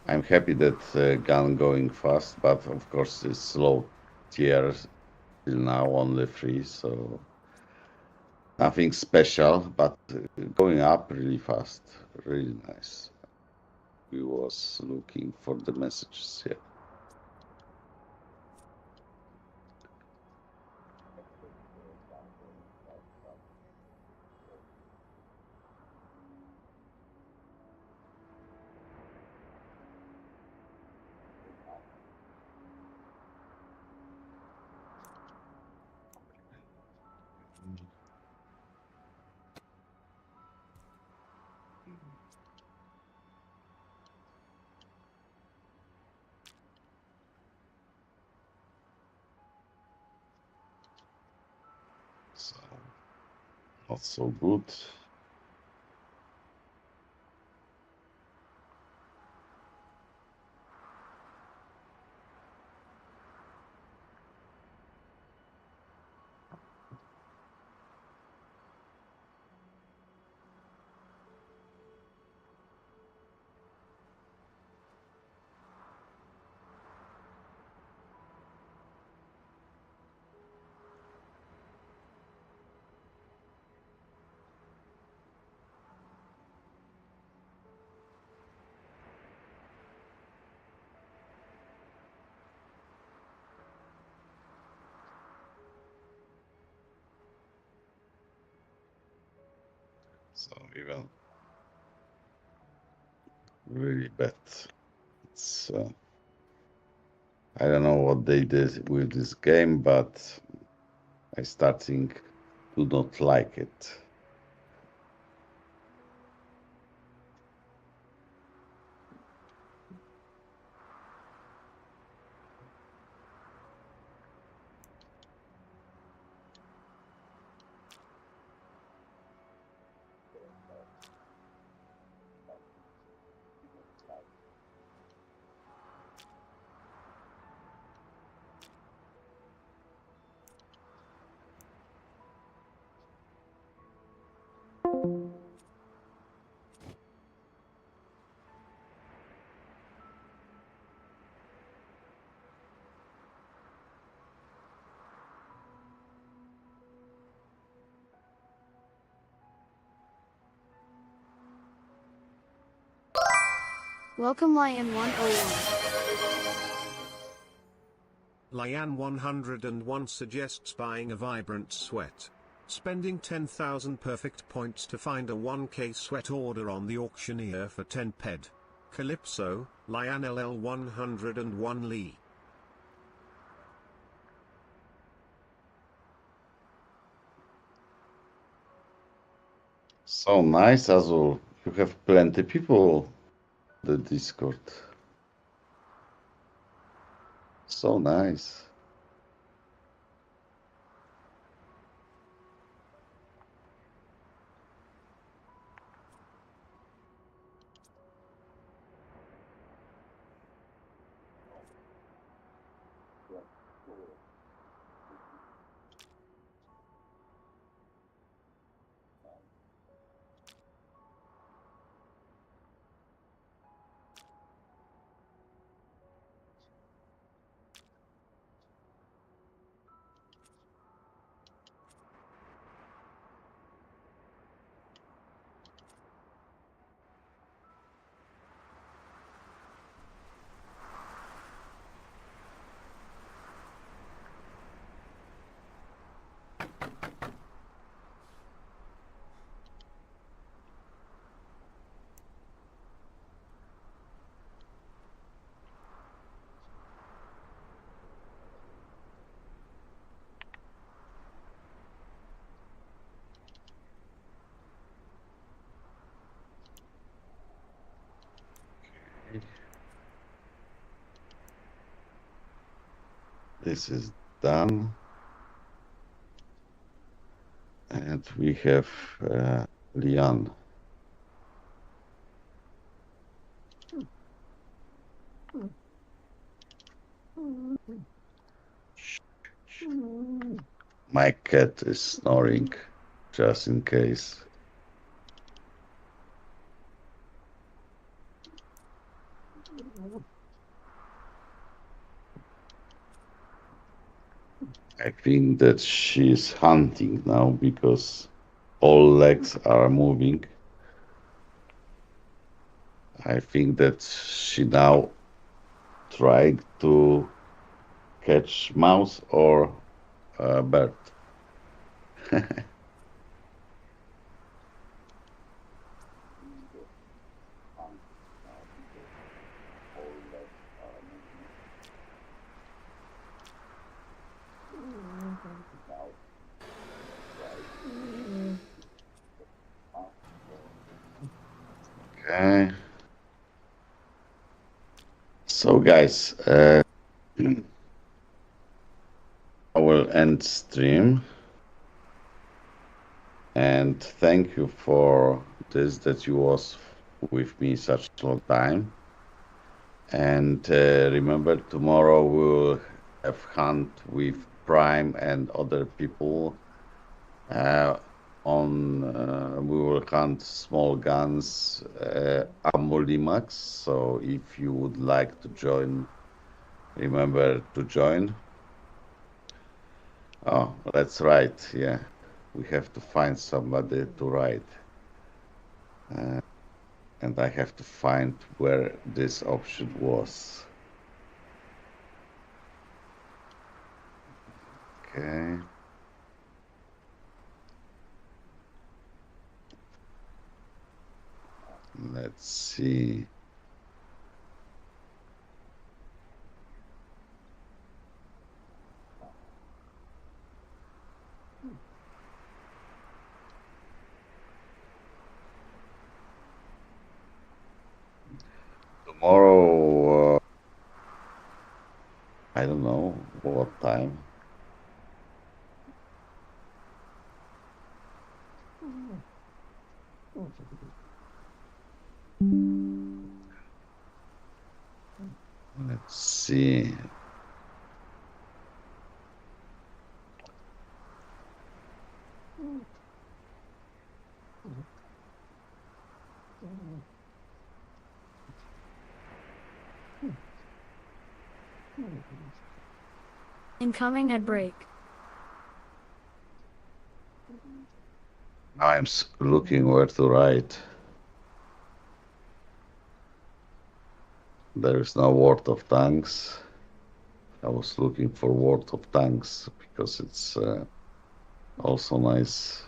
I'm happy that gun going fast, but of course it's slow tier till now, only 3, so nothing special, but going up really fast, really nice. We was looking for the messages here. So, not so good. So even really bad. It's I don't know what they did with this game, but I starting to not like it. Welcome Lion 101. Lian 101 suggests buying a vibrant sweat. Spending 10,000 perfect points to find a 1k sweat order on the auctioneer for 10 PED. Calypso, Lian LL 101 Lee. So nice, Azul. You have plenty people the Discord. So nice. This is done. And we have Lian. My cat is snoring, just in case. I think that she's hunting now because all legs are moving. I think that she now trying to catch mouse or bird. Okay. So guys, I will end stream. And thank you for this, that you was with me such a long time. And remember, tomorrow we'll have hunt with Prime and other people. We will hunt small guns, Amolimax. So if you would like to join, remember to join. Oh, that's right. Yeah, we have to find somebody to ride. And I have to find where this option was. Okay. Let's see. Tomorrow, I don't know what time. Let's see. Incoming at break. Now I'm looking where to write. There is no word of thanks. I was looking for word of thanks because it's also nice.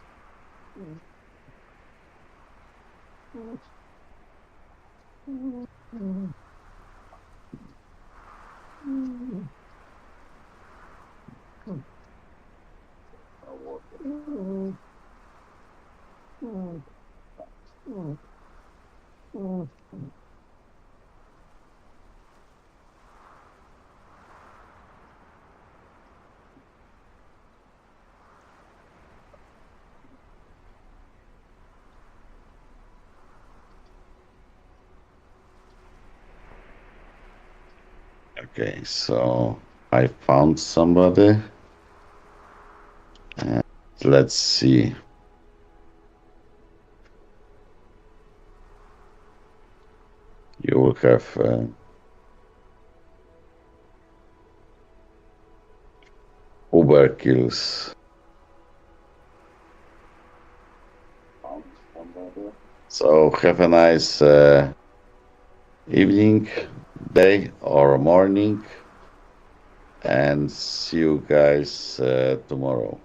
Okay, so I found somebody. And let's see. You will have Uber kills. So have a nice evening, day, or morning, and see you guys tomorrow.